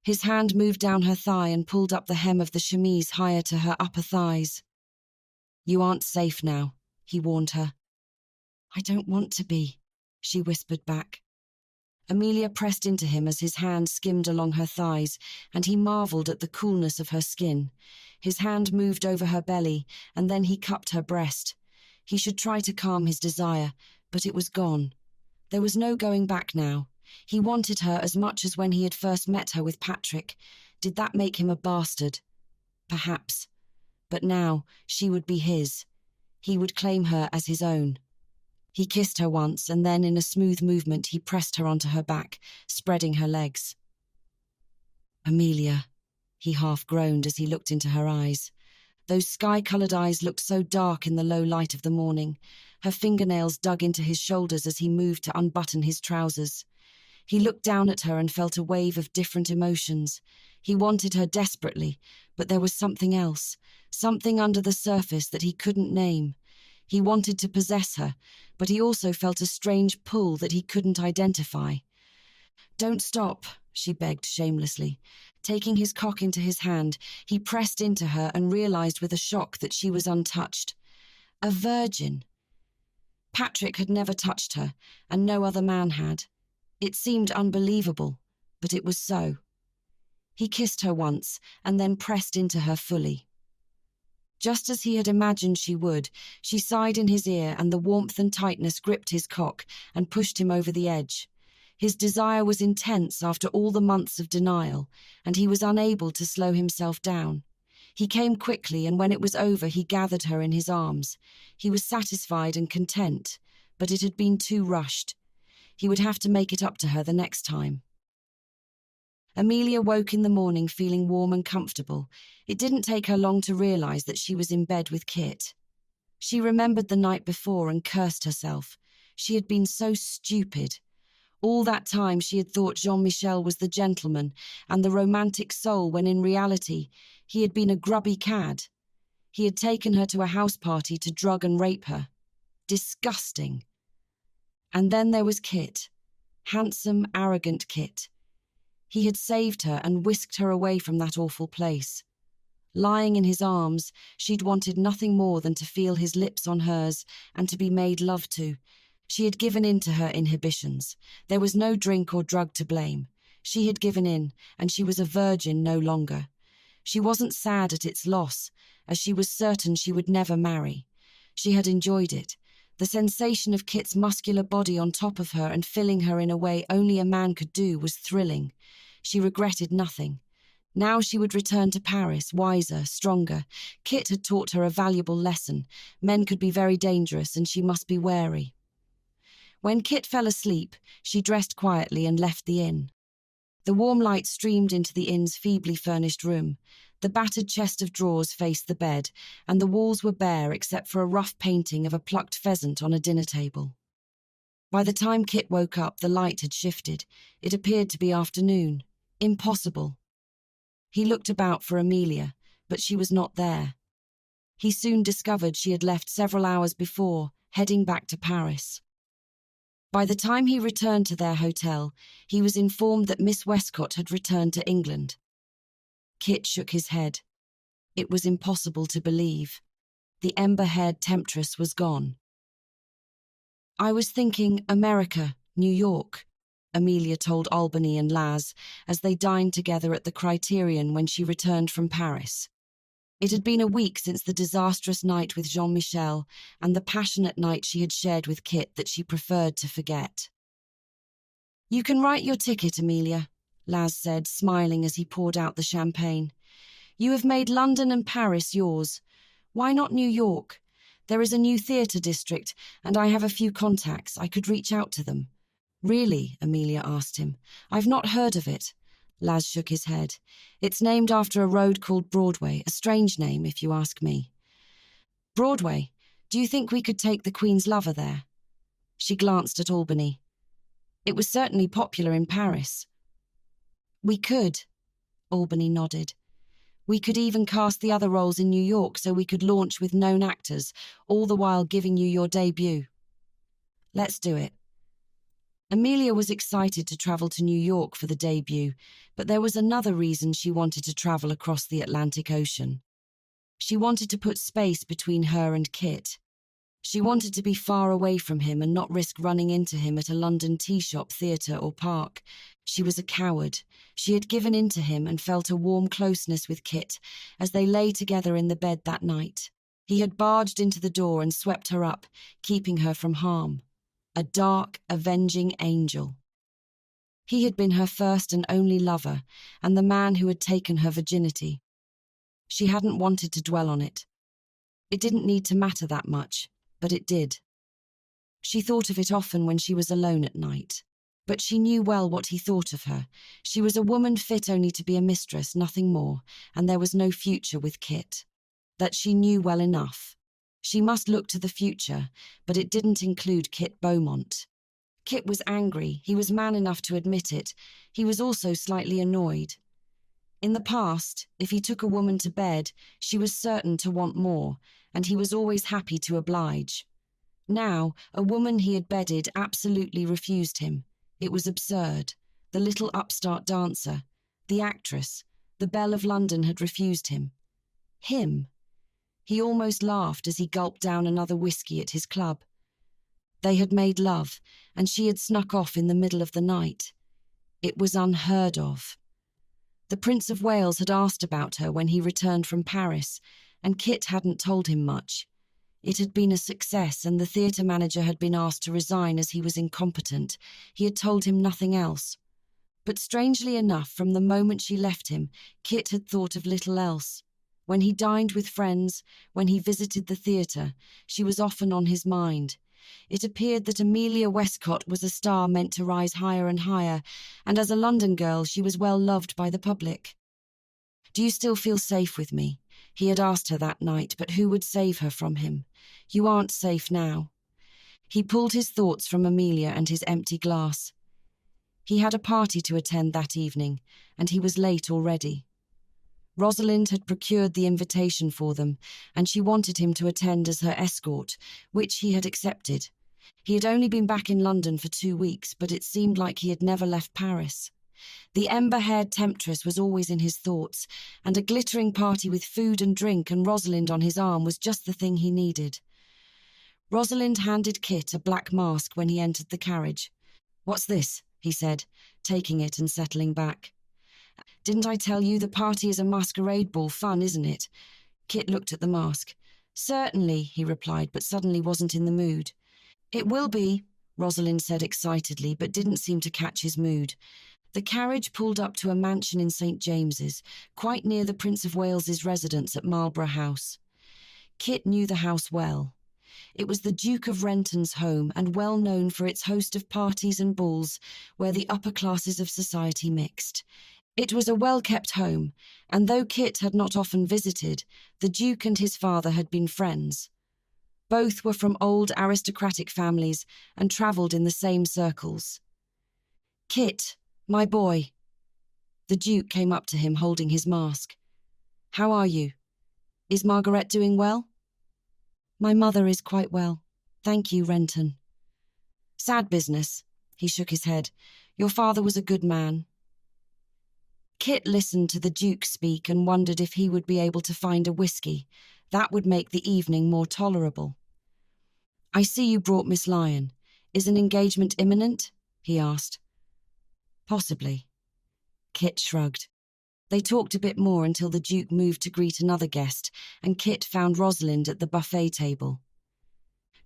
His hand moved down her thigh and pulled up the hem of the chemise higher to her upper thighs. "You aren't safe now," he warned her. "I don't want to be," she whispered back. Amelia pressed into him as his hand skimmed along her thighs, and he marvelled at the coolness of her skin. His hand moved over her belly, and then he cupped her breast. He should try to calm his desire, but it was gone. There was no going back now. He wanted her as much as when he had first met her with Patrick. Did that make him a bastard? Perhaps. But now she would be his. He would claim her as his own. He kissed her once, and then in a smooth movement he pressed her onto her back, spreading her legs. "Amelia," he half groaned as he looked into her eyes. Those sky-coloured eyes looked so dark in the low light of the morning. Her fingernails dug into his shoulders as he moved to unbutton his trousers. He looked down at her and felt a wave of different emotions. He wanted her desperately, but there was something else, something under the surface that he couldn't name. He wanted to possess her, but he also felt a strange pull that he couldn't identify. "Don't stop," she begged shamelessly. Taking his cock into his hand, he pressed into her and realized with a shock that she was untouched. A virgin. Patrick had never touched her, and no other man had. It seemed unbelievable, but it was so. He kissed her once and then pressed into her fully. Just as he had imagined she would, she sighed in his ear and the warmth and tightness gripped his cock and pushed him over the edge. His desire was intense after all the months of denial, and he was unable to slow himself down. He came quickly, and when it was over, he gathered her in his arms. He was satisfied and content, but it had been too rushed. He would have to make it up to her the next time. Amelia woke in the morning feeling warm and comfortable. It didn't take her long to realize that she was in bed with Kit. She remembered the night before and cursed herself. She had been so stupid. All that time she had thought Jean-Michel was the gentleman and the romantic soul when in reality he had been a grubby cad. He had taken her to a house party to drug and rape her. Disgusting. And then there was Kit. Handsome, arrogant Kit. He had saved her and whisked her away from that awful place. Lying in his arms, she'd wanted nothing more than to feel his lips on hers and to be made love to. She had given in to her inhibitions. There was no drink or drug to blame. She had given in, and she was a virgin no longer. She wasn't sad at its loss, as she was certain she would never marry. She had enjoyed it. The sensation of Kit's muscular body on top of her and filling her in a way only a man could do was thrilling. She regretted nothing. Now she would return to Paris, wiser, stronger. Kit had taught her a valuable lesson. Men could be very dangerous, and she must be wary. When Kit fell asleep, she dressed quietly and left the inn. The warm light streamed into the inn's feebly furnished room. The battered chest of drawers faced the bed, and the walls were bare except for a rough painting of a plucked pheasant on a dinner table. By the time Kit woke up, the light had shifted. It appeared to be afternoon. Impossible. He looked about for Amelia, but she was not there. He soon discovered she had left several hours before, heading back to Paris. By the time he returned to their hotel, he was informed that Miss Westcott had returned to England. Kit shook his head. It was impossible to believe. The ember-haired temptress was gone. "I was thinking America, New York," Amelia told Albany and Laz as they dined together at the Criterion when she returned from Paris. It had been a week since the disastrous night with Jean-Michel and the passionate night she had shared with Kit that she preferred to forget. "You can write your ticket, Amelia," Laz said, smiling as he poured out the champagne. "You have made London and Paris yours. Why not New York? There is a new theatre district, and I have a few contacts. I could reach out to them." "Really?" Amelia asked him. "I've not heard of it." Laz shook his head. "It's named after a road called Broadway, a strange name, if you ask me." "Broadway? Do you think we could take The Queen's Lover there?" She glanced at Albany. "It was certainly popular in Paris." "We could," Albany nodded. "We could even cast the other roles in New York so we could launch with known actors, all the while giving you your debut." "Let's do it." Amelia was excited to travel to New York for the debut, but there was another reason she wanted to travel across the Atlantic Ocean. She wanted to put space between her and Kit. She wanted to be far away from him and not risk running into him at a London tea shop, theatre or park. She was a coward. She had given in to him and felt a warm closeness with Kit as they lay together in the bed that night. He had barged into the door and swept her up, keeping her from harm. A dark, avenging angel. He had been her first and only lover, and the man who had taken her virginity. She hadn't wanted to dwell on it. It didn't need to matter that much, but it did. She thought of it often when she was alone at night. But she knew well what he thought of her. She was a woman fit only to be a mistress, nothing more, and there was no future with Kit. That she knew well enough. She must look to the future, but it didn't include Kit Beaumont. Kit was angry. He was man enough to admit it. He was also slightly annoyed. In the past, if he took a woman to bed, she was certain to want more, and he was always happy to oblige. Now, a woman he had bedded absolutely refused him. It was absurd. The little upstart dancer, the actress, the Belle of London had refused him. Him. He almost laughed as he gulped down another whiskey at his club. They had made love, and she had snuck off in the middle of the night. It was unheard of. The Prince of Wales had asked about her when he returned from Paris, and Kit hadn't told him much. It had been a success, and the theatre manager had been asked to resign as he was incompetent. He had told him nothing else. But strangely enough, from the moment she left him, Kit had thought of little else. When he dined with friends, when he visited the theatre, she was often on his mind. It appeared that Amelia Westcott was a star meant to rise higher and higher, and as a London girl she was well loved by the public. "Do you still feel safe with me?" He had asked her that night, but who would save her from him? "You aren't safe now." He pulled his thoughts from Amelia and his empty glass. He had a party to attend that evening, and he was late already. Rosalind had procured the invitation for them, and she wanted him to attend as her escort, which he had accepted. He had only been back in London for 2 weeks, but it seemed like he had never left Paris. The ember-haired temptress was always in his thoughts, and a glittering party with food and drink and Rosalind on his arm was just the thing he needed. Rosalind handed Kit a black mask when he entered the carriage. "What's this?" he said, taking it and settling back. "Didn't I tell you the party is a masquerade ball? Fun, isn't it?" Kit looked at the mask. "Certainly," he replied, but suddenly wasn't in the mood. "It will be," Rosalind said excitedly, but didn't seem to catch his mood. The carriage pulled up to a mansion in St. James's, quite near the Prince of Wales's residence at Marlborough House. Kit knew the house well. It was the Duke of Renton's home, and well known for its host of parties and balls where the upper classes of society mixed. It was a well-kept home, and though Kit had not often visited, the Duke and his father had been friends. Both were from old aristocratic families and travelled in the same circles. "Kit, my boy." The Duke came up to him holding his mask. "How are you? Is Margaret doing well?" "My mother is quite well. Thank you, Renton." "Sad business." He shook his head. "Your father was a good man." Kit listened to the Duke speak and wondered if he would be able to find a whiskey. That would make the evening more tolerable. "I see you brought Miss Lyon. Is an engagement imminent?" he asked. "Possibly." Kit shrugged. They talked a bit more until the Duke moved to greet another guest, and Kit found Rosalind at the buffet table.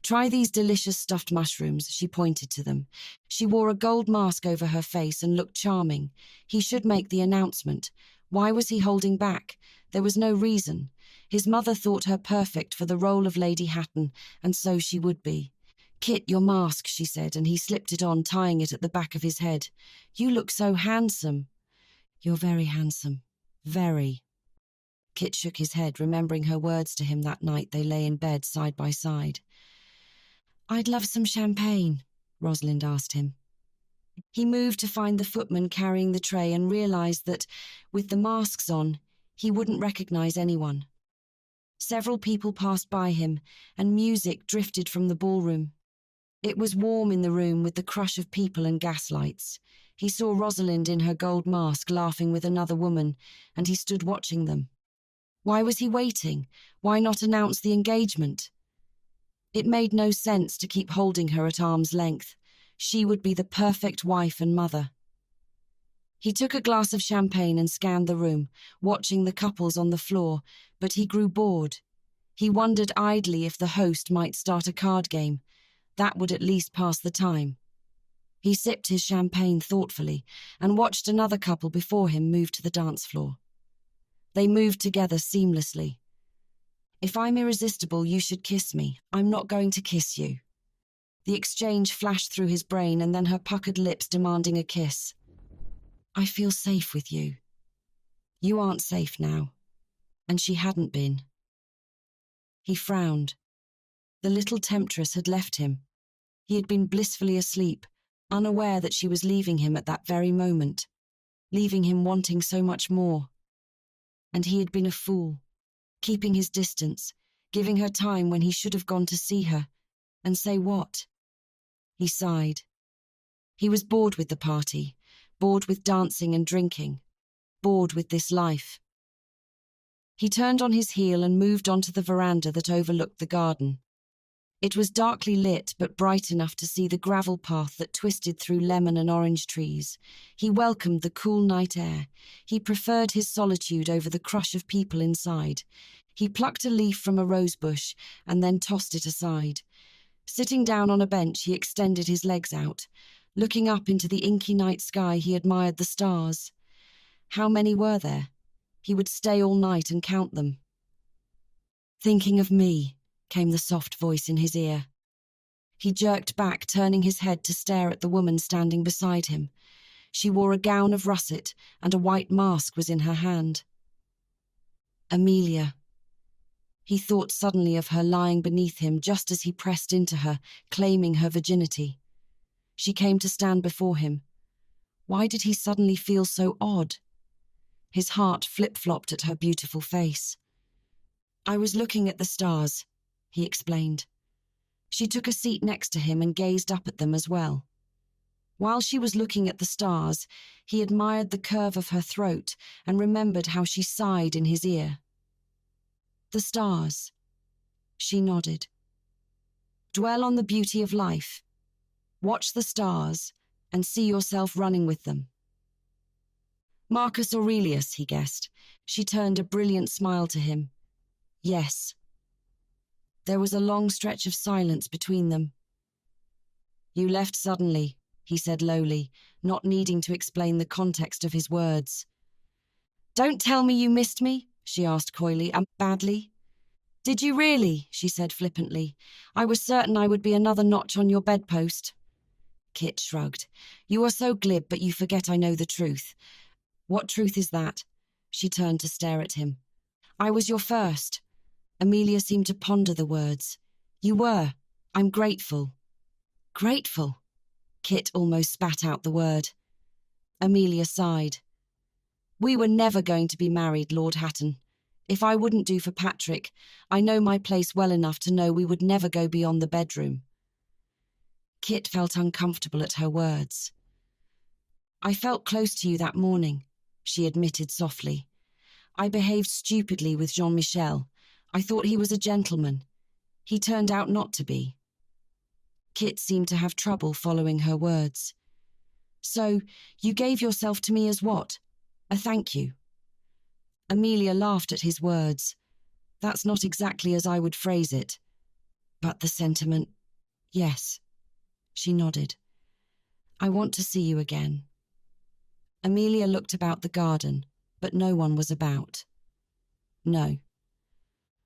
"Try these delicious stuffed mushrooms," she pointed to them. She wore a gold mask over her face and looked charming. He should make the announcement. Why was he holding back? There was no reason. His mother thought her perfect for the role of Lady Hatton, and so she would be. "Kit, your mask," she said, and he slipped it on, tying it at the back of his head. "You look so handsome." "You're very handsome. Very." Kit shook his head, remembering her words to him that night they lay in bed side by side. "I'd love some champagne," Rosalind asked him. He moved to find the footman carrying the tray and realised that, with the masks on, he wouldn't recognise anyone. Several people passed by him, and music drifted from the ballroom. It was warm in the room with the crush of people and gaslights. He saw Rosalind in her gold mask laughing with another woman, and he stood watching them. Why was he waiting? Why not announce the engagement? It made no sense to keep holding her at arm's length. She would be the perfect wife and mother. He took a glass of champagne and scanned the room, watching the couples on the floor, but he grew bored. He wondered idly if the host might start a card game. That would at least pass the time. He sipped his champagne thoughtfully and watched another couple before him move to the dance floor. They moved together seamlessly. "If I'm irresistible, you should kiss me. I'm not going to kiss you." The exchange flashed through his brain, and then her puckered lips demanding a kiss. "I feel safe with you." "You aren't safe now." And she hadn't been. He frowned. The little temptress had left him. He had been blissfully asleep, unaware that she was leaving him at that very moment, leaving him wanting so much more. And he had been a fool, keeping his distance, giving her time when he should have gone to see her. And say what? He sighed. He was bored with the party, bored with dancing and drinking, bored with this life. He turned on his heel and moved onto the veranda that overlooked the garden. It was darkly lit but bright enough to see the gravel path that twisted through lemon and orange trees. He welcomed the cool night air. He preferred his solitude over the crush of people inside. He plucked a leaf from a rose bush and then tossed it aside. Sitting down on a bench, he extended his legs out. Looking up into the inky night sky, he admired the stars. How many were there? He would stay all night and count them. "Thinking of me," came the soft voice in his ear. He jerked back, turning his head to stare at the woman standing beside him. She wore a gown of russet, and a white mask was in her hand. Amelia. He thought suddenly of her lying beneath him just as he pressed into her, claiming her virginity. She came to stand before him. Why did he suddenly feel so odd? His heart flip-flopped at her beautiful face. "I was looking at the stars," he explained. She took a seat next to him and gazed up at them as well. While she was looking at the stars, he admired the curve of her throat and remembered how she sighed in his ear. "The stars." She nodded. "Dwell on the beauty of life. Watch the stars and see yourself running with them." Marcus Aurelius, he guessed. She turned a brilliant smile to him. "Yes." There was a long stretch of silence between them. "You left suddenly," he said lowly, not needing to explain the context of his words. "Don't tell me you missed me," she asked coyly, "badly." "Did you really?" she said flippantly. "I was certain I would be another notch on your bedpost." Kit shrugged. "You are so glib, but you forget I know the truth." "What truth is that?" She turned to stare at him. "I was your first." Amelia seemed to ponder the words. "You were. I'm grateful." "Grateful?" Kit almost spat out the word. Amelia sighed. "We were never going to be married, Lord Hatton. If I wouldn't do for Patrick, I know my place well enough to know we would never go beyond the bedroom." Kit felt uncomfortable at her words. "I felt close to you that morning," she admitted softly. "I behaved stupidly with Jean-Michel. I thought he was a gentleman. He turned out not to be." Kit seemed to have trouble following her words. "So, you gave yourself to me as what? A thank you?" Amelia laughed at his words. "That's not exactly as I would phrase it. But the sentiment, yes." She nodded. "I want to see you again." Amelia looked about the garden, but no one was about. "No."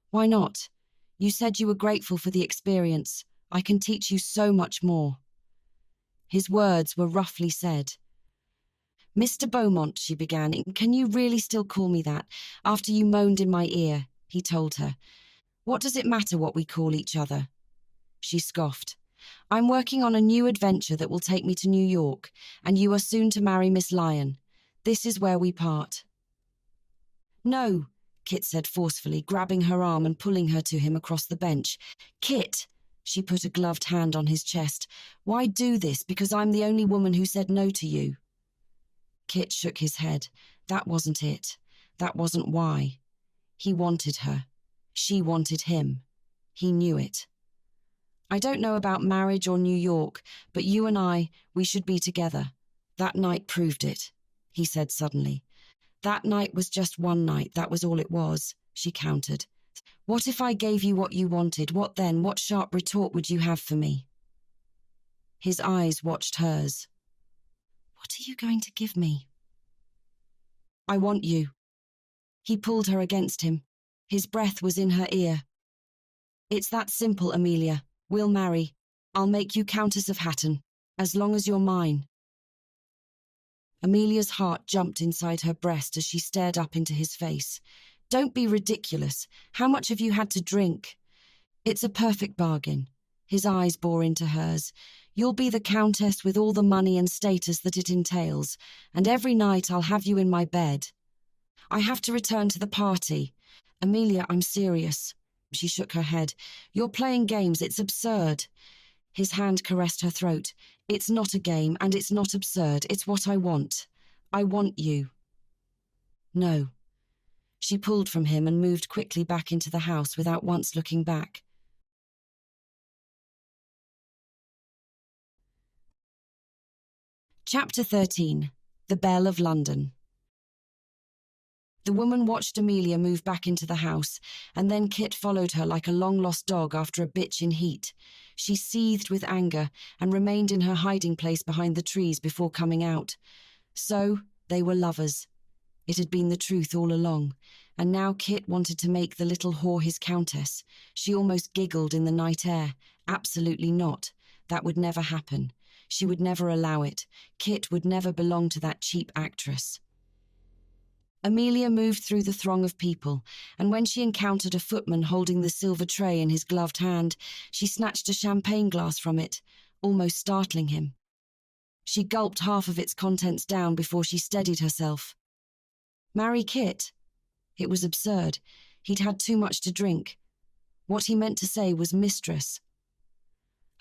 "Why not? You said you were grateful for the experience. I can teach you so much more." His words were roughly said. "Mr. Beaumont," she began, "can you really still call me that, after you moaned in my ear?" he told her. "What does it matter what we call each other?" She scoffed. "I'm working on a new adventure that will take me to New York, and you are soon to marry Miss Lyon. This is where we part." "No," Kit said forcefully, grabbing her arm and pulling her to him across the bench. "Kit," she put a gloved hand on his chest, "why do this? Because I'm the only woman who said no to you." Kit shook his head. That wasn't it. That wasn't why. He wanted her. She wanted him. He knew it. "I don't know about marriage or New York, but you and I, we should be together. That night proved it," he said suddenly. "That night was just one night, that was all it was," she countered. "What if I gave you what you wanted? What then? What sharp retort would you have for me?" His eyes watched hers. "What are you going to give me?" "I want you." He pulled her against him. His breath was in her ear. "It's that simple, Amelia. We'll marry. I'll make you Countess of Hatton, as long as you're mine." Amelia's heart jumped inside her breast as she stared up into his face. "Don't be ridiculous. How much have you had to drink?" "It's a perfect bargain." His eyes bore into hers. "You'll be the Countess with all the money and status that it entails, and every night I'll have you in my bed." "I have to return to the party." "Amelia, I'm serious." She shook her head. "You're playing games. It's absurd." His hand caressed her throat. "It's not a game, and it's not absurd. It's what I want. I want you." "No." She pulled from him and moved quickly back into the house without once looking back. Chapter 13. The Belle of London. The woman watched Amelia move back into the house, and then Kit followed her like a long-lost dog after a bitch in heat. She seethed with anger and remained in her hiding place behind the trees before coming out. So, they were lovers. It had been the truth all along, and now Kit wanted to make the little whore his countess. She almost giggled in the night air. Absolutely not. That would never happen. She would never allow it. Kit would never belong to that cheap actress. Amelia moved through the throng of people, and when she encountered a footman holding the silver tray in his gloved hand, she snatched a champagne glass from it, almost startling him. She gulped half of its contents down before she steadied herself. Marry Kit? It was absurd. He'd had too much to drink. What he meant to say was mistress.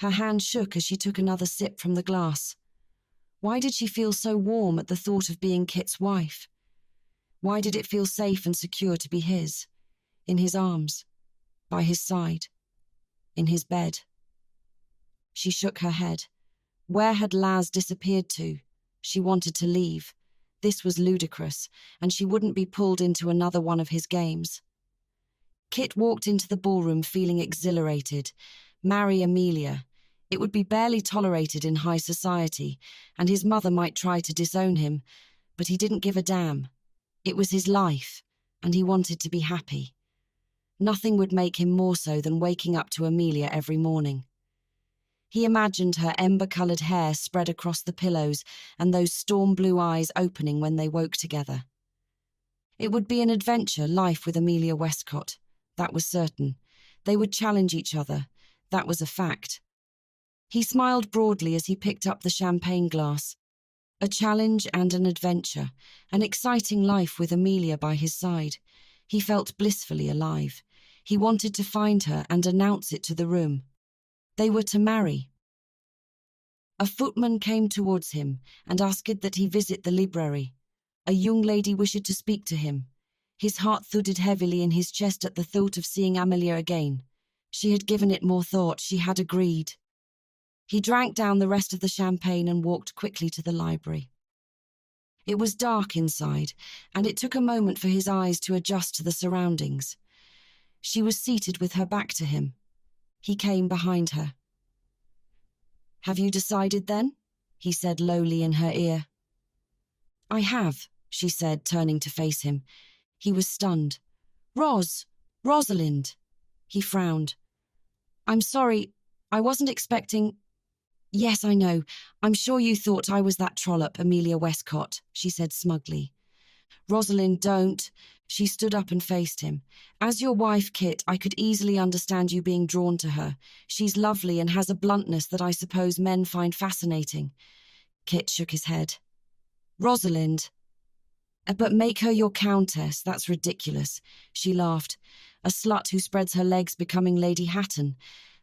Her hand shook as she took another sip from the glass. Why did she feel so warm at the thought of being Kit's wife? Why did it feel safe and secure to be his? In his arms, by his side, in his bed. She shook her head. Where had Laz disappeared to? She wanted to leave. This was ludicrous, and she wouldn't be pulled into another one of his games. Kit walked into the ballroom feeling exhilarated. Marry Amelia. It would be barely tolerated in high society, and his mother might try to disown him, but he didn't give a damn. It was his life, and he wanted to be happy. Nothing would make him more so than waking up to Amelia every morning. He imagined her ember-coloured hair spread across the pillows and those storm-blue eyes opening when they woke together. It would be an adventure, life with Amelia Westcott. That was certain. They would challenge each other. That was a fact. He smiled broadly as he picked up the champagne glass. A challenge and an adventure, an exciting life with Amelia by his side. He felt blissfully alive. He wanted to find her and announce it to the room. They were to marry. A footman came towards him and asked that he visit the library. A young lady wished to speak to him. His heart thudded heavily in his chest at the thought of seeing Amelia again. She had given it more thought. She had agreed. He drank down the rest of the champagne and walked quickly to the library. It was dark inside, and it took a moment for his eyes to adjust to the surroundings. She was seated with her back to him. He came behind her. "Have you decided then?" he said lowly in her ear. "I have," she said, turning to face him. He was stunned. Rosalind." He frowned. "I'm sorry, I wasn't expecting—" "Yes, I know. I'm sure you thought I was that trollop, Amelia Westcott," she said smugly. "Rosalind, don't." She stood up and faced him. "As your wife, Kit, I could easily understand you being drawn to her. She's lovely and has a bluntness that I suppose men find fascinating." Kit shook his head. "Rosalind." "But make her your countess, that's ridiculous." She laughed. "A slut who spreads her legs becoming Lady Hatton.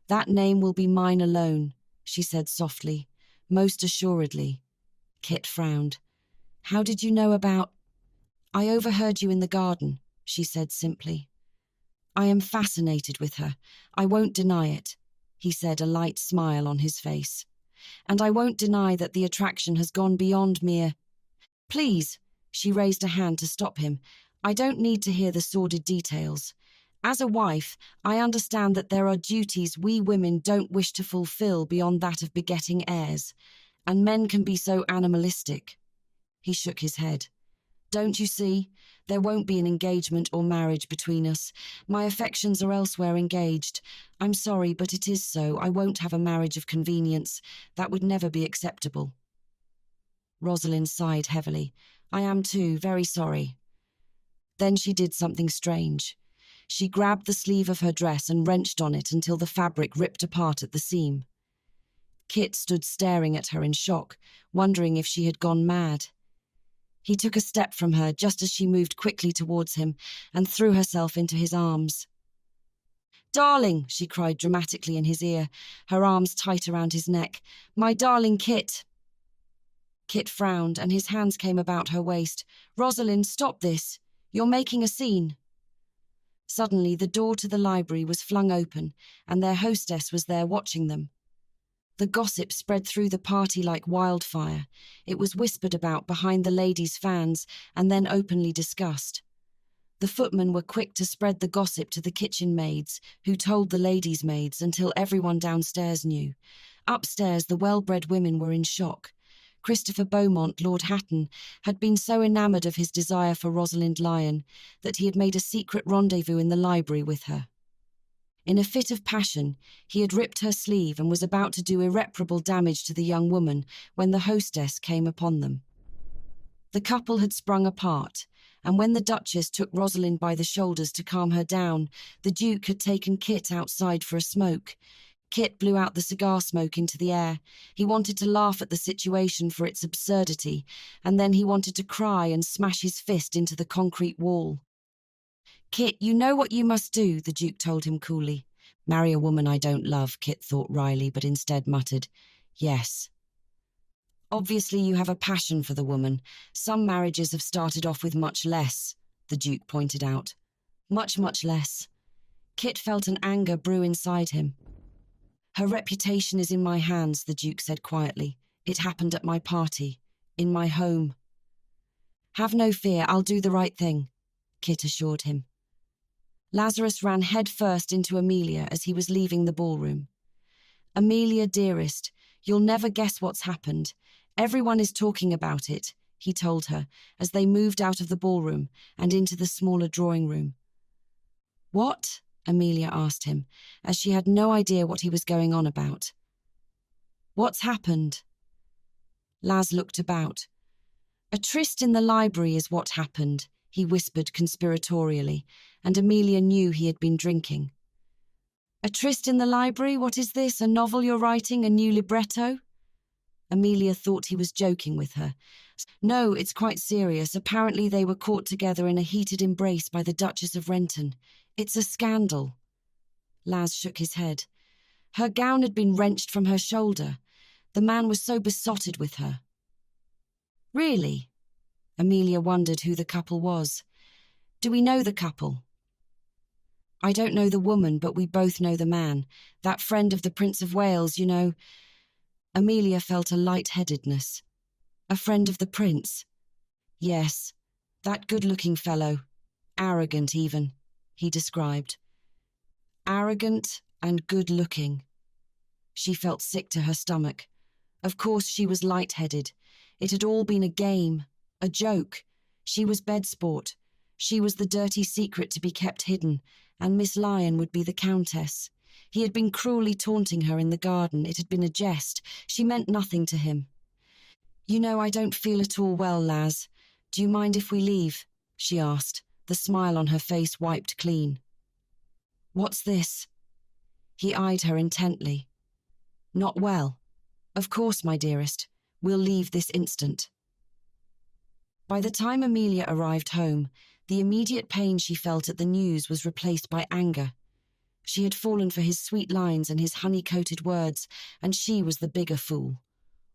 That name will be mine alone," she said softly. "Most assuredly." Kit frowned. "How did you know about—" "I overheard you in the garden," she said simply. "I am fascinated with her. I won't deny it," he said, a light smile on his face. "And I won't deny that the attraction has gone beyond mere—" "Please," she raised a hand to stop him. "I don't need to hear the sordid details. As a wife, I understand that there are duties we women don't wish to fulfill beyond that of begetting heirs, and men can be so animalistic." He shook his head. "Don't you see? There won't be an engagement or marriage between us. My affections are elsewhere engaged. I'm sorry, but it is so. I won't have a marriage of convenience. That would never be acceptable." Rosalind sighed heavily. "I am too, very sorry." Then she did something strange. She grabbed the sleeve of her dress and wrenched on it until the fabric ripped apart at the seam. Kit stood staring at her in shock, wondering if she had gone mad. He took a step from her just as she moved quickly towards him and threw herself into his arms. "Darling," she cried dramatically in his ear, her arms tight around his neck. "My darling Kit." Kit frowned and his hands came about her waist. "Rosalind, stop this. You're making a scene." Suddenly, the door to the library was flung open and their hostess was there watching them. The gossip spread through the party like wildfire. It was whispered about behind the ladies' fans and then openly discussed. The footmen were quick to spread the gossip to the kitchen maids, who told the ladies' maids until everyone downstairs knew. Upstairs, the well-bred women were in shock. Christopher Beaumont, Lord Hatton, had been so enamoured of his desire for Rosalind Lyon that he had made a secret rendezvous in the library with her. In a fit of passion, he had ripped her sleeve and was about to do irreparable damage to the young woman when the hostess came upon them. The couple had sprung apart, and when the Duchess took Rosalind by the shoulders to calm her down, the Duke had taken Kit outside for a smoke. Kit blew out the cigar smoke into the air. He wanted to laugh at the situation for its absurdity, and then he wanted to cry and smash his fist into the concrete wall. "Kit, you know what you must do," the Duke told him coolly. "Marry a woman I don't love," Kit thought wryly, but instead muttered, "Yes." "Obviously you have a passion for the woman. Some marriages have started off with much less," the Duke pointed out. Much, much less. Kit felt an anger brew inside him. "Her reputation is in my hands," the Duke said quietly. "It happened at my party, in my home." "Have no fear, I'll do the right thing," Kit assured him. Lazarus ran headfirst into Amelia as he was leaving the ballroom. "Amelia, dearest, you'll never guess what's happened. Everyone is talking about it," he told her as they moved out of the ballroom and into the smaller drawing room. "What?" Amelia asked him, as she had no idea what he was going on about. "What's happened?" Laz looked about. "A tryst in the library is what happened," he whispered conspiratorially, and Amelia knew he had been drinking. "A tryst in the library? What is this? A novel you're writing? A new libretto?" Amelia thought he was joking with her. "No, it's quite serious. Apparently they were caught together in a heated embrace by the Duchess of Renton. It's a scandal." Laz shook his head. Her gown had been wrenched from her shoulder. The man was so besotted with her. "Really?" Amelia wondered who the couple was. "Do we know the couple?" "I don't know the woman, but we both know the man. That friend of the Prince of Wales, you know." Amelia felt a light-headedness. "A friend of the Prince?" "Yes, that good-looking fellow. Arrogant, even," he described. Arrogant and good-looking. She felt sick to her stomach. Of course she was light-headed. It had all been a game, a joke. She was bed sport. She was the dirty secret to be kept hidden, and Miss Lyon would be the Countess. He had been cruelly taunting her in the garden. It had been a jest. She meant nothing to him. "You know, I don't feel at all well, Laz. Do you mind if we leave?" she asked, the smile on her face wiped clean. "What's this?" He eyed her intently. "Not well. Of course, my dearest. We'll leave this instant." By the time Amelia arrived home, the immediate pain she felt at the news was replaced by anger. She had fallen for his sweet lines and his honey-coated words, and she was the bigger fool.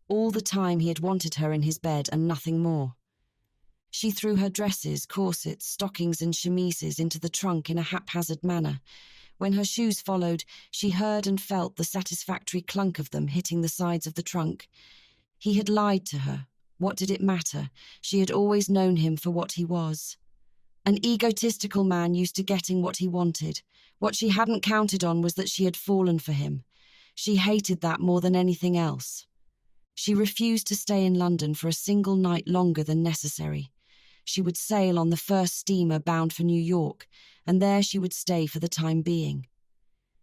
All the time he had wanted her in his bed and nothing more. She threw her dresses, corsets, stockings and chemises into the trunk in a haphazard manner. When her shoes followed, she heard and felt the satisfactory clunk of them hitting the sides of the trunk. He had lied to her. What did it matter? She had always known him for what he was. An egotistical man used to getting what he wanted. What she hadn't counted on was that she had fallen for him. She hated that more than anything else. She refused to stay in London for a single night longer than necessary. She would sail on the first steamer bound for New York, and there she would stay for the time being.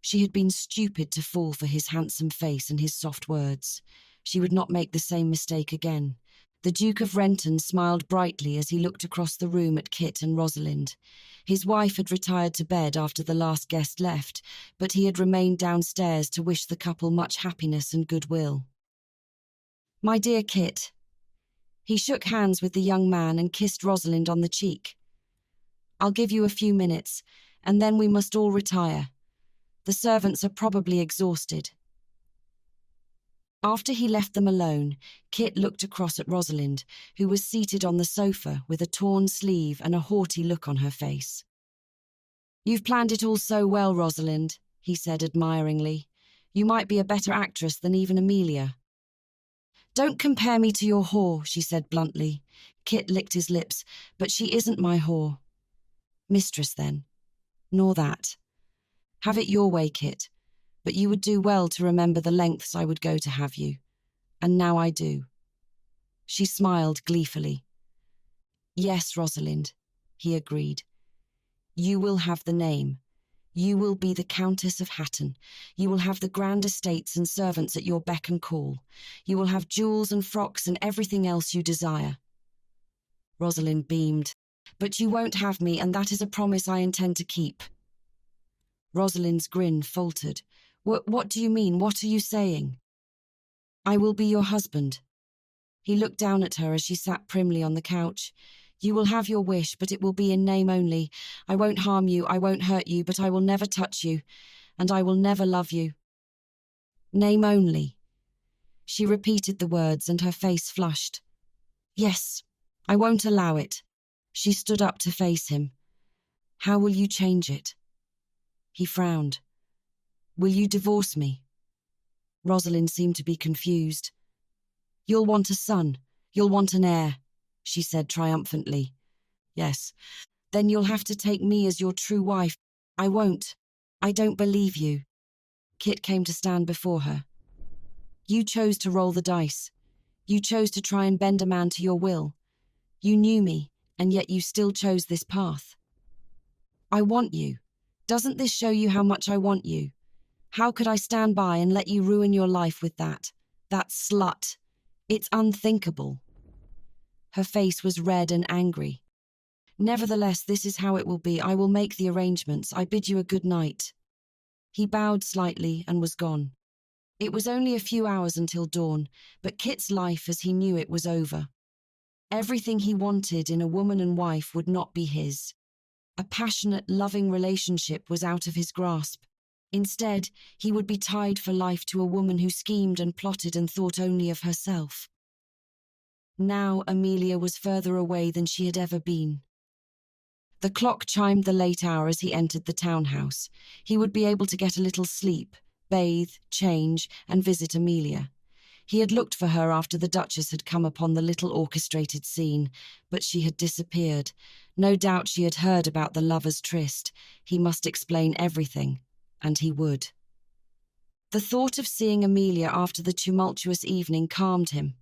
She had been stupid to fall for his handsome face and his soft words. She would not make the same mistake again. The Duke of Renton smiled brightly as he looked across the room at Kit and Rosalind. His wife had retired to bed after the last guest left, but he had remained downstairs to wish the couple much happiness and goodwill. "My dear Kit." He shook hands with the young man and kissed Rosalind on the cheek. "I'll give you a few minutes, and then we must all retire. The servants are probably exhausted." After he left them alone, Kit looked across at Rosalind, who was seated on the sofa with a torn sleeve and a haughty look on her face. "You've planned it all so well, Rosalind," he said admiringly. You might be a better actress than even Amelia." "Don't compare me to your whore," she said bluntly. Kit licked his lips. "But she isn't my whore." "Mistress, then." "Nor that." "Have it your way, Kit. But you would do well to remember the lengths I would go to have you. And now I do." She smiled gleefully. "Yes, Rosalind," he agreed. "You will have the name. You will be the Countess of Hatton. You will have the grand estates and servants at your beck and call. You will have jewels and frocks and everything else you desire." Rosalind beamed. "But you won't have me, and that is a promise I intend to keep." Rosalind's grin faltered. What do you mean? What are you saying?" "I will be your husband." He looked down at her as she sat primly on the couch. "You will have your wish, but it will be in name only. I won't harm you, I won't hurt you, but I will never touch you, and I will never love you." "Name only." She repeated the words, and her face flushed. "Yes, I won't allow it." She stood up to face him. "How will you change it?" He frowned. "Will you divorce me?" Rosalind seemed to be confused. "You'll want a son. You'll want an heir," she said triumphantly. "Yes. Then you'll have to take me as your true wife." "I won't. I don't believe you." Kit came to stand before her. "You chose to roll the dice. You chose to try and bend a man to your will. You knew me, and yet you still chose this path." "I want you. Doesn't this show you how much I want you? How could I stand by and let you ruin your life with that slut? It's unthinkable." Her face was red and angry. "Nevertheless, this is how it will be. I will make the arrangements. I bid you a good night." He bowed slightly and was gone. It was only a few hours until dawn, but Kit's life as he knew it was over. Everything he wanted in a woman and wife would not be his. A passionate, loving relationship was out of his grasp. Instead, he would be tied for life to a woman who schemed and plotted and thought only of herself. Now Amelia was further away than she had ever been. The clock chimed the late hour as he entered the townhouse. He would be able to get a little sleep, bathe, change, and visit Amelia. He had looked for her after the Duchess had come upon the little orchestrated scene, but she had disappeared. No doubt she had heard about the lovers' tryst. He must explain everything, and he would. The thought of seeing Amelia after the tumultuous evening calmed him.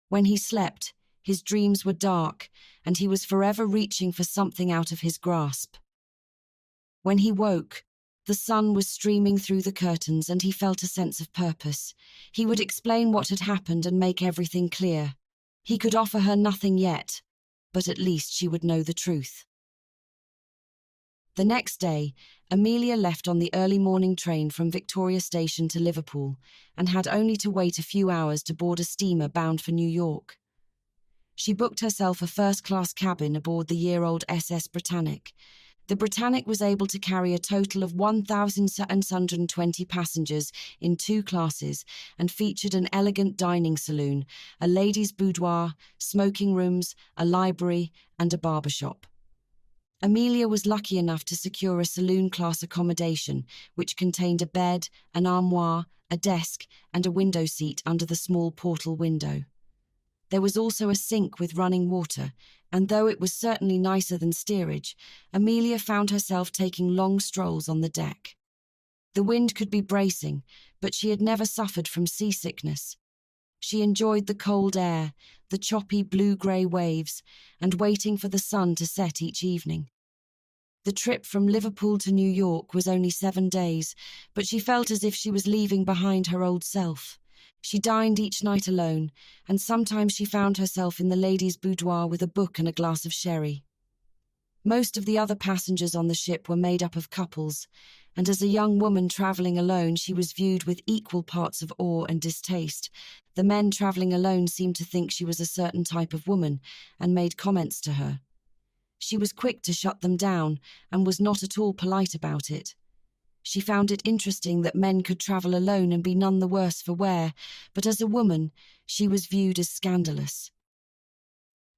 When he slept, his dreams were dark, and he was forever reaching for something out of his grasp. When he woke, the sun was streaming through the curtains and he felt a sense of purpose. He would explain what had happened and make everything clear. He could offer her nothing yet, but at least she would know the truth. The next day, Amelia left on the early morning train from Victoria Station to Liverpool and had only to wait a few hours to board a steamer bound for New York. She booked herself a first-class cabin aboard the year-old SS Britannic. The Britannic was able to carry a total of 1,720 passengers in 2 classes and featured an elegant dining saloon, a ladies' boudoir, smoking rooms, a library, and a barber shop. Amelia was lucky enough to secure a saloon-class accommodation, which contained a bed, an armoire, a desk, and a window seat under the small portal window. There was also a sink with running water, and though it was certainly nicer than steerage, Amelia found herself taking long strolls on the deck. The wind could be bracing, but she had never suffered from seasickness. She enjoyed the cold air, the choppy blue-grey waves, and waiting for the sun to set each evening. The trip from Liverpool to New York was only 7 days, but she felt as if she was leaving behind her old self. She dined each night alone, and sometimes she found herself in the ladies' boudoir with a book and a glass of sherry. Most of the other passengers on the ship were made up of couples, and as a young woman travelling alone, she was viewed with equal parts of awe and distaste. The men travelling alone seemed to think she was a certain type of woman and made comments to her. She was quick to shut them down and was not at all polite about it. She found it interesting that men could travel alone and be none the worse for wear, but as a woman, she was viewed as scandalous.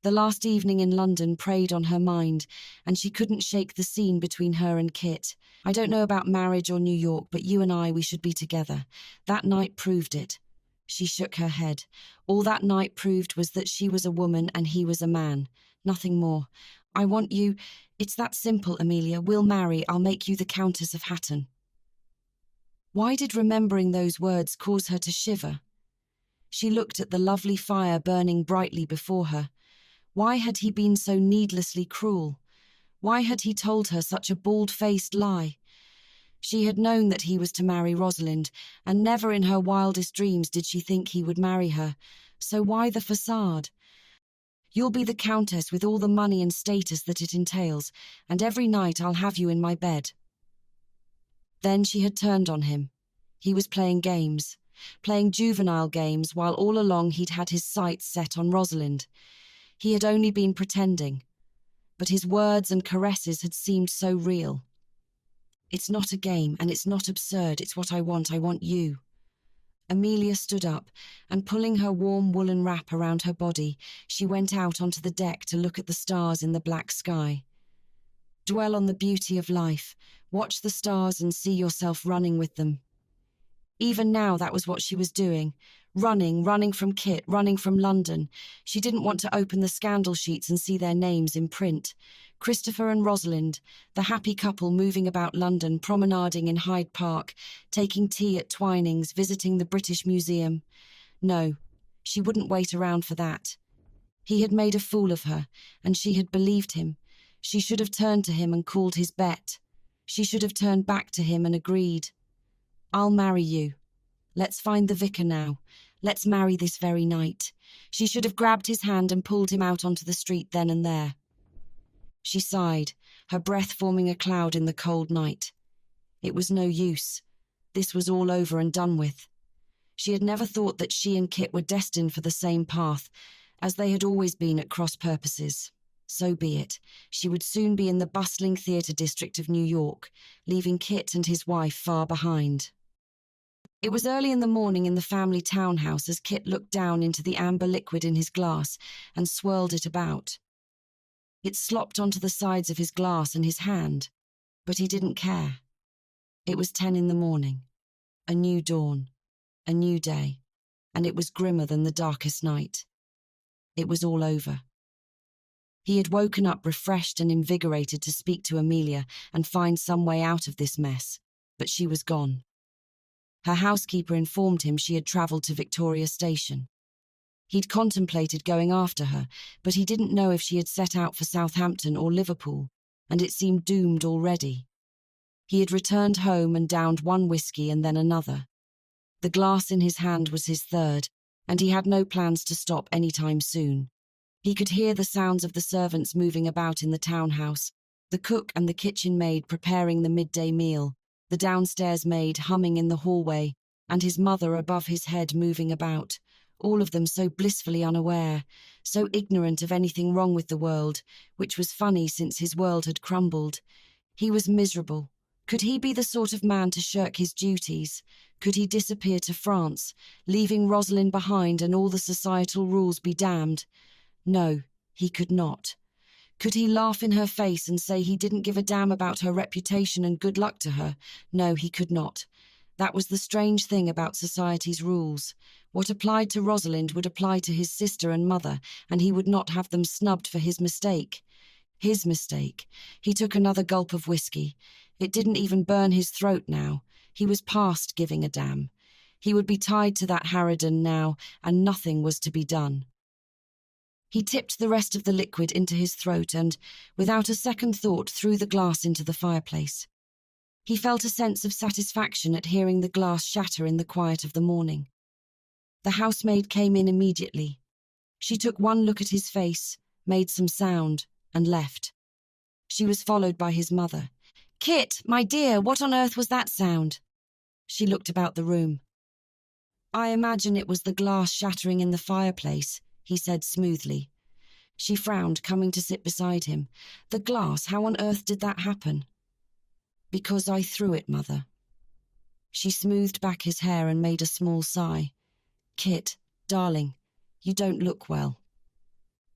The last evening in London preyed on her mind, and she couldn't shake the scene between her and Kit. I don't know about marriage or New York, but you and I, we should be together. That night proved it. She shook her head. All that night proved was that she was a woman and he was a man. Nothing more. I want you. It's that simple, Amelia. We'll marry. I'll make you the Countess of Hatton. Why did remembering those words cause her to shiver? She looked at the lovely fire burning brightly before her. Why had he been so needlessly cruel? Why had he told her such a bald-faced lie? She had known that he was to marry Rosalind, and never in her wildest dreams did she think he would marry her. So why the facade? You'll be the Countess with all the money and status that it entails, and every night I'll have you in my bed. Then she had turned on him. He was playing games, playing juvenile games, while all along he'd had his sights set on Rosalind. He had only been pretending, but his words and caresses had seemed so real. It's not a game, and it's not absurd. It's what I want. I want you. Amelia stood up, and pulling her warm woolen wrap around her body, she went out onto the deck to look at the stars in the black sky. Dwell on the beauty of life. Watch the stars and see yourself running with them. Even now, that was what she was doing. Running from Kit, running from London. She didn't want to open the scandal sheets and see their names in print. Christopher and Rosalind, the happy couple moving about London, promenading in Hyde Park, taking tea at Twining's, visiting the British Museum. No, she wouldn't wait around for that. He had made a fool of her, and she had believed him. She should have turned to him and called his bet. She should have turned back to him and agreed. I'll marry you. Let's find the vicar now. Let's marry this very night. She should have grabbed his hand and pulled him out onto the street then and there. She sighed, her breath forming a cloud in the cold night. It was no use. This was all over and done with. She had never thought that she and Kit were destined for the same path, as they had always been at cross purposes. So be it. She would soon be in the bustling theatre district of New York, leaving Kit and his wife far behind. It was early in the morning in the family townhouse as Kit looked down into the amber liquid in his glass and swirled it about. It slopped onto the sides of his glass and his hand, but he didn't care. It was 10 in the morning. A new dawn, a new day, and it was grimmer than the darkest night. It was all over. He had woken up refreshed and invigorated to speak to Amelia and find some way out of this mess, but she was gone. Her housekeeper informed him she had travelled to Victoria Station. He'd contemplated going after her, but he didn't know if she had set out for Southampton or Liverpool, and it seemed doomed already. He had returned home and downed one whiskey and then another. The glass in his hand was his third, and he had no plans to stop any time soon. He could hear the sounds of the servants moving about in the townhouse, the cook and the kitchen maid preparing the midday meal, the downstairs maid humming in the hallway, and his mother above his head moving about, all of them so blissfully unaware, so ignorant of anything wrong with the world, which was funny since his world had crumbled. He was miserable. Could he be the sort of man to shirk his duties? Could he disappear to France, leaving Rosalind behind and all the societal rules be damned? No, he could not. Could he laugh in her face and say he didn't give a damn about her reputation and good luck to her? No, he could not. That was the strange thing about society's rules. What applied to Rosalind would apply to his sister and mother, and he would not have them snubbed for his mistake. His mistake. He took another gulp of whiskey. It didn't even burn his throat now. He was past giving a damn. He would be tied to that harridan now, and nothing was to be done. He tipped the rest of the liquid into his throat and, without a second thought, threw the glass into the fireplace. He felt a sense of satisfaction at hearing the glass shatter in the quiet of the morning. The housemaid came in immediately. She took one look at his face, made some sound, and left. She was followed by his mother. "Kit, my dear, what on earth was that sound?" She looked about the room. "I imagine it was the glass shattering in the fireplace," he said smoothly. She frowned, coming to sit beside him. "The glass, how on earth did that happen?" "Because I threw it, Mother." She smoothed back his hair and made a small sigh. "Kit, darling, you don't look well."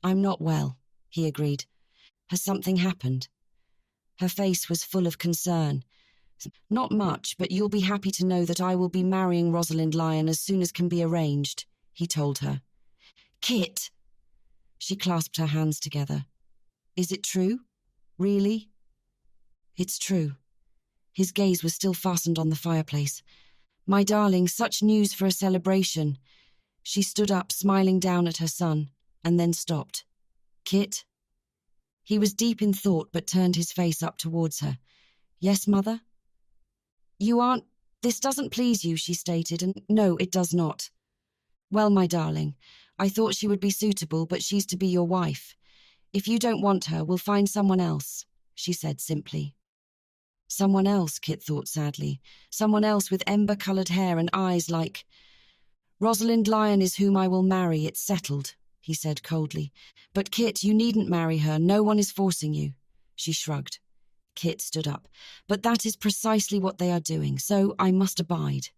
I'm not well, he agreed. Has something happened? Her face was full of concern. Not much, but you'll be happy to know that I will be marrying Rosalind Lyon as soon as can be arranged, he told her. Kit! She clasped her hands together. Is it true? Really? It's true. His gaze was still fastened on the fireplace. My darling, such news for a celebration. She stood up, smiling down at her son, and then stopped. Kit? He was deep in thought, but turned his face up towards her. Yes, Mother? You aren't... This doesn't please you, she stated, and no, it does not. Well, my darling, I thought she would be suitable, but she's to be your wife. If you don't want her, we'll find someone else, she said simply. Someone else, Kit thought sadly. Someone else with ember-coloured hair and eyes like... Rosalind Lyon is whom I will marry, it's settled, he said coldly. But Kit, you needn't marry her, no one is forcing you. She shrugged. Kit stood up. But that is precisely what they are doing, so I must abide.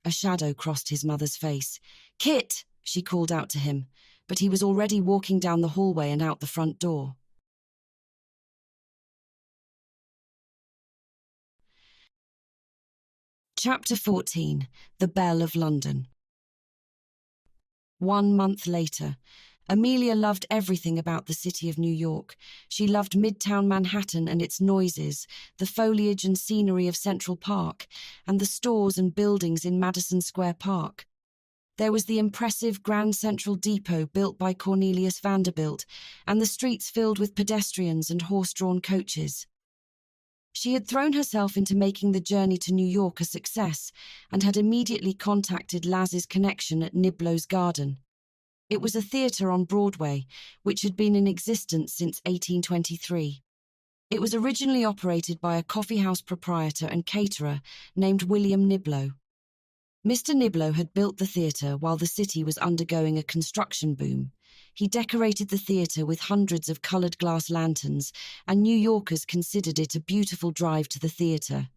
A shadow crossed his mother's face. Kit! She called out to him, but he was already walking down the hallway and out the front door. Chapter 14. The Belle of London. 1 month later, Amelia loved everything about the city of New York. She loved Midtown Manhattan and its noises, the foliage and scenery of Central Park, and the stores and buildings in Madison Square Park. There was the impressive Grand Central Depot built by Cornelius Vanderbilt, and the streets filled with pedestrians and horse-drawn coaches. She had thrown herself into making the journey to New York a success and had immediately contacted Laz's connection at Niblo's Garden. It was a theatre on Broadway, which had been in existence since 1823. It was originally operated by a coffeehouse proprietor and caterer named William Niblo. Mr. Niblo had built the theatre while the city was undergoing a construction boom. He decorated the theatre with hundreds of coloured glass lanterns, and New Yorkers considered it a beautiful drive to the theatre.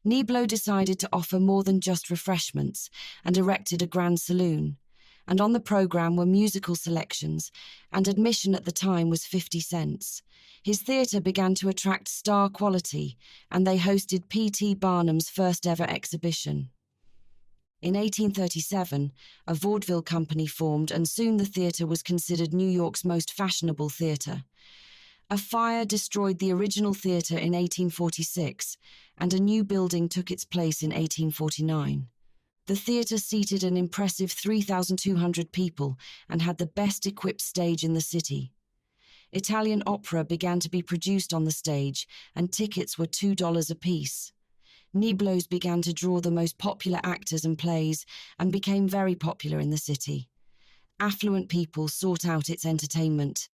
Niblo decided to offer more than just refreshments and erected a grand saloon. And on the programme were musical selections, and admission at the time was 50 cents. His theatre began to attract star quality, and they hosted P.T. Barnum's first ever exhibition. In 1837, a vaudeville company formed, and soon the theatre was considered New York's most fashionable theatre. A fire destroyed the original theatre in 1846, and a new building took its place in 1849. The theatre seated an impressive 3,200 people and had the best-equipped stage in the city. Italian opera began to be produced on the stage, and tickets were $2 apiece. Niblo's began to draw the most popular actors and plays and became very popular in the city. Affluent people sought out its entertainment.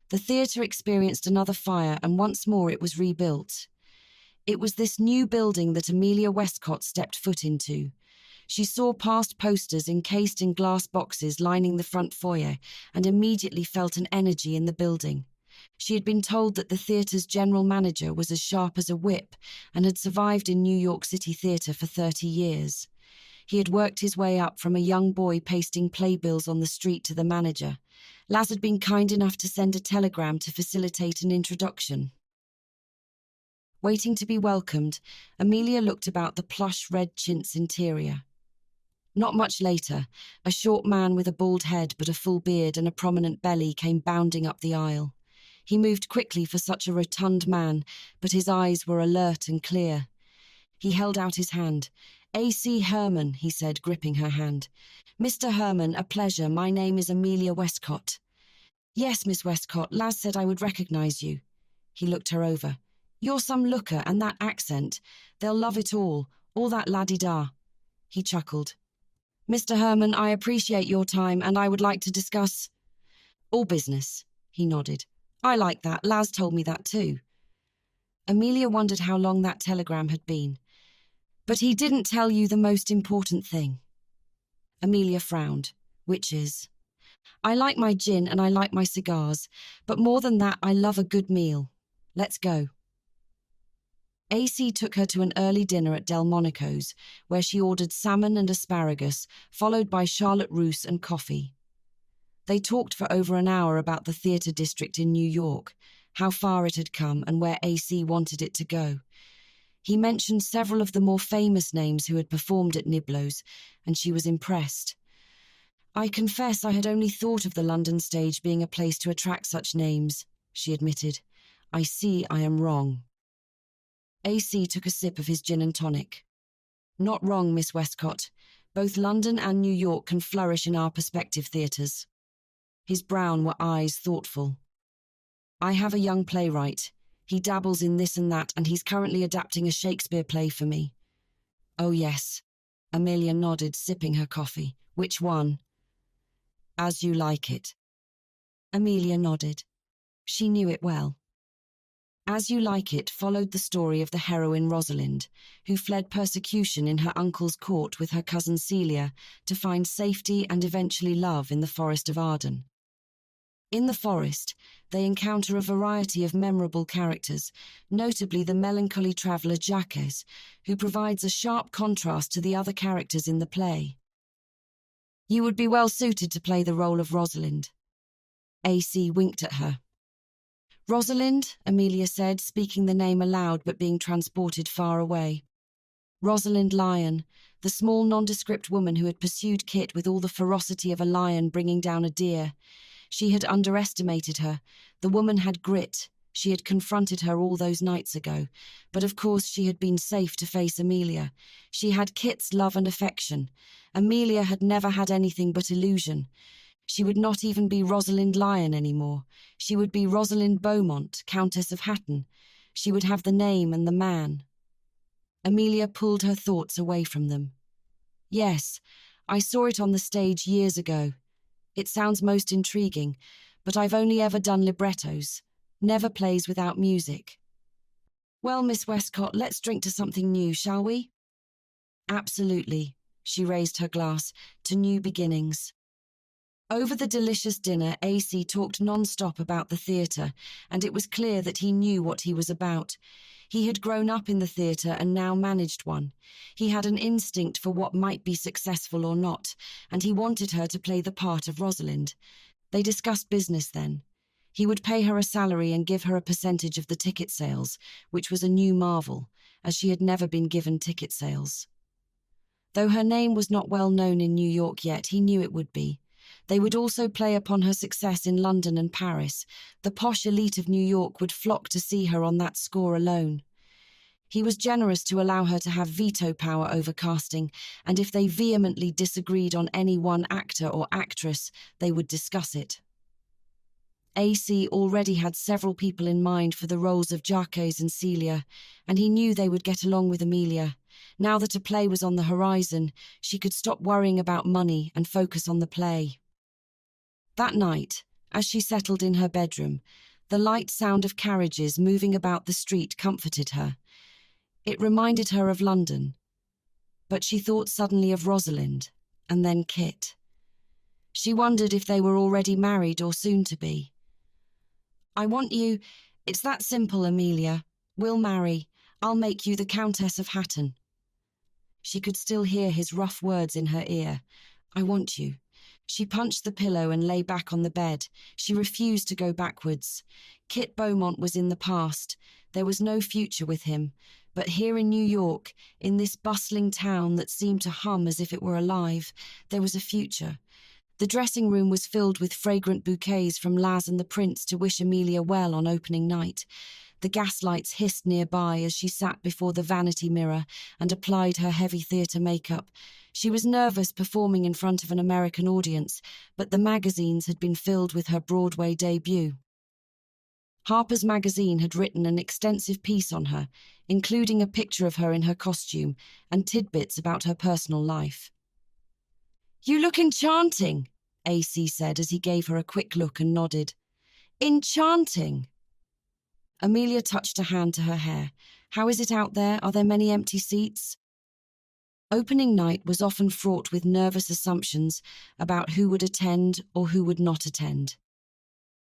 The theatre experienced another fire, and once more it was rebuilt. It was this new building that Amelia Westcott stepped foot into. She saw past posters encased in glass boxes lining the front foyer and immediately felt an energy in the building. She had been told that the theatre's general manager was as sharp as a whip and had survived in New York City theatre for 30 years. He had worked his way up from a young boy pasting playbills on the street to the manager. Laz had been kind enough to send a telegram to facilitate an introduction. Waiting to be welcomed, Amelia looked about the plush red chintz interior. Not much later, a short man with a bald head but a full beard and a prominent belly came bounding up the aisle. He moved quickly for such a rotund man, but his eyes were alert and clear. He held out his hand. A.C. Herman, he said, gripping her hand. Mr. Herman, a pleasure. My name is Amelia Westcott. Yes, Miss Westcott, Laz said I would recognize you. He looked her over. You're some looker, and that accent. They'll love it all that la-di-da. He chuckled. Mr. Herman, I appreciate your time, and I would like to discuss... All business, he nodded. I like that. Laz told me that too. Amelia wondered how long that telegram had been. But he didn't tell you the most important thing. Amelia frowned. Which is? I like my gin and I like my cigars, but more than that, I love a good meal. Let's go. AC took her to an early dinner at Delmonico's, where she ordered salmon and asparagus, followed by Charlotte Russe and coffee. They talked for over an hour about the theatre district in New York, how far it had come and where AC wanted it to go. He mentioned several of the more famous names who had performed at Niblo's, and she was impressed. "I confess I had only thought of the London stage being a place to attract such names," she admitted. "I see I am wrong." AC took a sip of his gin and tonic. "Not wrong, Miss Westcott. Both London and New York can flourish in our perspective theatres." His brown were eyes thoughtful. "I have a young playwright. He dabbles in this and that, and he's currently adapting a Shakespeare play for me." "Oh, yes." Amelia nodded, sipping her coffee. "Which one?" "As You Like It." Amelia nodded. She knew it well. As You Like It followed the story of the heroine Rosalind, who fled persecution in her uncle's court with her cousin Celia to find safety and eventually love in the Forest of Arden. In the forest, they encounter a variety of memorable characters, notably the melancholy traveller Jacques, who provides a sharp contrast to the other characters in the play. "You would be well suited to play the role of Rosalind." AC winked at her. "Rosalind," Amelia said, speaking the name aloud but being transported far away. Rosalind Lyon, the small nondescript woman who had pursued Kit with all the ferocity of a lion bringing down a deer. She had underestimated her. The woman had grit. She had confronted her all those nights ago. But of course she had been safe to face Amelia. She had Kit's love and affection. Amelia had never had anything but illusion. She would not even be Rosalind Lyon anymore. She would be Rosalind Beaumont, Countess of Hatton. She would have the name and the man. Amelia pulled her thoughts away from them. "Yes, I saw it on the stage years ago. It sounds most intriguing, but I've only ever done librettos, never plays without music." "Well, Miss Westcott, let's drink to something new, shall we?" "Absolutely," she raised her glass, "to new beginnings." Over the delicious dinner, AC talked non-stop about the theatre, and it was clear that he knew what he was about. He had grown up in the theatre and now managed one. He had an instinct for what might be successful or not, and he wanted her to play the part of Rosalind. They discussed business then. He would pay her a salary and give her a percentage of the ticket sales, which was a new marvel, as she had never been given ticket sales. Though her name was not well known in New York yet, he knew it would be. They would also play upon her success in London and Paris. The posh elite of New York would flock to see her on that score alone. He was generous to allow her to have veto power over casting, and if they vehemently disagreed on any one actor or actress, they would discuss it. AC already had several people in mind for the roles of Jacques and Celia, and he knew they would get along with Amelia. Now that a play was on the horizon, she could stop worrying about money and focus on the play. That night, as she settled in her bedroom, the light sound of carriages moving about the street comforted her. It reminded her of London. But she thought suddenly of Rosalind, and then Kit. She wondered if they were already married or soon to be. "I want you. It's that simple, Amelia. We'll marry. I'll make you the Countess of Hatton." She could still hear his rough words in her ear. "I want you." She punched the pillow and lay back on the bed. She refused to go backwards. Kit Beaumont was in the past. There was no future with him. But here in New York, in this bustling town that seemed to hum as if it were alive, there was a future. The dressing room was filled with fragrant bouquets from Laz and the Prince to wish Amelia well on opening night. The gaslights hissed nearby as she sat before the vanity mirror and applied her heavy theatre makeup. She was nervous performing in front of an American audience, but the magazines had been filled with her Broadway debut. Harper's Magazine had written an extensive piece on her, including a picture of her in her costume and tidbits about her personal life. "You look enchanting," AC said as he gave her a quick look and nodded. "Enchanting." Amelia touched a hand to her hair. "How is it out there? Are there many empty seats?" Opening night was often fraught with nervous assumptions about who would attend or who would not attend.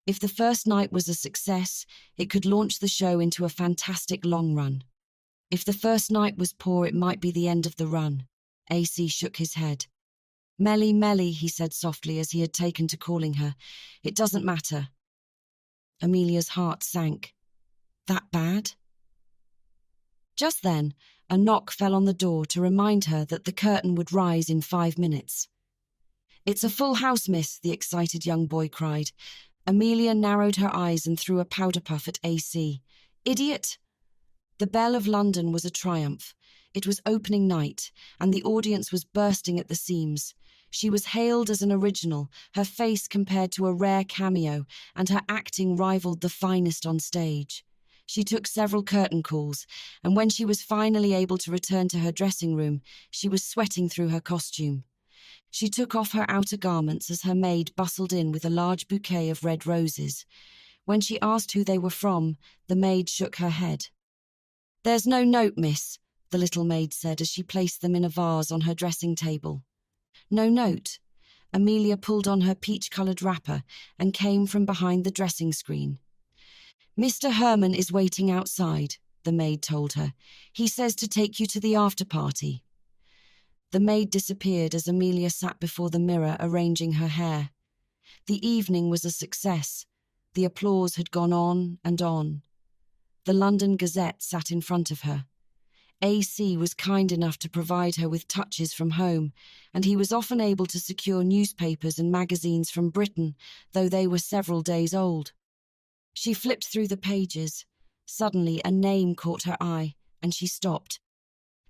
If the first night was a success, it could launch the show into a fantastic long run. If the first night was poor, it might be the end of the run. AC shook his head. "Melly, Melly," he said softly as he had taken to calling her. "It doesn't matter." Amelia's heart sank. That bad? Just then, a knock fell on the door to remind her that the curtain would rise in 5 minutes. "It's a full house, miss," the excited young boy cried. Amelia narrowed her eyes and threw a powder puff at AC. "Idiot!" The Belle of London was a triumph. It was opening night, and the audience was bursting at the seams. She was hailed as an original, her face compared to a rare cameo, and her acting rivaled the finest on stage. She took several curtain calls, and when she was finally able to return to her dressing room, she was sweating through her costume. She took off her outer garments as her maid bustled in with a large bouquet of red roses. When she asked who they were from, the maid shook her head. "There's no note, miss," the little maid said as she placed them in a vase on her dressing table. "No note?" Amelia pulled on her peach-coloured wrapper and came from behind the dressing screen. "Mr. Herman is waiting outside," the maid told her. "He says to take you to the after-party." The maid disappeared as Amelia sat before the mirror arranging her hair. The evening was a success. The applause had gone on and on. The London Gazette sat in front of her. AC was kind enough to provide her with touches from home, and he was often able to secure newspapers and magazines from Britain, though they were several days old. She flipped through the pages. Suddenly, a name caught her eye, and she stopped.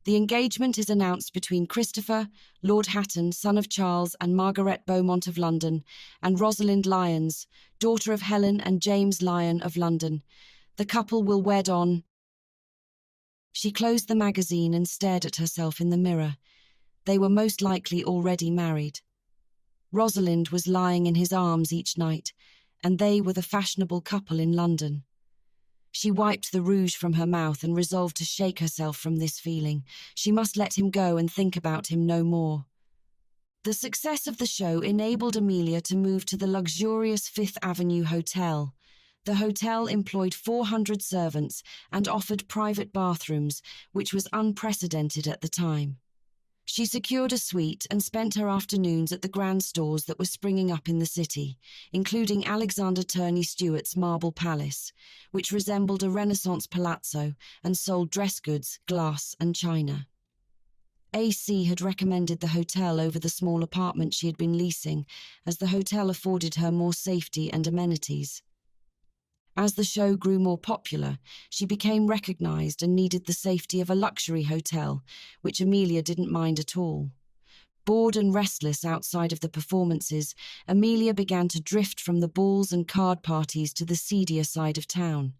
"The engagement is announced between Christopher, Lord Hatton, son of Charles and Margaret Beaumont of London, and Rosalind Lyons, daughter of Helen and James Lyon of London. The couple will wed on—" She closed the magazine and stared at herself in the mirror. They were most likely already married. Rosalind was lying in his arms each night, and they were the fashionable couple in London. She wiped the rouge from her mouth and resolved to shake herself from this feeling. She must let him go and think about him no more. The success of the show enabled Amelia to move to the luxurious Fifth Avenue Hotel. The hotel employed 400 servants and offered private bathrooms, which was unprecedented at the time. She secured a suite and spent her afternoons at the grand stores that were springing up in the city, including Alexander Turney Stewart's Marble Palace, which resembled a Renaissance palazzo and sold dress goods, glass and china. AC had recommended the hotel over the small apartment she had been leasing, as the hotel afforded her more safety and amenities. As the show grew more popular, she became recognized and needed the safety of a luxury hotel, which Amelia didn't mind at all. Bored and restless outside of the performances, Amelia began to drift from the balls and card parties to the seedier side of town.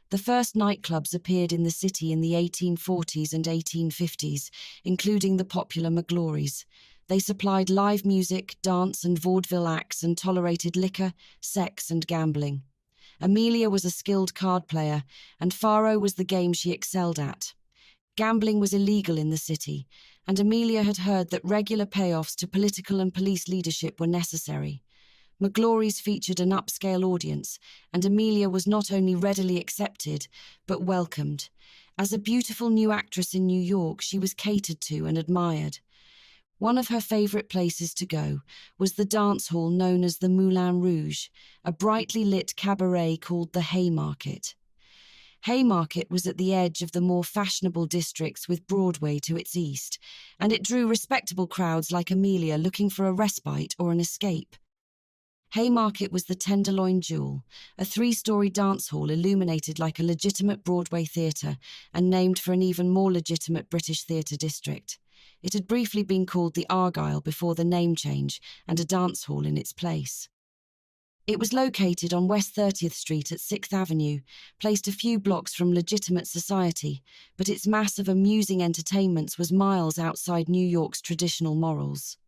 The first nightclubs appeared in the city in the 1840s and 1850s, including the popular McGlory's. They supplied live music, dance and vaudeville acts and tolerated liquor, sex and gambling. Amelia was a skilled card player, and faro was the game she excelled at. Gambling was illegal in the city, and Amelia had heard that regular payoffs to political and police leadership were necessary. McGlory's featured an upscale audience, and Amelia was not only readily accepted, but welcomed. As a beautiful new actress in New York, she was catered to and admired. One of her favourite places to go was the dance hall known as the Moulin Rouge, a brightly lit cabaret called the Haymarket. Haymarket was at the edge of the more fashionable districts with Broadway to its east, and it drew respectable crowds like Amelia looking for a respite or an escape. Haymarket was the Tenderloin Jewel, a 3-story dance hall illuminated like a legitimate Broadway theatre and named for an even more legitimate British theatre district. It had briefly been called the Argyle before the name change and a dance hall in its place. It was located on West 30th Street at 6th Avenue, placed a few blocks from legitimate society, but its mass of amusing entertainments was miles outside New York's traditional morals.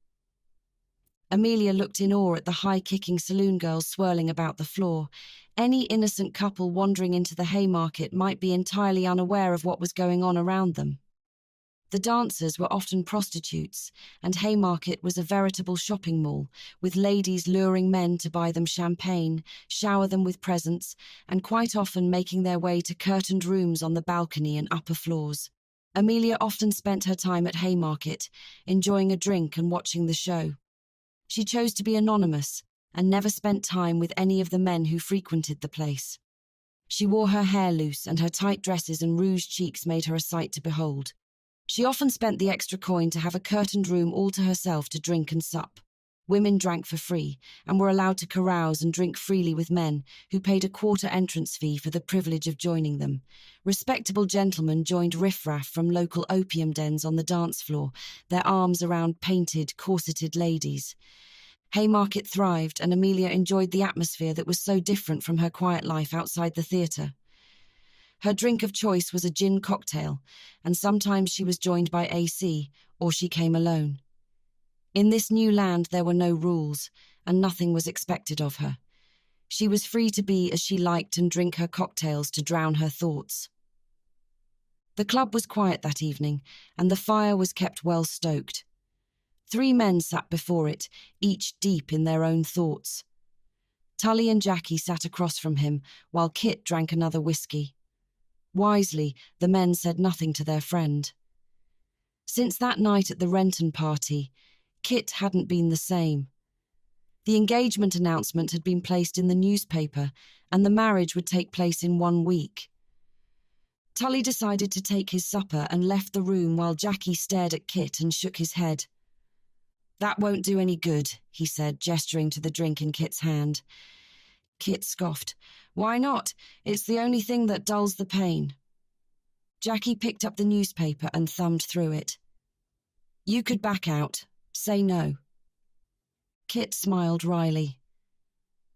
Amelia looked in awe at the high-kicking saloon girls swirling about the floor. Any innocent couple wandering into the Haymarket might be entirely unaware of what was going on around them. The dancers were often prostitutes, and Haymarket was a veritable shopping mall, with ladies luring men to buy them champagne, shower them with presents, and quite often making their way to curtained rooms on the balcony and upper floors. Amelia often spent her time at Haymarket, enjoying a drink and watching the show. She chose to be anonymous and never spent time with any of the men who frequented the place. She wore her hair loose, and her tight dresses and rouged cheeks made her a sight to behold. She often spent the extra coin to have a curtained room all to herself to drink and sup. Women drank for free and were allowed to carouse and drink freely with men who paid a quarter entrance fee for the privilege of joining them. Respectable gentlemen joined riffraff from local opium dens on the dance floor, their arms around painted, corseted ladies. Haymarket thrived, and Amelia enjoyed the atmosphere that was so different from her quiet life outside the theatre. Her drink of choice was a gin cocktail, and sometimes she was joined by AC, or she came alone. In this new land there were no rules, and nothing was expected of her. She was free to be as she liked and drink her cocktails to drown her thoughts. The club was quiet that evening, and the fire was kept well stoked. 3 men sat before it, each deep in their own thoughts. Tully and Jackie sat across from him, while Kit drank another whiskey. Wisely, the men said nothing to their friend. Since that night at the Renton party, Kit hadn't been the same. The engagement announcement had been placed in the newspaper, and the marriage would take place in 1 week. Tully decided to take his supper and left the room while Jackie stared at Kit and shook his head. "That won't do any good," he said, gesturing to the drink in Kit's hand. Kit scoffed. "Why not? It's the only thing that dulls the pain." Jackie picked up the newspaper and thumbed through it. "You could back out. Say no." Kit smiled wryly.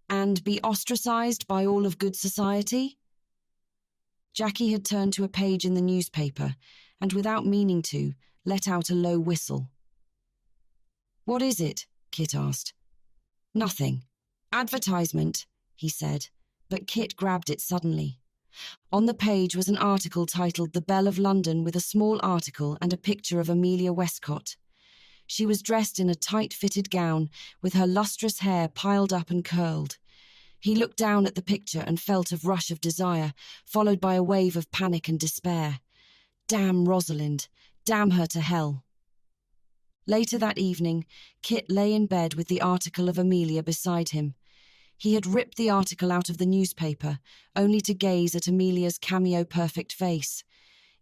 "And be ostracized by all of good society?" Jackie had turned to a page in the newspaper and, without meaning to, let out a low whistle. "What is it?" Kit asked. "Nothing. Advertisement," he said, but Kit grabbed it suddenly. On the page was an article titled "The Belle of London," with a small article and a picture of Amelia Westcott. She was dressed in a tight-fitted gown, with her lustrous hair piled up and curled. He looked down at the picture and felt a rush of desire, followed by a wave of panic and despair. Damn Rosalind. Damn her to hell. Later that evening, Kit lay in bed with the article of Amelia beside him. He had ripped the article out of the newspaper, only to gaze at Amelia's cameo-perfect face.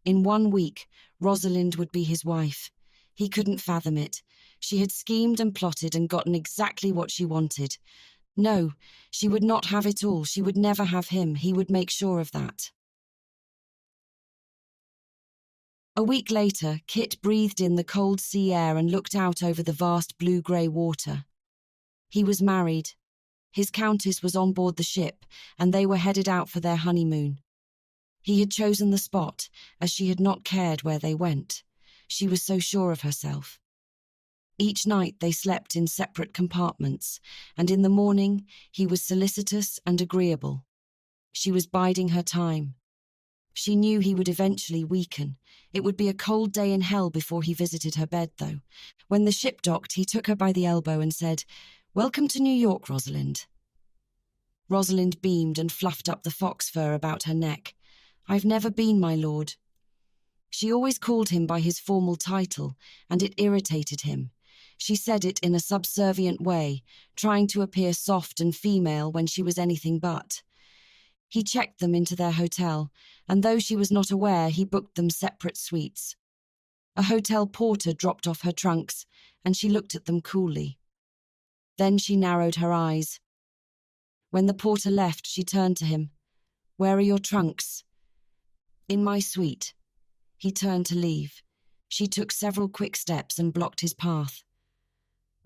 In 1 week, Rosalind would be his wife. He couldn't fathom it. She had schemed and plotted and gotten exactly what she wanted. No, she would not have it all. She would never have him. He would make sure of that. A week later, Kit breathed in the cold sea air and looked out over the vast blue-grey water. He was married. His countess was on board the ship, and they were headed out for their honeymoon. He had chosen the spot, as she had not cared where they went. She was so sure of herself. Each night they slept in separate compartments, and in the morning he was solicitous and agreeable. She was biding her time. She knew he would eventually weaken. It would be a cold day in hell before he visited her bed, though. When the ship docked, he took her by the elbow and said, "Welcome to New York, Rosalind." Rosalind beamed and fluffed up the fox fur about her neck. "I've never been, my lord." She always called him by his formal title, and it irritated him. She said it in a subservient way, trying to appear soft and female when she was anything but. He checked them into their hotel, and though she was not aware, he booked them separate suites. A hotel porter dropped off her trunks, and she looked at them coolly. Then she narrowed her eyes. When the porter left, she turned to him. "Where are your trunks?" "In my suite." He turned to leave. She took several quick steps and blocked his path.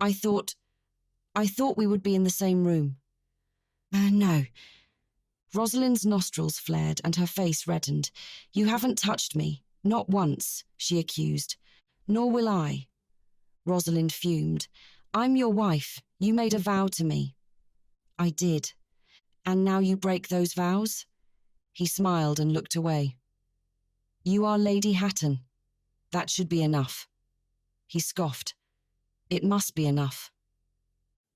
I thought we would be in the same room." No." Rosalind's nostrils flared and her face reddened. "You haven't touched me, not once," she accused. "Nor will I." Rosalind fumed. "I'm your wife. You made a vow to me." "I did. And now you break those vows?" He smiled and looked away. "You are Lady Hatton. That should be enough." He scoffed. "It must be enough."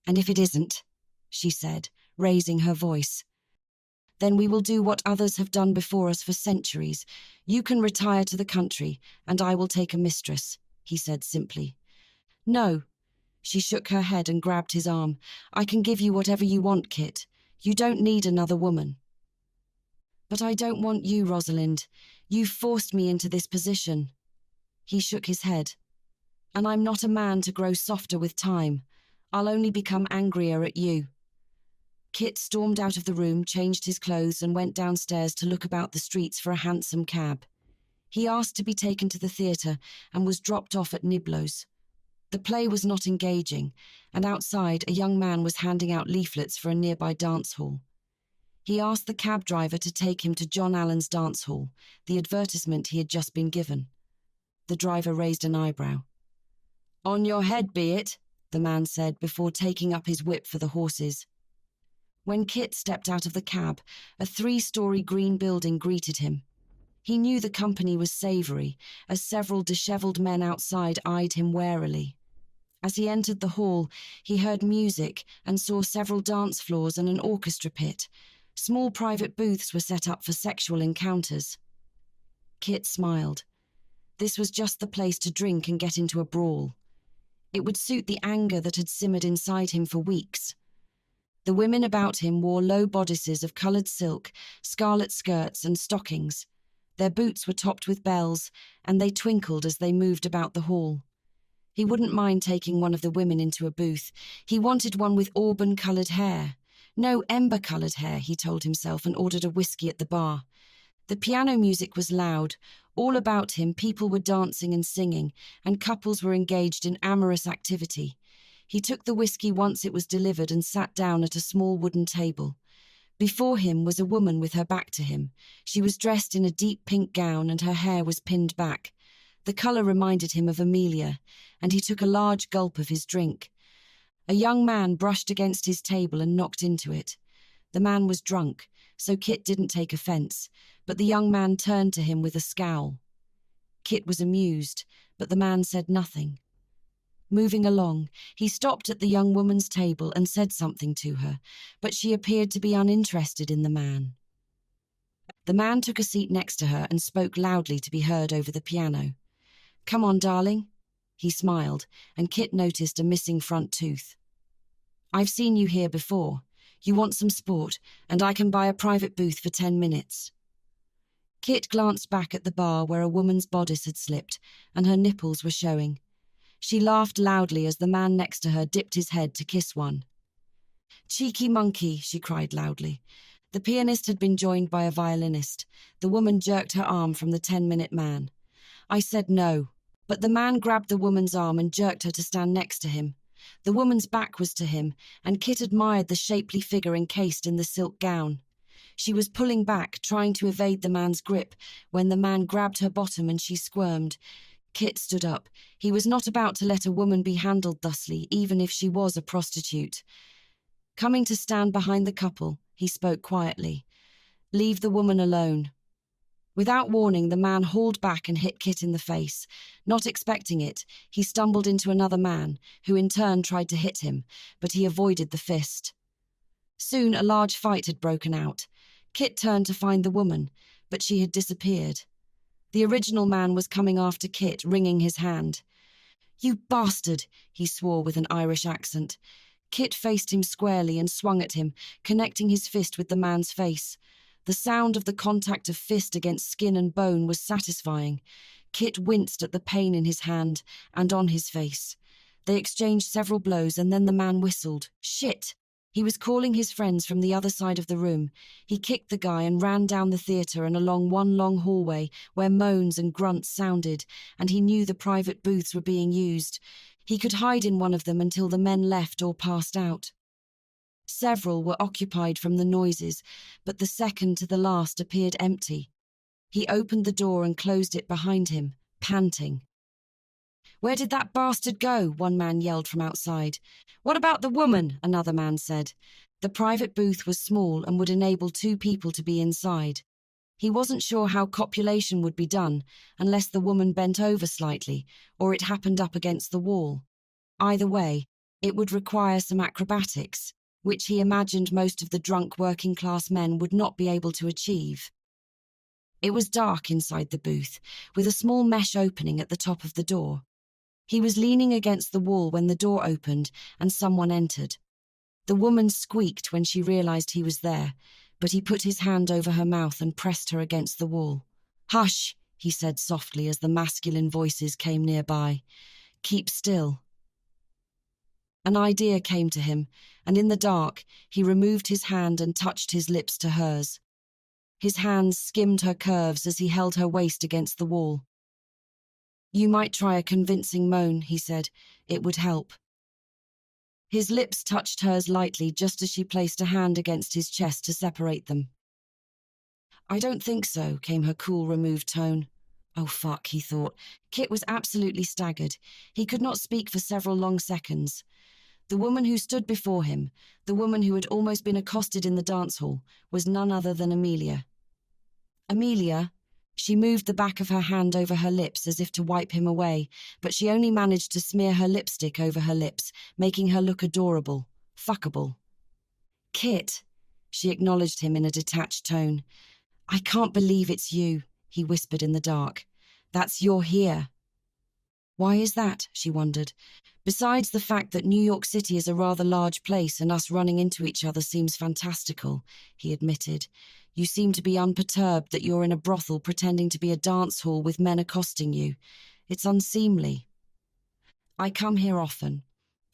"And if it isn't," she said, raising her voice, "then we will do what others have done before us for centuries. You can retire to the country, and I will take a mistress," he said simply. "No," She shook her head and grabbed his arm. I can give you whatever you want, Kit. You don't need another woman. But I don't want you, Rosalind. You've forced me into this position. He shook his head. And I'm not a man to grow softer with time. I'll only become angrier at you. Kit stormed out of the room, changed his clothes, and went downstairs to look about the streets for a hansom cab. He asked to be taken to the theatre and was dropped off at Niblo's. The play was not engaging, and outside a young man was handing out leaflets for a nearby dance hall. He asked the cab driver to take him to John Allen's dance hall, the advertisement he had just been given. The driver raised an eyebrow. On your head be it, the man said before taking up his whip for the horses. When Kit stepped out of the cab, a 3-story green building greeted him. He knew the company was savoury, as several dishevelled men outside eyed him warily. As he entered the hall, he heard music and saw several dance floors and an orchestra pit. Small private booths were set up for sexual encounters. Kit smiled. This was just the place to drink and get into a brawl. It would suit the anger that had simmered inside him for weeks. The women about him wore low bodices of coloured silk, scarlet skirts and stockings. Their boots were topped with bells, and they twinkled as they moved about the hall. He wouldn't mind taking one of the women into a booth. He wanted one with auburn-coloured hair. No ember-coloured hair, he told himself, and ordered a whiskey at the bar. The piano music was loud. All about him, people were dancing and singing, and couples were engaged in amorous activity. He took the whiskey once it was delivered and sat down at a small wooden table. Before him was a woman with her back to him. She was dressed in a deep pink gown and her hair was pinned back. The colour reminded him of Amelia, and he took a large gulp of his drink. A young man brushed against his table and knocked into it. The man was drunk, so Kit didn't take offence, but the young man turned to him with a scowl. Kit was amused, but the man said nothing. Moving along, he stopped at the young woman's table and said something to her, but she appeared to be uninterested in the man. The man took a seat next to her and spoke loudly to be heard over the piano. Come on, darling. He smiled, and Kit noticed a missing front tooth. I've seen you here before. You want some sport, and I can buy a private booth for 10 minutes. Kit glanced back at the bar where a woman's bodice had slipped, and her nipples were showing. She laughed loudly as the man next to her dipped his head to kiss one. Cheeky monkey, she cried loudly. The pianist had been joined by a violinist. The woman jerked her arm from the 10-minute man. I said no, but the man grabbed the woman's arm and jerked her to stand next to him. The woman's back was to him, and Kit admired the shapely figure encased in the silk gown. She was pulling back, trying to evade the man's grip, when the man grabbed her bottom and she squirmed. Kit stood up. He was not about to let a woman be handled thusly, even if she was a prostitute. Coming to stand behind the couple, he spoke quietly. Leave the woman alone. Without warning, the man hauled back and hit Kit in the face. Not expecting it, he stumbled into another man, who in turn tried to hit him, but he avoided the fist. Soon a large fight had broken out. Kit turned to find the woman, but she had disappeared. The original man was coming after Kit, wringing his hand. You bastard, he swore with an Irish accent. Kit faced him squarely and swung at him, connecting his fist with the man's face. The sound of the contact of fist against skin and bone was satisfying. Kit winced at the pain in his hand and on his face. They exchanged several blows and then the man whistled. Shit! He was calling his friends from the other side of the room. He kicked the guy and ran down the theatre and along one long hallway where moans and grunts sounded, and he knew the private booths were being used. He could hide in one of them until the men left or passed out. Several were occupied from the noises, but the second to the last appeared empty. He opened the door and closed it behind him, panting. Where did that bastard go? One man yelled from outside. What about the woman? Another man said. The private booth was small and would enable 2 people to be inside. He wasn't sure how copulation would be done unless the woman bent over slightly or it happened up against the wall. Either way, it would require some acrobatics, which he imagined most of the drunk working-class men would not be able to achieve. It was dark inside the booth, with a small mesh opening at the top of the door. He was leaning against the wall when the door opened and someone entered. The woman squeaked when she realized he was there, but he put his hand over her mouth and pressed her against the wall. "Hush," he said softly as the masculine voices came nearby. "Keep still." An idea came to him, and in the dark, he removed his hand and touched his lips to hers. His hands skimmed her curves as he held her waist against the wall. "You might try a convincing moan," he said. "It would help." His lips touched hers lightly just as she placed a hand against his chest to separate them. "I don't think so," came her cool, removed tone. Oh, fuck, he thought. Kit was absolutely staggered. He could not speak for several long seconds. The woman who stood before him, the woman who had almost been accosted in the dance hall, was none other than Amelia. "Amelia," she moved the back of her hand over her lips as if to wipe him away, but she only managed to smear her lipstick over her lips, making her look adorable, fuckable. "Kit," she acknowledged him in a detached tone. "I can't believe it's you," he whispered in the dark. "That's you're here." Why is that, she wondered. Besides the fact that New York City is a rather large place and us running into each other seems fantastical, he admitted. You seem to be unperturbed that you're in a brothel pretending to be a dance hall with men accosting you. It's unseemly. "I come here often."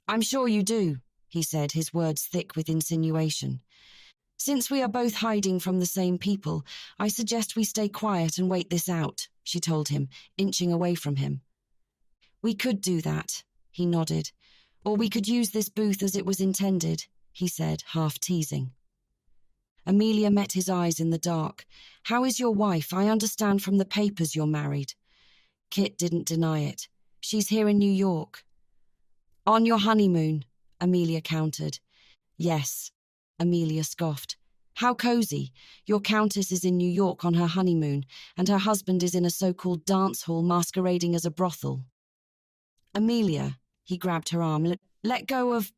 "I'm sure you do," he said, his words thick with insinuation. "Since we are both hiding from the same people, I suggest we stay quiet and wait this out," she told him, inching away from him. "We could do that," he nodded. "Or we could use this booth as it was intended," he said, half teasing. Amelia met his eyes in the dark. "How is your wife? I understand from the papers you're married." Kit didn't deny it. "She's here in New York." "On your honeymoon," Amelia countered. "Yes," Amelia scoffed. "How cozy. Your countess is in New York on her honeymoon, and her husband is in a so-called dance hall masquerading as a brothel." "Amelia," he grabbed her arm, "let go of—"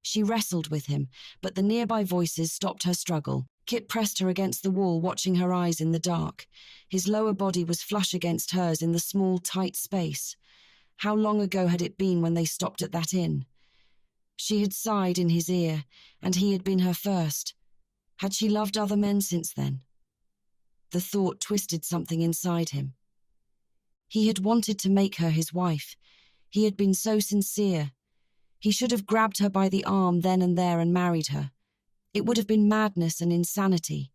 She wrestled with him, but the nearby voices stopped her struggle. Kit pressed her against the wall, watching her eyes in the dark. His lower body was flush against hers in the small, tight space. How long ago had it been when they stopped at that inn? She had sighed in his ear, and he had been her first. Had she loved other men since then? The thought twisted something inside him. He had wanted to make her his wife. He had been so sincere. He should have grabbed her by the arm then and there and married her. It would have been madness and insanity.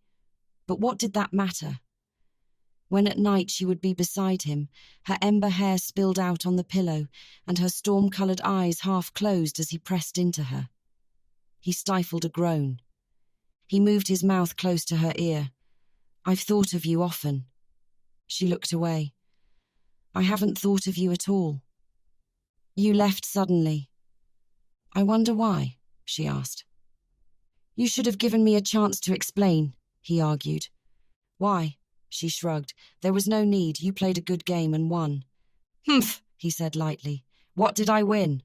But what did that matter? When at night she would be beside him, her ember hair spilled out on the pillow, and her storm-coloured eyes half closed as he pressed into her. He stifled a groan. He moved his mouth close to her ear. "I've thought of you often." She looked away. "I haven't thought of you at all." "You left suddenly." "I wonder why?" she asked. "You should have given me a chance to explain," he argued. "Why?" She shrugged. "There was no need. You played a good game and won." "Humph," he said lightly. "What did I win?"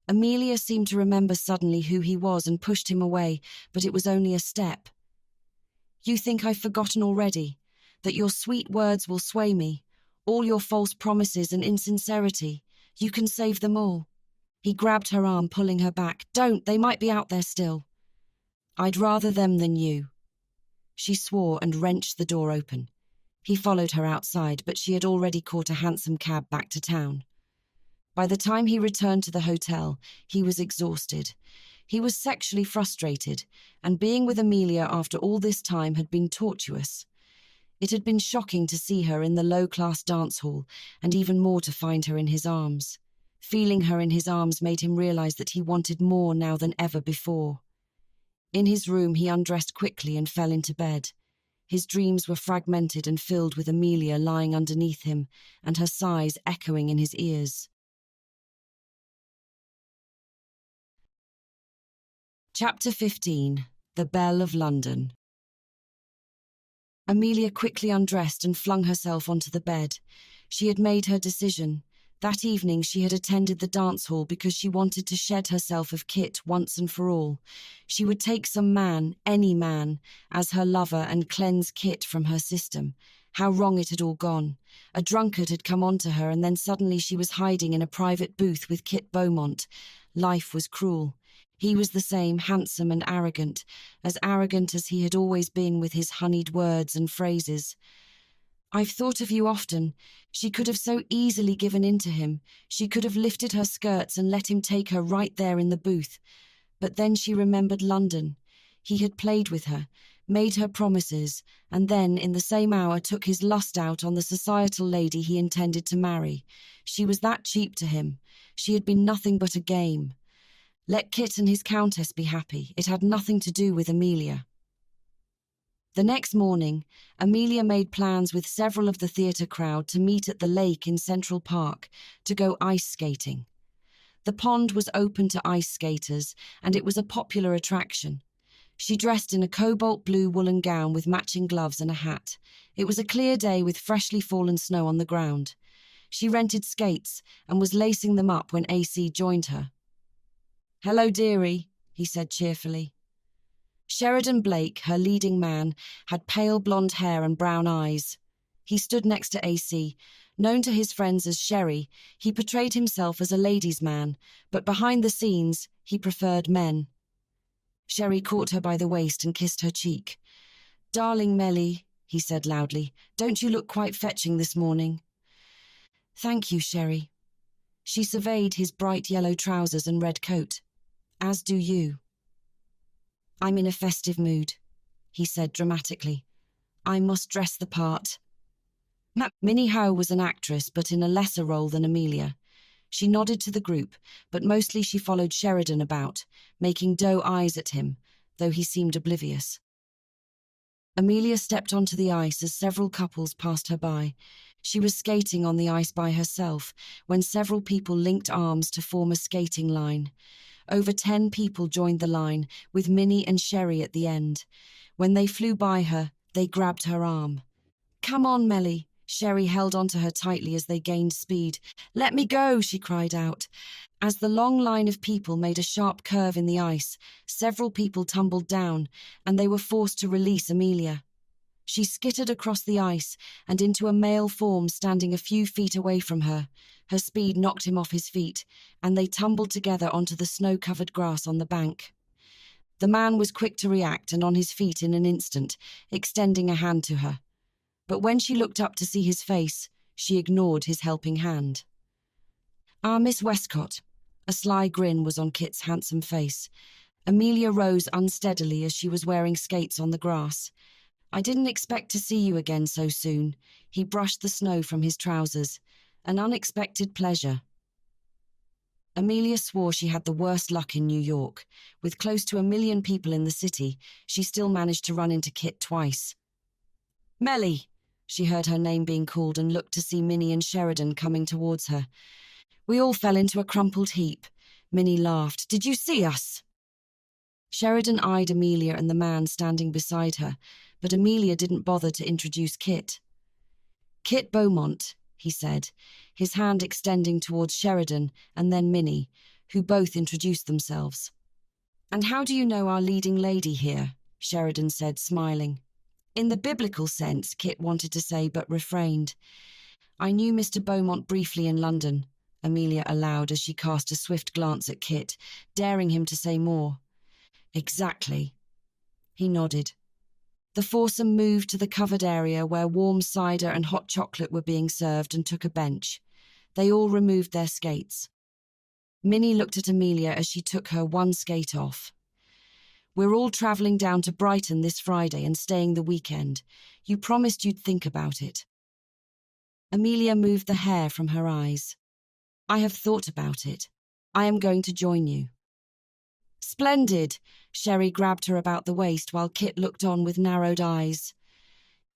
Amelia seemed to remember suddenly who he was and pushed him away, but it was only a step. "You think I've forgotten already? That your sweet words will sway me? All your false promises and insincerity? You can save them all." He grabbed her arm, pulling her back. "Don't, they might be out there still." "I'd rather them than you." She swore and wrenched the door open. He followed her outside, but she had already caught a hansom cab back to town. By the time he returned to the hotel, he was exhausted. He was sexually frustrated, and being with Amelia after all this time had been tortuous. It had been shocking to see her in the low-class dance hall, and even more to find her in his arms. Feeling her in his arms made him realize that he wanted more now than ever before. In his room, he undressed quickly and fell into bed. His dreams were fragmented and filled with Amelia lying underneath him, and her sighs echoing in his ears. Chapter 15. The Belle of London. Amelia quickly undressed and flung herself onto the bed. She had made her decision. That evening she had attended the dance hall because she wanted to shed herself of Kit once and for all. She would take some man, any man, as her lover and cleanse Kit from her system. How wrong it had all gone. A drunkard had come onto her, and then suddenly she was hiding in a private booth with Kit Beaumont. Life was cruel. He was the same, handsome and arrogant as he had always been, with his honeyed words and phrases. "I've thought of you often." She could have so easily given in to him. She could have lifted her skirts and let him take her right there in the booth. But then she remembered London. He had played with her, made her promises, and then, in the same hour, took his lust out on the societal lady he intended to marry. She was that cheap to him. She had been nothing but a game. Let Kit and his countess be happy. It had nothing to do with Amelia. The next morning, Amelia made plans with several of the theatre crowd to meet at the lake in Central Park to go ice skating. The pond was open to ice skaters, and it was a popular attraction. She dressed in a cobalt blue woolen gown with matching gloves and a hat. It was a clear day with freshly fallen snow on the ground. She rented skates and was lacing them up when AC joined her. "Hello, dearie," he said cheerfully. Sheridan Blake, her leading man, had pale blonde hair and brown eyes. He stood next to AC. Known to his friends as Sherry, he portrayed himself as a ladies' man, but behind the scenes, he preferred men. Sherry caught her by the waist and kissed her cheek. "Darling Melly," he said loudly, "don't you look quite fetching this morning?" "Thank you, Sherry." She surveyed his bright yellow trousers and red coat. "As do you." "I'm in a festive mood," he said dramatically. "I must dress the part." Minnie Howe was an actress, but in a lesser role than Amelia. She nodded to the group, but mostly she followed Sheridan about, making doe eyes at him, though he seemed oblivious. Amelia stepped onto the ice as several couples passed her by. She was skating on the ice by herself when several people linked arms to form a skating line. Over 10 people joined the line, with Minnie and Sherry at the end. When they flew by her, they grabbed her arm. "Come on, Melly." Sherry held onto her tightly as they gained speed. "Let me go," she cried out. As the long line of people made a sharp curve in the ice, several people tumbled down, and they were forced to release Amelia. She skittered across the ice and into a male form standing a few feet away from her. Her speed knocked him off his feet, and they tumbled together onto the snow-covered grass on the bank. The man was quick to react and on his feet in an instant, extending a hand to her. But when she looked up to see his face, she ignored his helping hand. "Ah, Miss Westcott." A sly grin was on Kit's handsome face. Amelia rose unsteadily as she was wearing skates on the grass. "I didn't expect to see you again so soon." He brushed the snow from his trousers. "An unexpected pleasure." Amelia swore she had the worst luck in New York. With close to 1 million people in the city, she still managed to run into Kit twice. "Melly!" She heard her name being called and looked to see Minnie and Sheridan coming towards her. "We all fell into a crumpled heap." Minnie laughed. "Did you see us?" Sheridan eyed Amelia and the man standing beside her, but Amelia didn't bother to introduce Kit. "Kit Beaumont," he said, his hand extending towards Sheridan and then Minnie, who both introduced themselves. "And how do you know our leading lady here?" Sheridan said, smiling. "In the biblical sense," Kit wanted to say but refrained. "I knew Mr. Beaumont briefly in London," Amelia allowed as she cast a swift glance at Kit, daring him to say more. "Exactly." He nodded. The foursome moved to the covered area where warm cider and hot chocolate were being served and took a bench. They all removed their skates. Minnie looked at Amelia as she took her one skate off. "We're all travelling down to Brighton this Friday and staying the weekend. You promised you'd think about it." Amelia moved the hair from her eyes. "I have thought about it. I am going to join you." "Splendid!" Sherry grabbed her about the waist while Kit looked on with narrowed eyes.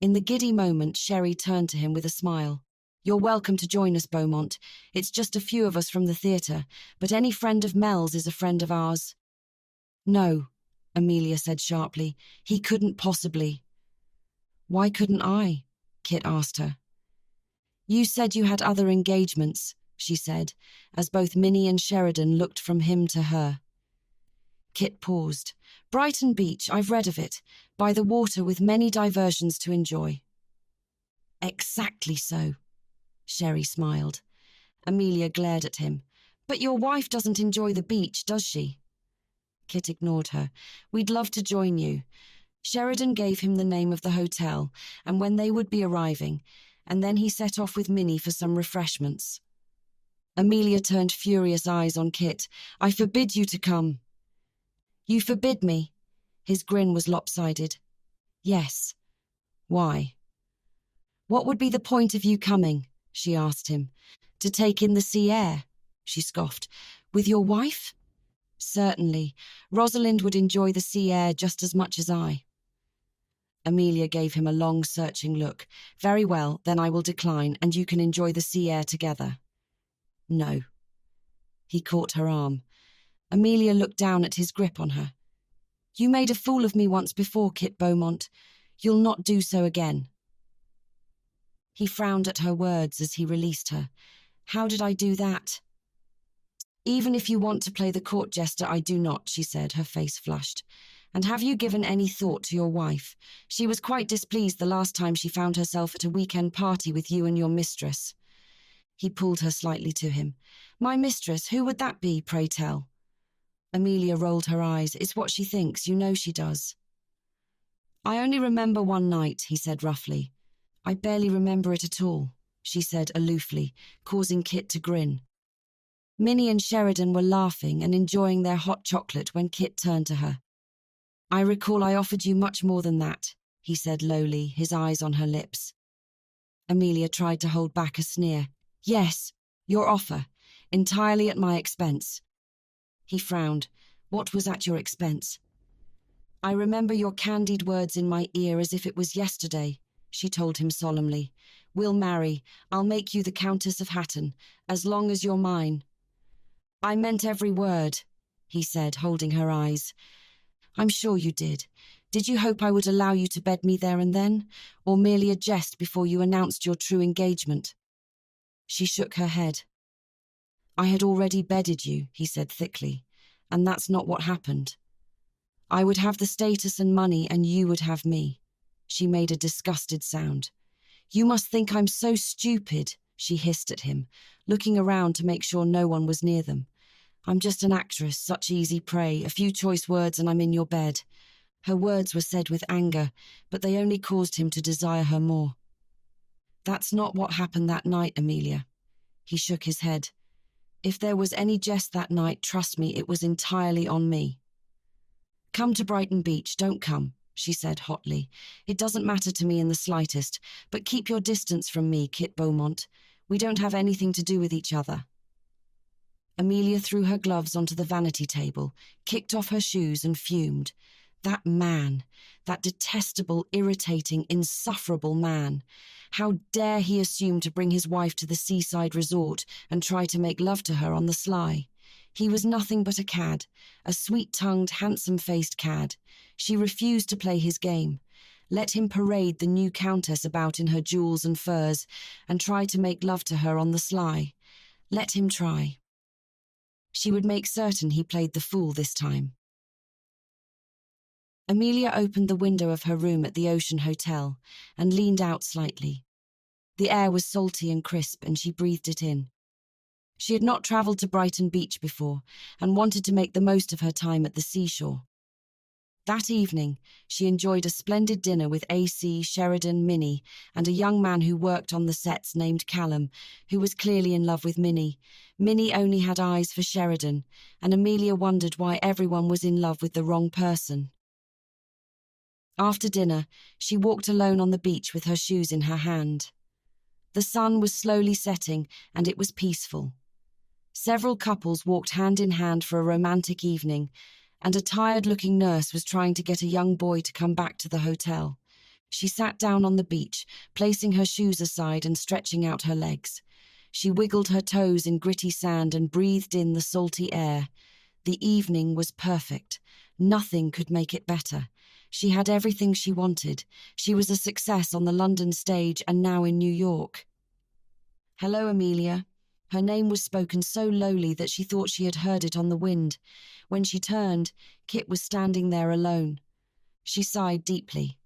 In the giddy moment, Sherry turned to him with a smile. "You're welcome to join us, Beaumont. It's just a few of us from the theatre, but any friend of Mel's is a friend of ours." "No," Amelia said sharply. "He couldn't possibly." "Why couldn't I?" Kit asked her. "You said you had other engagements," she said, as both Minnie and Sheridan looked from him to her. Kit paused. "Brighton Beach, I've read of it, by the water with many diversions to enjoy." Exactly so, Sherry smiled. Amelia glared at him. But your wife doesn't enjoy the beach, does she? Kit ignored her. We'd love to join you. Sheridan gave him the name of the hotel and when they would be arriving, and then he set off with Minnie for some refreshments. Amelia turned furious eyes on Kit. I forbid you to come. You forbid me? His grin was lopsided. Yes. Why? What would be the point of you coming? She asked him. To take in the sea air, she scoffed. With your wife? Certainly. Rosalind would enjoy the sea air just as much as I. Amelia gave him a long, searching look. Very well, then I will decline, and you can enjoy the sea air together. No. He caught her arm. Amelia looked down at his grip on her. You made a fool of me once before, Kit Beaumont. You'll not do so again. He frowned at her words as he released her. How did I do that? Even if you want to play the court jester, I do not, she said, her face flushed. And have you given any thought to your wife? She was quite displeased the last time she found herself at a weekend party with you and your mistress. He pulled her slightly to him. My mistress, who would that be, pray tell? Amelia rolled her eyes. It's what she thinks, you know she does. I only remember one night, he said roughly. I barely remember it at all, she said aloofly, causing Kit to grin. Minnie and Sheridan were laughing and enjoying their hot chocolate when Kit turned to her. I recall I offered you much more than that, he said lowly, his eyes on her lips. Amelia tried to hold back a sneer. Yes, your offer, entirely at my expense. He frowned. What was at your expense? I remember your candied words in my ear as if it was yesterday, she told him solemnly. We'll marry. I'll make you the Countess of Hatton, as long as you're mine. I meant every word, he said, holding her eyes. I'm sure you did. Did you hope I would allow you to bed me there and then, or merely a jest before you announced your true engagement? She shook her head. I had already bedded you, he said thickly, and that's not what happened. I would have the status and money, and you would have me. She made a disgusted sound. You must think I'm so stupid, she hissed at him, looking around to make sure no one was near them. I'm just an actress, such easy prey, a few choice words and I'm in your bed. Her words were said with anger, but they only caused him to desire her more. That's not what happened that night, Amelia. He shook his head. If there was any jest that night, trust me, it was entirely on me. Come to Brighton Beach, don't come, she said hotly. It doesn't matter to me in the slightest, but keep your distance from me, Kit Beaumont. We don't have anything to do with each other. Amelia threw her gloves onto the vanity table, kicked off her shoes and fumed. That man, that detestable, irritating, insufferable man. How dare he assume to bring his wife to the seaside resort and try to make love to her on the sly? He was nothing but a cad, a sweet-tongued, handsome-faced cad. She refused to play his game. Let him parade the new countess about in her jewels and furs and try to make love to her on the sly. Let him try. She would make certain he played the fool this time. Amelia opened the window of her room at the Ocean Hotel and leaned out slightly. The air was salty and crisp, and she breathed it in. She had not travelled to Brighton Beach before and wanted to make the most of her time at the seashore. That evening, she enjoyed a splendid dinner with AC, Sheridan, Minnie, and a young man who worked on the sets named Callum, who was clearly in love with Minnie. Minnie only had eyes for Sheridan, and Amelia wondered why everyone was in love with the wrong person. After dinner, she walked alone on the beach with her shoes in her hand. The sun was slowly setting, and it was peaceful. Several couples walked hand in hand for a romantic evening, and a tired-looking nurse was trying to get a young boy to come back to the hotel. She sat down on the beach, placing her shoes aside and stretching out her legs. She wiggled her toes in gritty sand and breathed in the salty air. The evening was perfect. Nothing could make it better. She had everything she wanted. She was a success on the London stage and now in New York. Hello, Amelia. Her name was spoken so lowly that she thought she had heard it on the wind. When she turned, Kit was standing there alone. She sighed deeply.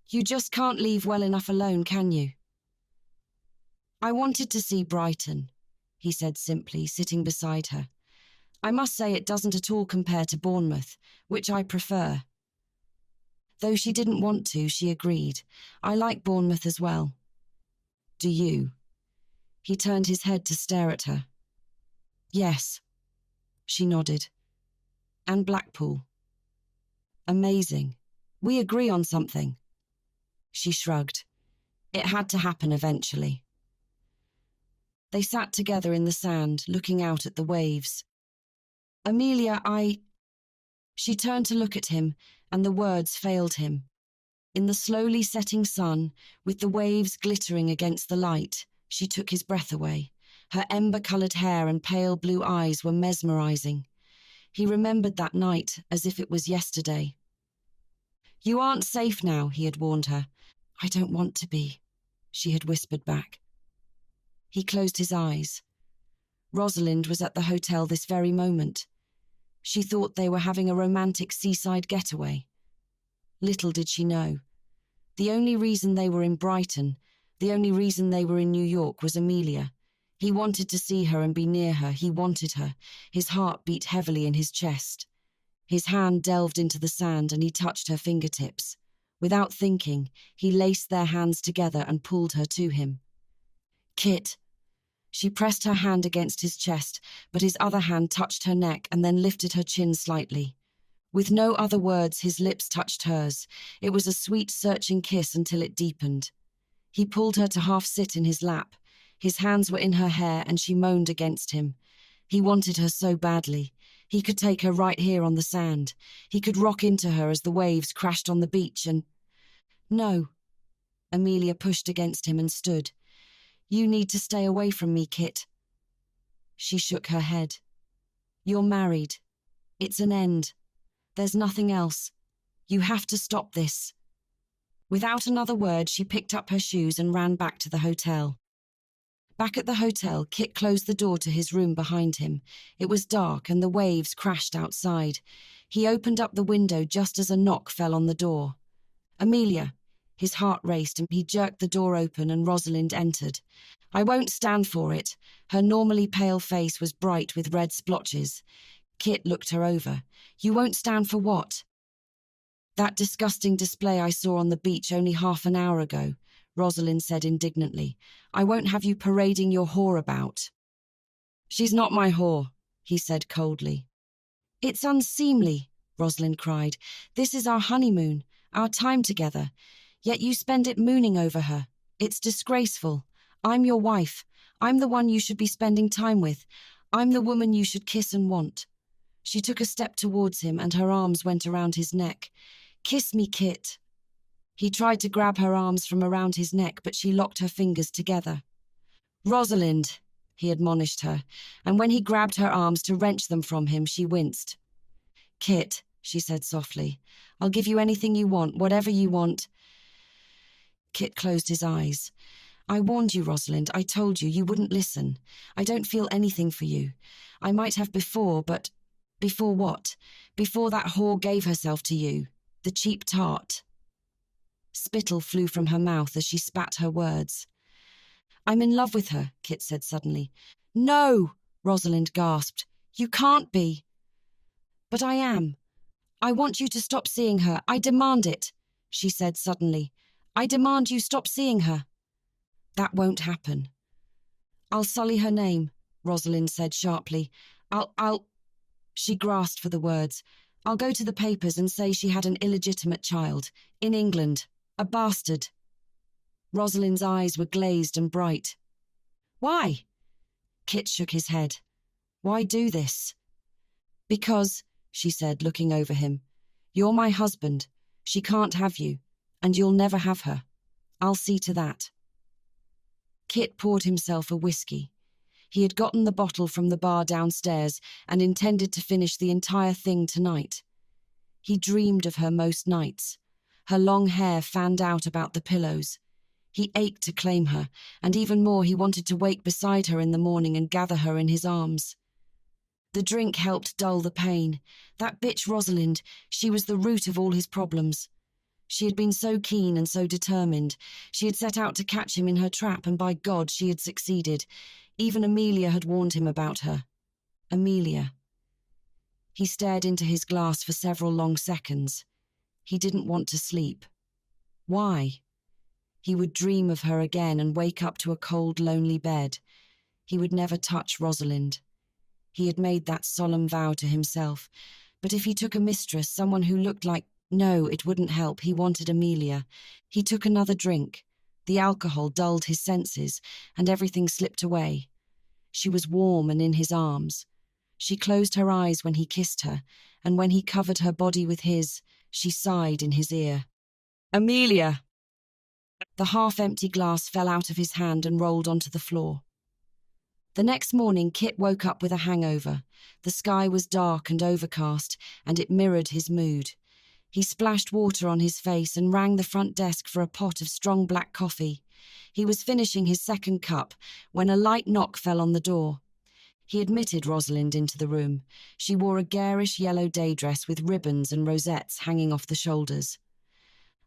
You just can't leave well enough alone, can you? I wanted to see Brighton, he said simply, sitting beside her. I must say it doesn't at all compare to Bournemouth, which I prefer. Though she didn't want to, she agreed. I like Bournemouth as well. Do you? He turned his head to stare at her. Yes, she nodded. And Blackpool. Amazing. We agree on something. She shrugged. It had to happen eventually. They sat together in the sand, looking out at the waves. Amelia, She turned to look at him, and the words failed him. In the slowly setting sun, with the waves glittering against the light, she took his breath away. Her ember-coloured hair and pale blue eyes were mesmerising. He remembered that night as if it was yesterday. You aren't safe now, he had warned her. I don't want to be, she had whispered back. He closed his eyes. Rosalind was at the hotel this very moment. She thought they were having a romantic seaside getaway. Little did she know. The only reason they were in Brighton, the only reason they were in New York was Amelia. He wanted to see her and be near her. He wanted her. His heart beat heavily in his chest. His hand delved into the sand and he touched her fingertips. Without thinking, he laced their hands together and pulled her to him. Kit. She pressed her hand against his chest, but his other hand touched her neck and then lifted her chin slightly. With no other words, his lips touched hers. It was a sweet, searching kiss until it deepened. He pulled her to half sit in his lap. His hands were in her hair and she moaned against him. He wanted her so badly. He could take her right here on the sand. He could rock into her as the waves crashed on the beach and... No. Amelia pushed against him and stood. You need to stay away from me, Kit. She shook her head. You're married. It's an end. There's nothing else. You have to stop this. Without another word, she picked up her shoes and ran back to the hotel. Back at the hotel, Kit closed the door to his room behind him. It was dark and the waves crashed outside. He opened up the window just as a knock fell on the door. Amelia. His heart raced and he jerked the door open and Rosalind entered. I won't stand for it. Her normally pale face was bright with red splotches. Kit looked her over. You won't stand for what? That disgusting display I saw on the beach only half an hour ago, Rosalind said indignantly. I won't have you parading your whore about. She's not my whore, he said coldly. It's unseemly, Rosalind cried. This is our honeymoon, our time together. Yet you spend it mooning over her. It's disgraceful. I'm your wife. I'm the one you should be spending time with. I'm the woman you should kiss and want. She took a step towards him and her arms went around his neck. Kiss me, Kit. He tried to grab her arms from around his neck, but she locked her fingers together. Rosalind, he admonished her, and when he grabbed her arms to wrench them from him, she winced. Kit, she said softly, I'll give you anything you want, whatever you want. Kit closed his eyes. I warned you, Rosalind. I told you, you wouldn't listen. I don't feel anything for you. I might have before, but... Before what? Before that whore gave herself to you. The cheap tart. Spittle flew from her mouth as she spat her words. I'm in love with her, Kit said suddenly. No, Rosalind gasped. You can't be. But I am. I want you to stop seeing her. I demand it, she said suddenly. I demand you stop seeing her. That won't happen. I'll sully her name, Rosalind said sharply. I'll... She grasped for the words. I'll go to the papers and say she had an illegitimate child. In England. A bastard. Rosalind's eyes were glazed and bright. Why? Kit shook his head. Why do this? Because, she said, looking over him, you're my husband. She can't have you. And you'll never have her. I'll see to that. Kit poured himself a whiskey. He had gotten the bottle from the bar downstairs and intended to finish the entire thing tonight. He dreamed of her most nights. Her long hair fanned out about the pillows. He ached to claim her, and even more he wanted to wake beside her in the morning and gather her in his arms. The drink helped dull the pain. That bitch Rosalind, she was the root of all his problems. She had been so keen and so determined. She had set out to catch him in her trap, and by God, she had succeeded. Even Amelia had warned him about her. Amelia. He stared into his glass for several long seconds. He didn't want to sleep. Why? He would dream of her again and wake up to a cold, lonely bed. He would never touch Rosalind. He had made that solemn vow to himself. But if he took a mistress, someone who looked like... No, it wouldn't help. He wanted Amelia. He took another drink. The alcohol dulled his senses, and everything slipped away. She was warm and in his arms. She closed her eyes when he kissed her, and when he covered her body with his, she sighed in his ear. Amelia! The half-empty glass fell out of his hand and rolled onto the floor. The next morning, Kit woke up with a hangover. The sky was dark and overcast, and it mirrored his mood. He splashed water on his face and rang the front desk for a pot of strong black coffee. He was finishing his second cup when a light knock fell on the door. He admitted Rosalind into the room. She wore a garish yellow day dress with ribbons and rosettes hanging off the shoulders.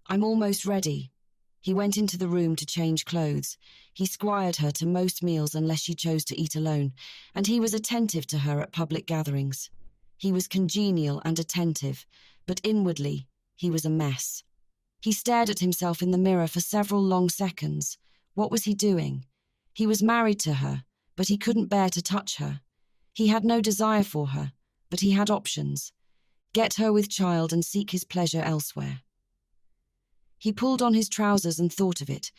"I'm almost ready." He went into the room to change clothes. He squired her to most meals unless she chose to eat alone, and he was attentive to her at public gatherings. He was congenial and attentive, but inwardly, he was a mess. He stared at himself in the mirror for several long seconds. What was he doing? He was married to her, but he couldn't bear to touch her. He had no desire for her, but he had options. Get her with child and seek his pleasure elsewhere. He pulled on his trousers and thought of it.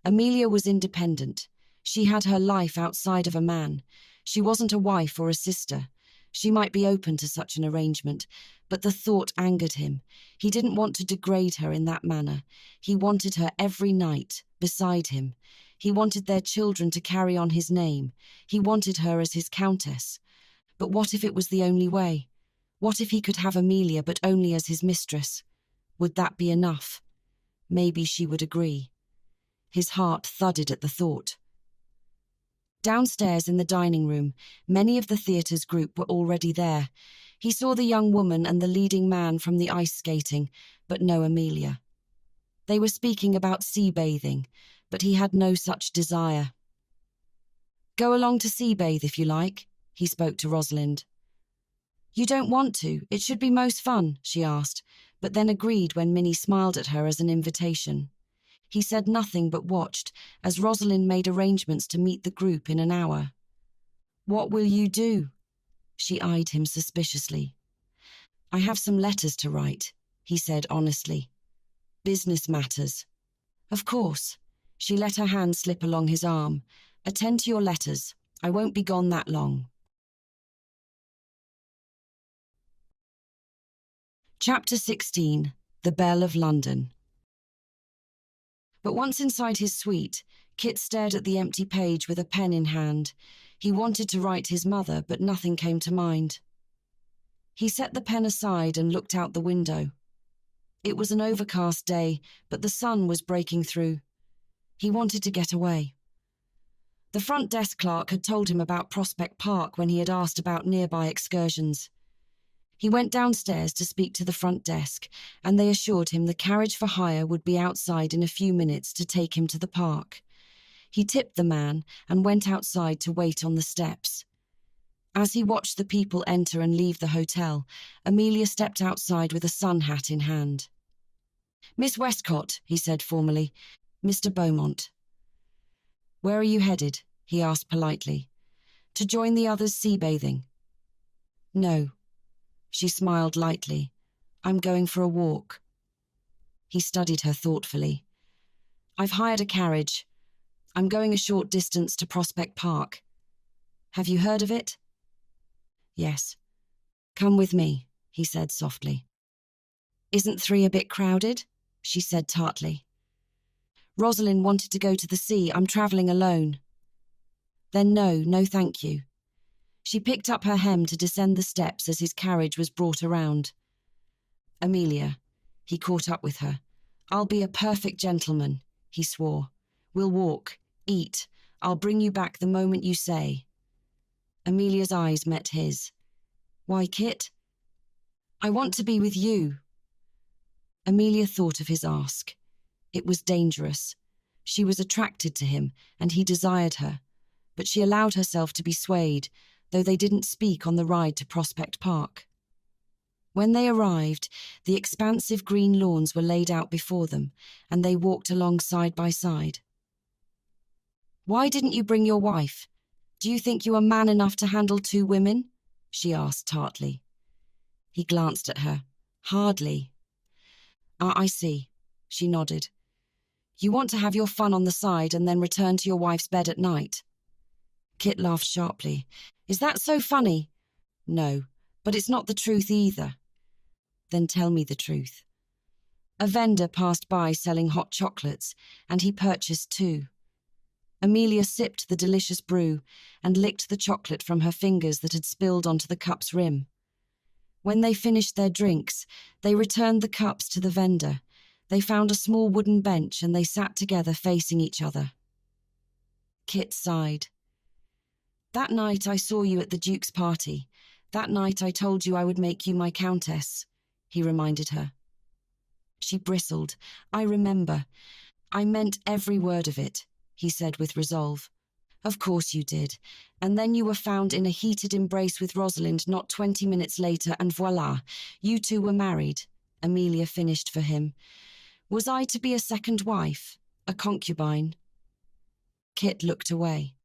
Amelia was independent. She had her life outside of a man. She wasn't a wife or a sister. She might be open to such an arrangement, but the thought angered him. He didn't want to degrade her in that manner. He wanted her every night, beside him. He wanted their children to carry on his name. He wanted her as his countess. But what if it was the only way? What if he could have Amelia, but only as his mistress? Would that be enough? Maybe she would agree. His heart thudded at the thought. Downstairs in the dining room, many of the theatre's group were already there. He saw the young woman and the leading man from the ice skating, but no Amelia. They were speaking about sea bathing, but he had no such desire. "Go along to sea bathe if you like," he spoke to Rosalind. "You don't want to. It should be most fun," she asked, but then agreed when Minnie smiled at her as an invitation. He said nothing but watched as Rosalind made arrangements to meet the group in an hour. "What will you do?" She eyed him suspiciously. "I have some letters to write," he said honestly. "Business matters." "Of course." She let her hand slip along his arm. "Attend to your letters. I won't be gone that long." Chapter 16. The Belle of London. But once inside his suite, Kit stared at the empty page with a pen in hand. He wanted to write his mother, but nothing came to mind. He set the pen aside and looked out the window. It was an overcast day, but the sun was breaking through. He wanted to get away. The front desk clerk had told him about Prospect Park when he had asked about nearby excursions. He went downstairs to speak to the front desk, and they assured him the carriage for hire would be outside in a few minutes to take him to the park. He tipped the man and went outside to wait on the steps. As he watched the people enter and leave the hotel, Amelia stepped outside with a sun hat in hand. "Miss Westcott," he said formally. "Mr. Beaumont." "Where are you headed?" he asked politely. "To join the others sea bathing." "No." She smiled lightly. "I'm going for a walk." He studied her thoughtfully. "I've hired a carriage. I'm going a short distance to Prospect Park. Have you heard of it?" "Yes." "Come with me," he said softly. "Isn't 3 a bit crowded?" she said tartly. "Rosalind wanted to go to the sea. I'm travelling alone." "Then no, thank you." She picked up her hem to descend the steps as his carriage was brought around. "Amelia," he caught up with her. "I'll be a perfect gentleman," he swore. "We'll walk, eat. I'll bring you back the moment you say." Amelia's eyes met his. "Why, Kit?" "I want to be with you." Amelia thought of his ask. It was dangerous. She was attracted to him, and he desired her, but she allowed herself to be swayed, though they didn't speak on the ride to Prospect Park. When they arrived, the expansive green lawns were laid out before them, and they walked along side by side. "Why didn't you bring your wife? Do you think you are man enough to handle 2 women?" she asked tartly. He glanced at her. "Hardly." "Ah, I see." She nodded. "You want to have your fun on the side and then return to your wife's bed at night?" Kit laughed sharply. "Is that so funny?" "No, but it's not the truth either." "Then tell me the truth." A vendor passed by selling hot chocolates, and he purchased 2. Amelia sipped the delicious brew and licked the chocolate from her fingers that had spilled onto the cup's rim. When they finished their drinks, they returned the cups to the vendor. They found a small wooden bench and they sat together facing each other. Kit sighed. "That night I saw you at the Duke's party. That night I told you I would make you my countess," he reminded her. She bristled. "I remember. I meant every word of it," he said with resolve. "Of course you did. And then you were found in a heated embrace with Rosalind not 20 minutes later, and voila, you 2 were married," Amelia finished for him. "Was I to be a second wife? A concubine?" Kit looked away.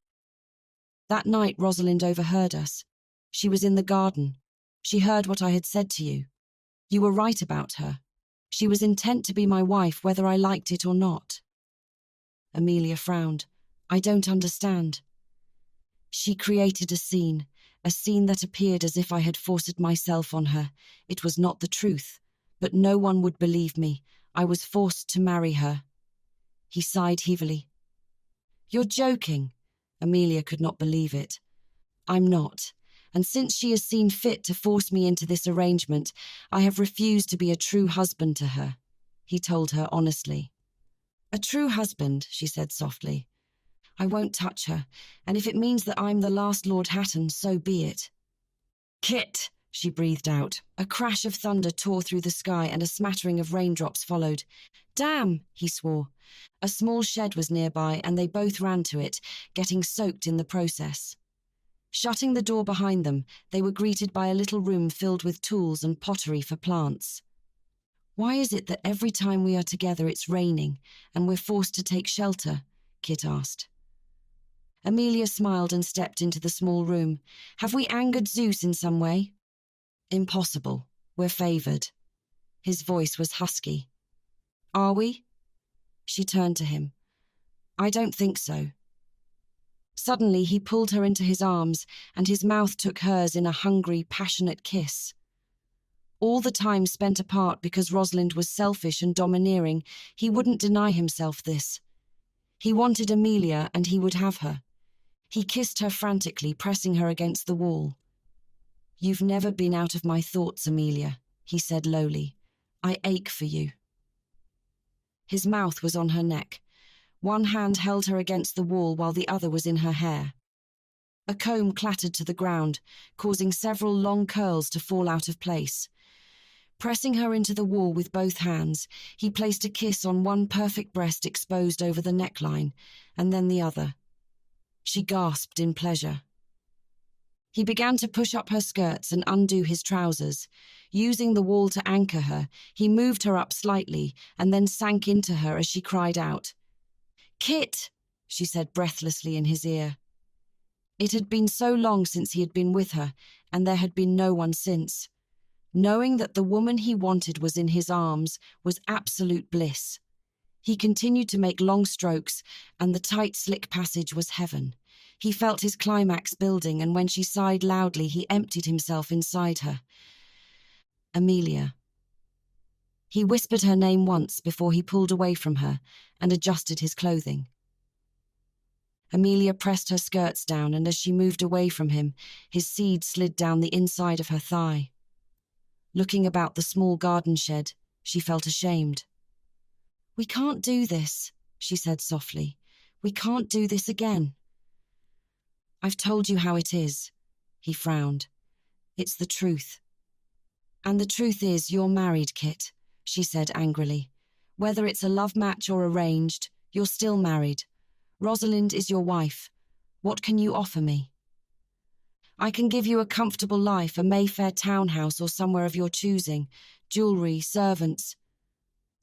"That night Rosalind overheard us. She was in the garden. She heard what I had said to you. You were right about her. She was intent to be my wife whether I liked it or not." Amelia frowned. "I don't understand." "She created a scene that appeared as if I had forced myself on her. It was not the truth, but no one would believe me. I was forced to marry her." He sighed heavily. "You're joking." Amelia could not believe it. "I'm not. And since she has seen fit to force me into this arrangement, I have refused to be a true husband to her," he told her honestly. "A true husband," she said softly. "I won't touch her, and if it means that I'm the last Lord Hatton, so be it." "Kit!" she breathed out. A crash of thunder tore through the sky and a smattering of raindrops followed. "Damn!" he swore. A small shed was nearby and they both ran to it, getting soaked in the process. Shutting the door behind them, they were greeted by a little room filled with tools and pottery for plants. "Why is it that every time we are together it's raining and we're forced to take shelter?" Kit asked. Amelia smiled and stepped into the small room. "Have we angered Zeus in some way?" "Impossible. We're favored." His voice was husky. "Are we?" She turned to him. "I don't think so." Suddenly he pulled her into his arms and his mouth took hers in a hungry, passionate kiss. All the time spent apart because Rosalind was selfish and domineering, he wouldn't deny himself this. He wanted Amelia and he would have her. He kissed her frantically, pressing her against the wall. "You've never been out of my thoughts, Amelia," he said lowly. "I ache for you." His mouth was on her neck. One hand held her against the wall while the other was in her hair. A comb clattered to the ground, causing several long curls to fall out of place. Pressing her into the wall with both hands, he placed a kiss on one perfect breast exposed over the neckline, and then the other. She gasped in pleasure. He began to push up her skirts and undo his trousers. Using the wall to anchor her, he moved her up slightly and then sank into her as she cried out. "Kit!" she said breathlessly in his ear. It had been so long since he had been with her, and there had been no one since. Knowing that the woman he wanted was in his arms was absolute bliss. He continued to make long strokes, and the tight, slick passage was heaven. He felt his climax building, and when she sighed loudly, he emptied himself inside her. "Amelia." He whispered her name once before he pulled away from her and adjusted his clothing. Amelia pressed her skirts down, and as she moved away from him, his seed slid down the inside of her thigh. Looking about the small garden shed, she felt ashamed. "We can't do this," she said softly. "We can't do this again." "I've told you how it is," he frowned. "It's the truth. And the truth is, you're married, Kit. she said angrily. Whether it's a love match or arranged, you're still married. Rosalind is your wife. What can you offer me? I can give you a comfortable life, a Mayfair townhouse or somewhere of your choosing, jewellery, servants.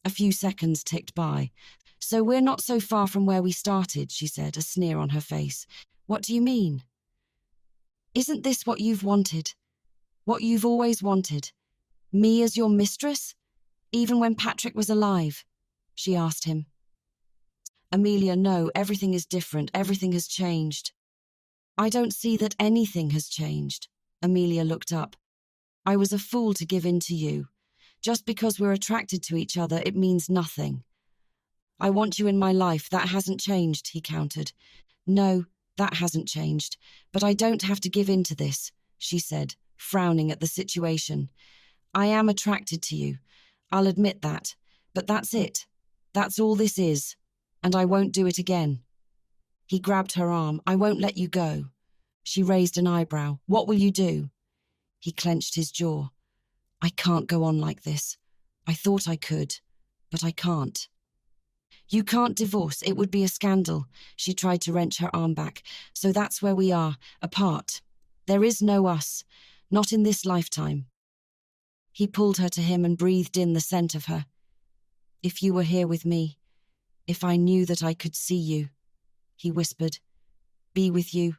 A few seconds ticked by. So we're not so far from where we started, she said, a sneer on her face. What do you mean? Isn't this what you've wanted? What you've always wanted? Me as your mistress? Even when Patrick was alive? She asked him. Amelia, no, everything is different. Everything has changed. I don't see that anything has changed. Amelia looked up. I was a fool to give in to you. Just because we're attracted to each other, it means nothing. I want you in my life. That hasn't changed, he countered. No, that hasn't changed. But I don't have to give in to this, she said, frowning at the situation. I am attracted to you. I'll admit that. But that's it. That's all this is. And I won't do it again. He grabbed her arm. I won't let you go. She raised an eyebrow. What will you do? He clenched his jaw. I can't go on like this. I thought I could, but I can't. You can't divorce. It would be a scandal. She tried to wrench her arm back. So that's where we are, apart. There is no us. Not in this lifetime. He pulled her to him and breathed in the scent of her. If you were here with me, if I knew that I could see you, he whispered, be with you.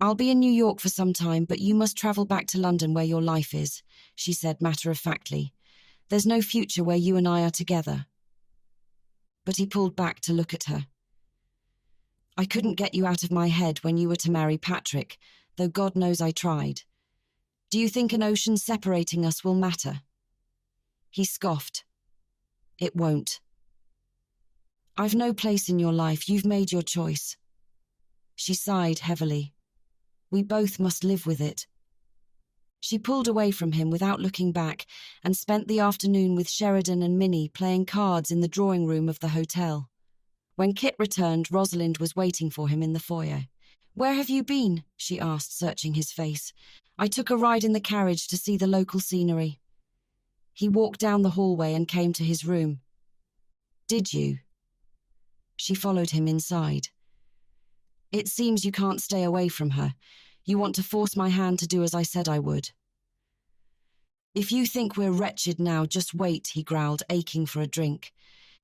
I'll be in New York for some time, but you must travel back to London where your life is, she said matter-of-factly. There's no future where you and I are together. But he pulled back to look at her. I couldn't get you out of my head when you were to marry Patrick, though God knows I tried. Do you think an ocean separating us will matter? He scoffed. It won't. I've no place in your life. You've made your choice. She sighed heavily. We both must live with it. She pulled away from him without looking back and spent the afternoon with Sheridan and Minnie playing cards in the drawing room of the hotel. When Kit returned, Rosalind was waiting for him in the foyer. Where have you been? She asked, searching his face. I took a ride in the carriage to see the local scenery. He walked down the hallway and came to his room. Did you? She followed him inside. It seems you can't stay away from her. You want to force my hand to do as I said I would. If you think we're wretched now, just wait, he growled, aching for a drink.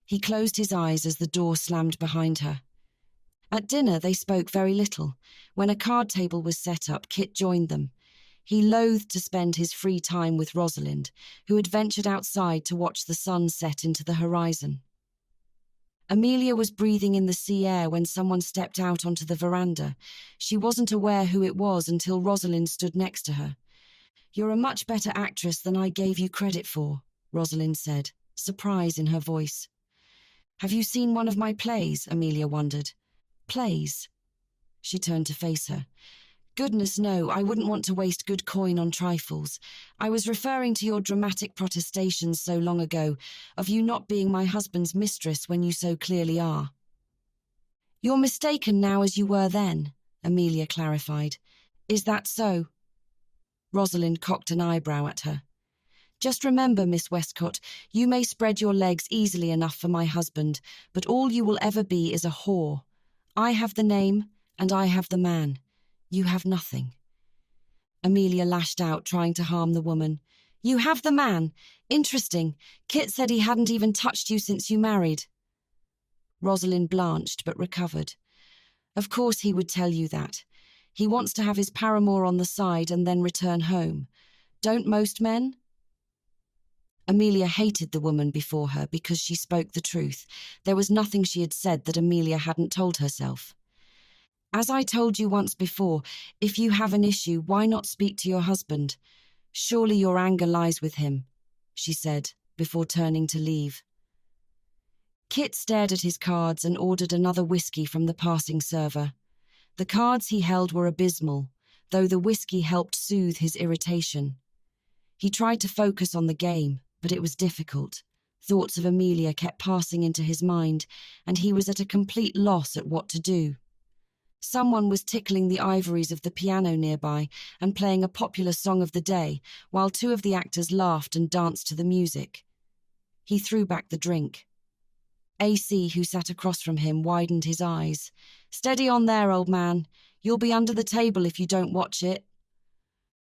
He closed his eyes as the door slammed behind her. At dinner, they spoke very little. When a card table was set up, Kit joined them. He loathed to spend his free time with Rosalind, who had ventured outside to watch the sun set into the horizon. Amelia was breathing in the sea air when someone stepped out onto the veranda. She wasn't aware who it was until Rosalind stood next to her. You're a much better actress than I gave you credit for, Rosalind said, surprise in her voice. Have you seen one of my plays? Amelia wondered. Plays? She turned to face her. Goodness, no, I wouldn't want to waste good coin on trifles. I was referring to your dramatic protestations so long ago, of you not being my husband's mistress when you so clearly are. You're mistaken now as you were then, Amelia clarified. Is that so? Rosalind cocked an eyebrow at her. Just remember, Miss Westcott, you may spread your legs easily enough for my husband, but all you will ever be is a whore. I have the name, and I have the man. You have nothing. Amelia lashed out, trying to harm the woman. You have the man. Interesting. Kit said he hadn't even touched you since you married. Rosalind blanched, but recovered. Of course he would tell you that. He wants to have his paramour on the side and then return home. Don't most men? Amelia hated the woman before her because she spoke the truth. There was nothing she had said that Amelia hadn't told herself. As I told you once before, if you have an issue, why not speak to your husband? Surely your anger lies with him, she said, before turning to leave. Kit stared at his cards and ordered another whiskey from the passing server. The cards he held were abysmal, though the whiskey helped soothe his irritation. He tried to focus on the game, but it was difficult. Thoughts of Amelia kept passing into his mind, and he was at a complete loss at what to do. Someone was tickling the ivories of the piano nearby and playing a popular song of the day, while two of the actors laughed and danced to the music. He threw back the drink. AC, who sat across from him, widened his eyes. "Steady on there, old man. You'll be under the table if you don't watch it."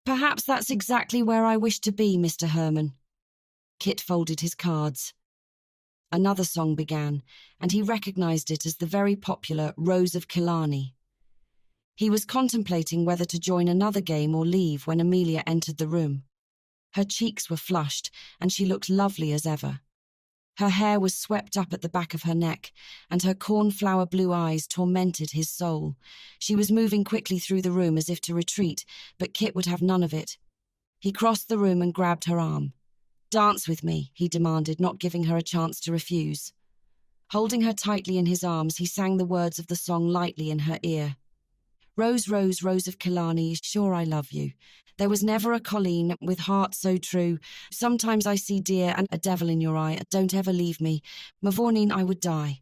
"Perhaps that's exactly where I wish to be, Mr. Herman." Kit folded his cards. Another song began, and he recognized it as the very popular Rose of Killarney. He was contemplating whether to join another game or leave when Amelia entered the room. Her cheeks were flushed, and she looked lovely as ever. Her hair was swept up at the back of her neck, and her cornflower blue eyes tormented his soul. She was moving quickly through the room as if to retreat, but Kit would have none of it. He crossed the room and grabbed her arm. "Dance with me," he demanded, not giving her a chance to refuse. Holding her tightly in his arms, he sang the words of the song lightly in her ear. "Rose, rose, rose of Killarney, sure I love you. There was never a colleen with heart so true. Sometimes I see deer and a devil in your eye. Don't ever leave me. Mavourneen, I would die."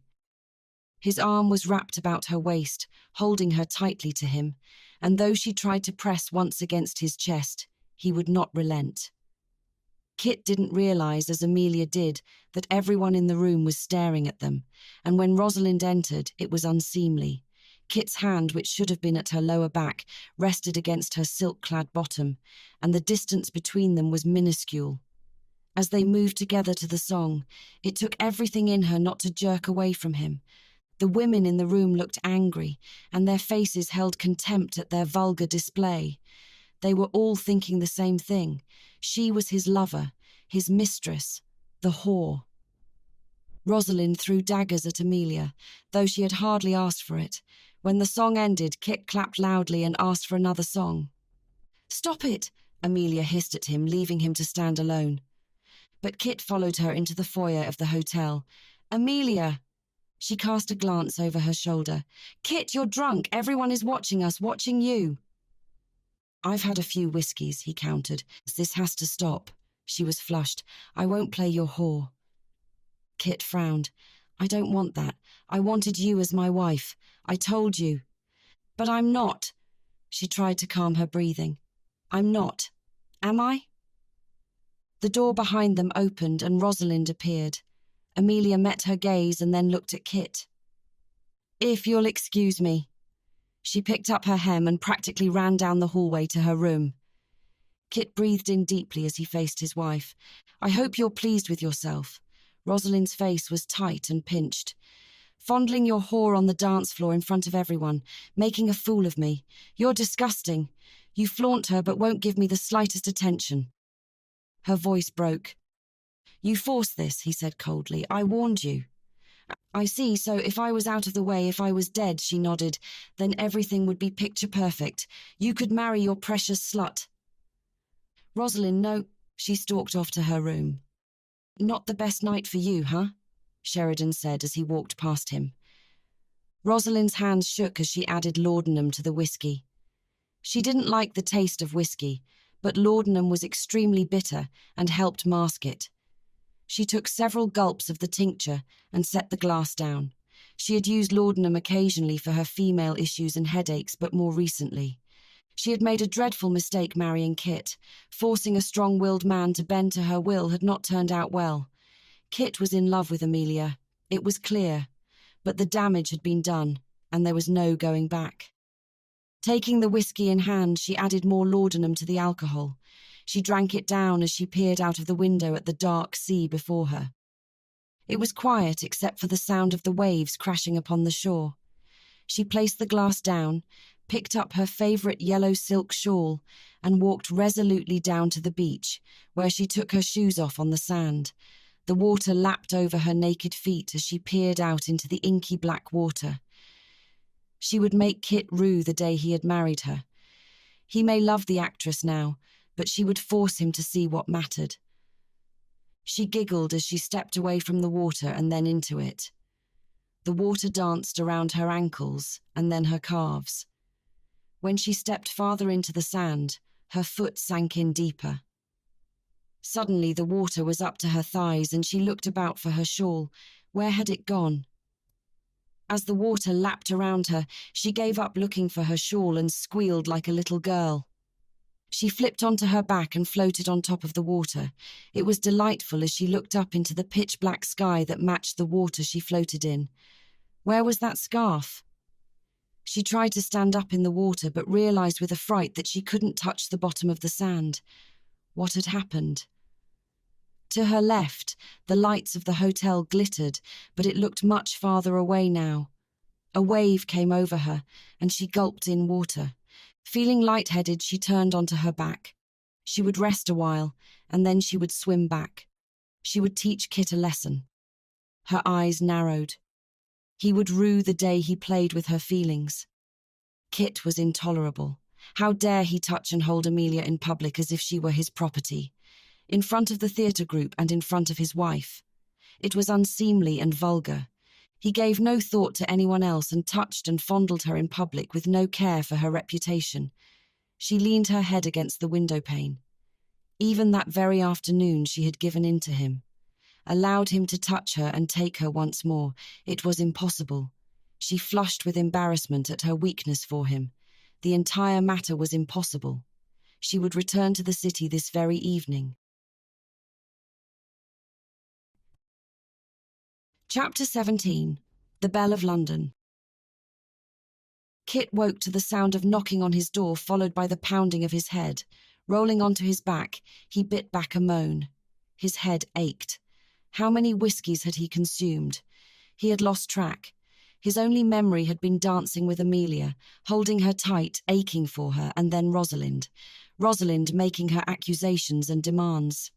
His arm was wrapped about her waist, holding her tightly to him, and though she tried to press once against his chest, he would not relent. Kit didn't realize, as Amelia did, that everyone in the room was staring at them, and when Rosalind entered, it was unseemly. Kit's hand, which should have been at her lower back, rested against her silk-clad bottom, and the distance between them was minuscule. As they moved together to the song, it took everything in her not to jerk away from him. The women in the room looked angry, and their faces held contempt at their vulgar display. They were all thinking the same thing. She was his lover, his mistress, the whore. Rosalind threw daggers at Amelia, though she had hardly asked for it. When the song ended, Kit clapped loudly and asked for another song. "Stop it!" Amelia hissed at him, leaving him to stand alone. But Kit followed her into the foyer of the hotel. "Amelia!" She cast a glance over her shoulder. "Kit, you're drunk. Everyone is watching us, watching you." "I've had a few whiskies," he countered. "This has to stop." She was flushed. "I won't play your whore." Kit frowned. "I don't want that. I wanted you as my wife. I told you." "But I'm not." She tried to calm her breathing. "I'm not. Am I?" The door behind them opened and Rosalind appeared. Amelia met her gaze and then looked at Kit. "If you'll excuse me." She picked up her hem and practically ran down the hallway to her room. Kit breathed in deeply as he faced his wife. "I hope you're pleased with yourself." Rosalind's face was tight and pinched. "Fondling your whore on the dance floor in front of everyone, making a fool of me. You're disgusting. You flaunt her but won't give me the slightest attention." Her voice broke. "You forced this," he said coldly. "I warned you." "I see, so if I was out of the way, if I was dead," she nodded, "then everything would be picture perfect. You could marry your precious slut." "Rosalind, no." She stalked off to her room. "Not the best night for you, huh?" Sheridan said as he walked past him. Rosalind's hands shook as she added laudanum to the whiskey. She didn't like the taste of whiskey, but laudanum was extremely bitter and helped mask it. She took several gulps of the tincture and set the glass down. She had used laudanum occasionally for her female issues and headaches, but more recently. She had made a dreadful mistake marrying Kit. Forcing a strong-willed man to bend to her will had not turned out well. Kit was in love with Amelia. It was clear. But the damage had been done, and there was no going back. Taking the whiskey in hand, she added more laudanum to the alcohol. She drank it down as she peered out of the window at the dark sea before her. It was quiet except for the sound of the waves crashing upon the shore. She placed the glass down, picked up her favorite yellow silk shawl, and walked resolutely down to the beach, where she took her shoes off on the sand. The water lapped over her naked feet as she peered out into the inky black water. She would make Kit rue the day he had married her. He may love the actress now, but she would force him to see what mattered. She giggled as she stepped away from the water and then into it. The water danced around her ankles and then her calves. When she stepped farther into the sand, her foot sank in deeper. Suddenly the water was up to her thighs and she looked about for her shawl. Where had it gone? As the water lapped around her, she gave up looking for her shawl and squealed like a little girl. She flipped onto her back and floated on top of the water. It was delightful as she looked up into the pitch-black sky that matched the water she floated in. Where was that scarf? She tried to stand up in the water but realized with a fright that she couldn't touch the bottom of the sand. What had happened? To her left, the lights of the hotel glittered, but it looked much farther away now. A wave came over her, and she gulped in water. Feeling lightheaded, she turned onto her back. She would rest a while, and then she would swim back. She would teach Kit a lesson. Her eyes narrowed. He would rue the day he played with her feelings. Kit was intolerable. How dare he touch and hold Amelia in public as if she were his property, in front of the theatre group and in front of his wife. It was unseemly and vulgar. He gave no thought to anyone else and touched and fondled her in public with no care for her reputation. She leaned her head against the window pane. Even that very afternoon she had given in to him. Allowed him to touch her and take her once more. It was impossible. She flushed with embarrassment at her weakness for him. The entire matter was impossible. She would return to the city this very evening. Chapter 17. The Belle of London. Kit woke to the sound of knocking on his door, followed by the pounding of his head. Rolling onto his back, he bit back a moan. His head ached. How many whiskies had he consumed? He had lost track. His only memory had been dancing with Amelia, holding her tight, aching for her, and then Rosalind. Rosalind making her accusations and demands.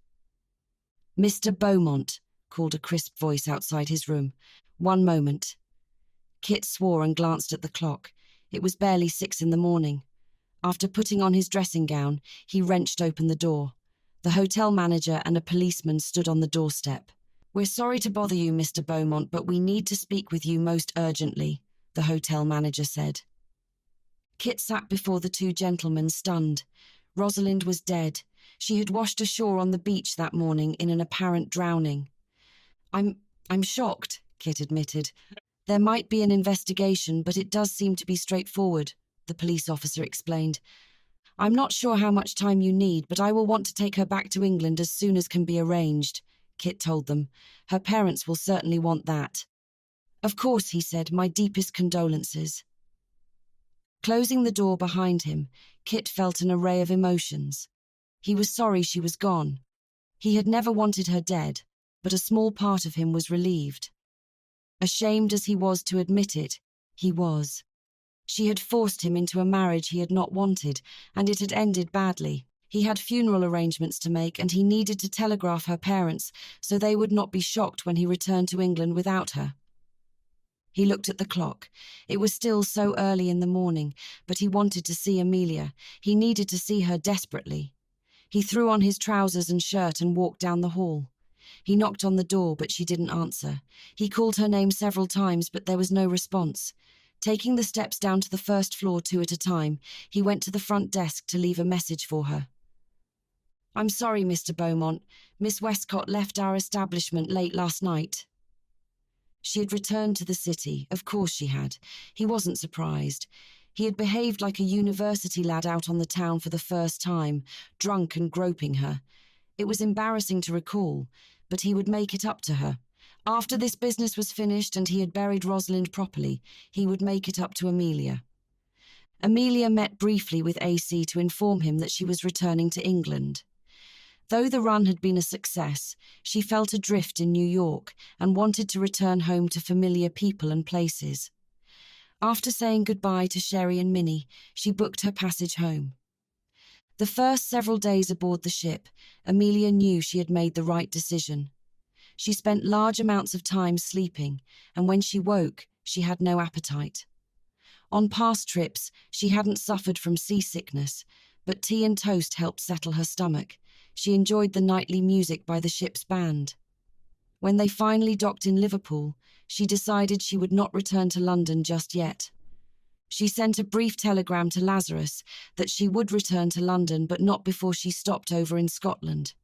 "Mr. Beaumont," called a crisp voice outside his room. "One moment." Kit swore and glanced at the clock. It was barely 6 in the morning. After putting on his dressing gown, he wrenched open the door. The hotel manager and a policeman stood on the doorstep. "We're sorry to bother you, Mr. Beaumont, but we need to speak with you most urgently," the hotel manager said. Kit sat before the two gentlemen, stunned. Rosalind was dead. She had washed ashore on the beach that morning in an apparent drowning. I'm shocked," Kit admitted. "There might be an investigation, but it does seem to be straightforward," the police officer explained. "I'm not sure how much time you need, but I will want to take her back to England as soon as can be arranged," Kit told them. "Her parents will certainly want that." "Of course," he said, "my deepest condolences." Closing the door behind him, Kit felt an array of emotions. He was sorry she was gone. He had never wanted her dead, but a small part of him was relieved. Ashamed as he was to admit it, he was. She had forced him into a marriage he had not wanted, and it had ended badly. He had funeral arrangements to make, and he needed to telegraph her parents so they would not be shocked when he returned to England without her. He looked at the clock. It was still so early in the morning, but he wanted to see Amelia. He needed to see her desperately. He threw on his trousers and shirt and walked down the hall. He knocked on the door, but she didn't answer. He called her name several times, but there was no response. Taking the steps down to the first floor 2 at a time, he went to the front desk to leave a message for her. "I'm sorry, Mr. Beaumont. Miss Westcott left our establishment late last night." She had returned to the city. Of course she had. He wasn't surprised. He had behaved like a university lad out on the town for the first time, drunk and groping her. It was embarrassing to recall, but he would make it up to her. After this business was finished and he had buried Rosalind properly, he would make it up to Amelia. Amelia met briefly with AC to inform him that she was returning to England. Though the run had been a success, she felt adrift in New York and wanted to return home to familiar people and places. After saying goodbye to Sherry and Minnie, she booked her passage home. The first several days aboard the ship, Amelia knew she had made the right decision. She spent large amounts of time sleeping, and when she woke, she had no appetite. On past trips, she hadn't suffered from seasickness, but tea and toast helped settle her stomach. She enjoyed the nightly music by the ship's band. When they finally docked in Liverpool, she decided she would not return to London just yet. She sent a brief telegram to Lazarus that she would return to London, but not before she stopped over in Scotland.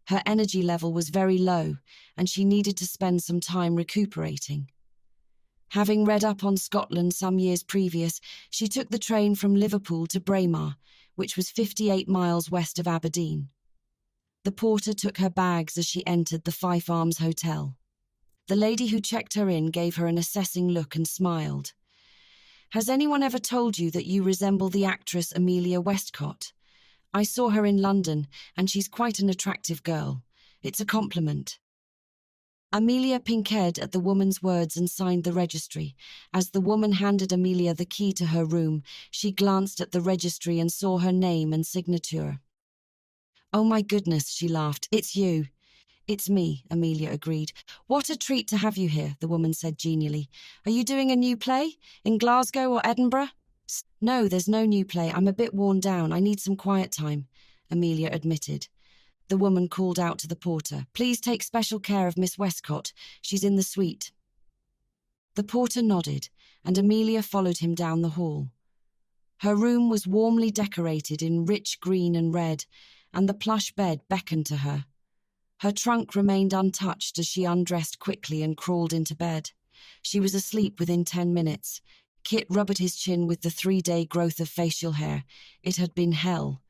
Her energy level was very low, and she needed to spend some time recuperating. Having read up on Scotland some years previous, she took the train from Liverpool to Braemar, which was 58 miles west of Aberdeen. The porter took her bags as she entered the Fife Arms Hotel. The lady who checked her in gave her an assessing look and smiled. "Has anyone ever told you that you resemble the actress Amelia Westcott? I saw her in London, and she's quite an attractive girl. It's a compliment." Amelia pinked at the woman's words and signed the registry. As the woman handed Amelia the key to her room, she glanced at the registry and saw her name and signature. "Oh my goodness," she laughed. "It's you." "It's me," Amelia agreed. "What a treat to have you here," the woman said genially. "Are you doing a new play? In Glasgow or Edinburgh?" "No, there's no new play. I'm a bit worn down. I need some quiet time," Amelia admitted. The woman called out to the porter, "Please take special care of Miss Westcott. She's in the suite." The porter nodded, and Amelia followed him down the hall. Her room was warmly decorated in rich green and red, and the plush bed beckoned to her. Her trunk remained untouched as she undressed quickly and crawled into bed. She was asleep within 10 minutes. Kit rubbed his chin with the 3-day growth of facial hair. It had been hell.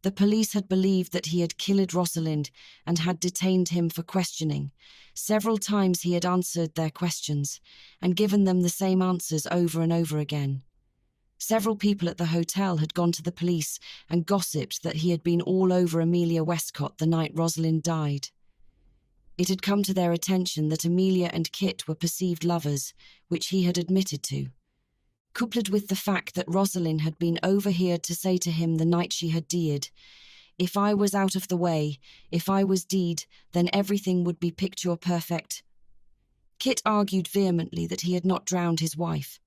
The police had believed that he had killed Rosalind and had detained him for questioning. Several times he had answered their questions and given them the same answers over and over again. Several people at the hotel had gone to the police and gossiped that he had been all over Amelia Westcott the night Rosalind died. It had come to their attention that Amelia and Kit were perceived lovers, which he had admitted to. Coupled with the fact that Rosalind had been overheard to say to him the night she had died, "If I was out of the way, if I was dead, then everything would be picture perfect." Kit argued vehemently that he had not drowned his wife.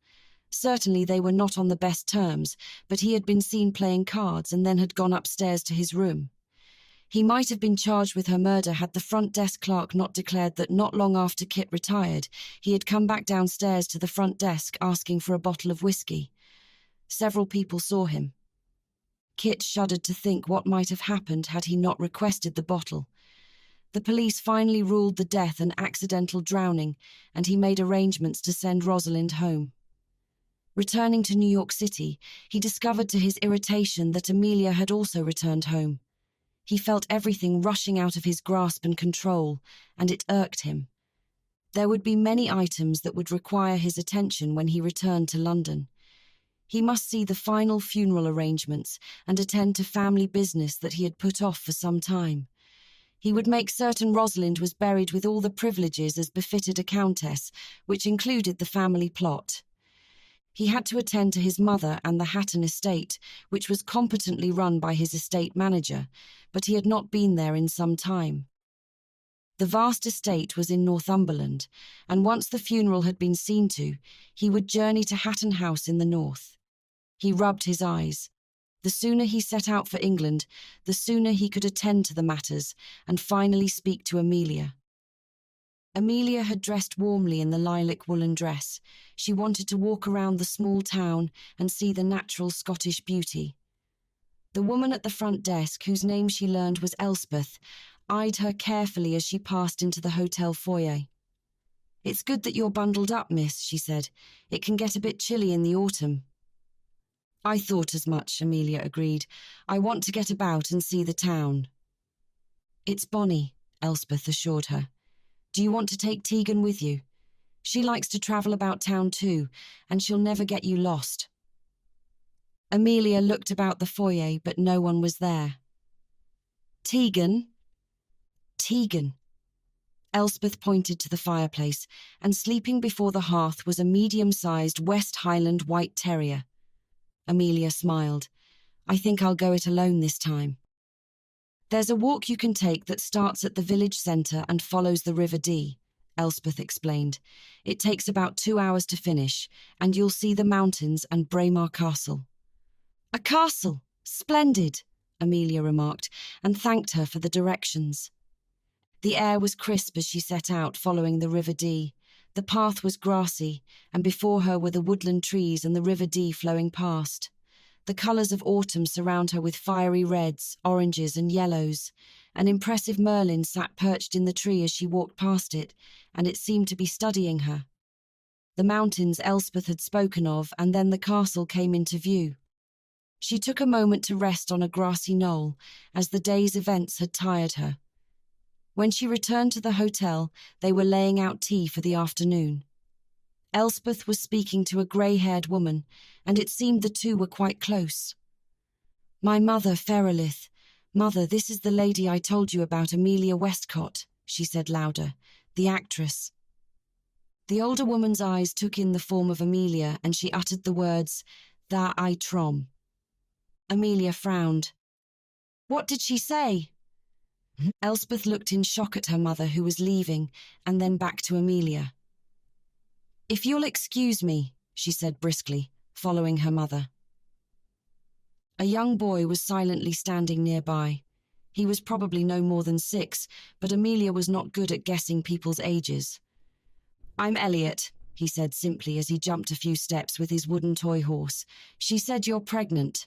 Certainly they were not on the best terms, but he had been seen playing cards and then had gone upstairs to his room. He might have been charged with her murder had the front desk clerk not declared that not long after Kit retired, he had come back downstairs to the front desk asking for a bottle of whiskey. Several people saw him. Kit shuddered to think what might have happened had he not requested the bottle. The police finally ruled the death an accidental drowning, and he made arrangements to send Rosalind home. Returning to New York City, he discovered to his irritation that Amelia had also returned home. He felt everything rushing out of his grasp and control, and it irked him. There would be many items that would require his attention when he returned to London. He must see the final funeral arrangements and attend to family business that he had put off for some time. He would make certain Rosalind was buried with all the privileges as befitted a countess, which included the family plot. He had to attend to his mother and the Hatton estate, which was competently run by his estate manager, but he had not been there in some time. The vast estate was in Northumberland, and once the funeral had been seen to, he would journey to Hatton House in the north. He rubbed his eyes. The sooner he set out for England, the sooner he could attend to the matters and finally speak to Amelia. Amelia had dressed warmly in the lilac woolen dress. She wanted to walk around the small town and see the natural Scottish beauty. The woman at the front desk, whose name she learned was Elspeth, eyed her carefully as she passed into the hotel foyer. "It's good that you're bundled up, miss," she said. "It can get a bit chilly in the autumn." "I thought as much," Amelia agreed. "I want to get about and see the town." "It's bonny," Elspeth assured her. "Do you want to take Tegan with you? She likes to travel about town too, and she'll never get you lost." Amelia looked about the foyer, but no one was there. "Tegan? Tegan." Elspeth pointed to the fireplace, and sleeping before the hearth was a medium-sized West Highland White Terrier. Amelia smiled. "I think I'll go it alone this time." "There's a walk you can take that starts at the village centre and follows the River Dee," Elspeth explained. "It takes about 2 hours to finish, and you'll see the mountains and Braemar Castle." "A castle! Splendid!" Amelia remarked, and thanked her for the directions. The air was crisp as she set out, following the River Dee. The path was grassy, and before her were the woodland trees and the River Dee flowing past. The colours of autumn surround her with fiery reds, oranges and yellows. An impressive merlin sat perched in the tree as she walked past it, and it seemed to be studying her. The mountains Elspeth had spoken of, and then the castle came into view. She took a moment to rest on a grassy knoll, as the day's events had tired her. When she returned to the hotel, they were laying out tea for the afternoon. Elspeth was speaking to a grey-haired woman, and it seemed the two were quite close. "My mother, Ferelith. Mother, this is the lady I told you about, Amelia Westcott," she said louder. "The actress." The older woman's eyes took in the form of Amelia, and she uttered the words, "Tha I trom." Amelia frowned. "What did she say?" Elspeth looked in shock at her mother, who was leaving, and then back to Amelia. "If you'll excuse me," she said briskly, following her mother. A young boy was silently standing nearby. He was probably no more than 6, but Amelia was not good at guessing people's ages. "I'm Elliot," he said simply as he jumped a few steps with his wooden toy horse. "She said you're pregnant."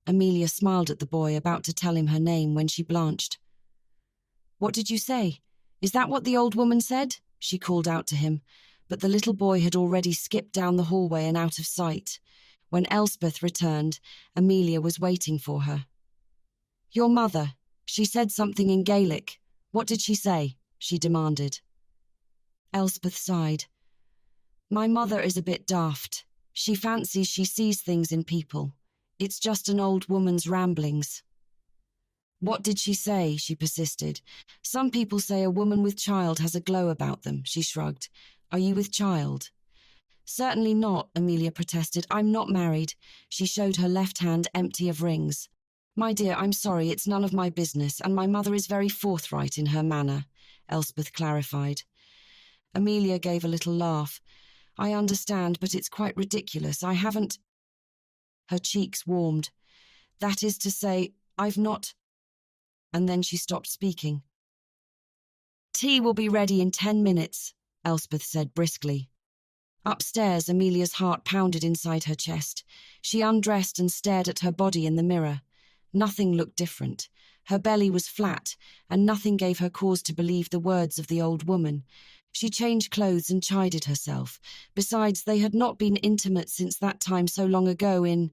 Amelia smiled at the boy, about to tell him her name, when she blanched. "What did you say? Is that what the old woman said?" she called out to him, but the little boy had already skipped down the hallway and out of sight. When Elspeth returned, Amelia was waiting for her. "Your mother. She said something in Gaelic. What did she say?" she demanded. Elspeth sighed. "My mother is a bit daft. She fancies she sees things in people. It's just an old woman's ramblings." "What did she say?" she persisted. "Some people say a woman with child has a glow about them," she shrugged. "Are you with child?" "Certainly not," Amelia protested. "I'm not married." She showed her left hand empty of rings. "My dear, I'm sorry, it's none of my business, and my mother is very forthright in her manner," Elspeth clarified. Amelia gave a little laugh. "I understand, but it's quite ridiculous. I haven't—" Her cheeks warmed. "That is to say, I've not—" And then she stopped speaking. "Tea will be ready in 10 minutes, Elspeth said briskly. Upstairs, Amelia's heart pounded inside her chest. She undressed and stared at her body in the mirror. Nothing looked different. Her belly was flat, and nothing gave her cause to believe the words of the old woman. She changed clothes and chided herself. Besides, they had not been intimate since that time so long ago in—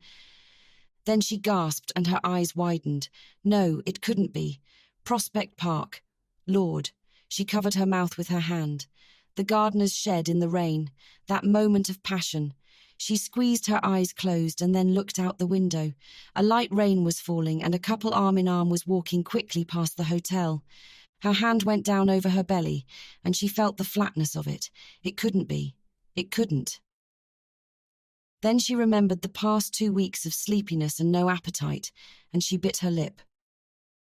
Then she gasped and her eyes widened. No, it couldn't be. Prospect Park. Lord. She covered her mouth with her hand. The gardener's shed in the rain. That moment of passion. She squeezed her eyes closed and then looked out the window. A light rain was falling, and a couple arm in arm was walking quickly past the hotel. Her hand went down over her belly, and she felt the flatness of it. It couldn't be. It couldn't. Then she remembered the past 2 weeks of sleepiness and no appetite, and she bit her lip.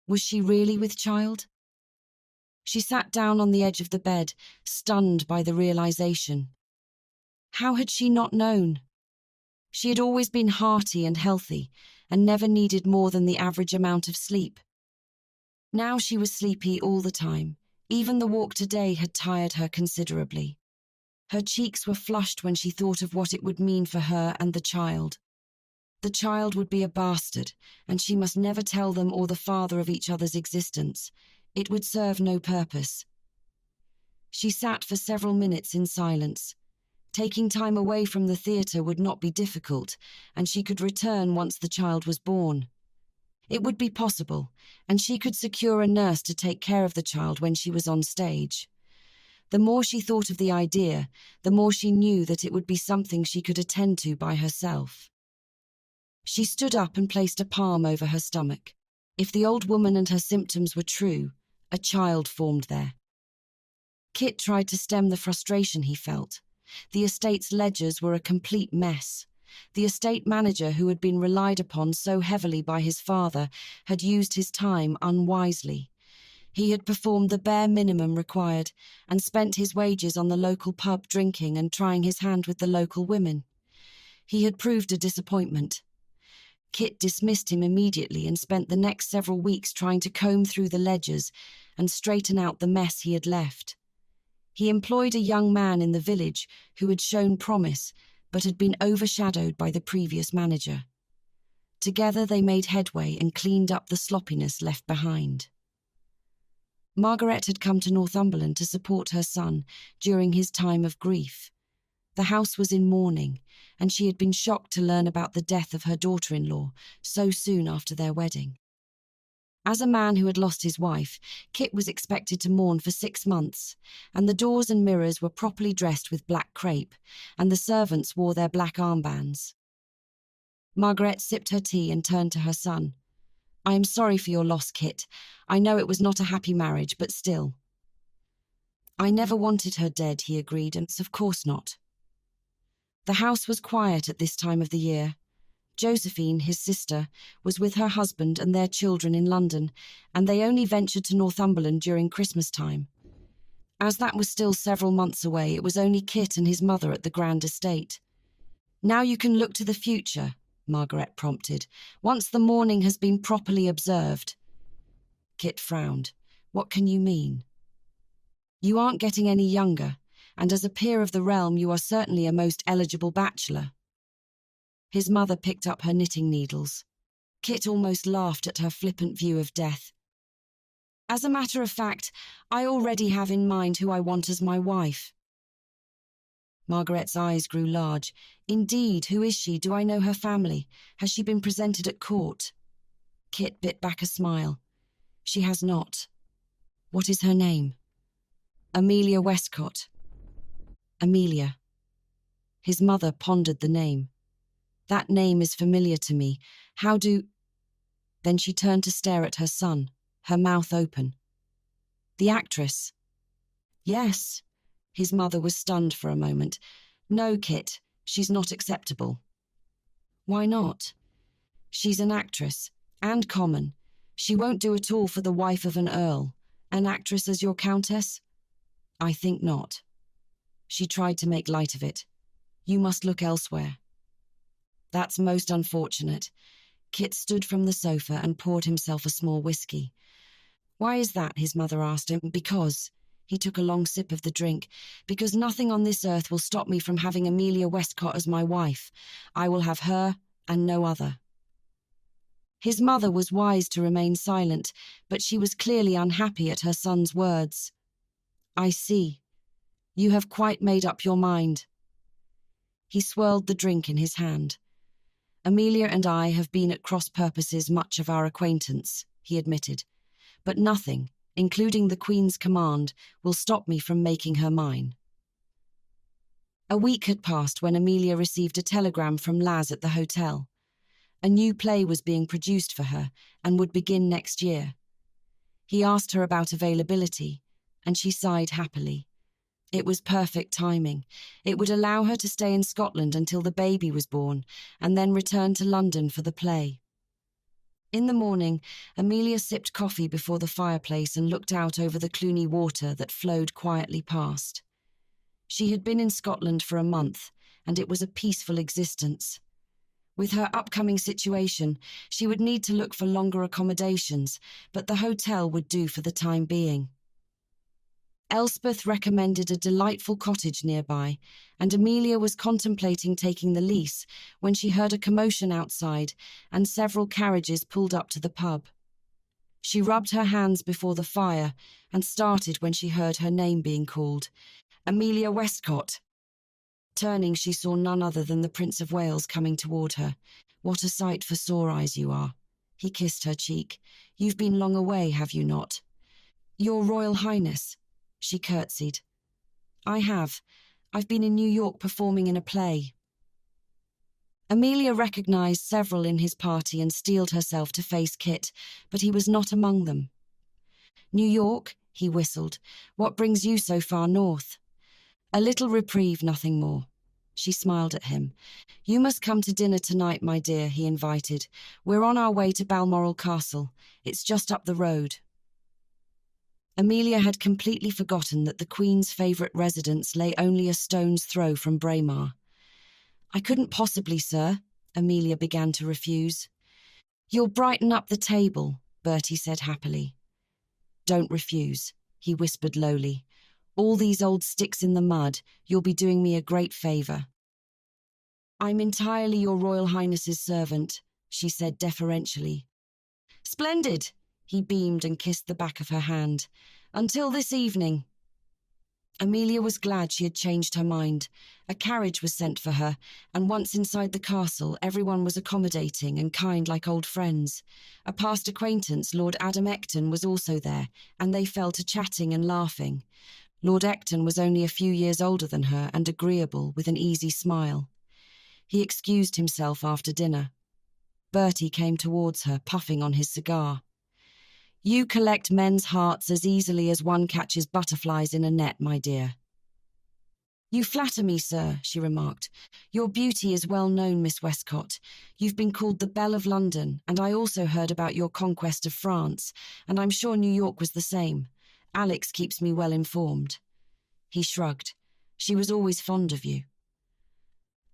Was she really with child? She sat down on the edge of the bed, stunned by the realization. How had she not known? She had always been hearty and healthy, and never needed more than the average amount of sleep. Now she was sleepy all the time. Even the walk today had tired her considerably. Her cheeks were flushed when she thought of what it would mean for her and the child. The child would be a bastard, and she must never tell them or the father of each other's existence. It would serve no purpose. She sat for several minutes in silence. Taking time away from the theatre would not be difficult, and she could return once the child was born. It would be possible, and she could secure a nurse to take care of the child when she was on stage. The more she thought of the idea, the more she knew that it would be something she could attend to by herself. She stood up and placed a palm over her stomach. If the old woman and her symptoms were true, a child formed there. Kit tried to stem the frustration he felt. The estate's ledgers were a complete mess. The estate manager, who had been relied upon so heavily by his father, had used his time unwisely. He had performed the bare minimum required and spent his wages on the local pub drinking and trying his hand with the local women. He had proved a disappointment. Kit dismissed him immediately and spent the next several weeks trying to comb through the ledgers and straighten out the mess he had left. He employed a young man in the village who had shown promise but had been overshadowed by the previous manager. Together they made headway and cleaned up the sloppiness left behind. Margaret had come to Northumberland to support her son during his time of grief. The house was in mourning, and she had been shocked to learn about the death of her daughter-in-law so soon after their wedding. As a man who had lost his wife, Kit was expected to mourn for 6 months, and the doors and mirrors were properly dressed with black crepe, and the servants wore their black armbands. Margaret sipped her tea and turned to her son. "I am sorry for your loss, Kit. I know it was not a happy marriage, but still." "I never wanted her dead," he agreed, "and of course not." The house was quiet at this time of the year. Josephine, his sister, was with her husband and their children in London, and they only ventured to Northumberland during Christmas time. As that was still several months away, it was only Kit and his mother at the grand estate. "Now you can look to the future," Margaret prompted, "once the mourning has been properly observed." Kit frowned. "What can you mean?" "You aren't getting any younger, and as a peer of the realm you are certainly a most eligible bachelor." His mother picked up her knitting needles. Kit almost laughed at her flippant view of death. "As a matter of fact, I already have in mind who I want as my wife." Margaret's eyes grew large. "Indeed, who is she? Do I know her family? Has she been presented at court?" Kit bit back a smile. "She has not." "What is her name?" "Amelia Westcott." "Amelia." His mother pondered the name. "That name is familiar to me. How do—" Then she turned to stare at her son, her mouth open. "The actress?" "Yes." His mother was stunned for a moment. "No, Kit, she's not acceptable." "Why not?" "She's an actress, and common. She won't do at all for the wife of an earl. An actress as your countess?" "I think not." She tried to make light of it. "You must look elsewhere." "That's most unfortunate." Kit stood from the sofa and poured himself a small whiskey. "Why is that?" his mother asked him. "Because," he took a long sip of the drink, "because nothing on this earth will stop me from having Amelia Westcott as my wife. I will have her and no other." His mother was wise to remain silent, but she was clearly unhappy at her son's words. "I see. You have quite made up your mind." He swirled the drink in his hand. "Amelia and I have been at cross purposes much of our acquaintance," he admitted, "but nothing, including the Queen's command, will stop me from making her mine." A week had passed when Amelia received a telegram from Laz at the hotel. A new play was being produced for her and would begin next year. He asked her about availability, and she sighed happily. It was perfect timing. It would allow her to stay in Scotland until the baby was born, and then return to London for the play. In the morning, Amelia sipped coffee before the fireplace and looked out over the Cluny water that flowed quietly past. She had been in Scotland for a month, and it was a peaceful existence. With her upcoming situation, she would need to look for longer accommodations, but the hotel would do for the time being. Elspeth recommended a delightful cottage nearby, and Amelia was contemplating taking the lease when she heard a commotion outside and several carriages pulled up to the pub. She rubbed her hands before the fire and started when she heard her name being called. "Amelia Westcott." Turning, she saw none other than the Prince of Wales coming toward her. "What a sight for sore eyes you are." He kissed her cheek. "You've been long away, have you not?" "Your Royal Highness." She curtsied. "I have. I've been in New York performing in a play." Amelia recognized several in his party and steeled herself to face Kit, but he was not among them. "New York?" he whistled. "What brings you so far north?" "A little reprieve, nothing more." She smiled at him. "You must come to dinner tonight, my dear," he invited. "We're on our way to Balmoral Castle. It's just up the road." Amelia had completely forgotten that the Queen's favourite residence lay only a stone's throw from Braemar. "I couldn't possibly, sir," Amelia began to refuse. "You'll brighten up the table," Bertie said happily. "Don't refuse," he whispered lowly. "All these old sticks in the mud, you'll be doing me a great favour." "I'm entirely your Royal Highness's servant," she said deferentially. "Splendid!" He beamed and kissed the back of her hand. Until this evening. Amelia was glad she had changed her mind. A carriage was sent for her, and once inside the castle, everyone was accommodating and kind like old friends. A past acquaintance, Lord Adam Ecton, was also there, and they fell to chatting and laughing. Lord Ecton was only a few years older than her and agreeable, with an easy smile. He excused himself after dinner. Bertie came towards her, puffing on his cigar. "You collect men's hearts as easily as one catches butterflies in a net, my dear." "You flatter me, sir," she remarked. "Your beauty is well known, Miss Westcott. You've been called the Belle of London, and I also heard about your conquest of France, and I'm sure New York was the same. Alex keeps me well informed." He shrugged. "She was always fond of you."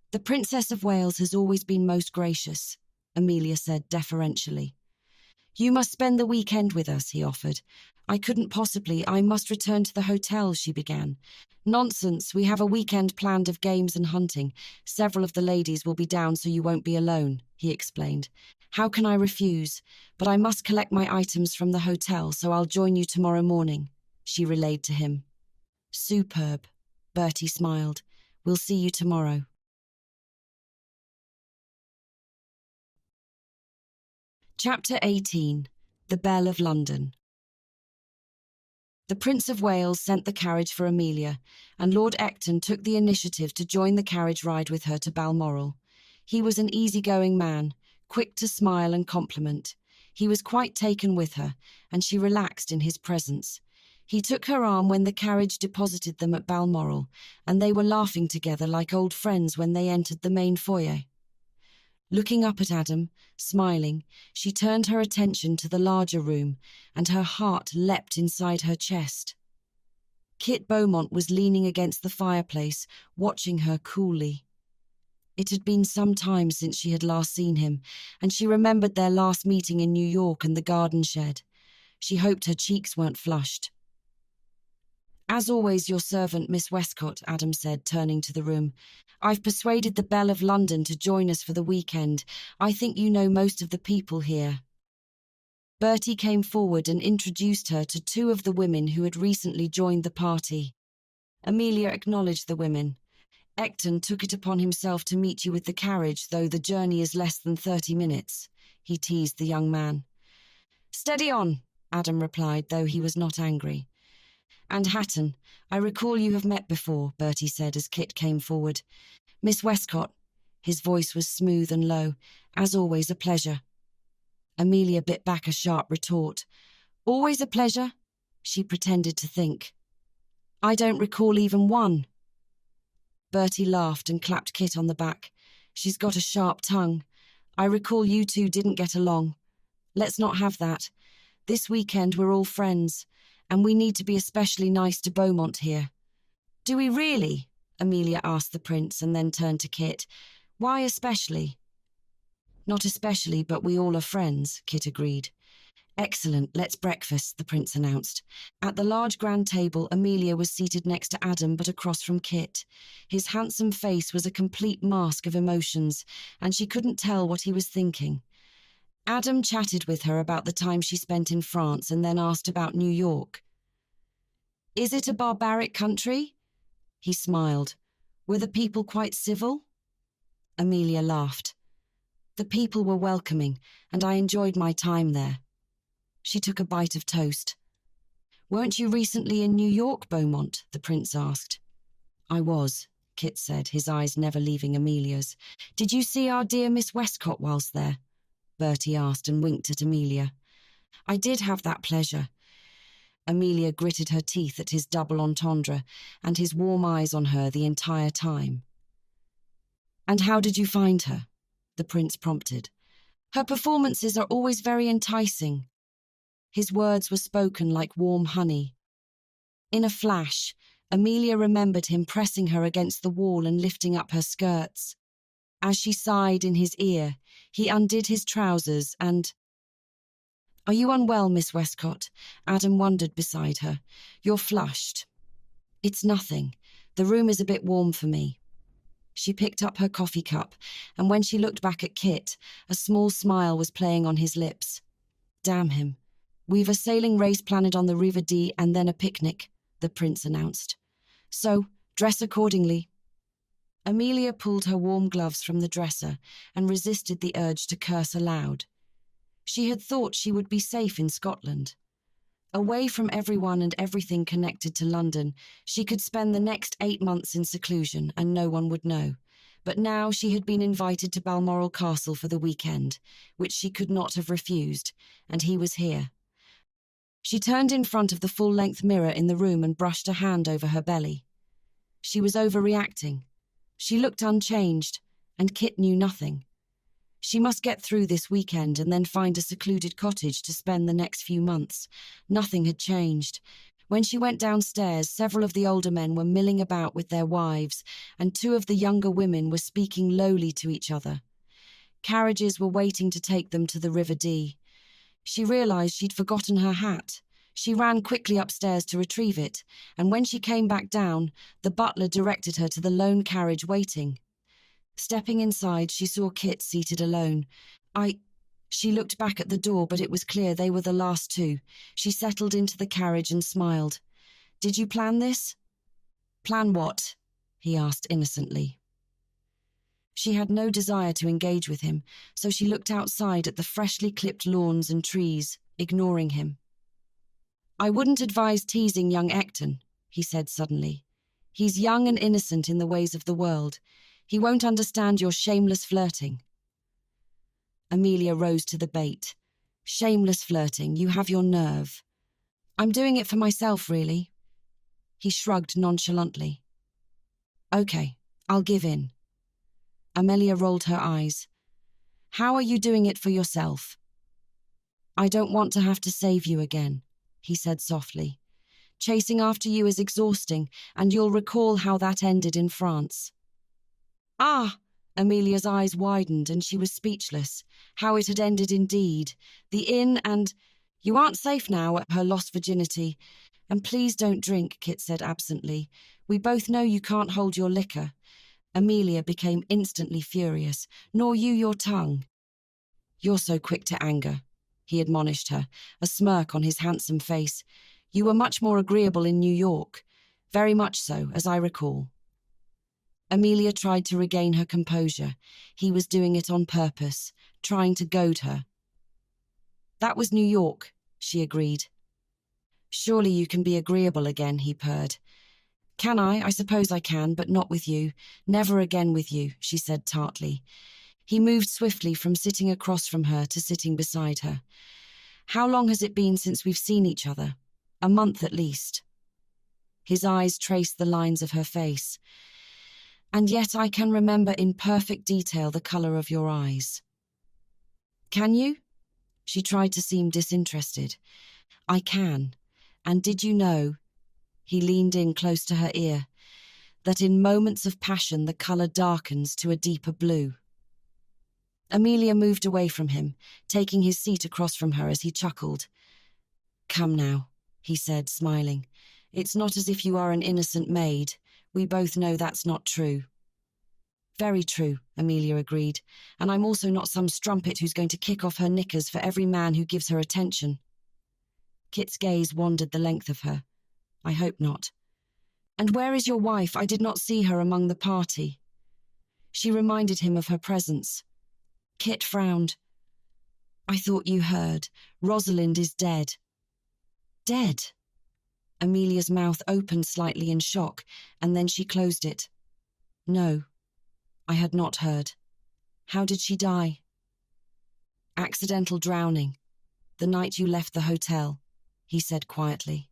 "The Princess of Wales has always been most gracious," Amelia said deferentially. "You must spend the weekend with us," he offered. "I couldn't possibly. I must return to the hotel," she began. "Nonsense. We have a weekend planned of games and hunting. Several of the ladies will be down, so you won't be alone," he explained. "How can I refuse? But I must collect my items from the hotel, so I'll join you tomorrow morning," she relayed to him. "Superb," Bertie smiled. "We'll see you tomorrow." Chapter 18. The Belle of London. The Prince of Wales sent the carriage for Amelia, and Lord Ecton took the initiative to join the carriage ride with her to Balmoral. He was an easygoing man, quick to smile and compliment. He was quite taken with her, and she relaxed in his presence. He took her arm when the carriage deposited them at Balmoral, and they were laughing together like old friends when they entered the main foyer. Looking up at Adam, smiling, she turned her attention to the larger room, and her heart leapt inside her chest. Kit Beaumont was leaning against the fireplace, watching her coolly. It had been some time since she had last seen him, and she remembered their last meeting in New York and the garden shed. She hoped her cheeks weren't flushed. "As always, your servant, Miss Westcott," Adam said, turning to the room. "I've persuaded the Belle of London to join us for the weekend. I think you know most of the people here." Bertie came forward and introduced her to two of the women who had recently joined the party. Amelia acknowledged the women. "Ecton took it upon himself to meet you with the carriage, though the journey is less than 30 minutes, he teased the young man. "Steady on," Adam replied, though he was not angry. "And Hatton, I recall you have met before," Bertie said as Kit came forward. "Miss Westcott," his voice was smooth and low, "as always a pleasure." Amelia bit back a sharp retort. "Always a pleasure?" She pretended to think. "I don't recall even one." Bertie laughed and clapped Kit on the back. "She's got a sharp tongue. I recall you two didn't get along. Let's not have that. This weekend we're all friends, and we need to be especially nice to Beaumont here." "Do we really?" Amelia asked the prince and then turned to Kit. "Why especially?" "Not especially, but we all are friends," Kit agreed. "Excellent, let's breakfast," the prince announced. At the large grand table, Amelia was seated next to Adam but across from Kit. His handsome face was a complete mask of emotions, and she couldn't tell what he was thinking. Adam chatted with her about the time she spent in France and then asked about New York. "Is it a barbaric country?" He smiled. "Were the people quite civil?" Amelia laughed. "The people were welcoming, and I enjoyed my time there." She took a bite of toast. "Weren't you recently in New York, Beaumont?" the prince asked. "I was," Kit said, his eyes never leaving Amelia's. "Did you see our dear Miss Westcott whilst there?" Bertie asked and winked at Amelia. "I did have that pleasure." Amelia gritted her teeth at his double entendre and his warm eyes on her the entire time. "And how did you find her?" the prince prompted. "Her performances are always very enticing." His words were spoken like warm honey. In a flash, Amelia remembered him pressing her against the wall and lifting up her skirts. As she sighed in his ear, he undid his trousers and... "Are you unwell, Miss Westcott?" Adam wondered beside her. "You're flushed." "It's nothing. The room is a bit warm for me." She picked up her coffee cup, and when she looked back at Kit, a small smile was playing on his lips. Damn him. We've a sailing race planned on the River Dee and then a picnic, the prince announced. So, dress accordingly. Amelia pulled her warm gloves from the dresser and resisted the urge to curse aloud. She had thought she would be safe in Scotland. Away from everyone and everything connected to London, she could spend the next 8 months in seclusion and no one would know. But now she had been invited to Balmoral Castle for the weekend, which she could not have refused, and he was here. She turned in front of the full-length mirror in the room and brushed a hand over her belly. She was overreacting. She looked unchanged, and Kit knew nothing. She must get through this weekend and then find a secluded cottage to spend the next few months. Nothing had changed. When she went downstairs, several of the older men were milling about with their wives, and 2 of the younger women were speaking lowly to each other. Carriages were waiting to take them to the River Dee. She realized she'd forgotten her hat. She ran quickly upstairs to retrieve it, and when she came back down, the butler directed her to the lone carriage waiting. Stepping inside, she saw Kit seated alone. She looked back at the door, but it was clear they were the last 2. She settled into the carriage and smiled. Did you plan this? Plan what? He asked innocently. She had no desire to engage with him, so she looked outside at the freshly clipped lawns and trees, ignoring him. I wouldn't advise teasing young Ecton, he said suddenly. He's young and innocent in the ways of the world. He won't understand your shameless flirting. Amelia rose to the bait. Shameless flirting, you have your nerve. I'm doing it for myself, really. He shrugged nonchalantly. Okay, I'll give in. Amelia rolled her eyes. How are you doing it for yourself? I don't want to have to save you again, he said softly. Chasing after you is exhausting, and you'll recall how that ended in France. Ah! Amelia's eyes widened and she was speechless. How it had ended indeed. The inn and... You aren't safe now at her lost virginity. And please don't drink, Kit said absently. We both know you can't hold your liquor. Amelia became instantly furious. Nor you your tongue. You're so quick to anger, he admonished her, a smirk on his handsome face. You were much more agreeable in New York. Very much so, as I recall. Amelia tried to regain her composure. He was doing it on purpose, trying to goad her. That was New York, she agreed. Surely you can be agreeable again, he purred. Can I? I suppose I can, but not with you. Never again with you, she said tartly. He moved swiftly from sitting across from her to sitting beside her. How long has it been since we've seen each other? A month at least. His eyes traced the lines of her face. And yet I can remember in perfect detail the colour of your eyes. Can you? She tried to seem disinterested. I can. And did you know, he leaned in close to her ear, that in moments of passion the colour darkens to a deeper blue? Amelia moved away from him, taking his seat across from her as he chuckled. Come now, he said, smiling. It's not as if you are an innocent maid. We both know that's not true. Very true, Amelia agreed, and I'm also not some strumpet who's going to kick off her knickers for every man who gives her attention. Kit's gaze wandered the length of her. I hope not. And where is your wife? I did not see her among the party. She reminded him of her presence. Kit frowned. I thought you heard. Rosalind is dead. Dead? Amelia's mouth opened slightly in shock, and then she closed it. No, I had not heard. How did she die? Accidental drowning. The night you left the hotel, he said quietly.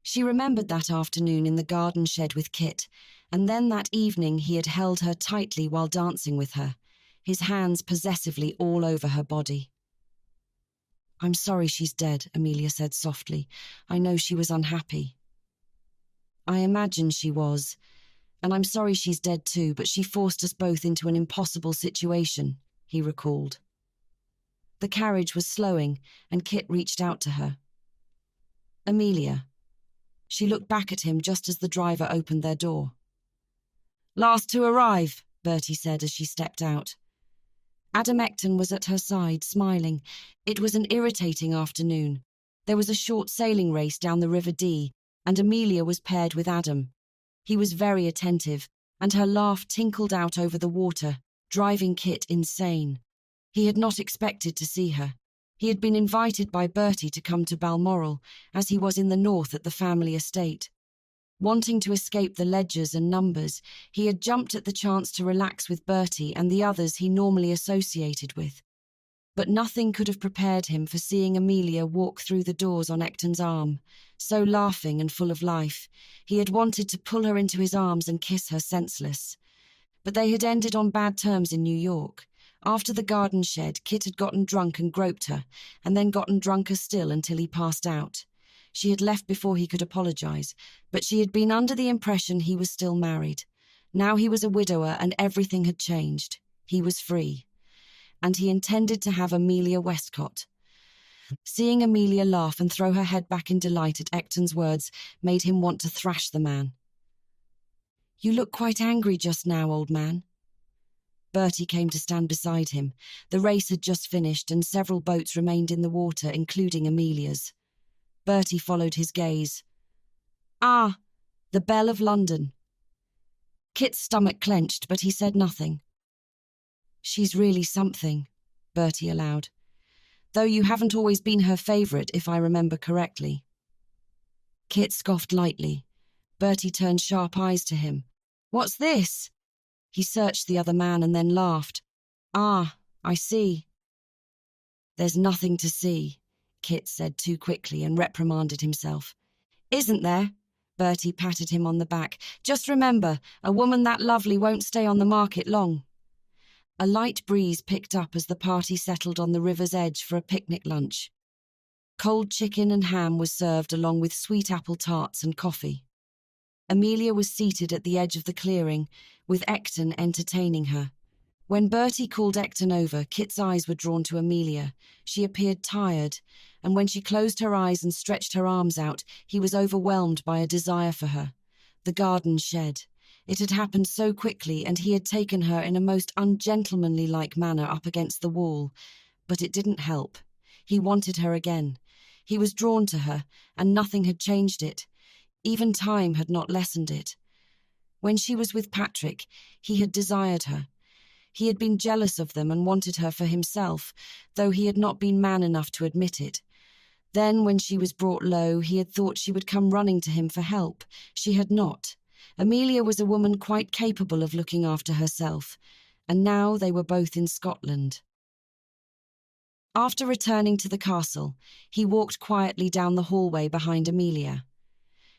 She remembered that afternoon in the garden shed with Kit, and then that evening he had held her tightly while dancing with her, his hands possessively all over her body. I'm sorry she's dead, Amelia said softly. I know she was unhappy. I imagine she was, and I'm sorry she's dead too, but she forced us both into an impossible situation, he recalled. The carriage was slowing, and Kit reached out to her. Amelia. She looked back at him just as the driver opened their door. Last to arrive, Bertie said as she stepped out. Adam Ecton was at her side, smiling. It was an irritating afternoon. There was a short sailing race down the River Dee, and Amelia was paired with Adam. He was very attentive, and her laugh tinkled out over the water, driving Kit insane. He had not expected to see her. He had been invited by Bertie to come to Balmoral, as he was in the north at the family estate. Wanting to escape the ledgers and numbers, he had jumped at the chance to relax with Bertie and the others he normally associated with. But nothing could have prepared him for seeing Amelia walk through the doors on Ecton's arm, so laughing and full of life. He had wanted to pull her into his arms and kiss her senseless. But they had ended on bad terms in New York. After the garden shed, Kit had gotten drunk and groped her, and then gotten drunker still until he passed out. She had left before he could apologize, but she had been under the impression he was still married. Now he was a widower and everything had changed. He was free. And he intended to have Amelia Westcott. Seeing Amelia laugh and throw her head back in delight at Ecton's words made him want to thrash the man. "You look quite angry just now, old man." Bertie came to stand beside him. The race had just finished and several boats remained in the water, including Amelia's. Bertie followed his gaze. "Ah, the Belle of London." Kit's stomach clenched, but he said nothing. "She's really something," Bertie allowed. "Though you haven't always been her favourite, if I remember correctly." Kit scoffed lightly. Bertie turned sharp eyes to him. "What's this?" He searched the other man and then laughed. "Ah, I see." "There's nothing to see," Kit said too quickly and reprimanded himself. "Isn't there?" Bertie patted him on the back. "Just remember, a woman that lovely won't stay on the market long." A light breeze picked up as the party settled on the river's edge for a picnic lunch. Cold chicken and ham was served along with sweet apple tarts and coffee. Amelia was seated at the edge of the clearing, with Ecton entertaining her. When Bertie called Ecton over, Kit's eyes were drawn to Amelia. She appeared tired, and when she closed her eyes and stretched her arms out, he was overwhelmed by a desire for her. The garden shed. It had happened so quickly, and he had taken her in a most ungentlemanly-like manner up against the wall. But it didn't help. He wanted her again. He was drawn to her, and nothing had changed it. Even time had not lessened it. When she was with Patrick, he had desired her. He had been jealous of them and wanted her for himself, though he had not been man enough to admit it. Then, when she was brought low, he had thought she would come running to him for help. She had not. Amelia was a woman quite capable of looking after herself, and now they were both in Scotland. After returning to the castle, he walked quietly down the hallway behind Amelia.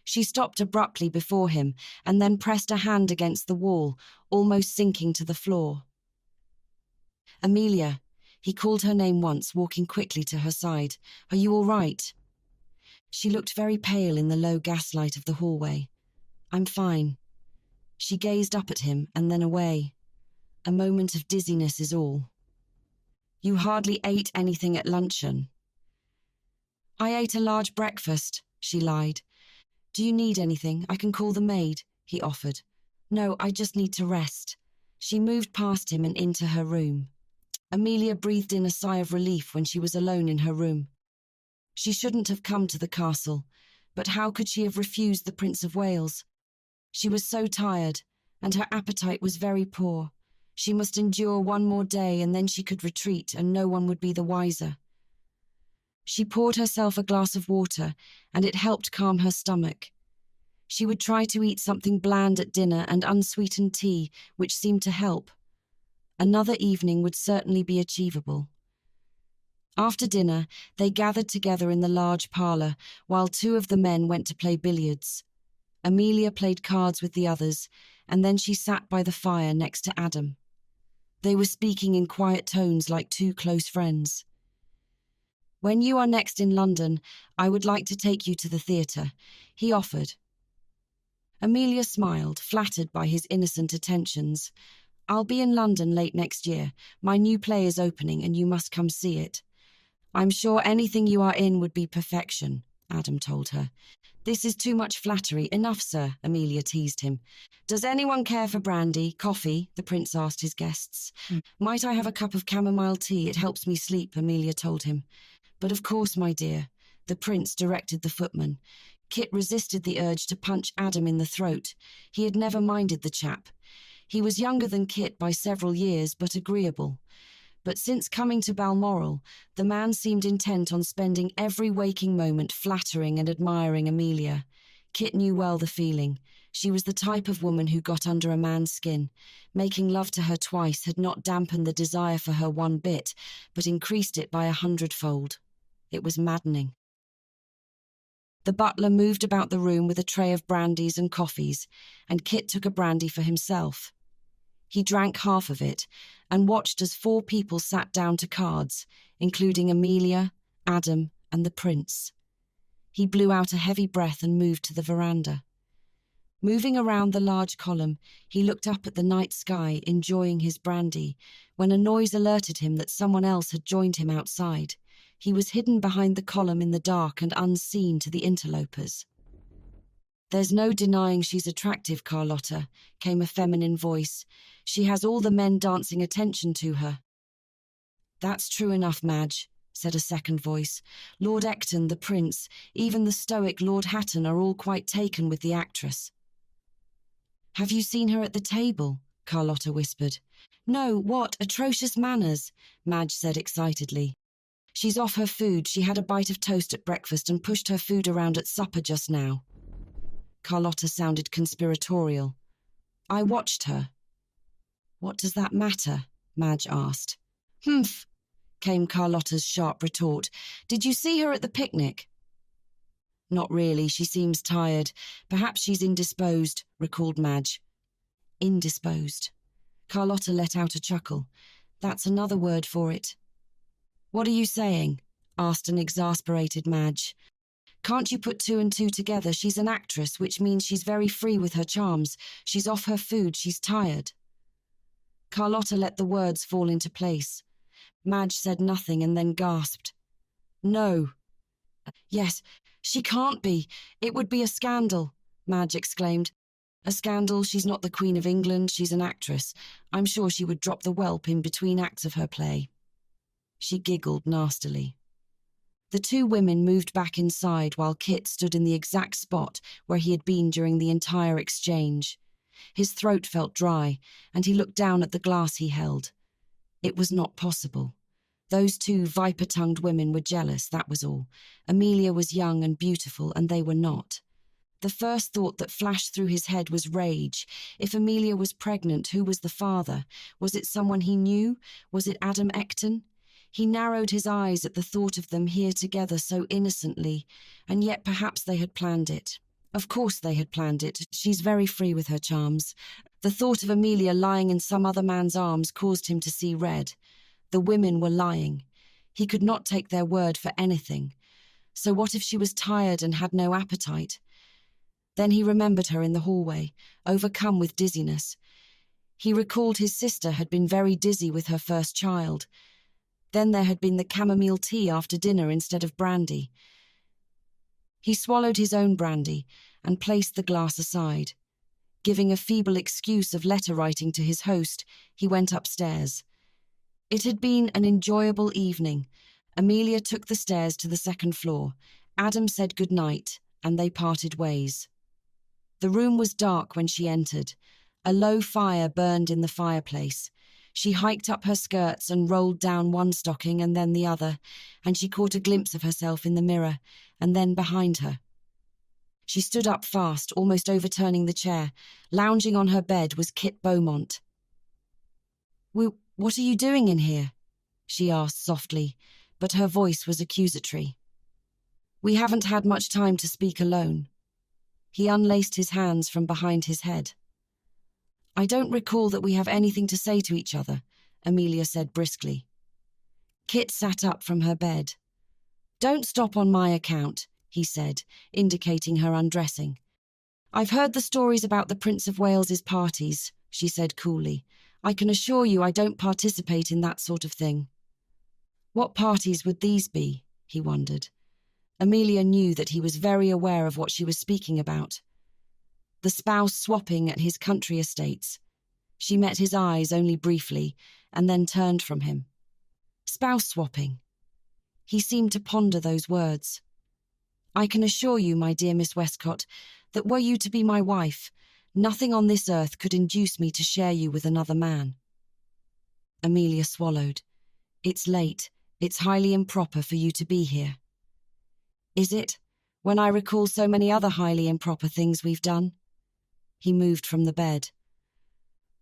She stopped abruptly before him and then pressed a hand against the wall, almost sinking to the floor. "Amelia," he called her name once, walking quickly to her side. "Are you all right?" She looked very pale in the low gaslight of the hallway. "I'm fine." She gazed up at him and then away. "A moment of dizziness is all." "You hardly ate anything at luncheon." "I ate a large breakfast," she lied. "Do you need anything? I can call the maid," he offered. "No, I just need to rest." She moved past him and into her room. Amelia breathed in a sigh of relief when she was alone in her room. She shouldn't have come to the castle, but how could she have refused the Prince of Wales? She was so tired, and her appetite was very poor. She must endure one more day and then she could retreat and no one would be the wiser. She poured herself a glass of water and it helped calm her stomach. She would try to eat something bland at dinner and unsweetened tea, which seemed to help. Another evening would certainly be achievable. After dinner, they gathered together in the large parlour, while two of the men went to play billiards. Amelia played cards with the others, and then she sat by the fire next to Adam. They were speaking in quiet tones like two close friends. "When you are next in London, I would like to take you to the theatre," he offered. Amelia smiled, flattered by his innocent attentions. "I'll be in London late next year. My new play is opening and you must come see it. I'm sure anything you are in would be perfection," Adam told her. This is too much flattery. Enough, sir, Amelia teased him. Does anyone care for brandy, coffee? The prince asked his guests. Might I have a cup of chamomile tea? It helps me sleep, Amelia told him. But of course, my dear, the prince directed the footman. Kit resisted the urge to punch Adam in the throat. He had never minded the chap. He was younger than Kit by several years, but agreeable. But since coming to Balmoral, the man seemed intent on spending every waking moment flattering and admiring Amelia. Kit knew well the feeling. She was the type of woman who got under a man's skin. Making love to her twice had not dampened the desire for her one bit, but increased it by 100-fold. It was maddening. The butler moved about the room with a tray of brandies and coffees, and Kit took a brandy for himself. He drank half of it and watched as 4 people sat down to cards, including Amelia, Adam, and the prince. He blew out a heavy breath and moved to the veranda. Moving around the large column, he looked up at the night sky, enjoying his brandy, when a noise alerted him that someone else had joined him outside. He was hidden behind the column in the dark and unseen to the interlopers. There's no denying she's attractive, Carlotta, came a feminine voice. She has all the men dancing attention to her. That's true enough, Madge, said a second voice. Lord Ecton, the prince, even the stoic Lord Hatton are all quite taken with the actress. Have you seen her at the table? Carlotta whispered. No, what atrocious manners, Madge said excitedly. She's off her food. She had a bite of toast at breakfast and pushed her food around at supper just now. Carlotta sounded conspiratorial. I watched her. What does that matter? Madge asked. Humph, came Carlotta's sharp retort. Did you see her at the picnic? Not really. She seems tired. Perhaps she's indisposed, recalled Madge. Indisposed. Carlotta let out a chuckle. That's another word for it. What are you saying? Asked an exasperated Madge. Can't you put 2 and 2 together? She's an actress, which means she's very free with her charms. She's off her food. She's tired. Carlotta let the words fall into place. Madge said nothing and then gasped. No. Yes, she can't be. It would be a scandal, Madge exclaimed. A scandal? She's not the Queen of England. She's an actress. I'm sure she would drop the whelp in between acts of her play. She giggled nastily. The 2 women moved back inside while Kit stood in the exact spot where he had been during the entire exchange. His throat felt dry, and he looked down at the glass he held. It was not possible. Those 2 viper-tongued women were jealous, that was all. Amelia was young and beautiful, and they were not. The first thought that flashed through his head was rage. If Amelia was pregnant, who was the father? Was it someone he knew? Was it Adam Ecton? He narrowed his eyes at the thought of them here together so innocently, and yet perhaps they had planned it. Of course they had planned it. She's very free with her charms. The thought of Amelia lying in some other man's arms caused him to see red. The women were lying. He could not take their word for anything. So what if she was tired and had no appetite? Then he remembered her in the hallway, overcome with dizziness. He recalled his sister had been very dizzy with her first child. Then there had been the chamomile tea after dinner instead of brandy. He swallowed his own brandy and placed the glass aside. Giving a feeble excuse of letter writing to his host, he went upstairs. It had been an enjoyable evening. Amelia took the stairs to the 2nd floor. Adam said good night, and they parted ways. The room was dark when she entered. A low fire burned in the fireplace. She hiked up her skirts and rolled down one stocking and then the other, and she caught a glimpse of herself in the mirror, and then behind her. She stood up fast, almost overturning the chair. Lounging on her bed was Kit Beaumont. What are you doing in here? She asked softly, but her voice was accusatory. We haven't had much time to speak alone. He unlaced his hands from behind his head. I don't recall that we have anything to say to each other, Amelia said briskly. Kit sat up from her bed. Don't stop on my account, he said, indicating her undressing. I've heard the stories about the Prince of Wales's parties, she said coolly. I can assure you I don't participate in that sort of thing. What parties would these be? He wondered. Amelia knew that he was very aware of what she was speaking about. The spouse swapping at his country estates. She met his eyes only briefly and then turned from him. Spouse swapping. He seemed to ponder those words. I can assure you, my dear Miss Westcott, that were you to be my wife, nothing on this earth could induce me to share you with another man. Amelia swallowed. It's late. It's highly improper for you to be here. Is it, when I recall so many other highly improper things we've done? He moved from the bed.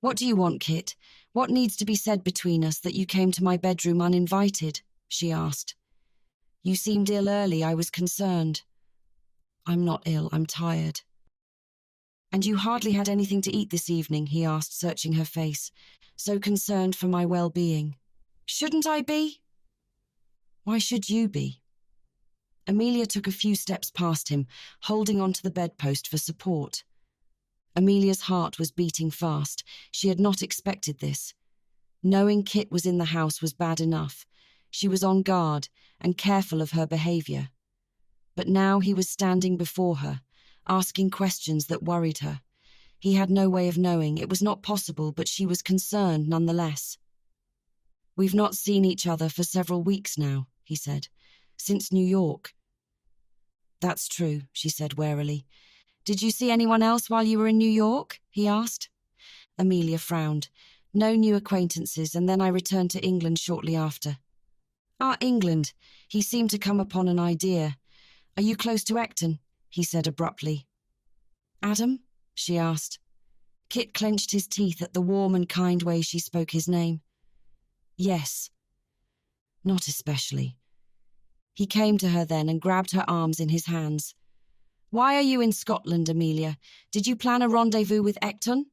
What do you want, Kit? What needs to be said between us that you came to my bedroom uninvited? She asked. You seemed ill early. I was concerned. I'm not ill. I'm tired. And you hardly had anything to eat this evening, he asked, searching her face, so concerned for my well-being. Shouldn't I be? Why should you be? Amelia took a few steps past him, holding onto the bedpost for support. Amelia's heart was beating fast. She had not expected this. Knowing Kit was in the house was bad enough. She was on guard and careful of her behaviour. But now he was standing before her, asking questions that worried her. He had no way of knowing. It was not possible, but she was concerned nonetheless. We've not seen each other for several weeks now, he said, since New York. That's true, she said warily. Did you see anyone else while you were in New York? He asked. Amelia frowned. No new acquaintances, and then I returned to England shortly after. Ah, England. He seemed to come upon an idea. Are you close to Ecton? He said abruptly. Adam? She asked. Kit clenched his teeth at the warm and kind way she spoke his name. Yes. Not especially. He came to her then and grabbed her arms in his hands. Why are you in Scotland, Amelia? Did you plan a rendezvous with Ecton?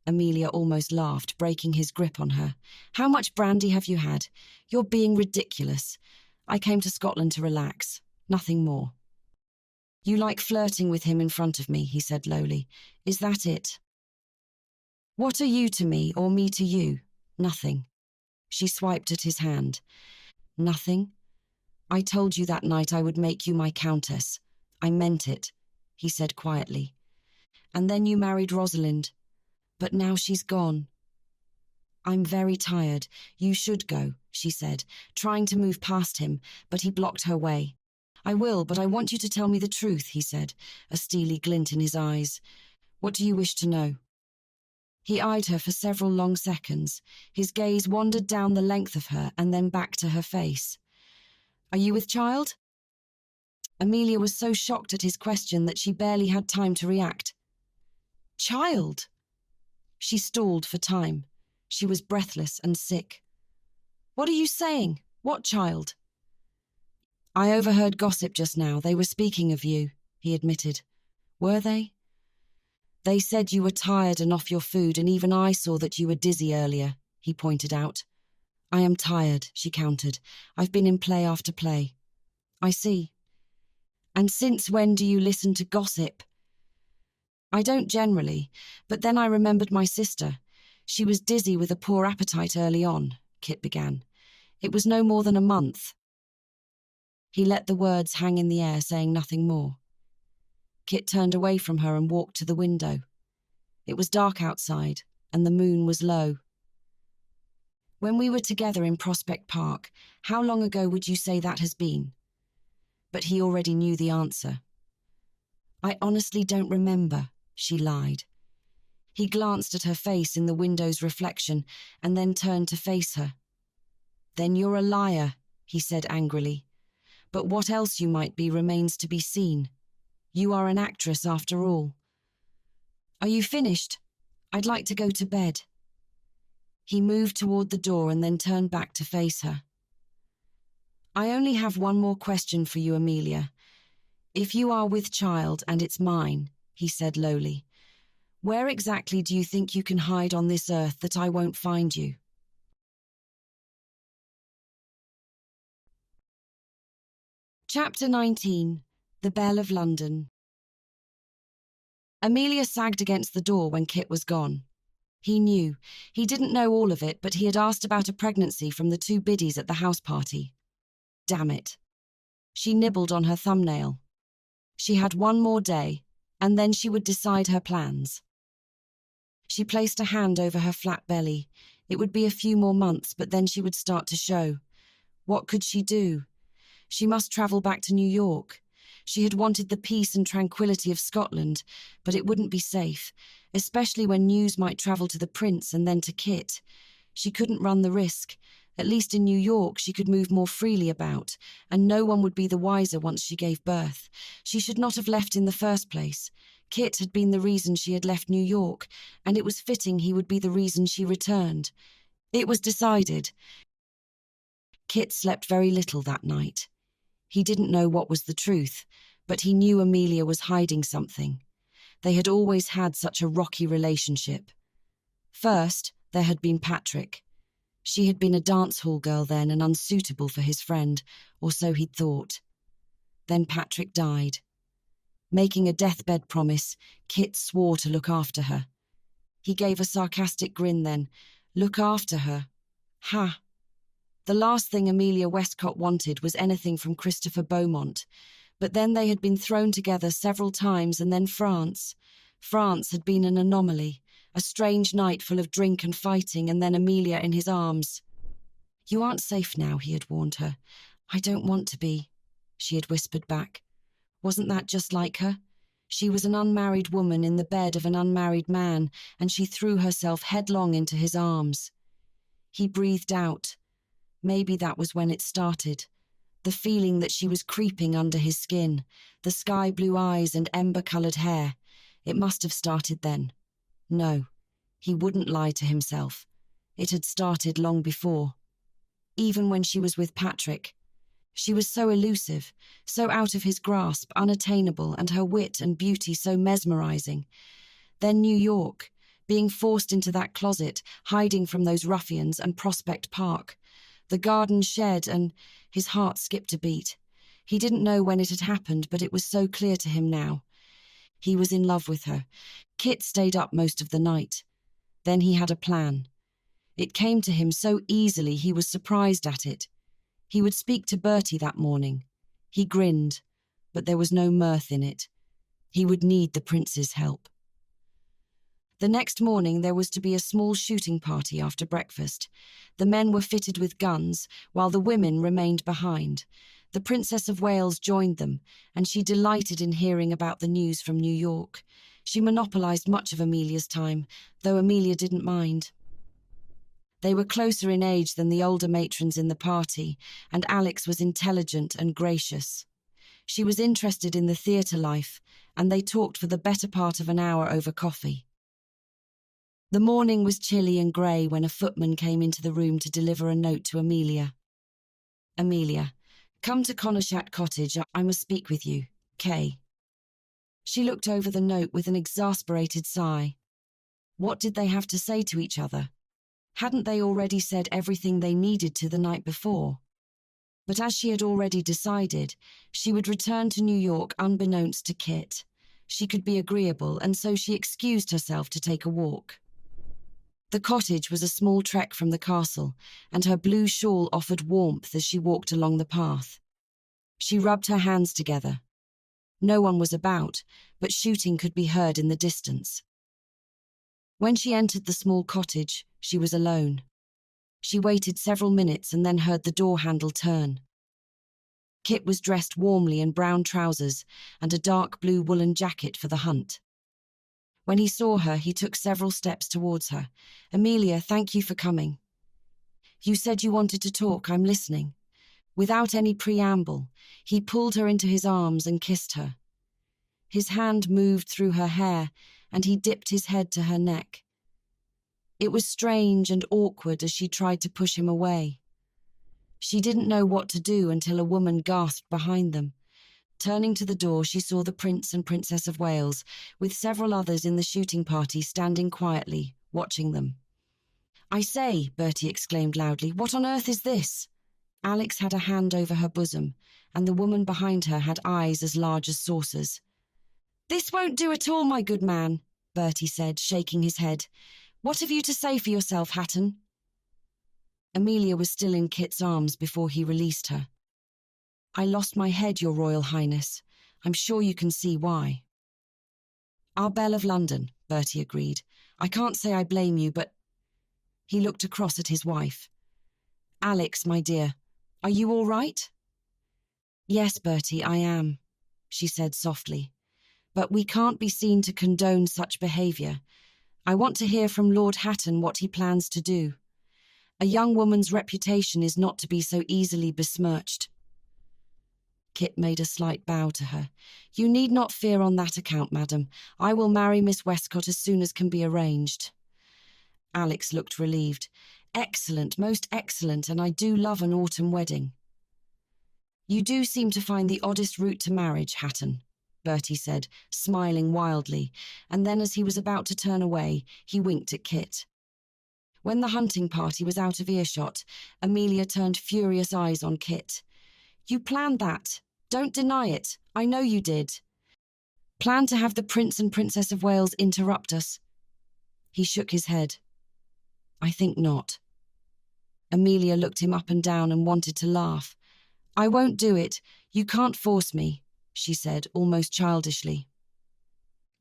Amelia almost laughed, breaking his grip on her. How much brandy have you had? You're being ridiculous. I came to Scotland to relax. Nothing more. You like flirting with him in front of me, he said lowly. Is that it? What are you to me or me to you? Nothing. She swiped at his hand. Nothing? I told you that night I would make you my countess. I meant it, he said quietly. And then you married Rosalind. But now she's gone. I'm very tired. You should go, she said, trying to move past him, but he blocked her way. I will, but I want you to tell me the truth, he said, a steely glint in his eyes. What do you wish to know? He eyed her for several long seconds. His gaze wandered down the length of her and then back to her face. Are you with child? Amelia was so shocked at his question that she barely had time to react. Child? She stalled for time. She was breathless and sick. What are you saying? What child? I overheard gossip just now. They were speaking of you, he admitted. Were they? They said you were tired and off your food, and even I saw that you were dizzy earlier, he pointed out. I am tired, she countered. I've been in play after play. I see. And since when do you listen to gossip? I don't generally, but then I remembered my sister. She was dizzy with a poor appetite early on, Kit began. It was no more than a month. He let the words hang in the air, saying nothing more. Kit turned away from her and walked to the window. It was dark outside, and the moon was low. When we were together in Prospect Park, how long ago would you say that has been? But he already knew the answer. I honestly don't remember, she lied. He glanced at her face in the window's reflection and then turned to face her. Then you're a liar, he said angrily. But what else you might be remains to be seen. You are an actress after all. Are you finished? I'd like to go to bed. He moved toward the door and then turned back to face her. I only have one more question for you, Amelia. If you are with child and it's mine, he said lowly, where exactly do you think you can hide on this earth that I won't find you? Chapter 19. The Belle of London. Amelia sagged against the door when Kit was gone. He knew. He didn't know all of it, but he had asked about a pregnancy from the two biddies at the house party. Damn it. She nibbled on her thumbnail. She had one more day, and then she would decide her plans. She placed a hand over her flat belly. It would be a few more months, but then she would start to show. What could she do? She must travel back to New York. She had wanted the peace and tranquility of Scotland, but it wouldn't be safe, especially when news might travel to the prince and then to Kit. She couldn't run the risk. At least in New York she could move more freely about, and no one would be the wiser once she gave birth. She should not have left in the first place. Kit had been the reason she had left New York, and it was fitting he would be the reason she returned. It was decided. Kit slept very little that night. He didn't know what was the truth, but he knew Amelia was hiding something. They had always had such a rocky relationship. First, there had been Patrick. She had been a dance hall girl then and unsuitable for his friend, or so he'd thought. Then Patrick died. Making a deathbed promise, Kit swore to look after her. He gave a sarcastic grin then. Look after her. Ha! The last thing Amelia Westcott wanted was anything from Christopher Beaumont, but then they had been thrown together several times, and then France. France had been an anomaly, a strange night full of drink and fighting, and then Amelia in his arms. You aren't safe now, he had warned her. I don't want to be, she had whispered back. Wasn't that just like her? She was an unmarried woman in the bed of an unmarried man, and she threw herself headlong into his arms. He breathed out. Maybe that was when it started. The feeling that she was creeping under his skin, the sky-blue eyes and ember-coloured hair. It must have started then. No, he wouldn't lie to himself. It had started long before. Even when she was with Patrick. She was so elusive, so out of his grasp, unattainable, and her wit and beauty so mesmerising. Then New York, being forced into that closet, hiding from those ruffians, and Prospect Park. The garden shed, and his heart skipped a beat. He didn't know when it had happened, but it was so clear to him now. He was in love with her. Kit stayed up most of the night. Then he had a plan. It came to him so easily he was surprised at it. He would speak to Bertie that morning. He grinned, but there was no mirth in it. He would need the prince's help. The next morning there was to be a small shooting party after breakfast. The men were fitted with guns, while the women remained behind. The Princess of Wales joined them, and she delighted in hearing about the news from New York. She monopolised much of Amelia's time, though Amelia didn't mind. They were closer in age than the older matrons in the party, and Alex was intelligent and gracious. She was interested in the theatre life, and they talked for the better part of an hour over coffee. The morning was chilly and grey when a footman came into the room to deliver a note to Amelia. Amelia, come to Conishat Cottage, I must speak with you. Kay. She looked over the note with an exasperated sigh. What did they have to say to each other? Hadn't they already said everything they needed to the night before? But as she had already decided, she would return to New York unbeknownst to Kit. She could be agreeable, and so she excused herself to take a walk. The cottage was a small trek from the castle, and her blue shawl offered warmth as she walked along the path. She rubbed her hands together. No one was about, but shooting could be heard in the distance. When she entered the small cottage, she was alone. She waited several minutes and then heard the door handle turn. Kit was dressed warmly in brown trousers and a dark blue woolen jacket for the hunt. When he saw her, he took several steps towards her. Amelia, thank you for coming. You said you wanted to talk, I'm listening. Without any preamble, he pulled her into his arms and kissed her. His hand moved through her hair, and he dipped his head to her neck. It was strange and awkward as she tried to push him away. She didn't know what to do until a woman gasped behind them. Turning to the door, she saw the Prince and Princess of Wales, with several others in the shooting party standing quietly, watching them. I say, Bertie exclaimed loudly, what on earth is this? Alex had a hand over her bosom, and the woman behind her had eyes as large as saucers. This won't do at all, my good man, Bertie said, shaking his head. What have you to say for yourself, Hatton? Amelia was still in Kit's arms before he released her. I lost my head, Your Royal Highness. I'm sure you can see why. Our Belle of London, Bertie agreed. I can't say I blame you, but... He looked across at his wife. Alex, my dear, are you all right? Yes, Bertie, I am, she said softly. But we can't be seen to condone such behaviour. I want to hear from Lord Hatton what he plans to do. A young woman's reputation is not to be so easily besmirched. Kit made a slight bow to her. You need not fear on that account, madam. I will marry Miss Westcott as soon as can be arranged. Alex looked relieved. Excellent, most excellent, and I do love an autumn wedding. You do seem to find the oddest route to marriage, Hatton, Bertie said, smiling wildly, and then as he was about to turn away, he winked at Kit. When the hunting party was out of earshot, Amelia turned furious eyes on Kit. You planned that. Don't deny it. I know you did. Planned to have the Prince and Princess of Wales interrupt us. He shook his head. I think not. Amelia looked him up and down and wanted to laugh. I won't do it. You can't force me, she said, almost childishly.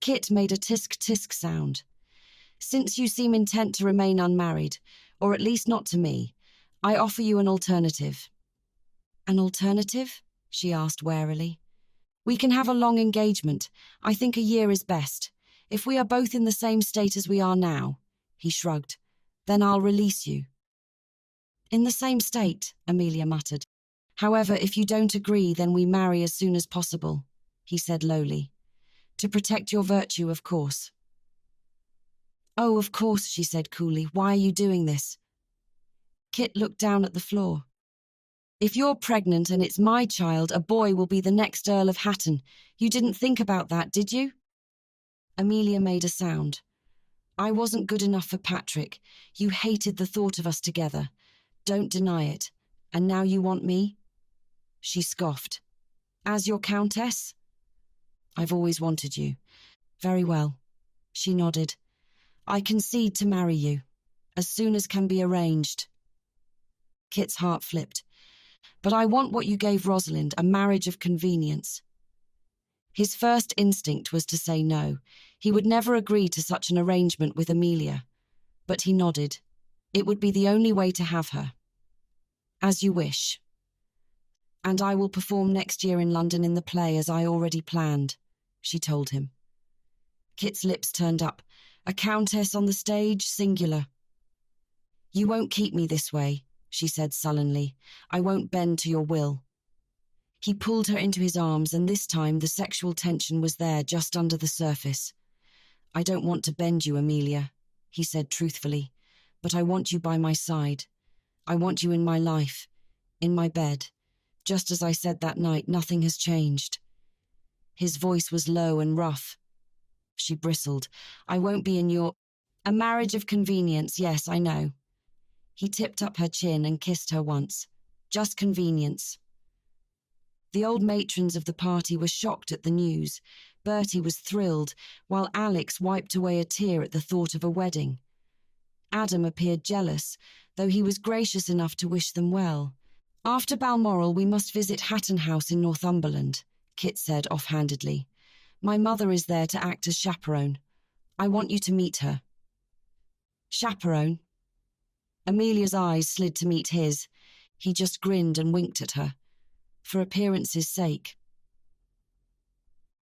Kit made a tisk-tisk sound. Since you seem intent to remain unmarried, or at least not to me, I offer you an alternative. An alternative? She asked warily. We can have a long engagement. I think a year is best. If we are both in the same state as we are now, he shrugged, then I'll release you. In the same state, Amelia muttered. However, if you don't agree, then we marry as soon as possible, he said lowly. To protect your virtue, of course. Oh, of course, she said coolly. Why are you doing this? Kit looked down at the floor. If you're pregnant and it's my child, a boy will be the next Earl of Hatton. You didn't think about that, did you? Amelia made a sound. I wasn't good enough for Patrick. You hated the thought of us together. Don't deny it. And now you want me? She scoffed. As your countess? I've always wanted you. Very well. She nodded. I concede to marry you, as soon as can be arranged. Kit's heart flipped. But I want what you gave Rosalind, a marriage of convenience. His first instinct was to say no. He would never agree to such an arrangement with Amelia. But he nodded. It would be the only way to have her. As you wish. And I will perform next year in London in the play as I already planned, she told him. Kit's lips turned up. A countess on the stage, singular. You won't keep me this way, she said sullenly. I won't bend to your will. He pulled her into his arms, and this time the sexual tension was there just under the surface. I don't want to bend you, Amelia, he said truthfully, but I want you by my side. I want you in my life, in my bed. Just as I said that night, nothing has changed. His voice was low and rough. She bristled. I won't be in your... A marriage of convenience, yes, I know. He tipped up her chin and kissed her once. Just convenience. The old matrons of the party were shocked at the news. Bertie was thrilled, while Alex wiped away a tear at the thought of a wedding. Adam appeared jealous, though he was gracious enough to wish them well. After Balmoral, we must visit Hatton House in Northumberland, Kit said offhandedly. My mother is there to act as chaperone. I want you to meet her. Chaperone? Amelia's eyes slid to meet his. He just grinned and winked at her. For appearance's sake.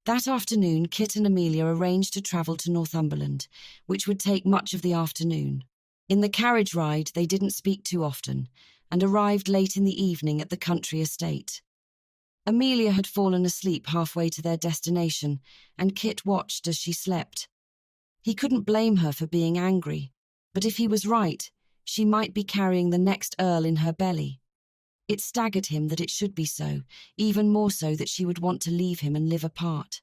That afternoon, Kit and Amelia arranged to travel to Northumberland, which would take much of the afternoon. In the carriage ride, they didn't speak too often, and arrived late in the evening at the country estate. Amelia had fallen asleep halfway to their destination, and Kit watched as she slept. He couldn't blame her for being angry, but if he was right, she might be carrying the next Earl in her belly. It staggered him that it should be so, even more so that she would want to leave him and live apart.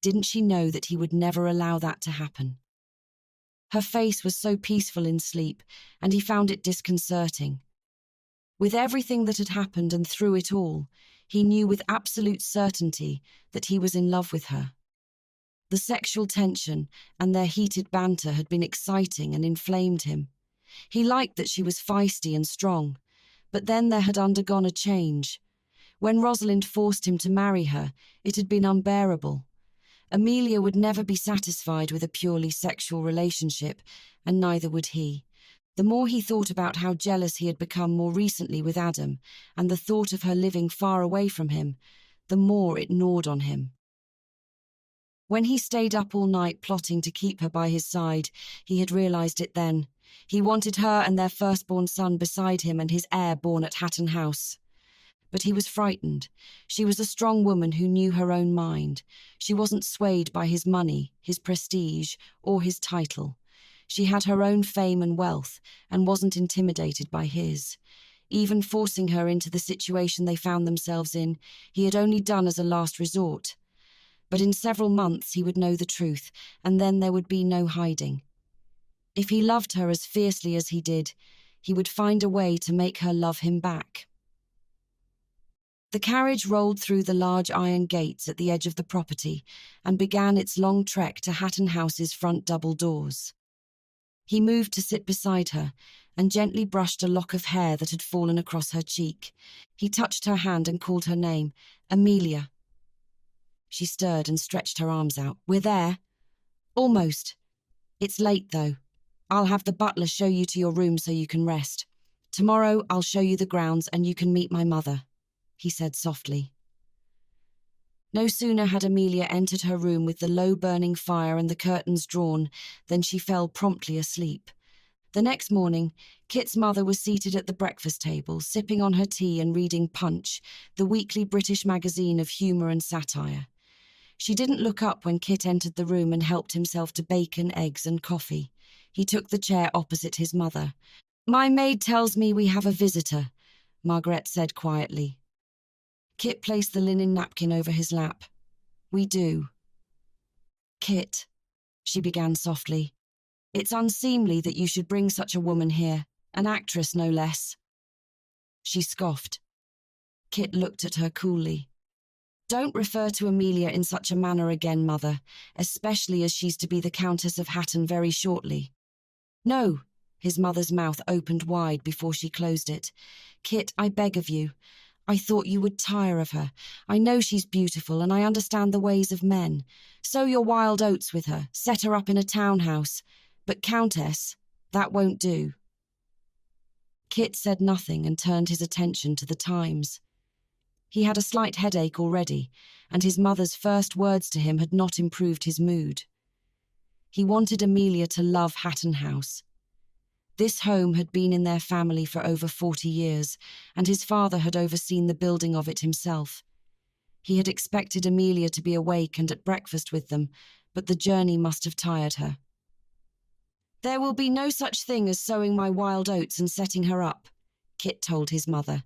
Didn't she know that he would never allow that to happen? Her face was so peaceful in sleep, and he found it disconcerting. With everything that had happened and through it all, he knew with absolute certainty that he was in love with her. The sexual tension and their heated banter had been exciting and inflamed him. He liked that she was feisty and strong, but then there had undergone a change. When Rosalind forced him to marry her, it had been unbearable. Amelia would never be satisfied with a purely sexual relationship, and neither would he. The more he thought about how jealous he had become more recently with Adam, and the thought of her living far away from him, the more it gnawed on him. When he stayed up all night plotting to keep her by his side, he had realised it then. He wanted her and their firstborn son beside him and his heir born at Hatton House. But he was frightened. She was a strong woman who knew her own mind. She wasn't swayed by his money, his prestige, or his title. She had her own fame and wealth, and wasn't intimidated by his. Even forcing her into the situation they found themselves in, he had only done as a last resort. But in several months he would know the truth, and then there would be no hiding. If he loved her as fiercely as he did, he would find a way to make her love him back. The carriage rolled through the large iron gates at the edge of the property and began its long trek to Hatton House's front double doors. He moved to sit beside her and gently brushed a lock of hair that had fallen across her cheek. He touched her hand and called her name, Amelia. She stirred and stretched her arms out. "We're there." "Almost. It's late, though. I'll have the butler show you to your room so you can rest. Tomorrow I'll show you the grounds and you can meet my mother," he said softly. No sooner had Amelia entered her room with the low-burning fire and the curtains drawn than she fell promptly asleep. The next morning, Kit's mother was seated at the breakfast table, sipping on her tea and reading Punch, the weekly British magazine of humour and satire. She didn't look up when Kit entered the room and helped himself to bacon, eggs and coffee. He took the chair opposite his mother. "My maid tells me we have a visitor," Margaret said quietly. Kit placed the linen napkin over his lap. "We do." "Kit," she began softly, "it's unseemly that you should bring such a woman here, an actress no less." She scoffed. Kit looked at her coolly. "Don't refer to Amelia in such a manner again, Mother, especially as she's to be the Countess of Hatton very shortly." "No." His mother's mouth opened wide before she closed it. "Kit, I beg of you. I thought you would tire of her. I know she's beautiful and I understand the ways of men. Sow your wild oats with her, set her up in a townhouse. But Countess, that won't do." Kit said nothing and turned his attention to the Times. He had a slight headache already, and his mother's first words to him had not improved his mood. He wanted Amelia to love Hatton House. This home had been in their family for over 40 years, and his father had overseen the building of it himself. He had expected Amelia to be awake and at breakfast with them, but the journey must have tired her. "There will be no such thing as sowing my wild oats and setting her up," Kit told his mother.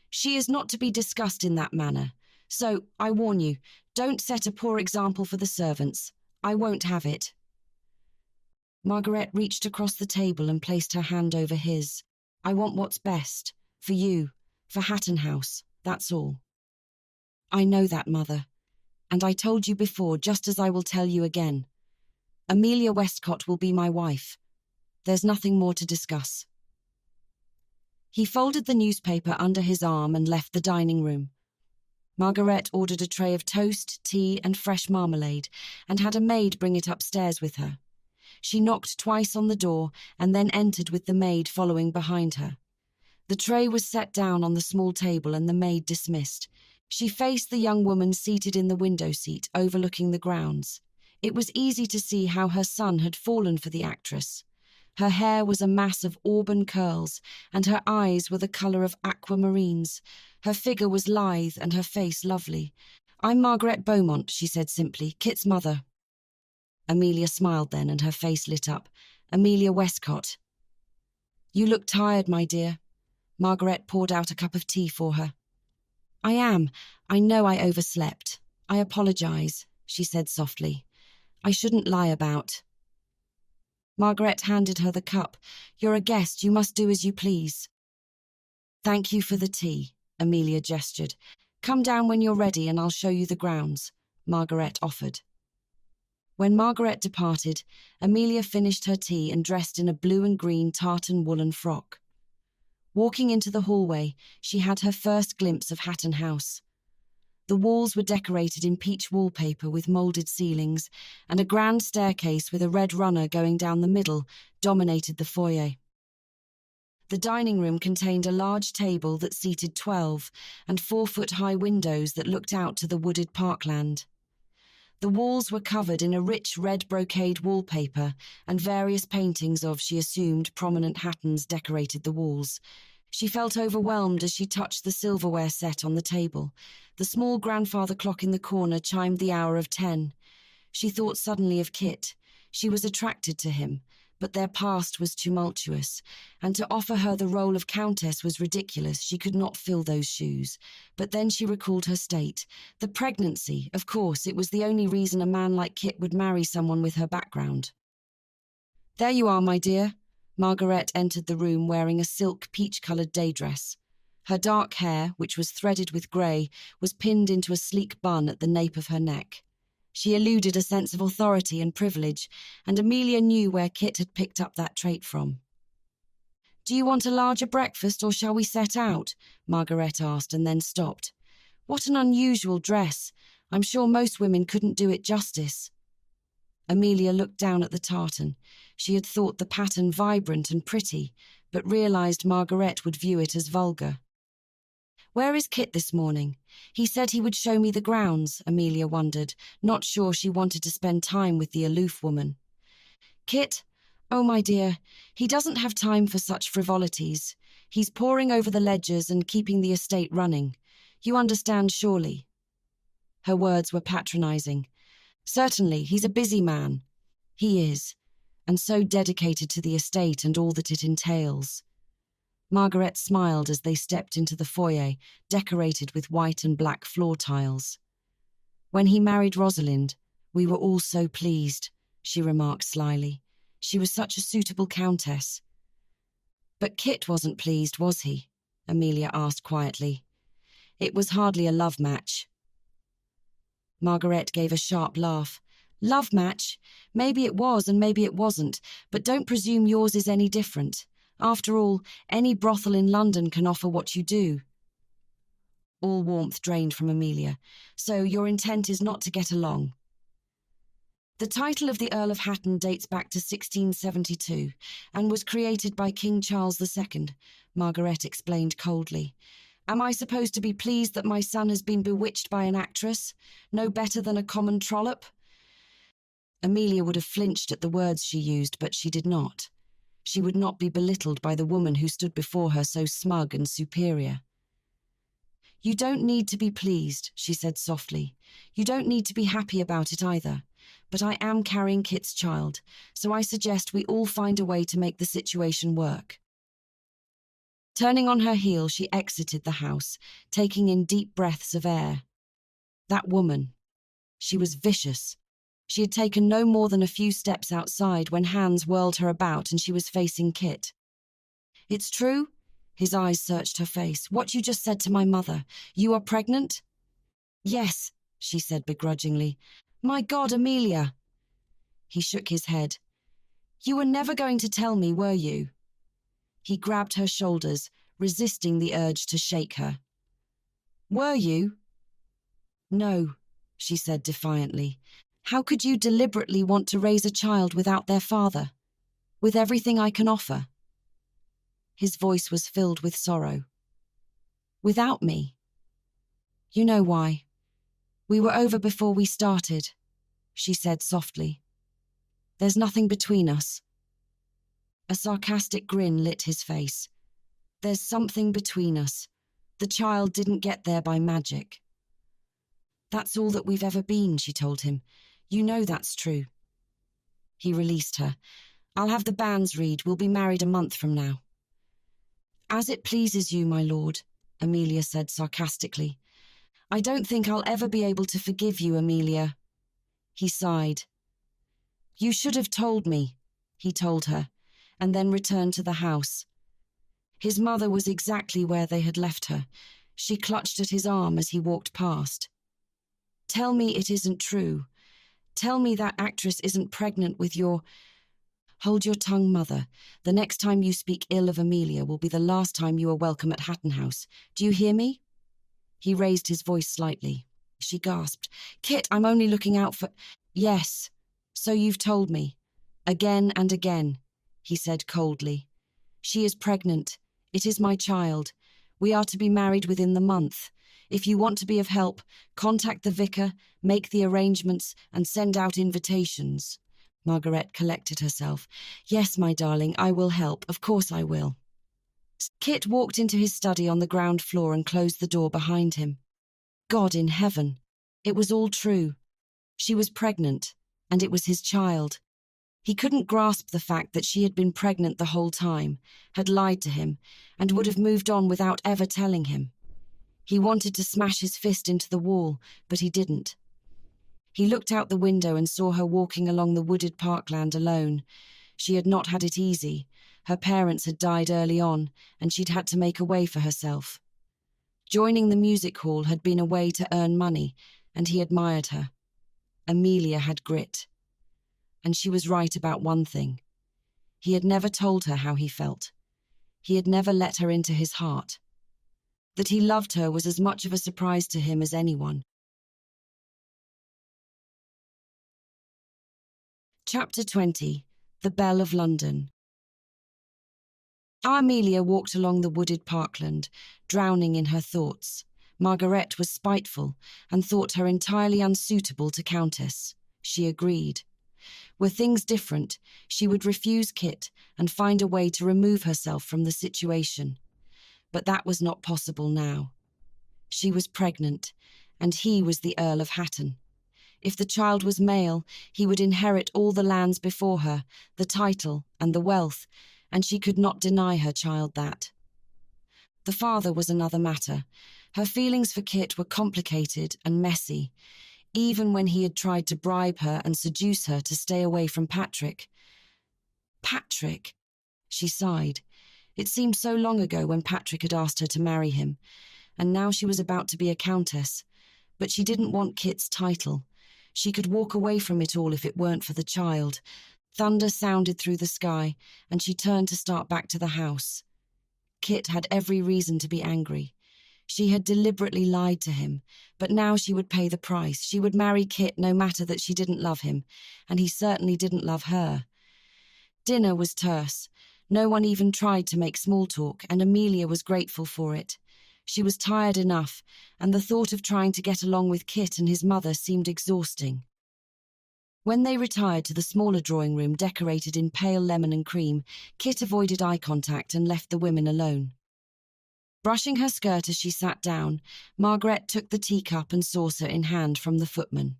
"She is not to be discussed in that manner. So, I warn you, don't set a poor example for the servants. I won't have it." Margaret reached across the table and placed her hand over his. "I want what's best. For you. For Hatton House. That's all." "I know that, Mother. And I told you before, just as I will tell you again. Amelia Westcott will be my wife. There's nothing more to discuss." He folded the newspaper under his arm and left the dining room. Margaret ordered a tray of toast, tea and fresh marmalade and had a maid bring it upstairs with her. She knocked twice on the door and then entered with the maid following behind her. The tray was set down on the small table and the maid dismissed. She faced the young woman seated in the window seat overlooking the grounds. It was easy to see how her son had fallen for the actress. Her hair was a mass of auburn curls, and her eyes were the colour of aquamarines. Her figure was lithe and her face lovely. "I'm Margaret Beaumont," she said simply, "Kit's mother." Amelia smiled then, and her face lit up. "Amelia Westcott." "You look tired, my dear." Margaret poured out a cup of tea for her. "I am. I know I overslept. I apologise," she said softly. "I shouldn't lie about." Margaret handed her the cup. "You're a guest. You must do as you please." "Thank you for the tea," Amelia gestured. "Come down when you're ready and I'll show you the grounds," Margaret offered. When Margaret departed, Amelia finished her tea and dressed in a blue and green tartan woolen frock. Walking into the hallway, she had her first glimpse of Hatton House. The walls were decorated in peach wallpaper with moulded ceilings, and a grand staircase with a red runner going down the middle dominated the foyer. The dining room contained a large table that seated 12 and 4-foot-high windows that looked out to the wooded parkland. The walls were covered in a rich red brocade wallpaper, and various paintings of, she assumed, prominent Hattons decorated the walls. She felt overwhelmed as she touched the silverware set on the table. The small grandfather clock in the corner chimed the hour of 10. She thought suddenly of Kit. She was attracted to him, but their past was tumultuous, and to offer her the role of countess was ridiculous. She could not fill those shoes. But then she recalled her state. The pregnancy, of course, it was the only reason a man like Kit would marry someone with her background. "There you are, my dear." Margaret entered the room wearing a silk peach-coloured day dress. Her dark hair, which was threaded with grey, was pinned into a sleek bun at the nape of her neck. She eluded a sense of authority and privilege, and Amelia knew where Kit had picked up that trait from. "Do you want a larger breakfast, or shall we set out?" Margaret asked, and then stopped. "What an unusual dress. I'm sure most women couldn't do it justice." Amelia looked down at the tartan. She had thought the pattern vibrant and pretty, but realised Margaret would view it as vulgar. "Where is Kit this morning? He said he would show me the grounds," Amelia wondered, not sure she wanted to spend time with the aloof woman. "Kit? Oh, my dear, he doesn't have time for such frivolities. He's poring over the ledgers and keeping the estate running. You understand, surely?" Her words were patronising. "Certainly, he's a busy man." "He is, and so dedicated to the estate and all that it entails." Margaret smiled as they stepped into the foyer, decorated with white and black floor tiles. "When he married Rosalind, we were all so pleased," she remarked slyly. "She was such a suitable countess." "But Kit wasn't pleased, was he?" Amelia asked quietly. "It was hardly a love match." Margaret gave a sharp laugh. "Love match? Maybe it was and maybe it wasn't, but don't presume yours is any different. After all, any brothel in London can offer what you do." All warmth drained from Amelia. "So your intent is not to get along?" "The title of the Earl of Hatton dates back to 1672 and was created by King Charles II, Margaret explained coldly. "Am I supposed to be pleased that my son has been bewitched by an actress? No better than a common trollop?" Amelia would have flinched at the words she used, but she did not. She would not be belittled by the woman who stood before her so smug and superior. "You don't need to be pleased," she said softly. "You don't need to be happy about it either. But I am carrying Kit's child, so I suggest we all find a way to make the situation work." Turning on her heel, she exited the house, taking in deep breaths of air. That woman. She was vicious. She had taken no more than a few steps outside when hands whirled her about and she was facing Kit. "It's true?" His eyes searched her face. "What you just said to my mother. You are pregnant?" "Yes," she said begrudgingly. "My God, Amelia!" He shook his head. "You were never going to tell me, were you?" He grabbed her shoulders, resisting the urge to shake her. "Were you?" "No," she said defiantly. "How could you deliberately want to raise a child without their father? With everything I can offer?" His voice was filled with sorrow. "Without me? You know why. We were over before we started," she said softly. "There's nothing between us." A sarcastic grin lit his face. "There's something between us. The child didn't get there by magic." "That's all that we've ever been," she told him. "You know that's true." He released her. "I'll have the banns read. We'll be married a month from now." "As it pleases you, my lord," Amelia said sarcastically. "I don't think I'll ever be able to forgive you, Amelia." He sighed. "You should have told me," he told her, and then returned to the house. His mother was exactly where they had left her. She clutched at his arm as he walked past. "Tell me it isn't true. Tell me that actress isn't pregnant with your—" "Hold your tongue, mother. The next time you speak ill of Amelia will be the last time you are welcome at Hatton House. Do you hear me?" He raised his voice slightly. she gasped. Kit, I'm only looking out for... Yes, so you've told me. Again and again, he said coldly. She is pregnant. It is my child. We are to be married within the month. If you want to be of help, contact the vicar, make the arrangements, and send out invitations. Margaret collected herself. Yes, my darling, I will help. Of course I will. Kit walked into his study on the ground floor and closed the door behind him. God in heaven. It was all true. She was pregnant, and it was his child. He couldn't grasp the fact that she had been pregnant the whole time, had lied to him, and would have moved on without ever telling him. He wanted to smash his fist into the wall, but he didn't. He looked out the window and saw her walking along the wooded parkland alone. She had not had it easy. Her parents had died early on, and she'd had to make a way for herself. Joining the music hall had been a way to earn money, and he admired her. Amelia had grit. And she was right about one thing. He had never told her how he felt. He had never let her into his heart. That he loved her was as much of a surprise to him as anyone. Chapter 20. The Belle of London. Amelia walked along the wooded parkland, drowning in her thoughts. Margaret was spiteful and thought her entirely unsuitable to Countess. She agreed. Were things different, she would refuse Kit and find a way to remove herself from the situation. But that was not possible now. She was pregnant, and he was the Earl of Hatton. If the child was male, he would inherit all the lands before her, the title and the wealth, and she could not deny her child that. The father was another matter. Her feelings for Kit were complicated and messy, even when he had tried to bribe her and seduce her to stay away from Patrick. Patrick, she sighed. It seemed so long ago when Patrick had asked her to marry him, and now she was about to be a countess. But she didn't want Kit's title. She could walk away from it all if it weren't for the child. Thunder sounded through the sky, and she turned to start back to the house. Kit had every reason to be angry. She had deliberately lied to him, but now she would pay the price. She would marry Kit no matter that she didn't love him, and he certainly didn't love her. Dinner was terse. No one even tried to make small talk, and Amelia was grateful for it. She was tired enough, and the thought of trying to get along with Kit and his mother seemed exhausting. When they retired to the smaller drawing room decorated in pale lemon and cream, Kit avoided eye contact and left the women alone. Brushing her skirt as she sat down, Margaret took the teacup and saucer in hand from the footman.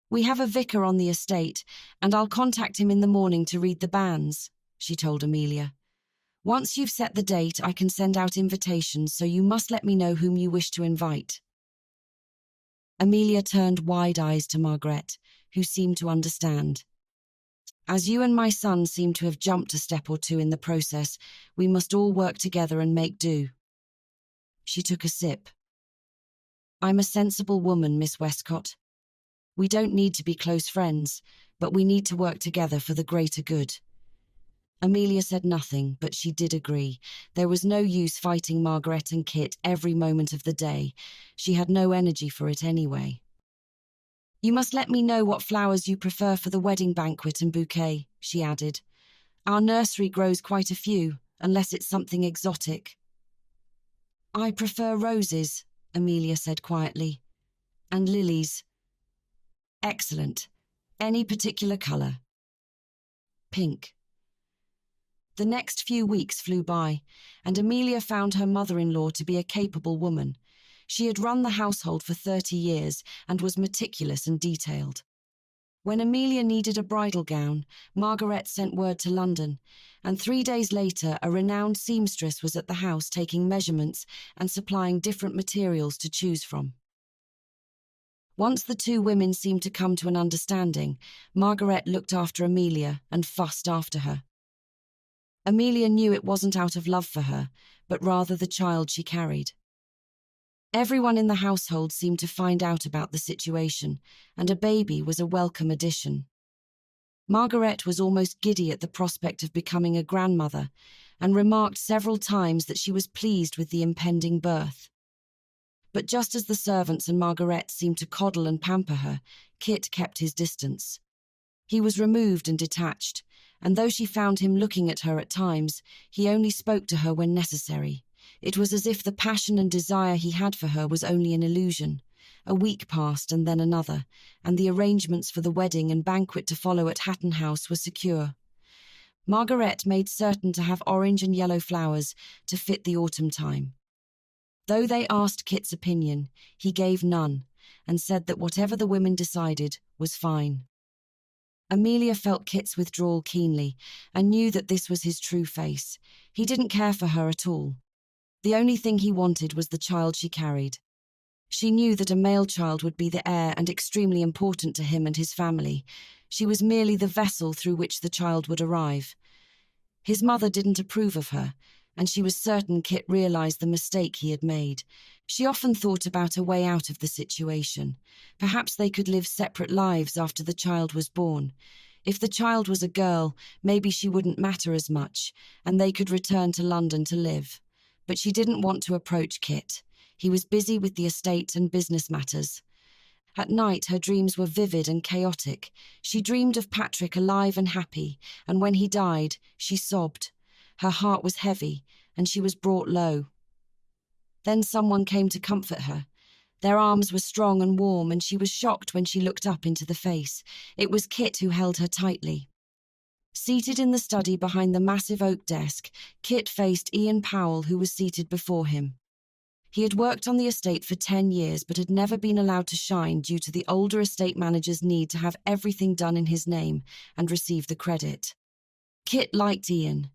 "We have a vicar on the estate, and I'll contact him in the morning to read the banns," she told Amelia. "Once you've set the date, I can send out invitations, so you must let me know whom you wish to invite." Amelia turned wide eyes to Margaret, who seemed to understand. "As you and my son seem to have jumped a step or two in the process, we must all work together and make do." She took a sip. "I'm a sensible woman, Miss Westcott. We don't need to be close friends, but we need to work together for the greater good." Amelia said nothing, but she did agree. There was no use fighting Margaret and Kit every moment of the day. She had no energy for it anyway. "You must let me know what flowers you prefer for the wedding banquet and bouquet," she added. "Our nursery grows quite a few, unless it's something exotic." "I prefer roses," Amelia said quietly. "And lilies." "Excellent. Any particular colour?" "Pink." The next few weeks flew by, and Amelia found her mother-in-law to be a capable woman. She had run the household for 30 years and was meticulous and detailed. When Amelia needed a bridal gown, Margaret sent word to London, and 3 days later a renowned seamstress was at the house taking measurements and supplying different materials to choose from. Once the two women seemed to come to an understanding, Margaret looked after Amelia and fussed after her. Amelia knew it wasn't out of love for her, but rather the child she carried. Everyone in the household seemed to find out about the situation, and a baby was a welcome addition. Margaret was almost giddy at the prospect of becoming a grandmother, and remarked several times that she was pleased with the impending birth. But just as the servants and Margaret seemed to coddle and pamper her, Kit kept his distance. He was removed and detached, and though she found him looking at her at times, he only spoke to her when necessary. It was as if the passion and desire he had for her was only an illusion. A week passed and then another, and the arrangements for the wedding and banquet to follow at Hatton House were secure. Margaret made certain to have orange and yellow flowers to fit the autumn time. Though they asked Kit's opinion, he gave none, and said that whatever the women decided was fine. Amelia felt Kit's withdrawal keenly, and knew that this was his true face. He didn't care for her at all. The only thing he wanted was the child she carried. She knew that a male child would be the heir and extremely important to him and his family. She was merely the vessel through which the child would arrive. His mother didn't approve of her, and she was certain Kit realized the mistake he had made. She often thought about a way out of the situation. Perhaps they could live separate lives after the child was born. If the child was a girl, maybe she wouldn't matter as much, and they could return to London to live. But she didn't want to approach Kit. He was busy with the estate and business matters. At night, her dreams were vivid and chaotic. She dreamed of Patrick alive and happy, and when he died, she sobbed. Her heart was heavy, and she was brought low. Then someone came to comfort her. Their arms were strong and warm, and she was shocked when she looked up into the face. It was Kit who held her tightly. Seated in the study behind the massive oak desk, Kit faced Ian Powell, who was seated before him. He had worked on the estate for 10 years but had never been allowed to shine due to the older estate manager's need to have everything done in his name and receive the credit. Kit liked Ian.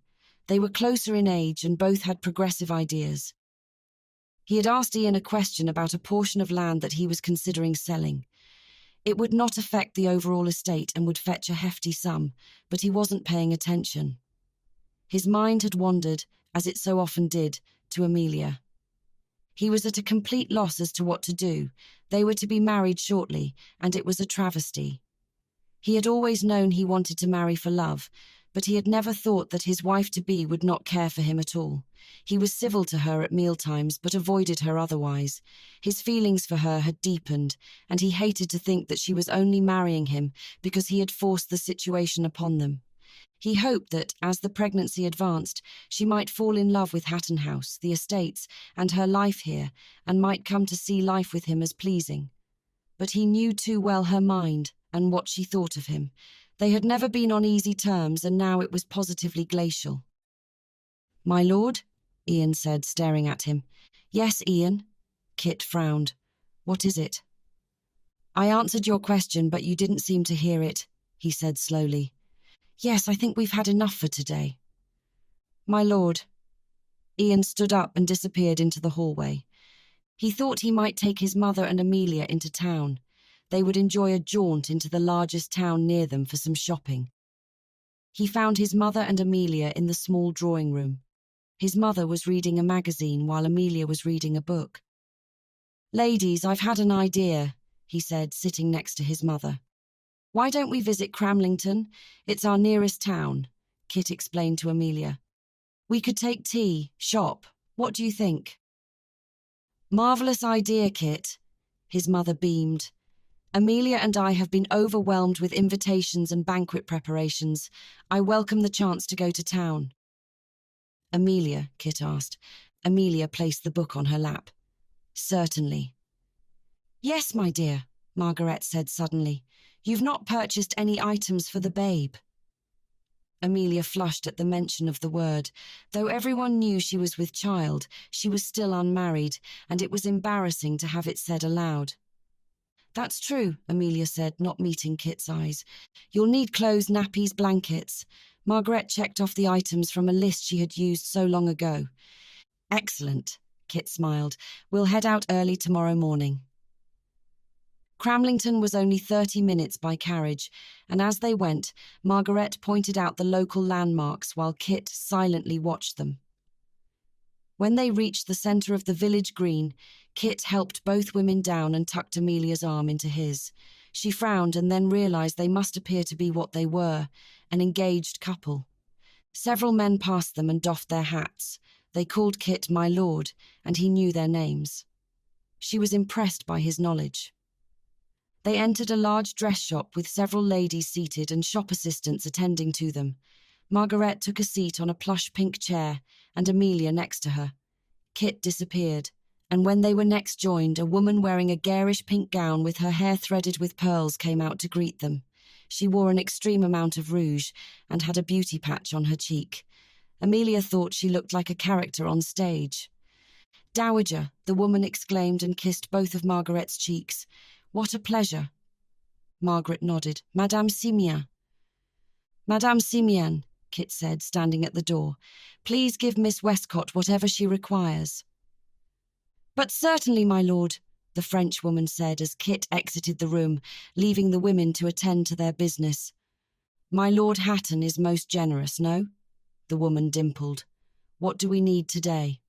They were closer in age and both had progressive ideas. He had asked Ian a question about a portion of land that he was considering selling. It would not affect the overall estate and would fetch a hefty sum, but he wasn't paying attention. His mind had wandered, as it so often did, to Amelia. He was at a complete loss as to what to do. They were to be married shortly, and it was a travesty. He had always known he wanted to marry for love, but he had never thought that his wife-to-be would not care for him at all. He was civil to her at mealtimes, but avoided her otherwise. His feelings for her had deepened, and he hated to think that she was only marrying him because he had forced the situation upon them. He hoped that, as the pregnancy advanced, she might fall in love with Hatton House, the estates, and her life here, and might come to see life with him as pleasing. But he knew too well her mind and what she thought of him. They had never been on easy terms, and now it was positively glacial. "My lord?" Ian said, staring at him. "Yes, Ian." Kit frowned. "What is it?" "I answered your question, but you didn't seem to hear it," he said slowly. "Yes, I think we've had enough for today." "My lord." Ian stood up and disappeared into the hallway. He thought he might take his mother and Amelia into town. They would enjoy a jaunt into the largest town near them for some shopping. He found his mother and Amelia in the small drawing room. His mother was reading a magazine while Amelia was reading a book. "Ladies, I've had an idea," he said, sitting next to his mother. "Why don't we visit Cramlington? It's our nearest town," Kit explained to Amelia. "We could take tea, shop. What do you think?" "Marvellous idea, Kit," his mother beamed. "Amelia and I have been overwhelmed with invitations and banquet preparations. I welcome the chance to go to town." "Amelia," Kit asked. Amelia placed the book on her lap. "Certainly." "Yes, my dear," Margaret said suddenly. "You've not purchased any items for the babe." Amelia flushed at the mention of the word. Though everyone knew she was with child, she was still unmarried, and it was embarrassing to have it said aloud. "That's true," Amelia said, not meeting Kit's eyes. "You'll need clothes, nappies, blankets." Margaret checked off the items from a list she had used so long ago. "Excellent," Kit smiled. "We'll head out early tomorrow morning." Cramlington was only 30 minutes by carriage, and as they went, Margaret pointed out the local landmarks while Kit silently watched them. When they reached the centre of the village green, Kit helped both women down and tucked Amelia's arm into his. She frowned and then realised they must appear to be what they were, an engaged couple. Several men passed them and doffed their hats. They called Kit "my lord," and he knew their names. She was impressed by his knowledge. They entered a large dress shop with several ladies seated and shop assistants attending to them. Margaret took a seat on a plush pink chair, and Amelia next to her. Kit disappeared, and when they were next joined, a woman wearing a garish pink gown with her hair threaded with pearls came out to greet them. She wore an extreme amount of rouge and had a beauty patch on her cheek. Amelia thought she looked like a character on stage. "Dowager," the woman exclaimed and kissed both of Margaret's cheeks. "What a pleasure." Margaret nodded. "Madame Simeon." "Madame Simeon," Kit said, standing at the door. "Please give Miss Westcott whatever she requires." "But certainly, my lord," the French woman said as Kit exited the room, leaving the women to attend to their business. "My Lord Hatton is most generous, no?" The woman dimpled. "What do we need today?"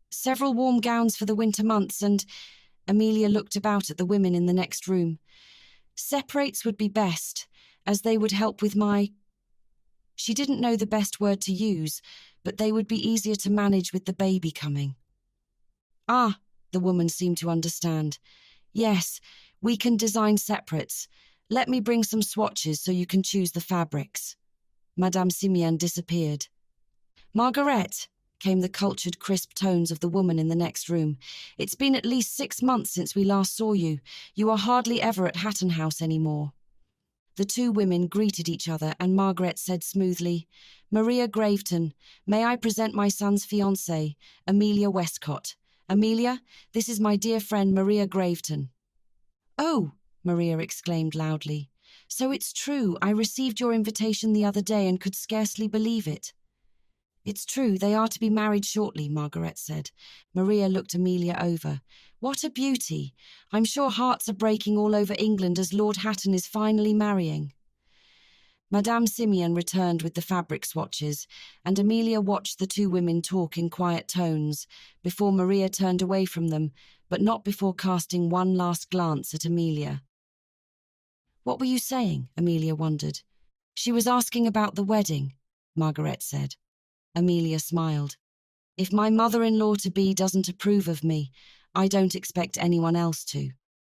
"Several warm gowns for the winter months and—" Amelia looked about at the women in the next room. "Separates would be best, as they would help with my—" She didn't know the best word to use, but they would be easier to manage with the baby coming. "Ah," the woman seemed to understand. "Yes, we can design separates. Let me bring some swatches so you can choose the fabrics." Madame Simeon disappeared. "Margaret," came the cultured, crisp tones of the woman in the next room. "It's been at least 6 months since we last saw you. You are hardly ever at Hatton House anymore." The two women greeted each other, and Margaret said smoothly, "Maria Graveton, may I present my son's fiancée, Amelia Westcott. Amelia, this is my dear friend Maria Graveton." "Oh," Maria exclaimed loudly. "So it's true. I received your invitation the other day and could scarcely believe it." "It's true, they are to be married shortly," Margaret said. Maria looked Amelia over. "What a beauty! I'm sure hearts are breaking all over England as Lord Hatton is finally marrying." Madame Simeon returned with the fabric swatches, and Amelia watched the two women talk in quiet tones before Maria turned away from them, but not before casting one last glance at Amelia. "What were you saying?" Amelia wondered. "She was asking about the wedding," Margaret said. Amelia smiled. "If my mother-in-law-to-be doesn't approve of me, I don't expect anyone else to.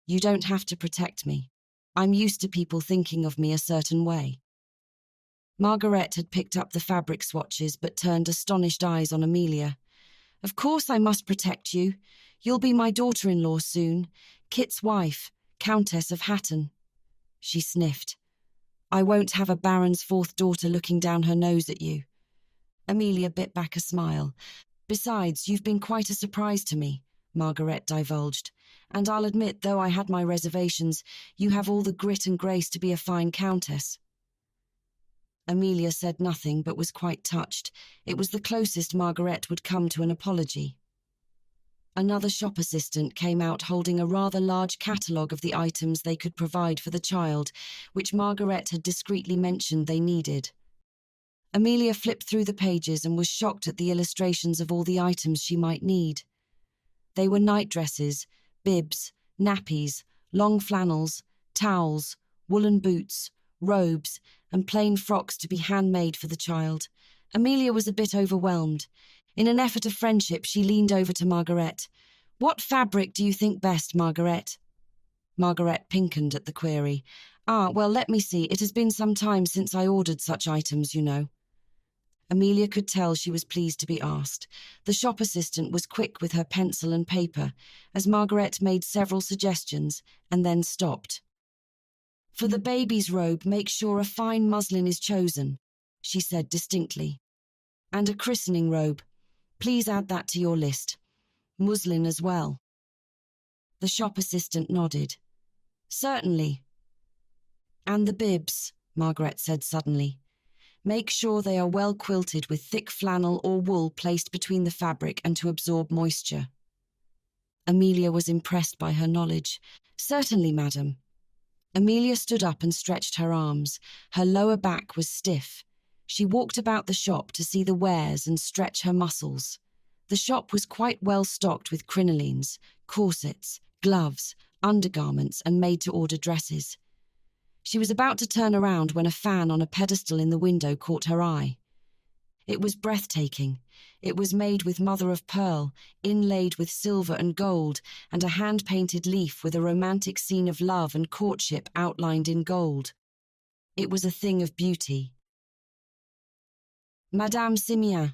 You don't have to protect me. I'm used to people thinking of me a certain way." Margaret had picked up the fabric swatches but turned astonished eyes on Amelia. "Of course I must protect you. You'll be my daughter-in-law soon, Kit's wife, Countess of Hatton." She sniffed. "I won't have a baron's fourth daughter looking down her nose at you." Amelia bit back a smile. "Besides, you've been quite a surprise to me," Margaret divulged. "And I'll admit, though I had my reservations, you have all the grit and grace to be a fine countess." Amelia said nothing but was quite touched. It was the closest Margaret would come to an apology. Another shop assistant came out holding a rather large catalogue of the items they could provide for the child, which Margaret had discreetly mentioned they needed. Amelia flipped through the pages and was shocked at the illustrations of all the items she might need. They were nightdresses, bibs, nappies, long flannels, towels, woolen boots, robes, and plain frocks to be handmade for the child. Amelia was a bit overwhelmed. In an effort of friendship, she leaned over to Margaret. "What fabric do you think best, Margaret?" Margaret pinkened at the query. Well, let me see. It has been some time since I ordered such items, you know." Amelia could tell she was pleased to be asked. The shop assistant was quick with her pencil and paper, as Margaret made several suggestions, and then stopped. "For the baby's robe, make sure a fine muslin is chosen," she said distinctly. "And a christening robe. Please add that to your list. Muslin as well." The shop assistant nodded. "Certainly." "And the bibs," Margaret said suddenly. "Make sure they are well quilted with thick flannel or wool placed between the fabric and to absorb moisture." Amelia was impressed by her knowledge. "Certainly, madam." Amelia stood up and stretched her arms. Her lower back was stiff. She walked about the shop to see the wares and stretch her muscles. The shop was quite well stocked with crinolines, corsets, gloves, undergarments, and made-to-order dresses. She was about to turn around when a fan on a pedestal in the window caught her eye. It was breathtaking. It was made with mother of pearl, inlaid with silver and gold, and a hand-painted leaf with a romantic scene of love and courtship outlined in gold. It was a thing of beauty. Madame Simeon.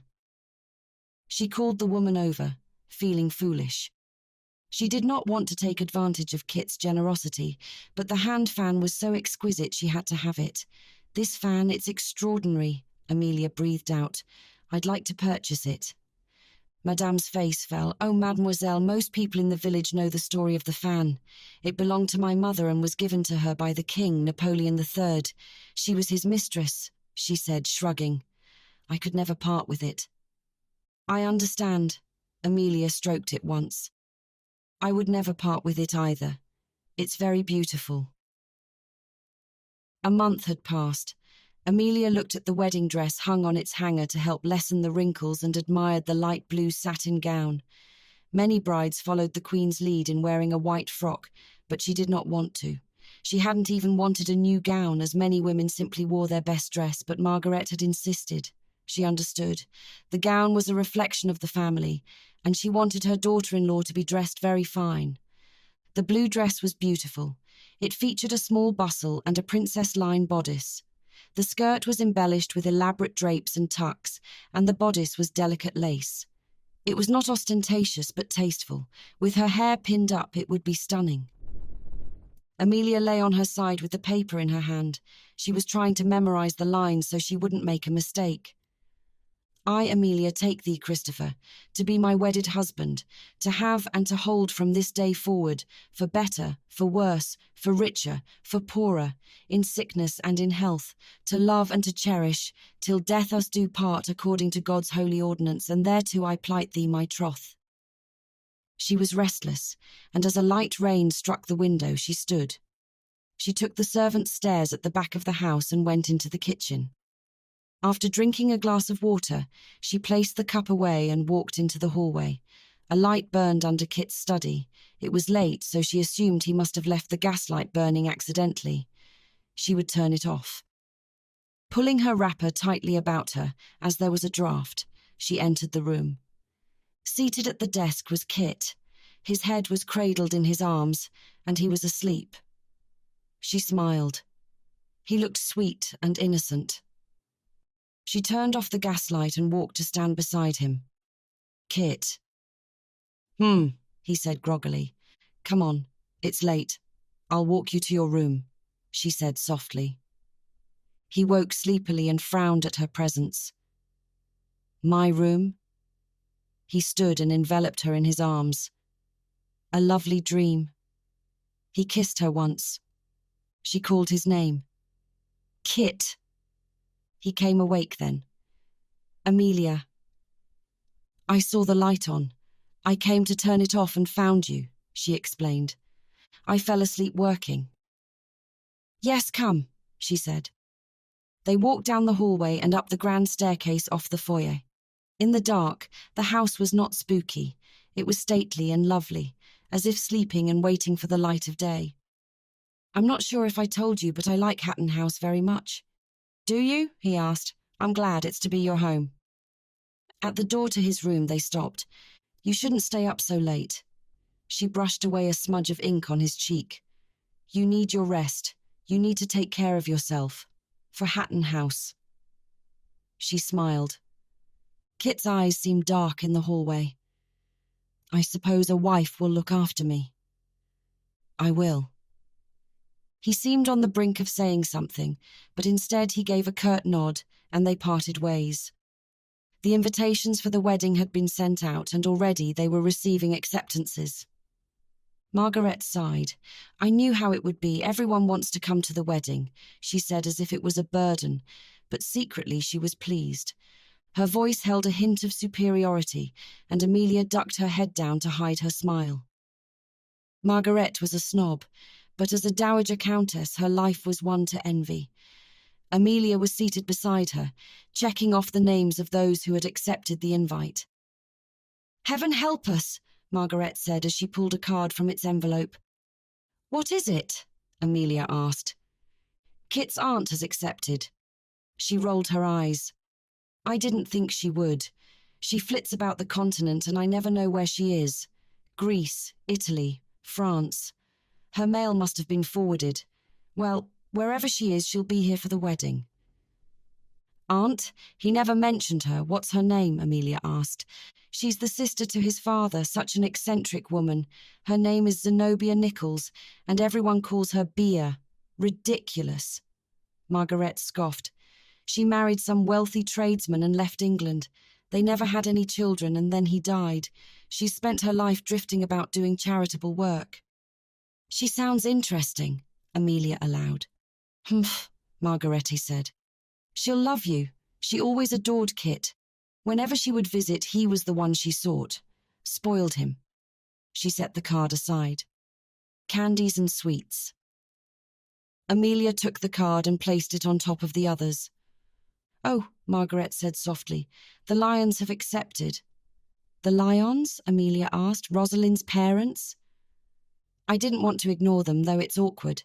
She called the woman over, feeling foolish. She did not want to take advantage of Kit's generosity, but the hand fan was so exquisite she had to have it. This fan, it's extraordinary, Amelia breathed out. I'd like to purchase it. Madame's face fell. Oh, mademoiselle, most people in the village know the story of the fan. It belonged to my mother and was given to her by the king, Napoleon III. She was his mistress, she said, shrugging. I could never part with it. I understand. Amelia stroked it once. I would never part with it either. It's very beautiful. A month had passed. Amelia looked at the wedding dress hung on its hanger to help lessen the wrinkles and admired the light blue satin gown. Many brides followed the Queen's lead in wearing a white frock, but she did not want to. She hadn't even wanted a new gown, as many women simply wore their best dress, but Margaret had insisted. She understood. The gown was a reflection of the family, and she wanted her daughter-in-law to be dressed very fine. The blue dress was beautiful. It featured a small bustle and a princess-line bodice. The skirt was embellished with elaborate drapes and tucks, and the bodice was delicate lace. It was not ostentatious but tasteful. With her hair pinned up, it would be stunning. Amelia lay on her side with the paper in her hand. She was trying to memorize the lines so she wouldn't make a mistake. I, Amelia, take thee, Christopher, to be my wedded husband, to have and to hold from this day forward, for better, for worse, for richer, for poorer, in sickness and in health, to love and to cherish, till death us do part according to God's holy ordinance, and thereto I plight thee my troth. She was restless, and as a light rain struck the window, she stood. She took the servants' stairs at the back of the house and went into the kitchen. After drinking a glass of water, she placed the cup away and walked into the hallway. A light burned under Kit's study. It was late, so she assumed he must have left the gaslight burning accidentally. She would turn it off. Pulling her wrapper tightly about her, as there was a draught, she entered the room. Seated at the desk was Kit. His head was cradled in his arms, and he was asleep. She smiled. He looked sweet and innocent. She turned off the gaslight and walked to stand beside him. Kit. He said groggily. Come on, it's late. I'll walk you to your room, she said softly. He woke sleepily and frowned at her presence. My room? He stood and enveloped her in his arms. A lovely dream. He kissed her once. She called his name. Kit. He came awake then. Amelia. I saw the light on. I came to turn it off and found you, she explained. I fell asleep working. Yes, come, she said. They walked down the hallway and up the grand staircase off the foyer. In the dark, the house was not spooky. It was stately and lovely, as if sleeping and waiting for the light of day. I'm not sure if I told you, but I like Hatton House very much. Do you? He asked. I'm glad it's to be your home. At the door to his room they stopped. You shouldn't stay up so late. She brushed away a smudge of ink on his cheek. You need your rest. You need to take care of yourself. For Hatton House. She smiled. Kit's eyes seemed dark in the hallway. I suppose a wife will look after me. I will. He seemed on the brink of saying something, but instead he gave a curt nod, and they parted ways. The invitations for the wedding had been sent out, and already they were receiving acceptances. Margaret sighed. I knew how it would be. Everyone wants to come to the wedding, she said as if it was a burden, but secretly she was pleased. Her voice held a hint of superiority, and Amelia ducked her head down to hide her smile. Margaret was a snob, but as a dowager countess, her life was one to envy. Amelia was seated beside her, checking off the names of those who had accepted the invite. Heaven help us, Margaret said as she pulled a card from its envelope. What is it? Amelia asked. Kit's aunt has accepted. She rolled her eyes. I didn't think she would. She flits about the continent and I never know where she is. Greece, Italy, France. Her mail must have been forwarded. Well, wherever she is, she'll be here for the wedding. Aunt? He never mentioned her. What's her name? Amelia asked. She's the sister to his father, such an eccentric woman. Her name is Zenobia Nichols, and everyone calls her Bea. Ridiculous. Margaret scoffed. She married some wealthy tradesman and left England. They never had any children, and then he died. She spent her life drifting about doing charitable work. She sounds interesting, Amelia allowed. Humph, Margarete said. She'll love you. She always adored Kit. Whenever she would visit, he was the one she sought. Spoiled him. She set the card aside. Candies and sweets. Amelia took the card and placed it on top of the others. Oh, Margaret said softly, the Lyons have accepted. The Lyons? Amelia asked. Rosalind's parents? I didn't want to ignore them, though it's awkward.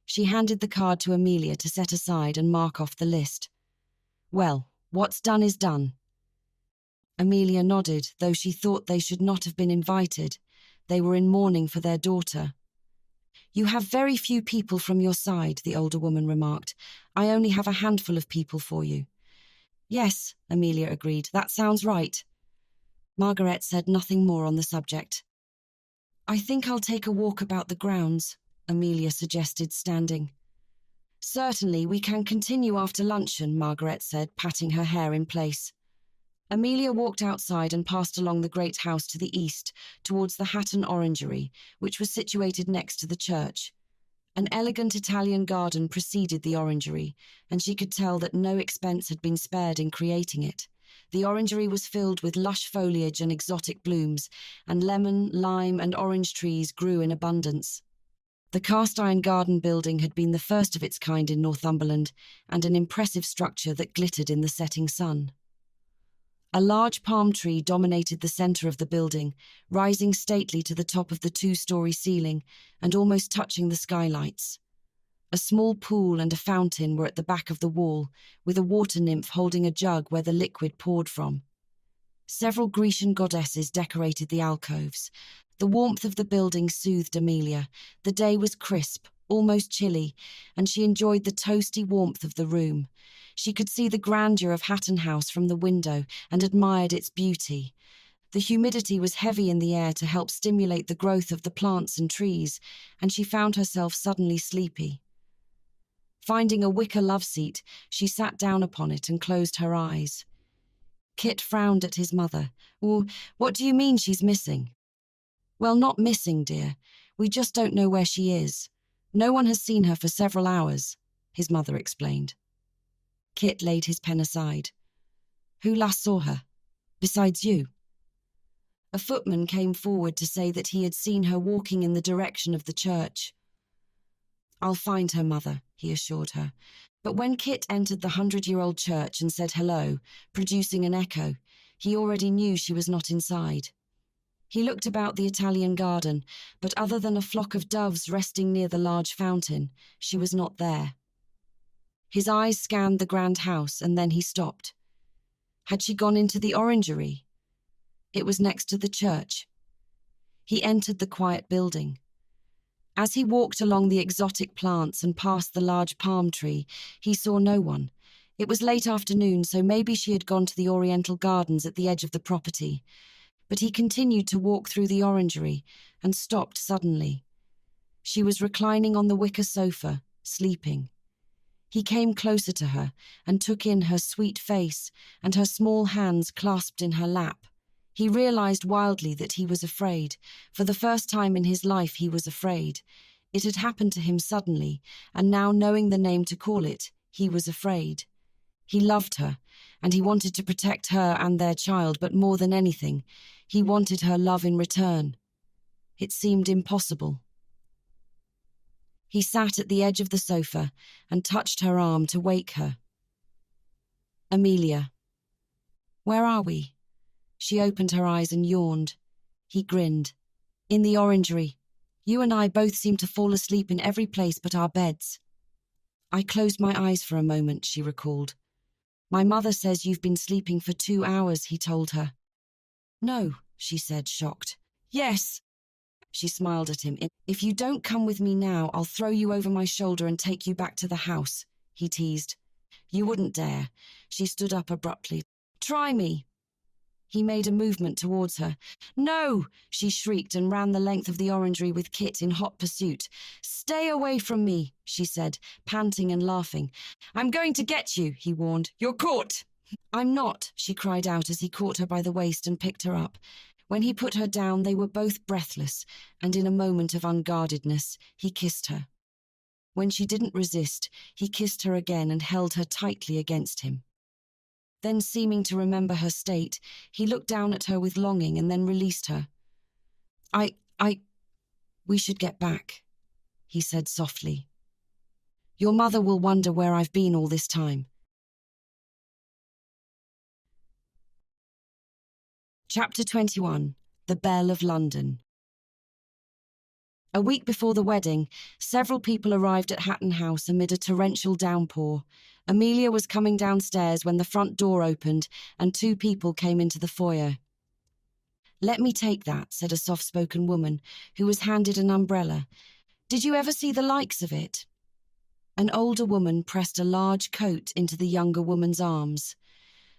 She handed the card to Amelia to set aside and mark off the list. Well, what's done is done. Amelia nodded, though she thought they should not have been invited. They were in mourning for their daughter. You have very few people from your side, the older woman remarked. I only have a handful of people for you. Yes, Amelia agreed. That sounds right. Margaret said nothing more on the subject. I think I'll take a walk about the grounds, Amelia suggested, standing. Certainly, we can continue after luncheon, Margaret said, patting her hair in place. Amelia walked outside and passed along the great house to the east, towards the Hatton Orangery, which was situated next to the church. An elegant Italian garden preceded the orangery, and she could tell that no expense had been spared in creating it. The orangery was filled with lush foliage and exotic blooms, and lemon, lime, and orange trees grew in abundance. The cast-iron garden building had been the first of its kind in Northumberland, and an impressive structure that glittered in the setting sun. A large palm tree dominated the centre of the building, rising stately to the top of the two-story ceiling and almost touching the skylights. A small pool and a fountain were at the back of the wall, with a water nymph holding a jug where the liquid poured from. Several Grecian goddesses decorated the alcoves. The warmth of the building soothed Amelia. The day was crisp, almost chilly, and she enjoyed the toasty warmth of the room. She could see the grandeur of Hatton House from the window and admired its beauty. The humidity was heavy in the air to help stimulate the growth of the plants and trees, and she found herself suddenly sleepy. Finding a wicker love-seat, she sat down upon it and closed her eyes. Kit frowned at his mother. "Oh, what do you mean she's missing?" "Well, not missing, dear. We just don't know where she is. No one has seen her for several hours," his mother explained. Kit laid his pen aside. "Who last saw her? Besides you?" A footman came forward to say that he had seen her walking in the direction of the church. "I'll find her, mother," he assured her. But when Kit entered the 100-year-old church and said hello, producing an echo, he already knew she was not inside. He looked about the Italian garden, but other than a flock of doves resting near the large fountain, she was not there. His eyes scanned the grand house, and then he stopped. Had she gone into the orangery? It was next to the church. He entered the quiet building. As he walked along the exotic plants and past the large palm tree, he saw no one. It was late afternoon, so maybe she had gone to the Oriental Gardens at the edge of the property. But he continued to walk through the orangery and stopped suddenly. She was reclining on the wicker sofa, sleeping. He came closer to her and took in her sweet face and her small hands clasped in her lap. He realized wildly that he was afraid. For the first time in his life, he was afraid. It had happened to him suddenly, and now, knowing the name to call it, he was afraid. He loved her, and he wanted to protect her and their child, but more than anything, he wanted her love in return. It seemed impossible. He sat at the edge of the sofa and touched her arm to wake her. "Amelia." "Where are we?" She opened her eyes and yawned. He grinned. "In the orangery. You and I both seem to fall asleep in every place but our beds." "I closed my eyes for a moment," she recalled. My mother says you've been sleeping for 2 hours, he told her. No, she said, shocked. Yes, she smiled at him. If you don't come with me now, I'll throw you over my shoulder and take you back to the house, he teased. You wouldn't dare. She stood up abruptly. Try me. He made a movement towards her. No, she shrieked and ran the length of the orangery with Kit in hot pursuit. Stay away from me, she said, panting and laughing. I'm going to get you, he warned. You're caught. I'm not, she cried out as he caught her by the waist and picked her up. When he put her down, they were both breathless, and in a moment of unguardedness, he kissed her. When she didn't resist, he kissed her again and held her tightly against him. Then, seeming to remember her state, he looked down at her with longing and then released her. We should get back, he said softly. Your mother will wonder where I've been all this time. Chapter 21. The Belle of London. A week before the wedding, several people arrived at Hatton House amid a torrential downpour. Amelia was coming downstairs when the front door opened and 2 people came into the foyer. Let me take that, said a soft-spoken woman who was handed an umbrella. Did you ever see the likes of it? An older woman pressed a large coat into the younger woman's arms.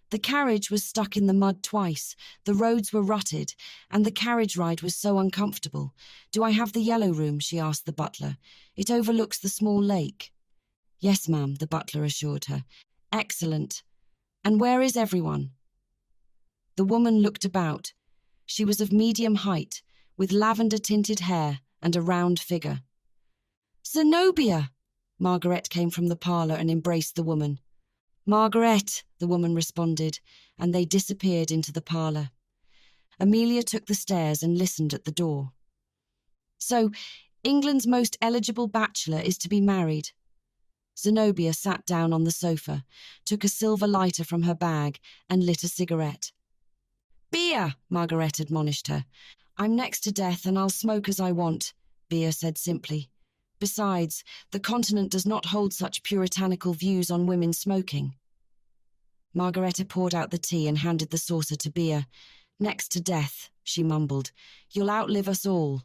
The carriage was stuck in the mud twice, the roads were rutted, and the carriage ride was so uncomfortable. Do I have the yellow room? She asked the butler. It overlooks the small lake. Yes, ma'am, the butler assured her. Excellent. And where is everyone? The woman looked about. She was of medium height, with lavender-tinted hair and a round figure. Zenobia! Margaret came from the parlour and embraced the woman. Margaret, the woman responded, and they disappeared into the parlour. Amelia took the stairs and listened at the door. So, England's most eligible bachelor is to be married. Zenobia sat down on the sofa, took a silver lighter from her bag, and lit a cigarette. Beer, Margaret admonished her. I'm next to death and I'll smoke as I want, Beer said simply. Besides, the continent does not hold such puritanical views on women smoking. Margaretta poured out the tea and handed the saucer to Beer. Next to death, she mumbled. You'll outlive us all.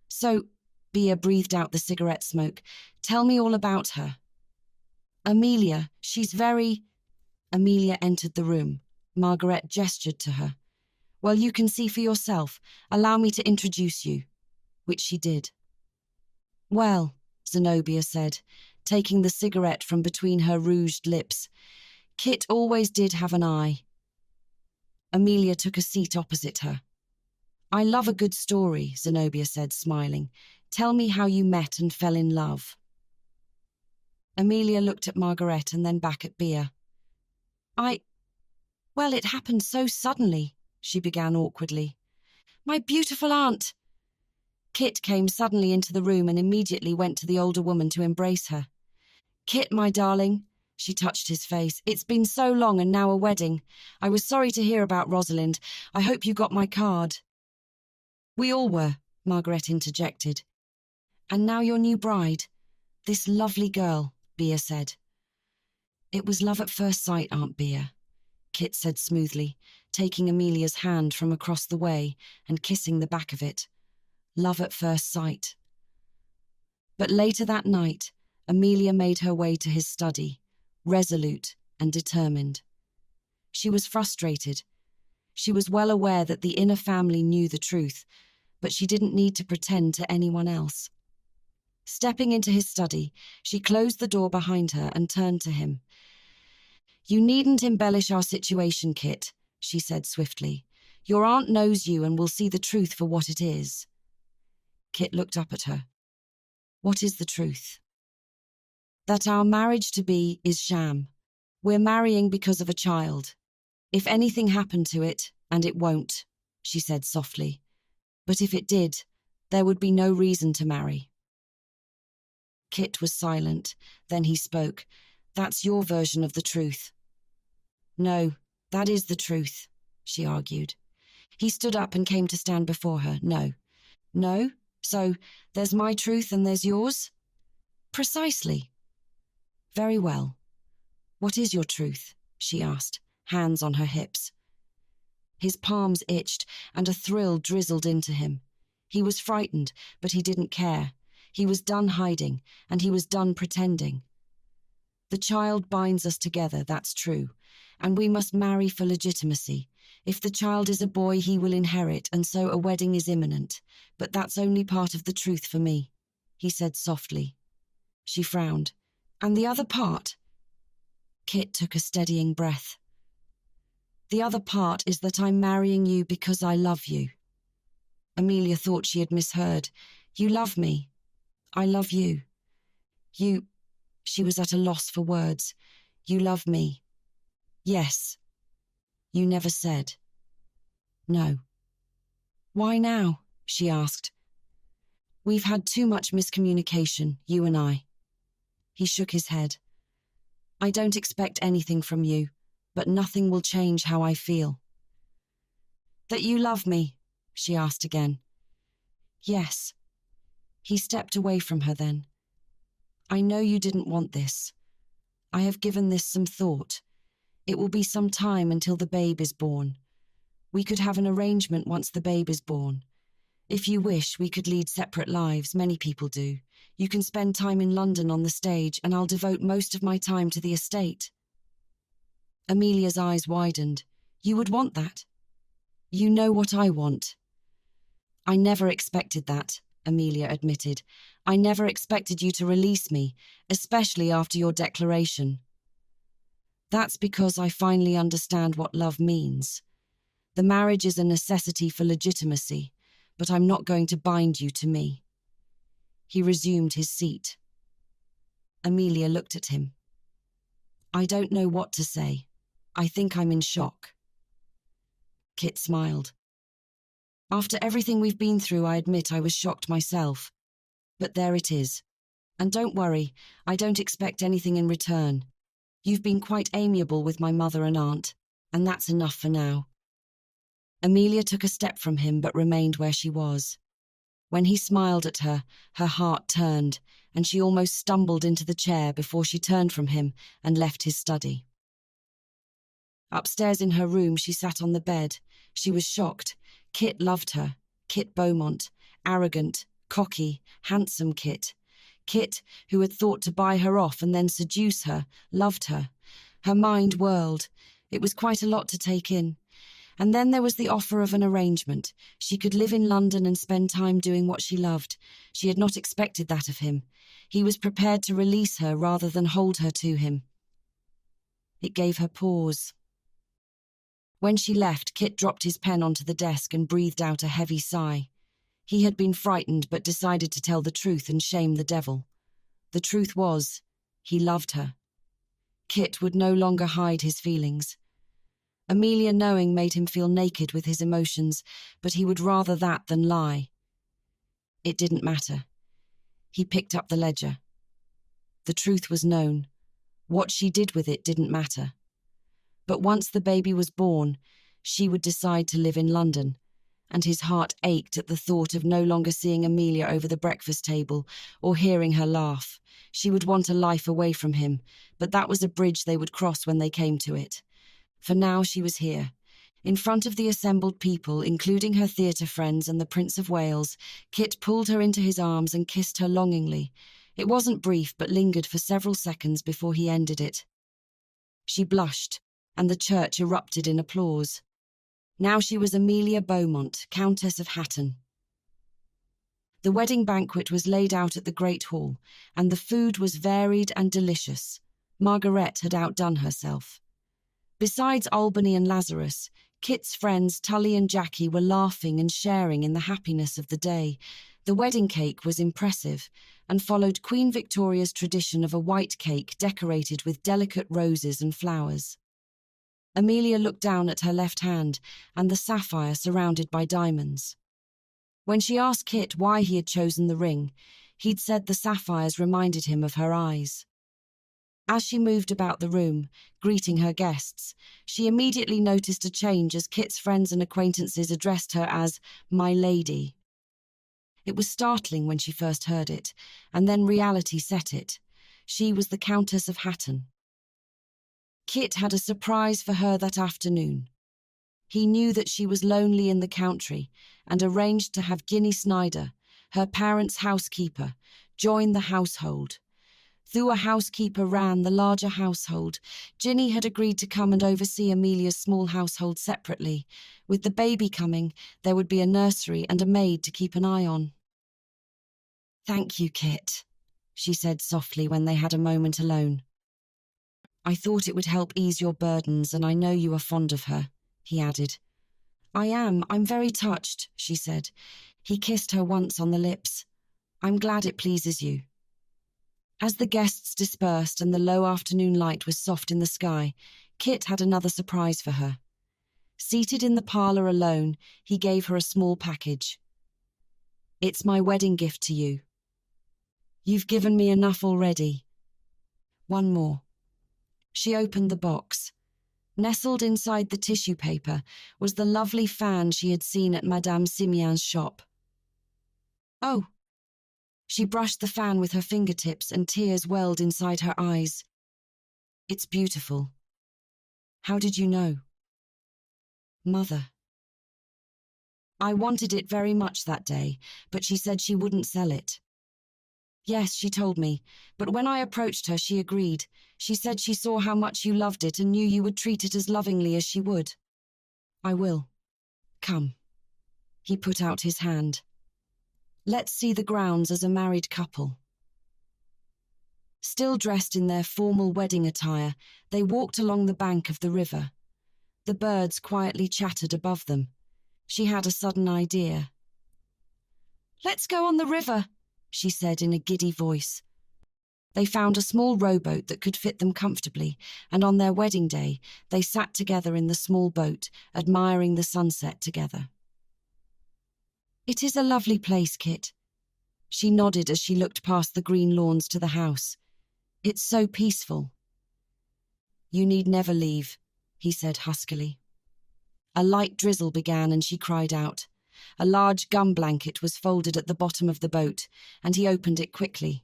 So, Beer breathed out the cigarette smoke. Tell me all about her. Amelia, she's very... Amelia entered the room. Margaret gestured to her. Well, you can see for yourself. Allow me to introduce you. Which she did. Well, Zenobia said, taking the cigarette from between her rouged lips. Kit always did have an eye. Amelia took a seat opposite her. I love a good story, Zenobia said, smiling. Tell me how you met and fell in love. Amelia looked at Margaret and then back at Beer. Well, it happened so suddenly, she began awkwardly. My beautiful aunt... Kit came suddenly into the room and immediately went to the older woman to embrace her. Kit, my darling, she touched his face. It's been so long and now a wedding. I was sorry to hear about Rosalind. I hope you got my card. We all were, Margaret interjected. And now your new bride. This lovely girl, Beer said. It was love at first sight, Aunt Beer, Kit said smoothly, taking Amelia's hand from across the way and kissing the back of it. Love at first sight. But later that night, Amelia made her way to his study, resolute and determined. She was frustrated. She was well aware that the inner family knew the truth, but she didn't need to pretend to anyone else. Stepping into his study, she closed the door behind her and turned to him. You needn't embellish our situation, Kit, she said swiftly. Your aunt knows you and will see the truth for what it is. Kit looked up at her. What is the truth? That our marriage-to-be is sham. We're marrying because of a child. If anything happened to it, and it won't, she said softly. But if it did, there would be no reason to marry. Kit was silent. Then he spoke. That's your version of the truth. No, that is the truth, she argued. He stood up and came to stand before her. No. No? So, there's my truth and there's yours? Precisely. Very well. "What is your truth?" she asked, hands on her hips. His palms itched, and a thrill drizzled into him. He was frightened, but he didn't care. He was done hiding, and he was done pretending. "The child binds us together, that's true, and we must marry for legitimacy. If the child is a boy, he will inherit, and so a wedding is imminent. But that's only part of the truth for me," he said softly. She frowned. "And the other part?" Kit took a steadying breath. "The other part is that I'm marrying you because I love you." Amelia thought she had misheard. "You love me. I love you. You—" She was at a loss for words. "You love me." "Yes." "You never said." "No." "Why now?" she asked. "We've had too much miscommunication, you and I." He shook his head. "I don't expect anything from you, but nothing will change how I feel." "That you love me?" she asked again. "Yes." He stepped away from her then. "I know you didn't want this. I have given this some thought. It will be some time until the babe is born. We could have an arrangement once the babe is born. If you wish, we could lead separate lives, many people do. You can spend time in London on the stage, and I'll devote most of my time to the estate." Amelia's eyes widened. "You would want that?" "You know what I want." "I never expected that," Amelia admitted. "I never expected you to release me, especially after your declaration." "That's because I finally understand what love means. The marriage is a necessity for legitimacy, but I'm not going to bind you to me." He resumed his seat. Amelia looked at him. "I don't know what to say. I think I'm in shock." Kit smiled. "After everything we've been through, I admit I was shocked myself. But there it is. And don't worry, I don't expect anything in return. You've been quite amiable with my mother and aunt, and that's enough for now." Amelia took a step from him but remained where she was. When he smiled at her, her heart turned, and she almost stumbled into the chair before she turned from him and left his study. Upstairs in her room, she sat on the bed. She was shocked. Kit loved her. Kit Beaumont. Arrogant, cocky, handsome Kit. Kit, who had thought to buy her off and then seduce her, loved her. Her mind whirled. It was quite a lot to take in. And then there was the offer of an arrangement. She could live in London and spend time doing what she loved. She had not expected that of him. He was prepared to release her rather than hold her to him. It gave her pause. When she left, Kit dropped his pen onto the desk and breathed out a heavy sigh. He had been frightened but decided to tell the truth and shame the devil. The truth was, he loved her. Kit would no longer hide his feelings. Amelia knowing made him feel naked with his emotions, but he would rather that than lie. It didn't matter. He picked up the ledger. The truth was known. What she did with it didn't matter. But once the baby was born, she would decide to live in London, and his heart ached at the thought of no longer seeing Amelia over the breakfast table or hearing her laugh. She would want a life away from him, but that was a bridge they would cross when they came to it. For now she was here. In front of the assembled people, including her theatre friends and the Prince of Wales, Kit pulled her into his arms and kissed her longingly. It wasn't brief, but lingered for several seconds before he ended it. She blushed, and the church erupted in applause. Now she was Amelia Beaumont, Countess of Hatton. The wedding banquet was laid out at the Great Hall, and the food was varied and delicious. Margaret had outdone herself. Besides Albany and Lazarus, Kit's friends Tully and Jackie were laughing and sharing in the happiness of the day. The wedding cake was impressive and followed Queen Victoria's tradition of a white cake decorated with delicate roses and flowers. Amelia looked down at her left hand and the sapphire surrounded by diamonds. When she asked Kit why he had chosen the ring, he'd said the sapphires reminded him of her eyes. As she moved about the room, greeting her guests, she immediately noticed a change as Kit's friends and acquaintances addressed her as "my lady." It was startling when she first heard it, and then reality set it. She was the Countess of Hatton. Kit had a surprise for her that afternoon. He knew that she was lonely in the country and arranged to have Ginny Snyder, her parents' housekeeper, join the household. Though a housekeeper ran the larger household, Ginny had agreed to come and oversee Amelia's small household separately. With the baby coming, there would be a nursery and a maid to keep an eye on. "Thank you, Kit," she said softly when they had a moment alone. "I thought it would help ease your burdens, and I know you are fond of her," he added. "I am. I'm very touched," she said. He kissed her once on the lips. "I'm glad it pleases you." As the guests dispersed and the low afternoon light was soft in the sky, Kit had another surprise for her. Seated in the parlour alone, he gave her a small package. "It's my wedding gift to you." "You've given me enough already." "One more." She opened the box. Nestled inside the tissue paper was the lovely fan she had seen at Madame Simian's shop. "Oh!" She brushed the fan with her fingertips and tears welled inside her eyes. "It's beautiful." "How did you know?" "Mother." "I wanted it very much that day, but she said she wouldn't sell it." "Yes, she told me, but when I approached her she agreed. She said she saw how much you loved it and knew you would treat it as lovingly as she would." "I will. Come." He put out his hand. "Let's see the grounds as a married couple." Still dressed in their formal wedding attire, they walked along the bank of the river. The birds quietly chattered above them. She had a sudden idea. "Let's go on the river," she said in a giddy voice. They found a small rowboat that could fit them comfortably, and on their wedding day, they sat together in the small boat, admiring the sunset together. "It is a lovely place, Kit." She nodded as she looked past the green lawns to the house. "It's so peaceful." "You need never leave," he said huskily. A light drizzle began and she cried out. A large gum blanket was folded at the bottom of the boat, and he opened it quickly.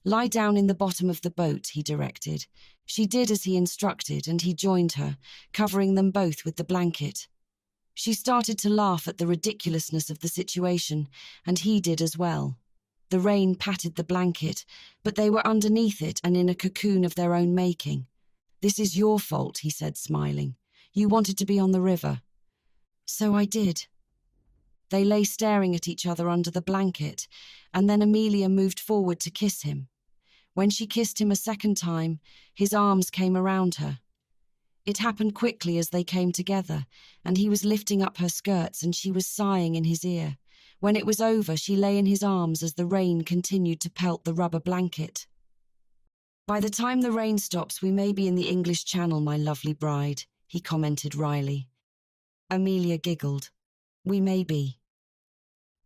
"Lie down in the bottom of the boat," he directed. She did as he instructed, and he joined her, covering them both with the blanket. She started to laugh at the ridiculousness of the situation, and he did as well. The rain patted the blanket, but they were underneath it and in a cocoon of their own making. "This is your fault," he said, smiling. "You wanted to be on the river." "So I did." They lay staring at each other under the blanket, and then Amelia moved forward to kiss him. When she kissed him a second time, his arms came around her. It happened quickly as they came together, and he was lifting up her skirts and she was sighing in his ear. When it was over, she lay in his arms as the rain continued to pelt the rubber blanket. "By the time the rain stops, we may be in the English Channel, my lovely bride," he commented wryly. Amelia giggled. "We may be."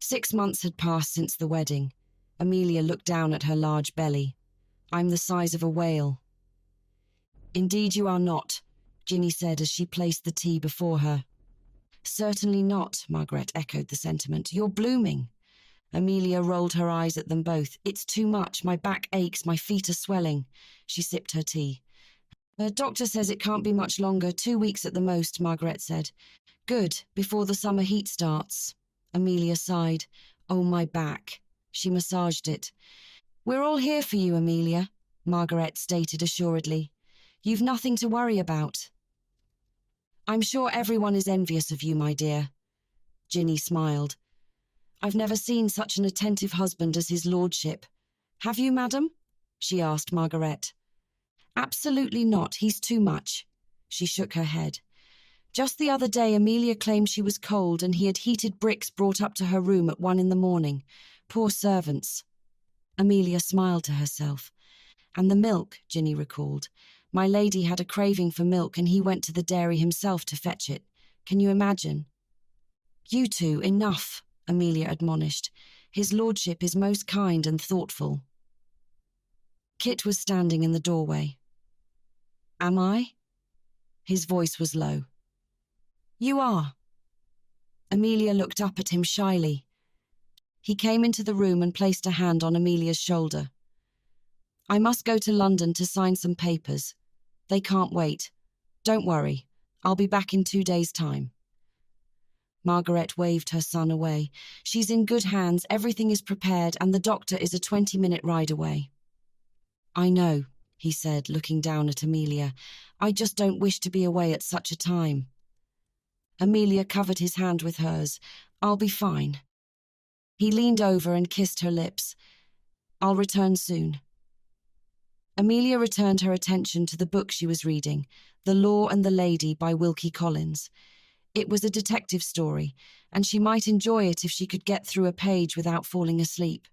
6 months had passed since the wedding. Amelia looked down at her large belly. "I'm the size of a whale." "Indeed you are not," Ginny said as she placed the tea before her. "Certainly not," Margaret echoed the sentiment. "You're blooming." Amelia rolled her eyes at them both. "It's too much. My back aches. My feet are swelling." She sipped her tea. "The doctor says it can't be much longer. 2 weeks at the most," Margaret said. "Good, before the summer heat starts." Amelia sighed. "Oh, my back." She massaged it. "We're all here for you, Amelia," Margaret stated assuredly. "You've nothing to worry about." "I'm sure everyone is envious of you, my dear." Ginny smiled. "I've never seen such an attentive husband as his lordship." "Have you, madam?" she asked Margaret. "Absolutely not. He's too much." She shook her head. Just the other day, Amelia claimed she was cold and he had heated bricks brought up to her room at 1 a.m. Poor servants. Amelia smiled to herself. "And the milk," Ginny recalled. "My lady had a craving for milk and he went to the dairy himself to fetch it. Can you imagine?" "You two, enough," Amelia admonished. "His lordship is most kind and thoughtful." Kit was standing in the doorway. "Am I?" His voice was low. "You are." Amelia looked up at him shyly. He came into the room and placed a hand on Amelia's shoulder. "I must go to London to sign some papers." They can't wait. Don't worry. I'll be back in 2 days' time. Margaret waved her son away. She's in good hands, everything is prepared, and the doctor is a 20-minute ride away. I know, he said, looking down at Amelia. I just don't wish to be away at such a time. Amelia covered his hand with hers. I'll be fine. He leaned over and kissed her lips. I'll return soon. Amelia returned her attention to the book she was reading, The Law and the Lady by Wilkie Collins. It was a detective story, and she might enjoy it if she could get through a page without falling asleep.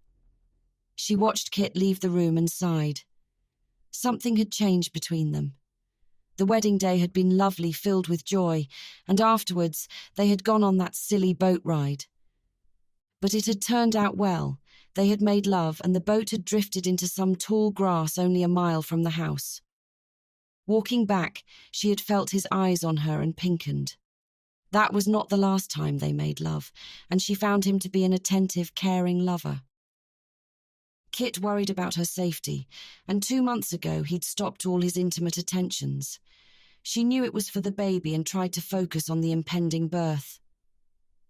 She watched Kit leave the room and sighed. Something had changed between them. The wedding day had been lovely, filled with joy, and afterwards they had gone on that silly boat ride. But it had turned out well. They had made love, and the boat had drifted into some tall grass only a mile from the house. Walking back, she had felt his eyes on her and pinkened. That was not the last time they made love, and she found him to be an attentive, caring lover. Kit worried about her safety, and 2 months ago he'd stopped all his intimate attentions. She knew it was for the baby and tried to focus on the impending birth.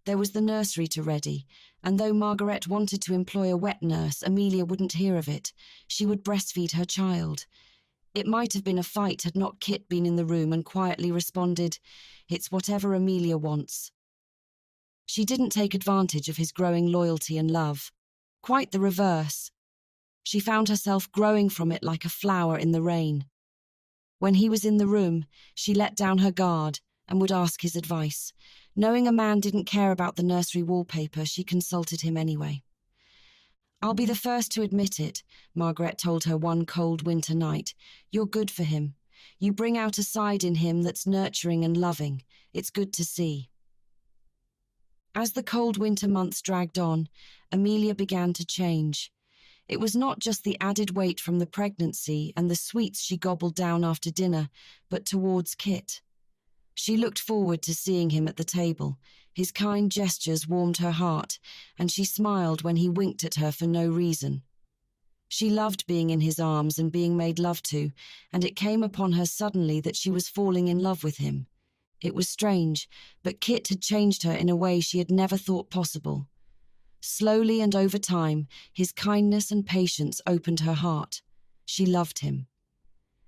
There was the nursery to ready, and though Margaret wanted to employ a wet nurse, Amelia wouldn't hear of it. She would breastfeed her child. It might have been a fight had not Kit been in the room and quietly responded, "It's whatever Amelia wants." She didn't take advantage of his growing loyalty and love. Quite the reverse. She found herself growing from it like a flower in the rain. When he was in the room, she let down her guard and would ask his advice. Knowing a man didn't care about the nursery wallpaper, she consulted him anyway. "I'll be the first to admit it," Margaret told her one cold winter night. "You're good for him. You bring out a side in him that's nurturing and loving. It's good to see." As the cold winter months dragged on, Amelia began to change. It was not just the added weight from the pregnancy and the sweets she gobbled down after dinner, but towards Kit. She looked forward to seeing him at the table. His kind gestures warmed her heart, and she smiled when he winked at her for no reason. She loved being in his arms and being made love to, and it came upon her suddenly that she was falling in love with him. It was strange, but Kit had changed her in a way she had never thought possible. Slowly and over time, his kindness and patience opened her heart. She loved him.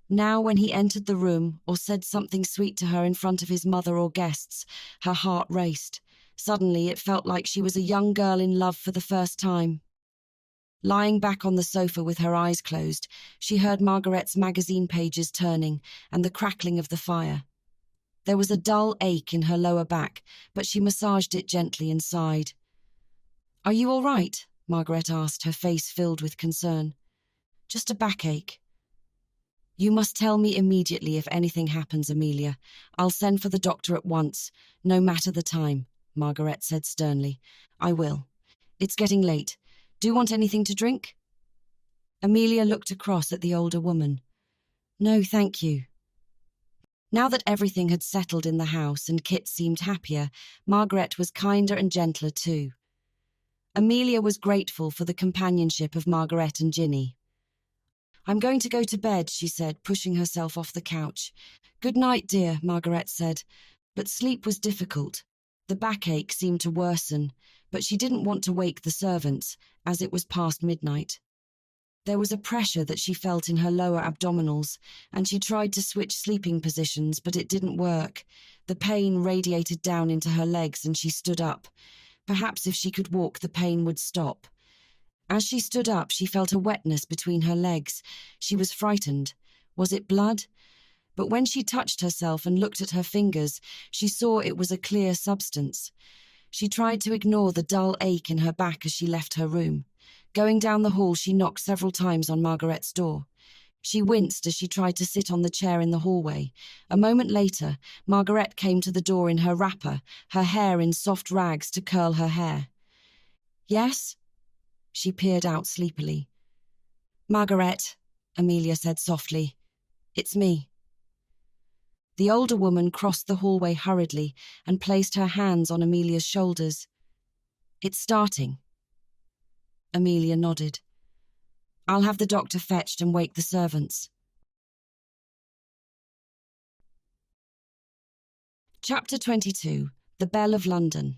Now when he entered the room or said something sweet to her in front of his mother or guests, her heart raced. Suddenly it felt like she was a young girl in love for the first time. Lying back on the sofa with her eyes closed, she heard Margaret's magazine pages turning and the crackling of the fire. There was a dull ache in her lower back, but she massaged it gently and sighed. "Are you all right?" Margaret asked, her face filled with concern. "Just a backache." "You must tell me immediately if anything happens, Amelia. I'll send for the doctor at once, no matter the time," Margaret said sternly. "I will. It's getting late. Do you want anything to drink?" Amelia looked across at the older woman. "No, thank you." Now that everything had settled in the house and Kit seemed happier, Margaret was kinder and gentler too. Amelia was grateful for the companionship of Margaret and Ginny. "I'm going to go to bed," she said, pushing herself off the couch. "Good night, dear," Margaret said, but sleep was difficult. The backache seemed to worsen, but she didn't want to wake the servants, as it was past midnight. There was a pressure that she felt in her lower abdominals, and she tried to switch sleeping positions, but it didn't work. The pain radiated down into her legs and she stood up. Perhaps if she could walk, the pain would stop. As she stood up, she felt a wetness between her legs. She was frightened. Was it blood? But when she touched herself and looked at her fingers, she saw it was a clear substance. She tried to ignore the dull ache in her back as she left her room. Going down the hall, she knocked several times on Margaret's door. She winced as she tried to sit on the chair in the hallway. A moment later, Margaret came to the door in her wrapper, her hair in soft rags to curl her hair. "Yes?" She peered out sleepily. "Margaret," Amelia said softly. "It's me." The older woman crossed the hallway hurriedly and placed her hands on Amelia's shoulders. "It's starting." Amelia nodded. "I'll have the doctor fetched and wake the servants." Chapter 22. The Belle of London.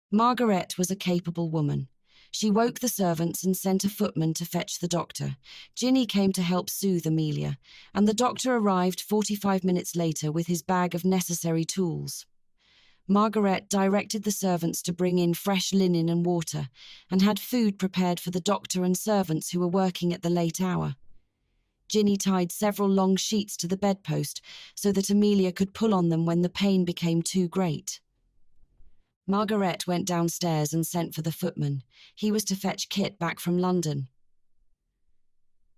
Margaret was a capable woman. She woke the servants and sent a footman to fetch the doctor. Ginny came to help soothe Amelia, and the doctor arrived 45 minutes later with his bag of necessary tools. Margaret directed the servants to bring in fresh linen and water, and had food prepared for the doctor and servants who were working at the late hour. Ginny tied several long sheets to the bedpost so that Amelia could pull on them when the pain became too great. Margaret went downstairs and sent for the footman. He was to fetch Kit back from London.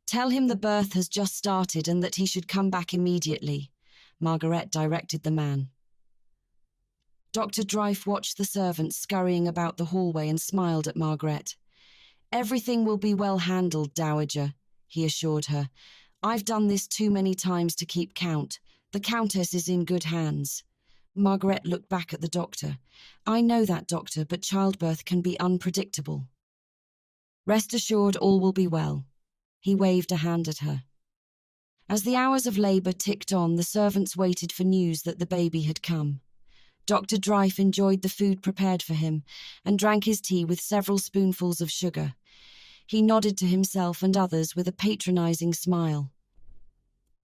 "Tell him the birth has just started and that he should come back immediately," Margaret directed the man. Dr. Dryfe watched the servants scurrying about the hallway and smiled at Margaret. "Everything will be well handled, Dowager," he assured her. "I've done this too many times to keep count. The Countess is in good hands." Margaret looked back at the doctor. "I know that, doctor, but childbirth can be unpredictable." "Rest assured all will be well." He waved a hand at her. As the hours of labour ticked on, the servants waited for news that the baby had come. Dr. Dryfe enjoyed the food prepared for him and drank his tea with several spoonfuls of sugar. He nodded to himself and others with a patronising smile.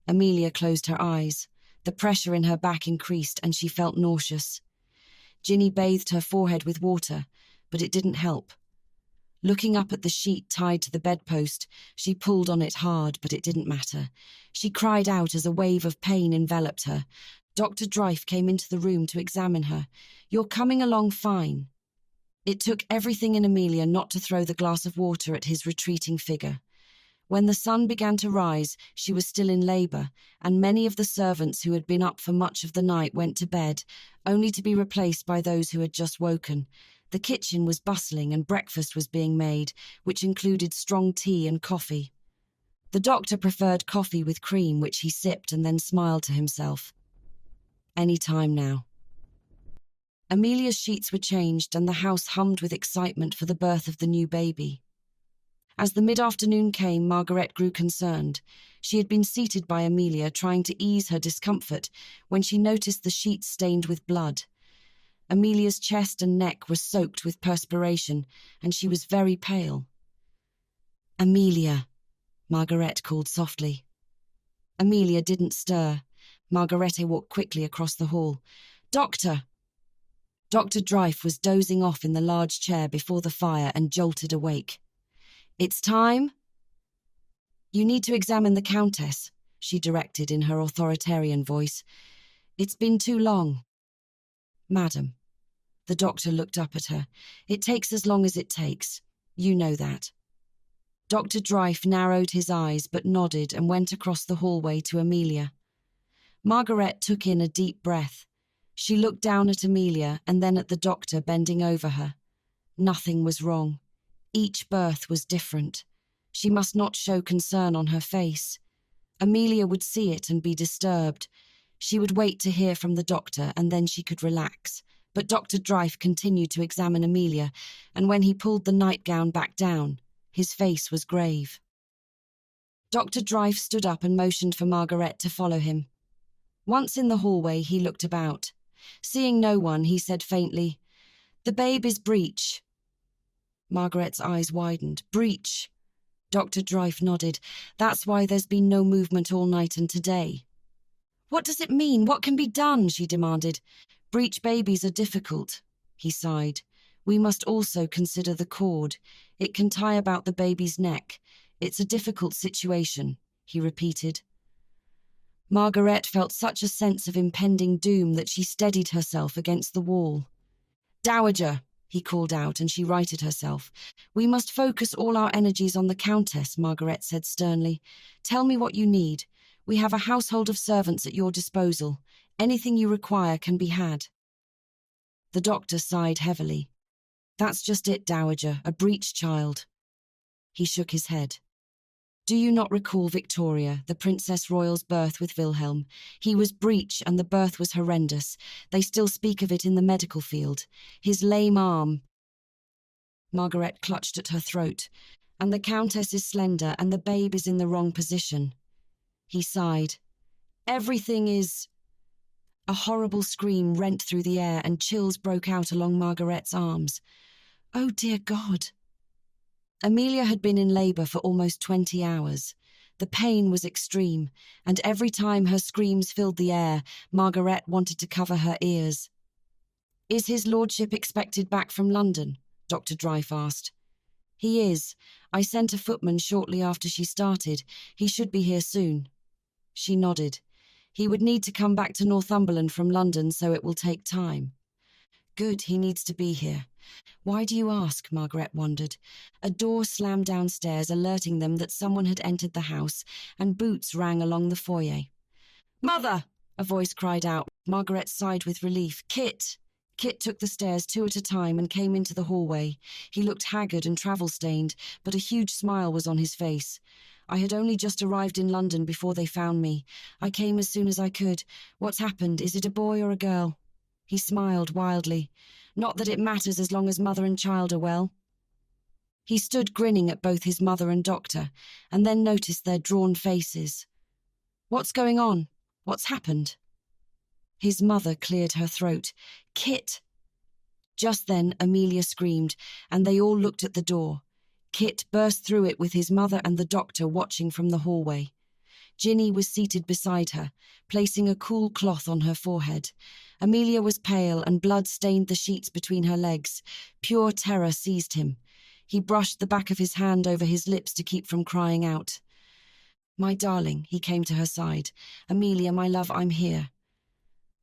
Amelia closed her eyes. The pressure in her back increased and she felt nauseous. Ginny bathed her forehead with water, but it didn't help. Looking up at the sheet tied to the bedpost, she pulled on it hard, but it didn't matter. She cried out as a wave of pain enveloped her. Dr. Dryfe came into the room to examine her. "You're coming along fine." It took everything in Amelia not to throw the glass of water at his retreating figure. When the sun began to rise, she was still in labour, and many of the servants who had been up for much of the night went to bed, only to be replaced by those who had just woken. The kitchen was bustling and breakfast was being made, which included strong tea and coffee. The doctor preferred coffee with cream, which he sipped and then smiled to himself. Any time now. Amelia's sheets were changed and the house hummed with excitement for the birth of the new baby. As the mid-afternoon came, Margaret grew concerned. She had been seated by Amelia, trying to ease her discomfort, when she noticed the sheets stained with blood. Amelia's chest and neck were soaked with perspiration, and she was very pale. "Amelia," Margaret called softly. Amelia didn't stir. Margarete walked quickly across the hall. "Doctor!" Dr. Dryfe was dozing off in the large chair before the fire and jolted awake. "It's time." "You need to examine the Countess," she directed in her authoritarian voice. "It's been too long." "Madam." The doctor looked up at her. "It takes as long as it takes. You know that." Dr. Dryfe narrowed his eyes but nodded and went across the hallway to Amelia. Margaret took in a deep breath. She looked down at Amelia and then at the doctor bending over her. Nothing was wrong. Each birth was different. She must not show concern on her face. Amelia would see it and be disturbed. She would wait to hear from the doctor and then she could relax. But Dr. Dryfe continued to examine Amelia, and when he pulled the nightgown back down, his face was grave. Dr. Dryfe stood up and motioned for Margaret to follow him. Once in the hallway, he looked about. Seeing no one, he said faintly, "The babe is breech." Margaret's eyes widened. "Breech." Dr. Dryfe nodded. "That's why there's been no movement all night and today." "What does it mean? What can be done?" she demanded. "Breech babies are difficult," he sighed. "We must also consider the cord. It can tie about the baby's neck. It's a difficult situation," he repeated. Margaret felt such a sense of impending doom that she steadied herself against the wall. "Dowager," he called out, and she righted herself. "We must focus all our energies on the Countess," Margaret said sternly. "Tell me what you need. We have a household of servants at your disposal. Anything you require can be had." The doctor sighed heavily. "That's just it, Dowager, a breech child." He shook his head. "Do you not recall Victoria, the Princess Royal's birth with Wilhelm? He was breech and the birth was horrendous. They still speak of it in the medical field. His lame arm." Margaret clutched at her throat. "And the Countess is slender and the babe is in the wrong position." He sighed. "Everything is..." A horrible scream rent through the air and chills broke out along Margaret's arms. Oh, dear God! Amelia had been in labour for almost 20 hours. The pain was extreme, and every time her screams filled the air, Margaret wanted to cover her ears. "Is his lordship expected back from London?" Dr. Dryfe asked. "He is. I sent a footman shortly after she started. He should be here soon." She nodded. "He would need to come back to Northumberland from London, so it will take time." "Good, he needs to be here." "Why do you ask?" Margaret wondered. A door slammed downstairs, alerting them that someone had entered the house, and boots rang along the foyer. "Mother!" a voice cried out. Margaret sighed with relief. "Kit!" Kit took the stairs 2 at a time and came into the hallway. He looked haggard and travel-stained, but a huge smile was on his face. "I had only just arrived in London before they found me. I came as soon as I could. What's happened? Is it a boy or a girl?" He smiled wildly. "Not that it matters as long as mother and child are well." He stood grinning at both his mother and doctor, and then noticed their drawn faces. "What's going on? What's happened?" His mother cleared her throat. "Kit!" Just then Amelia screamed, and they all looked at the door. Kit burst through it with his mother and the doctor watching from the hallway. Ginny was seated beside her, placing a cool cloth on her forehead. Amelia was pale, and blood stained the sheets between her legs. Pure terror seized him. He brushed the back of his hand over his lips to keep from crying out. "My darling," he came to her side. "Amelia, my love, I'm here."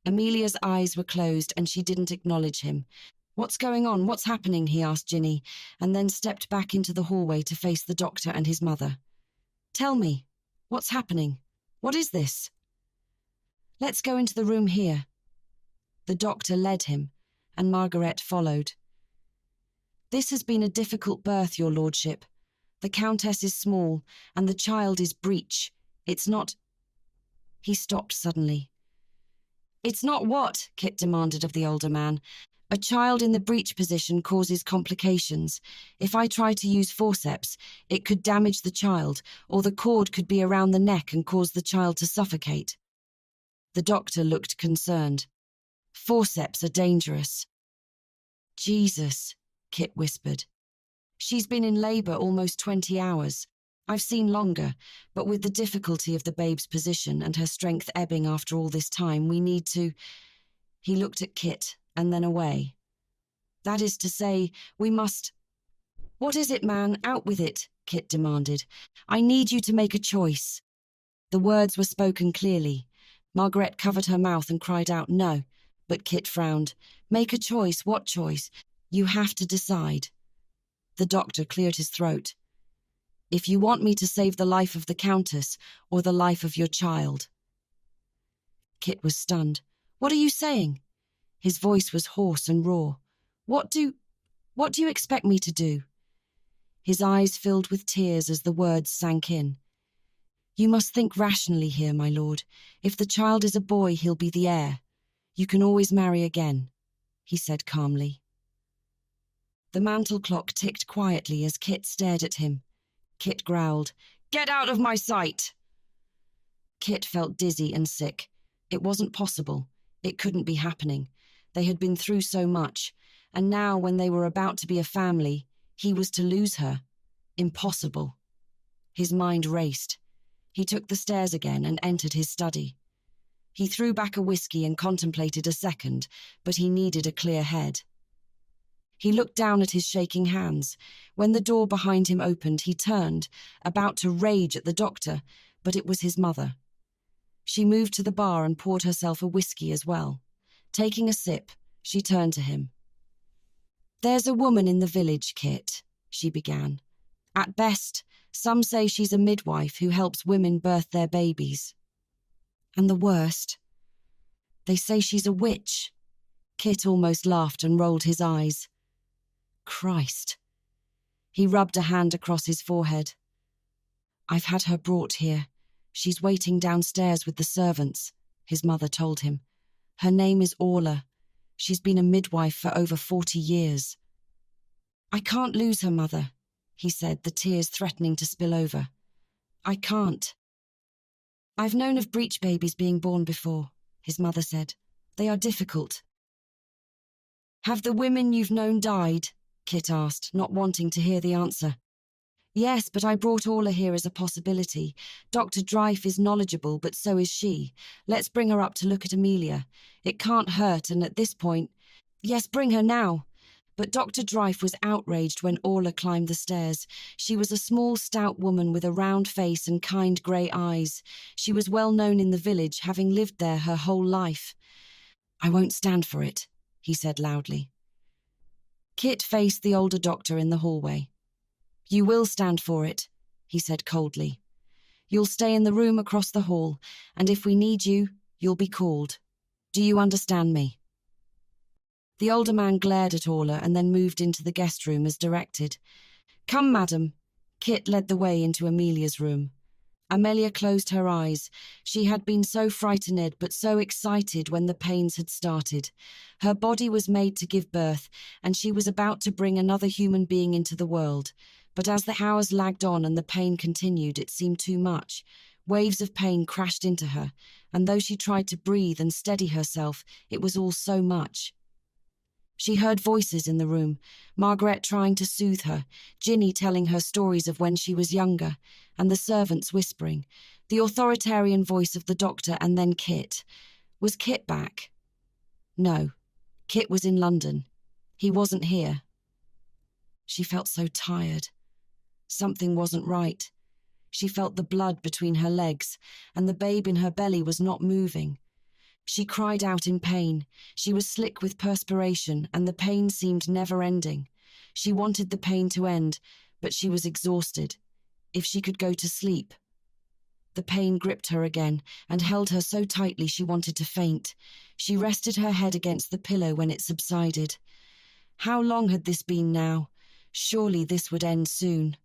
Amelia's eyes were closed, and she didn't acknowledge him. "What's going on? What's happening?" he asked Ginny, and then stepped back into the hallway to face the doctor and his mother. "Tell me, what's happening? What is this?" "Let's go into the room here." The doctor led him, and Margaret followed. "This has been a difficult birth, your lordship. The Countess is small, and the child is breech. It's not—" He stopped suddenly. "It's not what?" Kit demanded of the older man. "A child in the breech position causes complications. If I try to use forceps, it could damage the child, or the cord could be around the neck and cause the child to suffocate." The doctor looked concerned. "Forceps are dangerous." "Jesus," Kit whispered. "She's been in labour almost 20 hours. I've seen longer, but with the difficulty of the babe's position and her strength ebbing after all this time, we need to—" He looked at Kit and then away. "That is to say, we must—" "What is it, man? Out with it," Kit demanded. "I need you to make a choice." The words were spoken clearly. Margaret covered her mouth and cried out, "No," but Kit frowned. "Make a choice? What choice? You have to decide." The doctor cleared his throat. "If you want me to save the life of the Countess or the life of your child." Kit was stunned. "What are you saying?" His voice was hoarse and raw. What do you expect me to do?" His eyes filled with tears as the words sank in. "You must think rationally here, my lord. If the child is a boy, he'll be the heir. You can always marry again," he said calmly. The mantel clock ticked quietly as Kit stared at him. Kit growled, "Get out of my sight!" Kit felt dizzy and sick. It wasn't possible. It couldn't be happening. They had been through so much, and now when they were about to be a family, he was to lose her. Impossible. His mind raced. He took the stairs again and entered his study. He threw back a whiskey and contemplated a second, but he needed a clear head. He looked down at his shaking hands. When the door behind him opened, he turned, about to rage at the doctor, but it was his mother. She moved to the bar and poured herself a whiskey as well. Taking a sip, she turned to him. "There's a woman in the village, Kit," she began. "At best, some say she's a midwife who helps women birth their babies. And the worst, they say she's a witch." Kit almost laughed and rolled his eyes. Christ. He rubbed a hand across his forehead. "I've had her brought here. She's waiting downstairs with the servants," his mother told him. "Her name is Orla. She's been a midwife for over 40 years. "I can't lose her, Mother," he said, the tears threatening to spill over. "I can't." "I've known of breech babies being born before," his mother said. They are difficult. Have the women you've known died? Kit asked, not wanting to hear the answer. Yes, but I brought Orla here as a possibility. Dr. Dryfe is knowledgeable, but so is she. Let's bring her up to look at Amelia. It can't hurt, and at this point... Yes, bring her now. But Dr. Dryfe was outraged when Orla climbed the stairs. She was a small, stout woman with a round face and kind grey eyes. She was well known in the village, having lived there her whole life. I won't stand for it, he said loudly. Kit faced the older doctor in the hallway. You will stand for it, he said coldly. You'll stay in the room across the hall, and if we need you, you'll be called. Do you understand me? The older man glared at Orla and then moved into the guest room as directed. Come, madam. Kit led the way into Amelia's room. Amelia closed her eyes. She had been so frightened but so excited when the pains had started. Her body was made to give birth, and she was about to bring another human being into the world. But as the hours lagged on and the pain continued, it seemed too much. Waves of pain crashed into her, and though she tried to breathe and steady herself, it was all so much. She heard voices in the room, Margaret trying to soothe her, Ginny telling her stories of when she was younger, and the servants whispering, the authoritarian voice of the doctor, and then Kit. Was Kit back? No, Kit was in London. He wasn't here. She felt so tired. Something wasn't right. She felt the blood between her legs, and the babe in her belly was not moving. She cried out in pain. She was slick with perspiration, and the pain seemed never-ending. She wanted the pain to end, but she was exhausted. If she could go to sleep. The pain gripped her again, and held her so tightly she wanted to faint. She rested her head against the pillow when it subsided. How long had this been now? Surely this would end soon.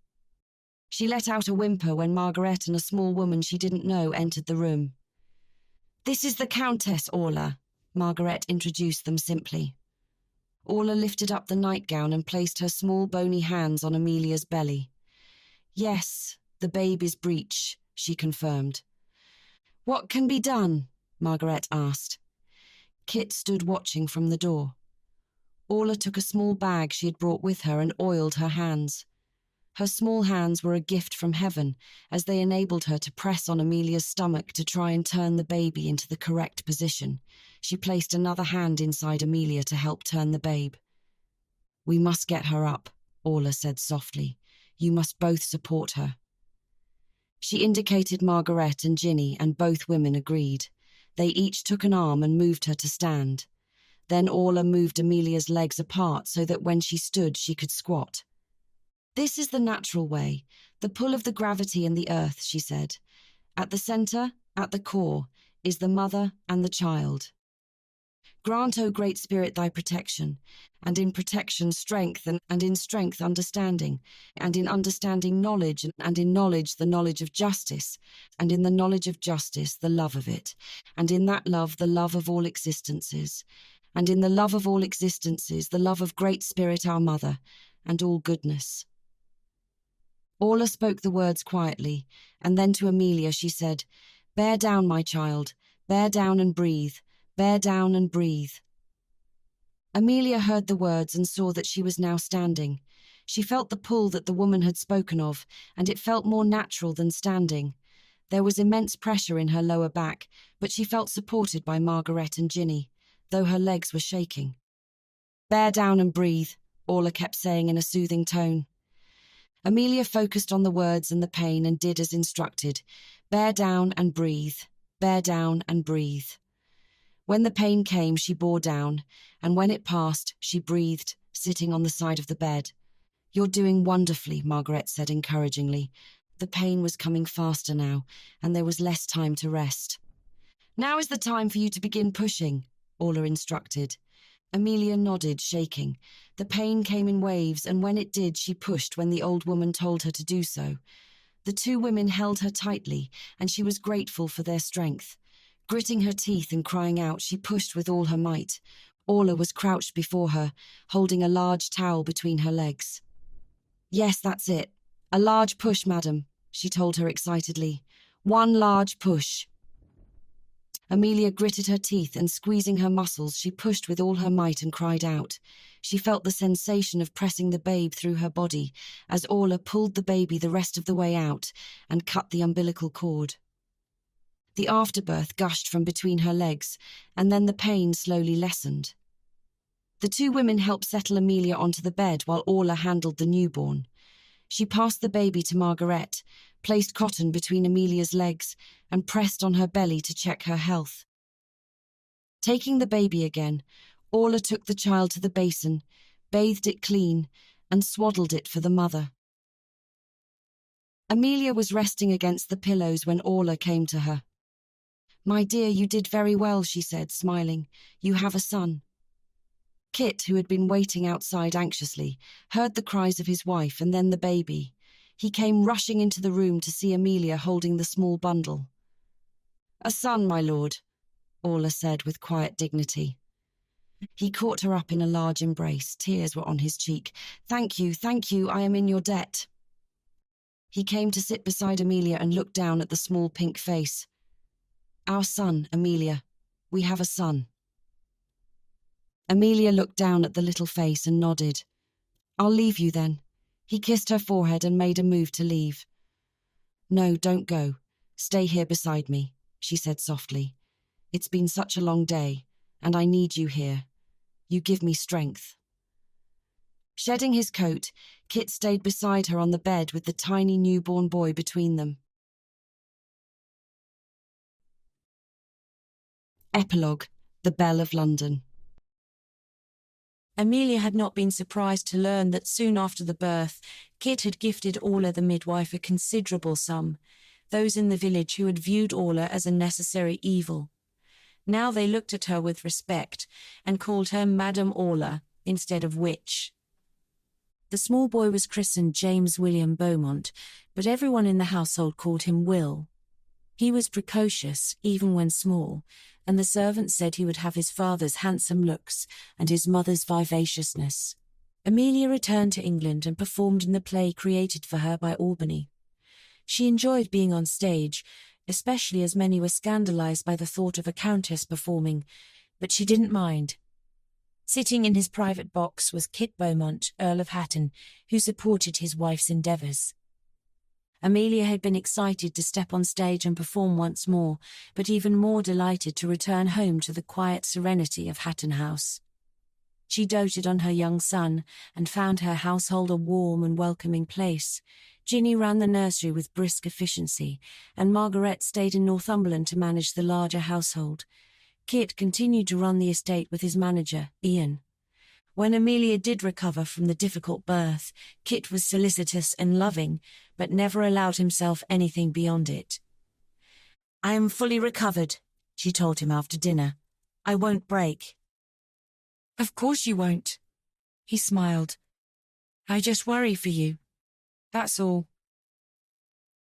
She let out a whimper when Margaret and a small woman she didn't know entered the room. This is the Countess, Orla, Margaret introduced them simply. Orla lifted up the nightgown and placed her small bony hands on Amelia's belly. Yes, the baby's breech, she confirmed. What can be done? Margaret asked. Kit stood watching from the door. Orla took a small bag she had brought with her and oiled her hands. Her small hands were a gift from heaven, as they enabled her to press on Amelia's stomach to try and turn the baby into the correct position. She placed another hand inside Amelia to help turn the babe. We must get her up, Orla said softly. You must both support her. She indicated Margaret and Ginny, and both women agreed. They each took an arm and moved her to stand. Then Orla moved Amelia's legs apart so that when she stood she could squat. This is the natural way, the pull of the gravity and the earth, she said. At the centre, at the core, is the mother and the child. Grant, O Great Spirit, thy protection, and in protection strength, and in strength understanding, and in understanding knowledge, and in knowledge the knowledge of justice, and in the knowledge of justice the love of it, and in that love the love of all existences, and in the love of all existences the love of Great Spirit our Mother, and all goodness. Orla spoke the words quietly, and then to Amelia she said, Bear down, my child, bear down and breathe, bear down and breathe. Amelia heard the words and saw that she was now standing. She felt the pull that the woman had spoken of, and it felt more natural than standing. There was immense pressure in her lower back, but she felt supported by Margaret and Ginny, though her legs were shaking. Bear down and breathe, Orla kept saying in a soothing tone. Amelia focused on the words and the pain and did as instructed. Bear down and breathe, bear down and breathe. When the pain came, she bore down, and when it passed, she breathed, sitting on the side of the bed. You're doing wonderfully, Margaret said encouragingly. The pain was coming faster now, and there was less time to rest. Now is the time for you to begin pushing, Orla instructed. Amelia nodded, shaking. The pain came in waves, and when it did, she pushed when the old woman told her to do so. The two women held her tightly, and she was grateful for their strength. Gritting her teeth and crying out, she pushed with all her might. Orla was crouched before her, holding a large towel between her legs. Yes, that's it. A large push, madam, she told her excitedly. One large push. Amelia gritted her teeth and, squeezing her muscles, she pushed with all her might and cried out. She felt the sensation of pressing the babe through her body as Orla pulled the baby the rest of the way out and cut the umbilical cord. The afterbirth gushed from between her legs, and then the pain slowly lessened. The two women helped settle Amelia onto the bed while Orla handled the newborn. She passed the baby to Margaret, placed cotton between Amelia's legs, and pressed on her belly to check her health. Taking the baby again, Orla took the child to the basin, bathed it clean, and swaddled it for the mother. Amelia was resting against the pillows when Orla came to her. "My dear, you did very well," she said, smiling. "You have a son." Kit, who had been waiting outside anxiously, heard the cries of his wife and then the baby. He came rushing into the room to see Amelia holding the small bundle. "A son, my lord," Orla said with quiet dignity. He caught her up in a large embrace. Tears were on his cheek. Thank you, I am in your debt." He came to sit beside Amelia and looked down at the small pink face. "Our son, Amelia. We have a son." Amelia looked down at the little face and nodded. "I'll leave you then." He kissed her forehead and made a move to leave. "No, don't go. Stay here beside me," she said softly. "It's been such a long day, and I need you here. You give me strength." Shedding his coat, Kit stayed beside her on the bed with the tiny newborn boy between them. Epilogue: The Belle of London. Amelia had not been surprised to learn that soon after the birth, Kit had gifted Orla the midwife a considerable sum, those in the village who had viewed Orla as a necessary evil. Now they looked at her with respect and called her Madame Orla instead of witch. The small boy was christened James William Beaumont, but everyone in the household called him Will. He was precocious, even when small, and the servants said he would have his father's handsome looks and his mother's vivaciousness. Amelia returned to England and performed in the play created for her by Albany. She enjoyed being on stage, especially as many were scandalized by the thought of a countess performing, but she didn't mind. Sitting in his private box was Kit Beaumont, Earl of Hatton, who supported his wife's endeavours. Amelia had been excited to step on stage and perform once more, but even more delighted to return home to the quiet serenity of Hatton House. She doted on her young son and found her household a warm and welcoming place. Ginny ran the nursery with brisk efficiency, and Margaret stayed in Northumberland to manage the larger household. Kit continued to run the estate with his manager, Ian. When Amelia did recover from the difficult birth, Kit was solicitous and loving, but never allowed himself anything beyond it. "I am fully recovered," she told him after dinner. "I won't break." "Of course you won't," he smiled. "I just worry for you. That's all."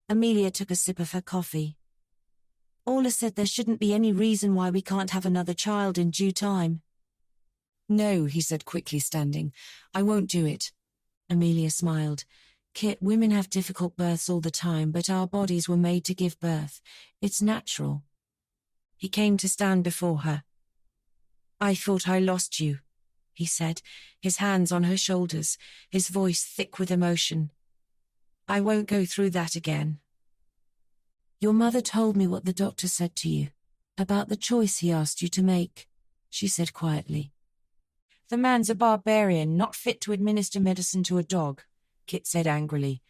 Amelia took a sip of her coffee. "Orla said there shouldn't be any reason why we can't have another child in due time." "No," he said quickly, standing. "I won't do it." Amelia smiled. "Kit, women have difficult births all the time, but our bodies were made to give birth. It's natural." He came to stand before her. "I thought I lost you," he said, his hands on her shoulders, his voice thick with emotion. "I won't go through that again." "Your mother told me what the doctor said to you, about the choice he asked you to make," she said quietly. "The man's a barbarian, not fit to administer medicine to a dog," Kit said angrily.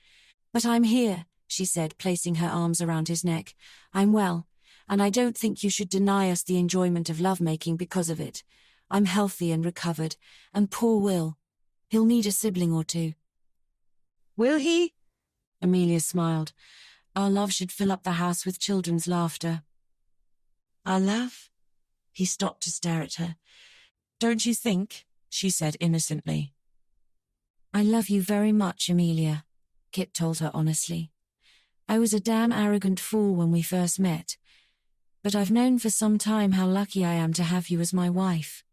"But I'm here," she said, placing her arms around his neck. "I'm well, and I don't think you should deny us the enjoyment of lovemaking because of it. I'm healthy and recovered, and poor Will. He'll need a sibling or two." "Will he?" Amelia smiled. "Our love should fill up the house with children's laughter." "Our love?" He stopped to stare at her. "Don't you think?" she said innocently. "I love you very much, Amelia," Kit told her honestly. "I was a damn arrogant fool when we first met, but I've known for some time how lucky I am to have you as my wife."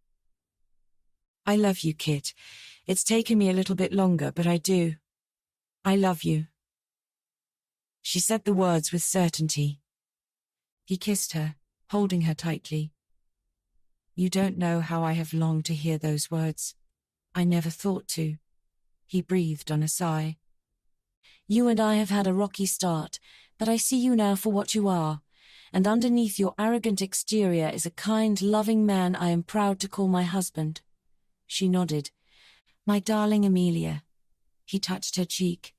"I love you, Kit. It's taken me a little bit longer, but I do. I love you." She said the words with certainty. He kissed her, holding her tightly. "You don't know how I have longed to hear those words. I never thought to," he breathed on a sigh. "You and I have had a rocky start, but I see you now for what you are, and underneath your arrogant exterior is a kind, loving man I am proud to call my husband." She nodded. "My darling Amelia." He touched her cheek.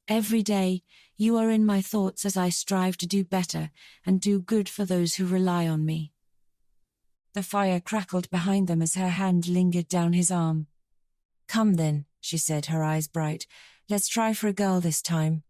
"Every day, you are in my thoughts as I strive to do better and do good for those who rely on me." The fire crackled behind them as her hand lingered down his arm. "Come then," she said, her eyes bright. "Let's try for a girl this time."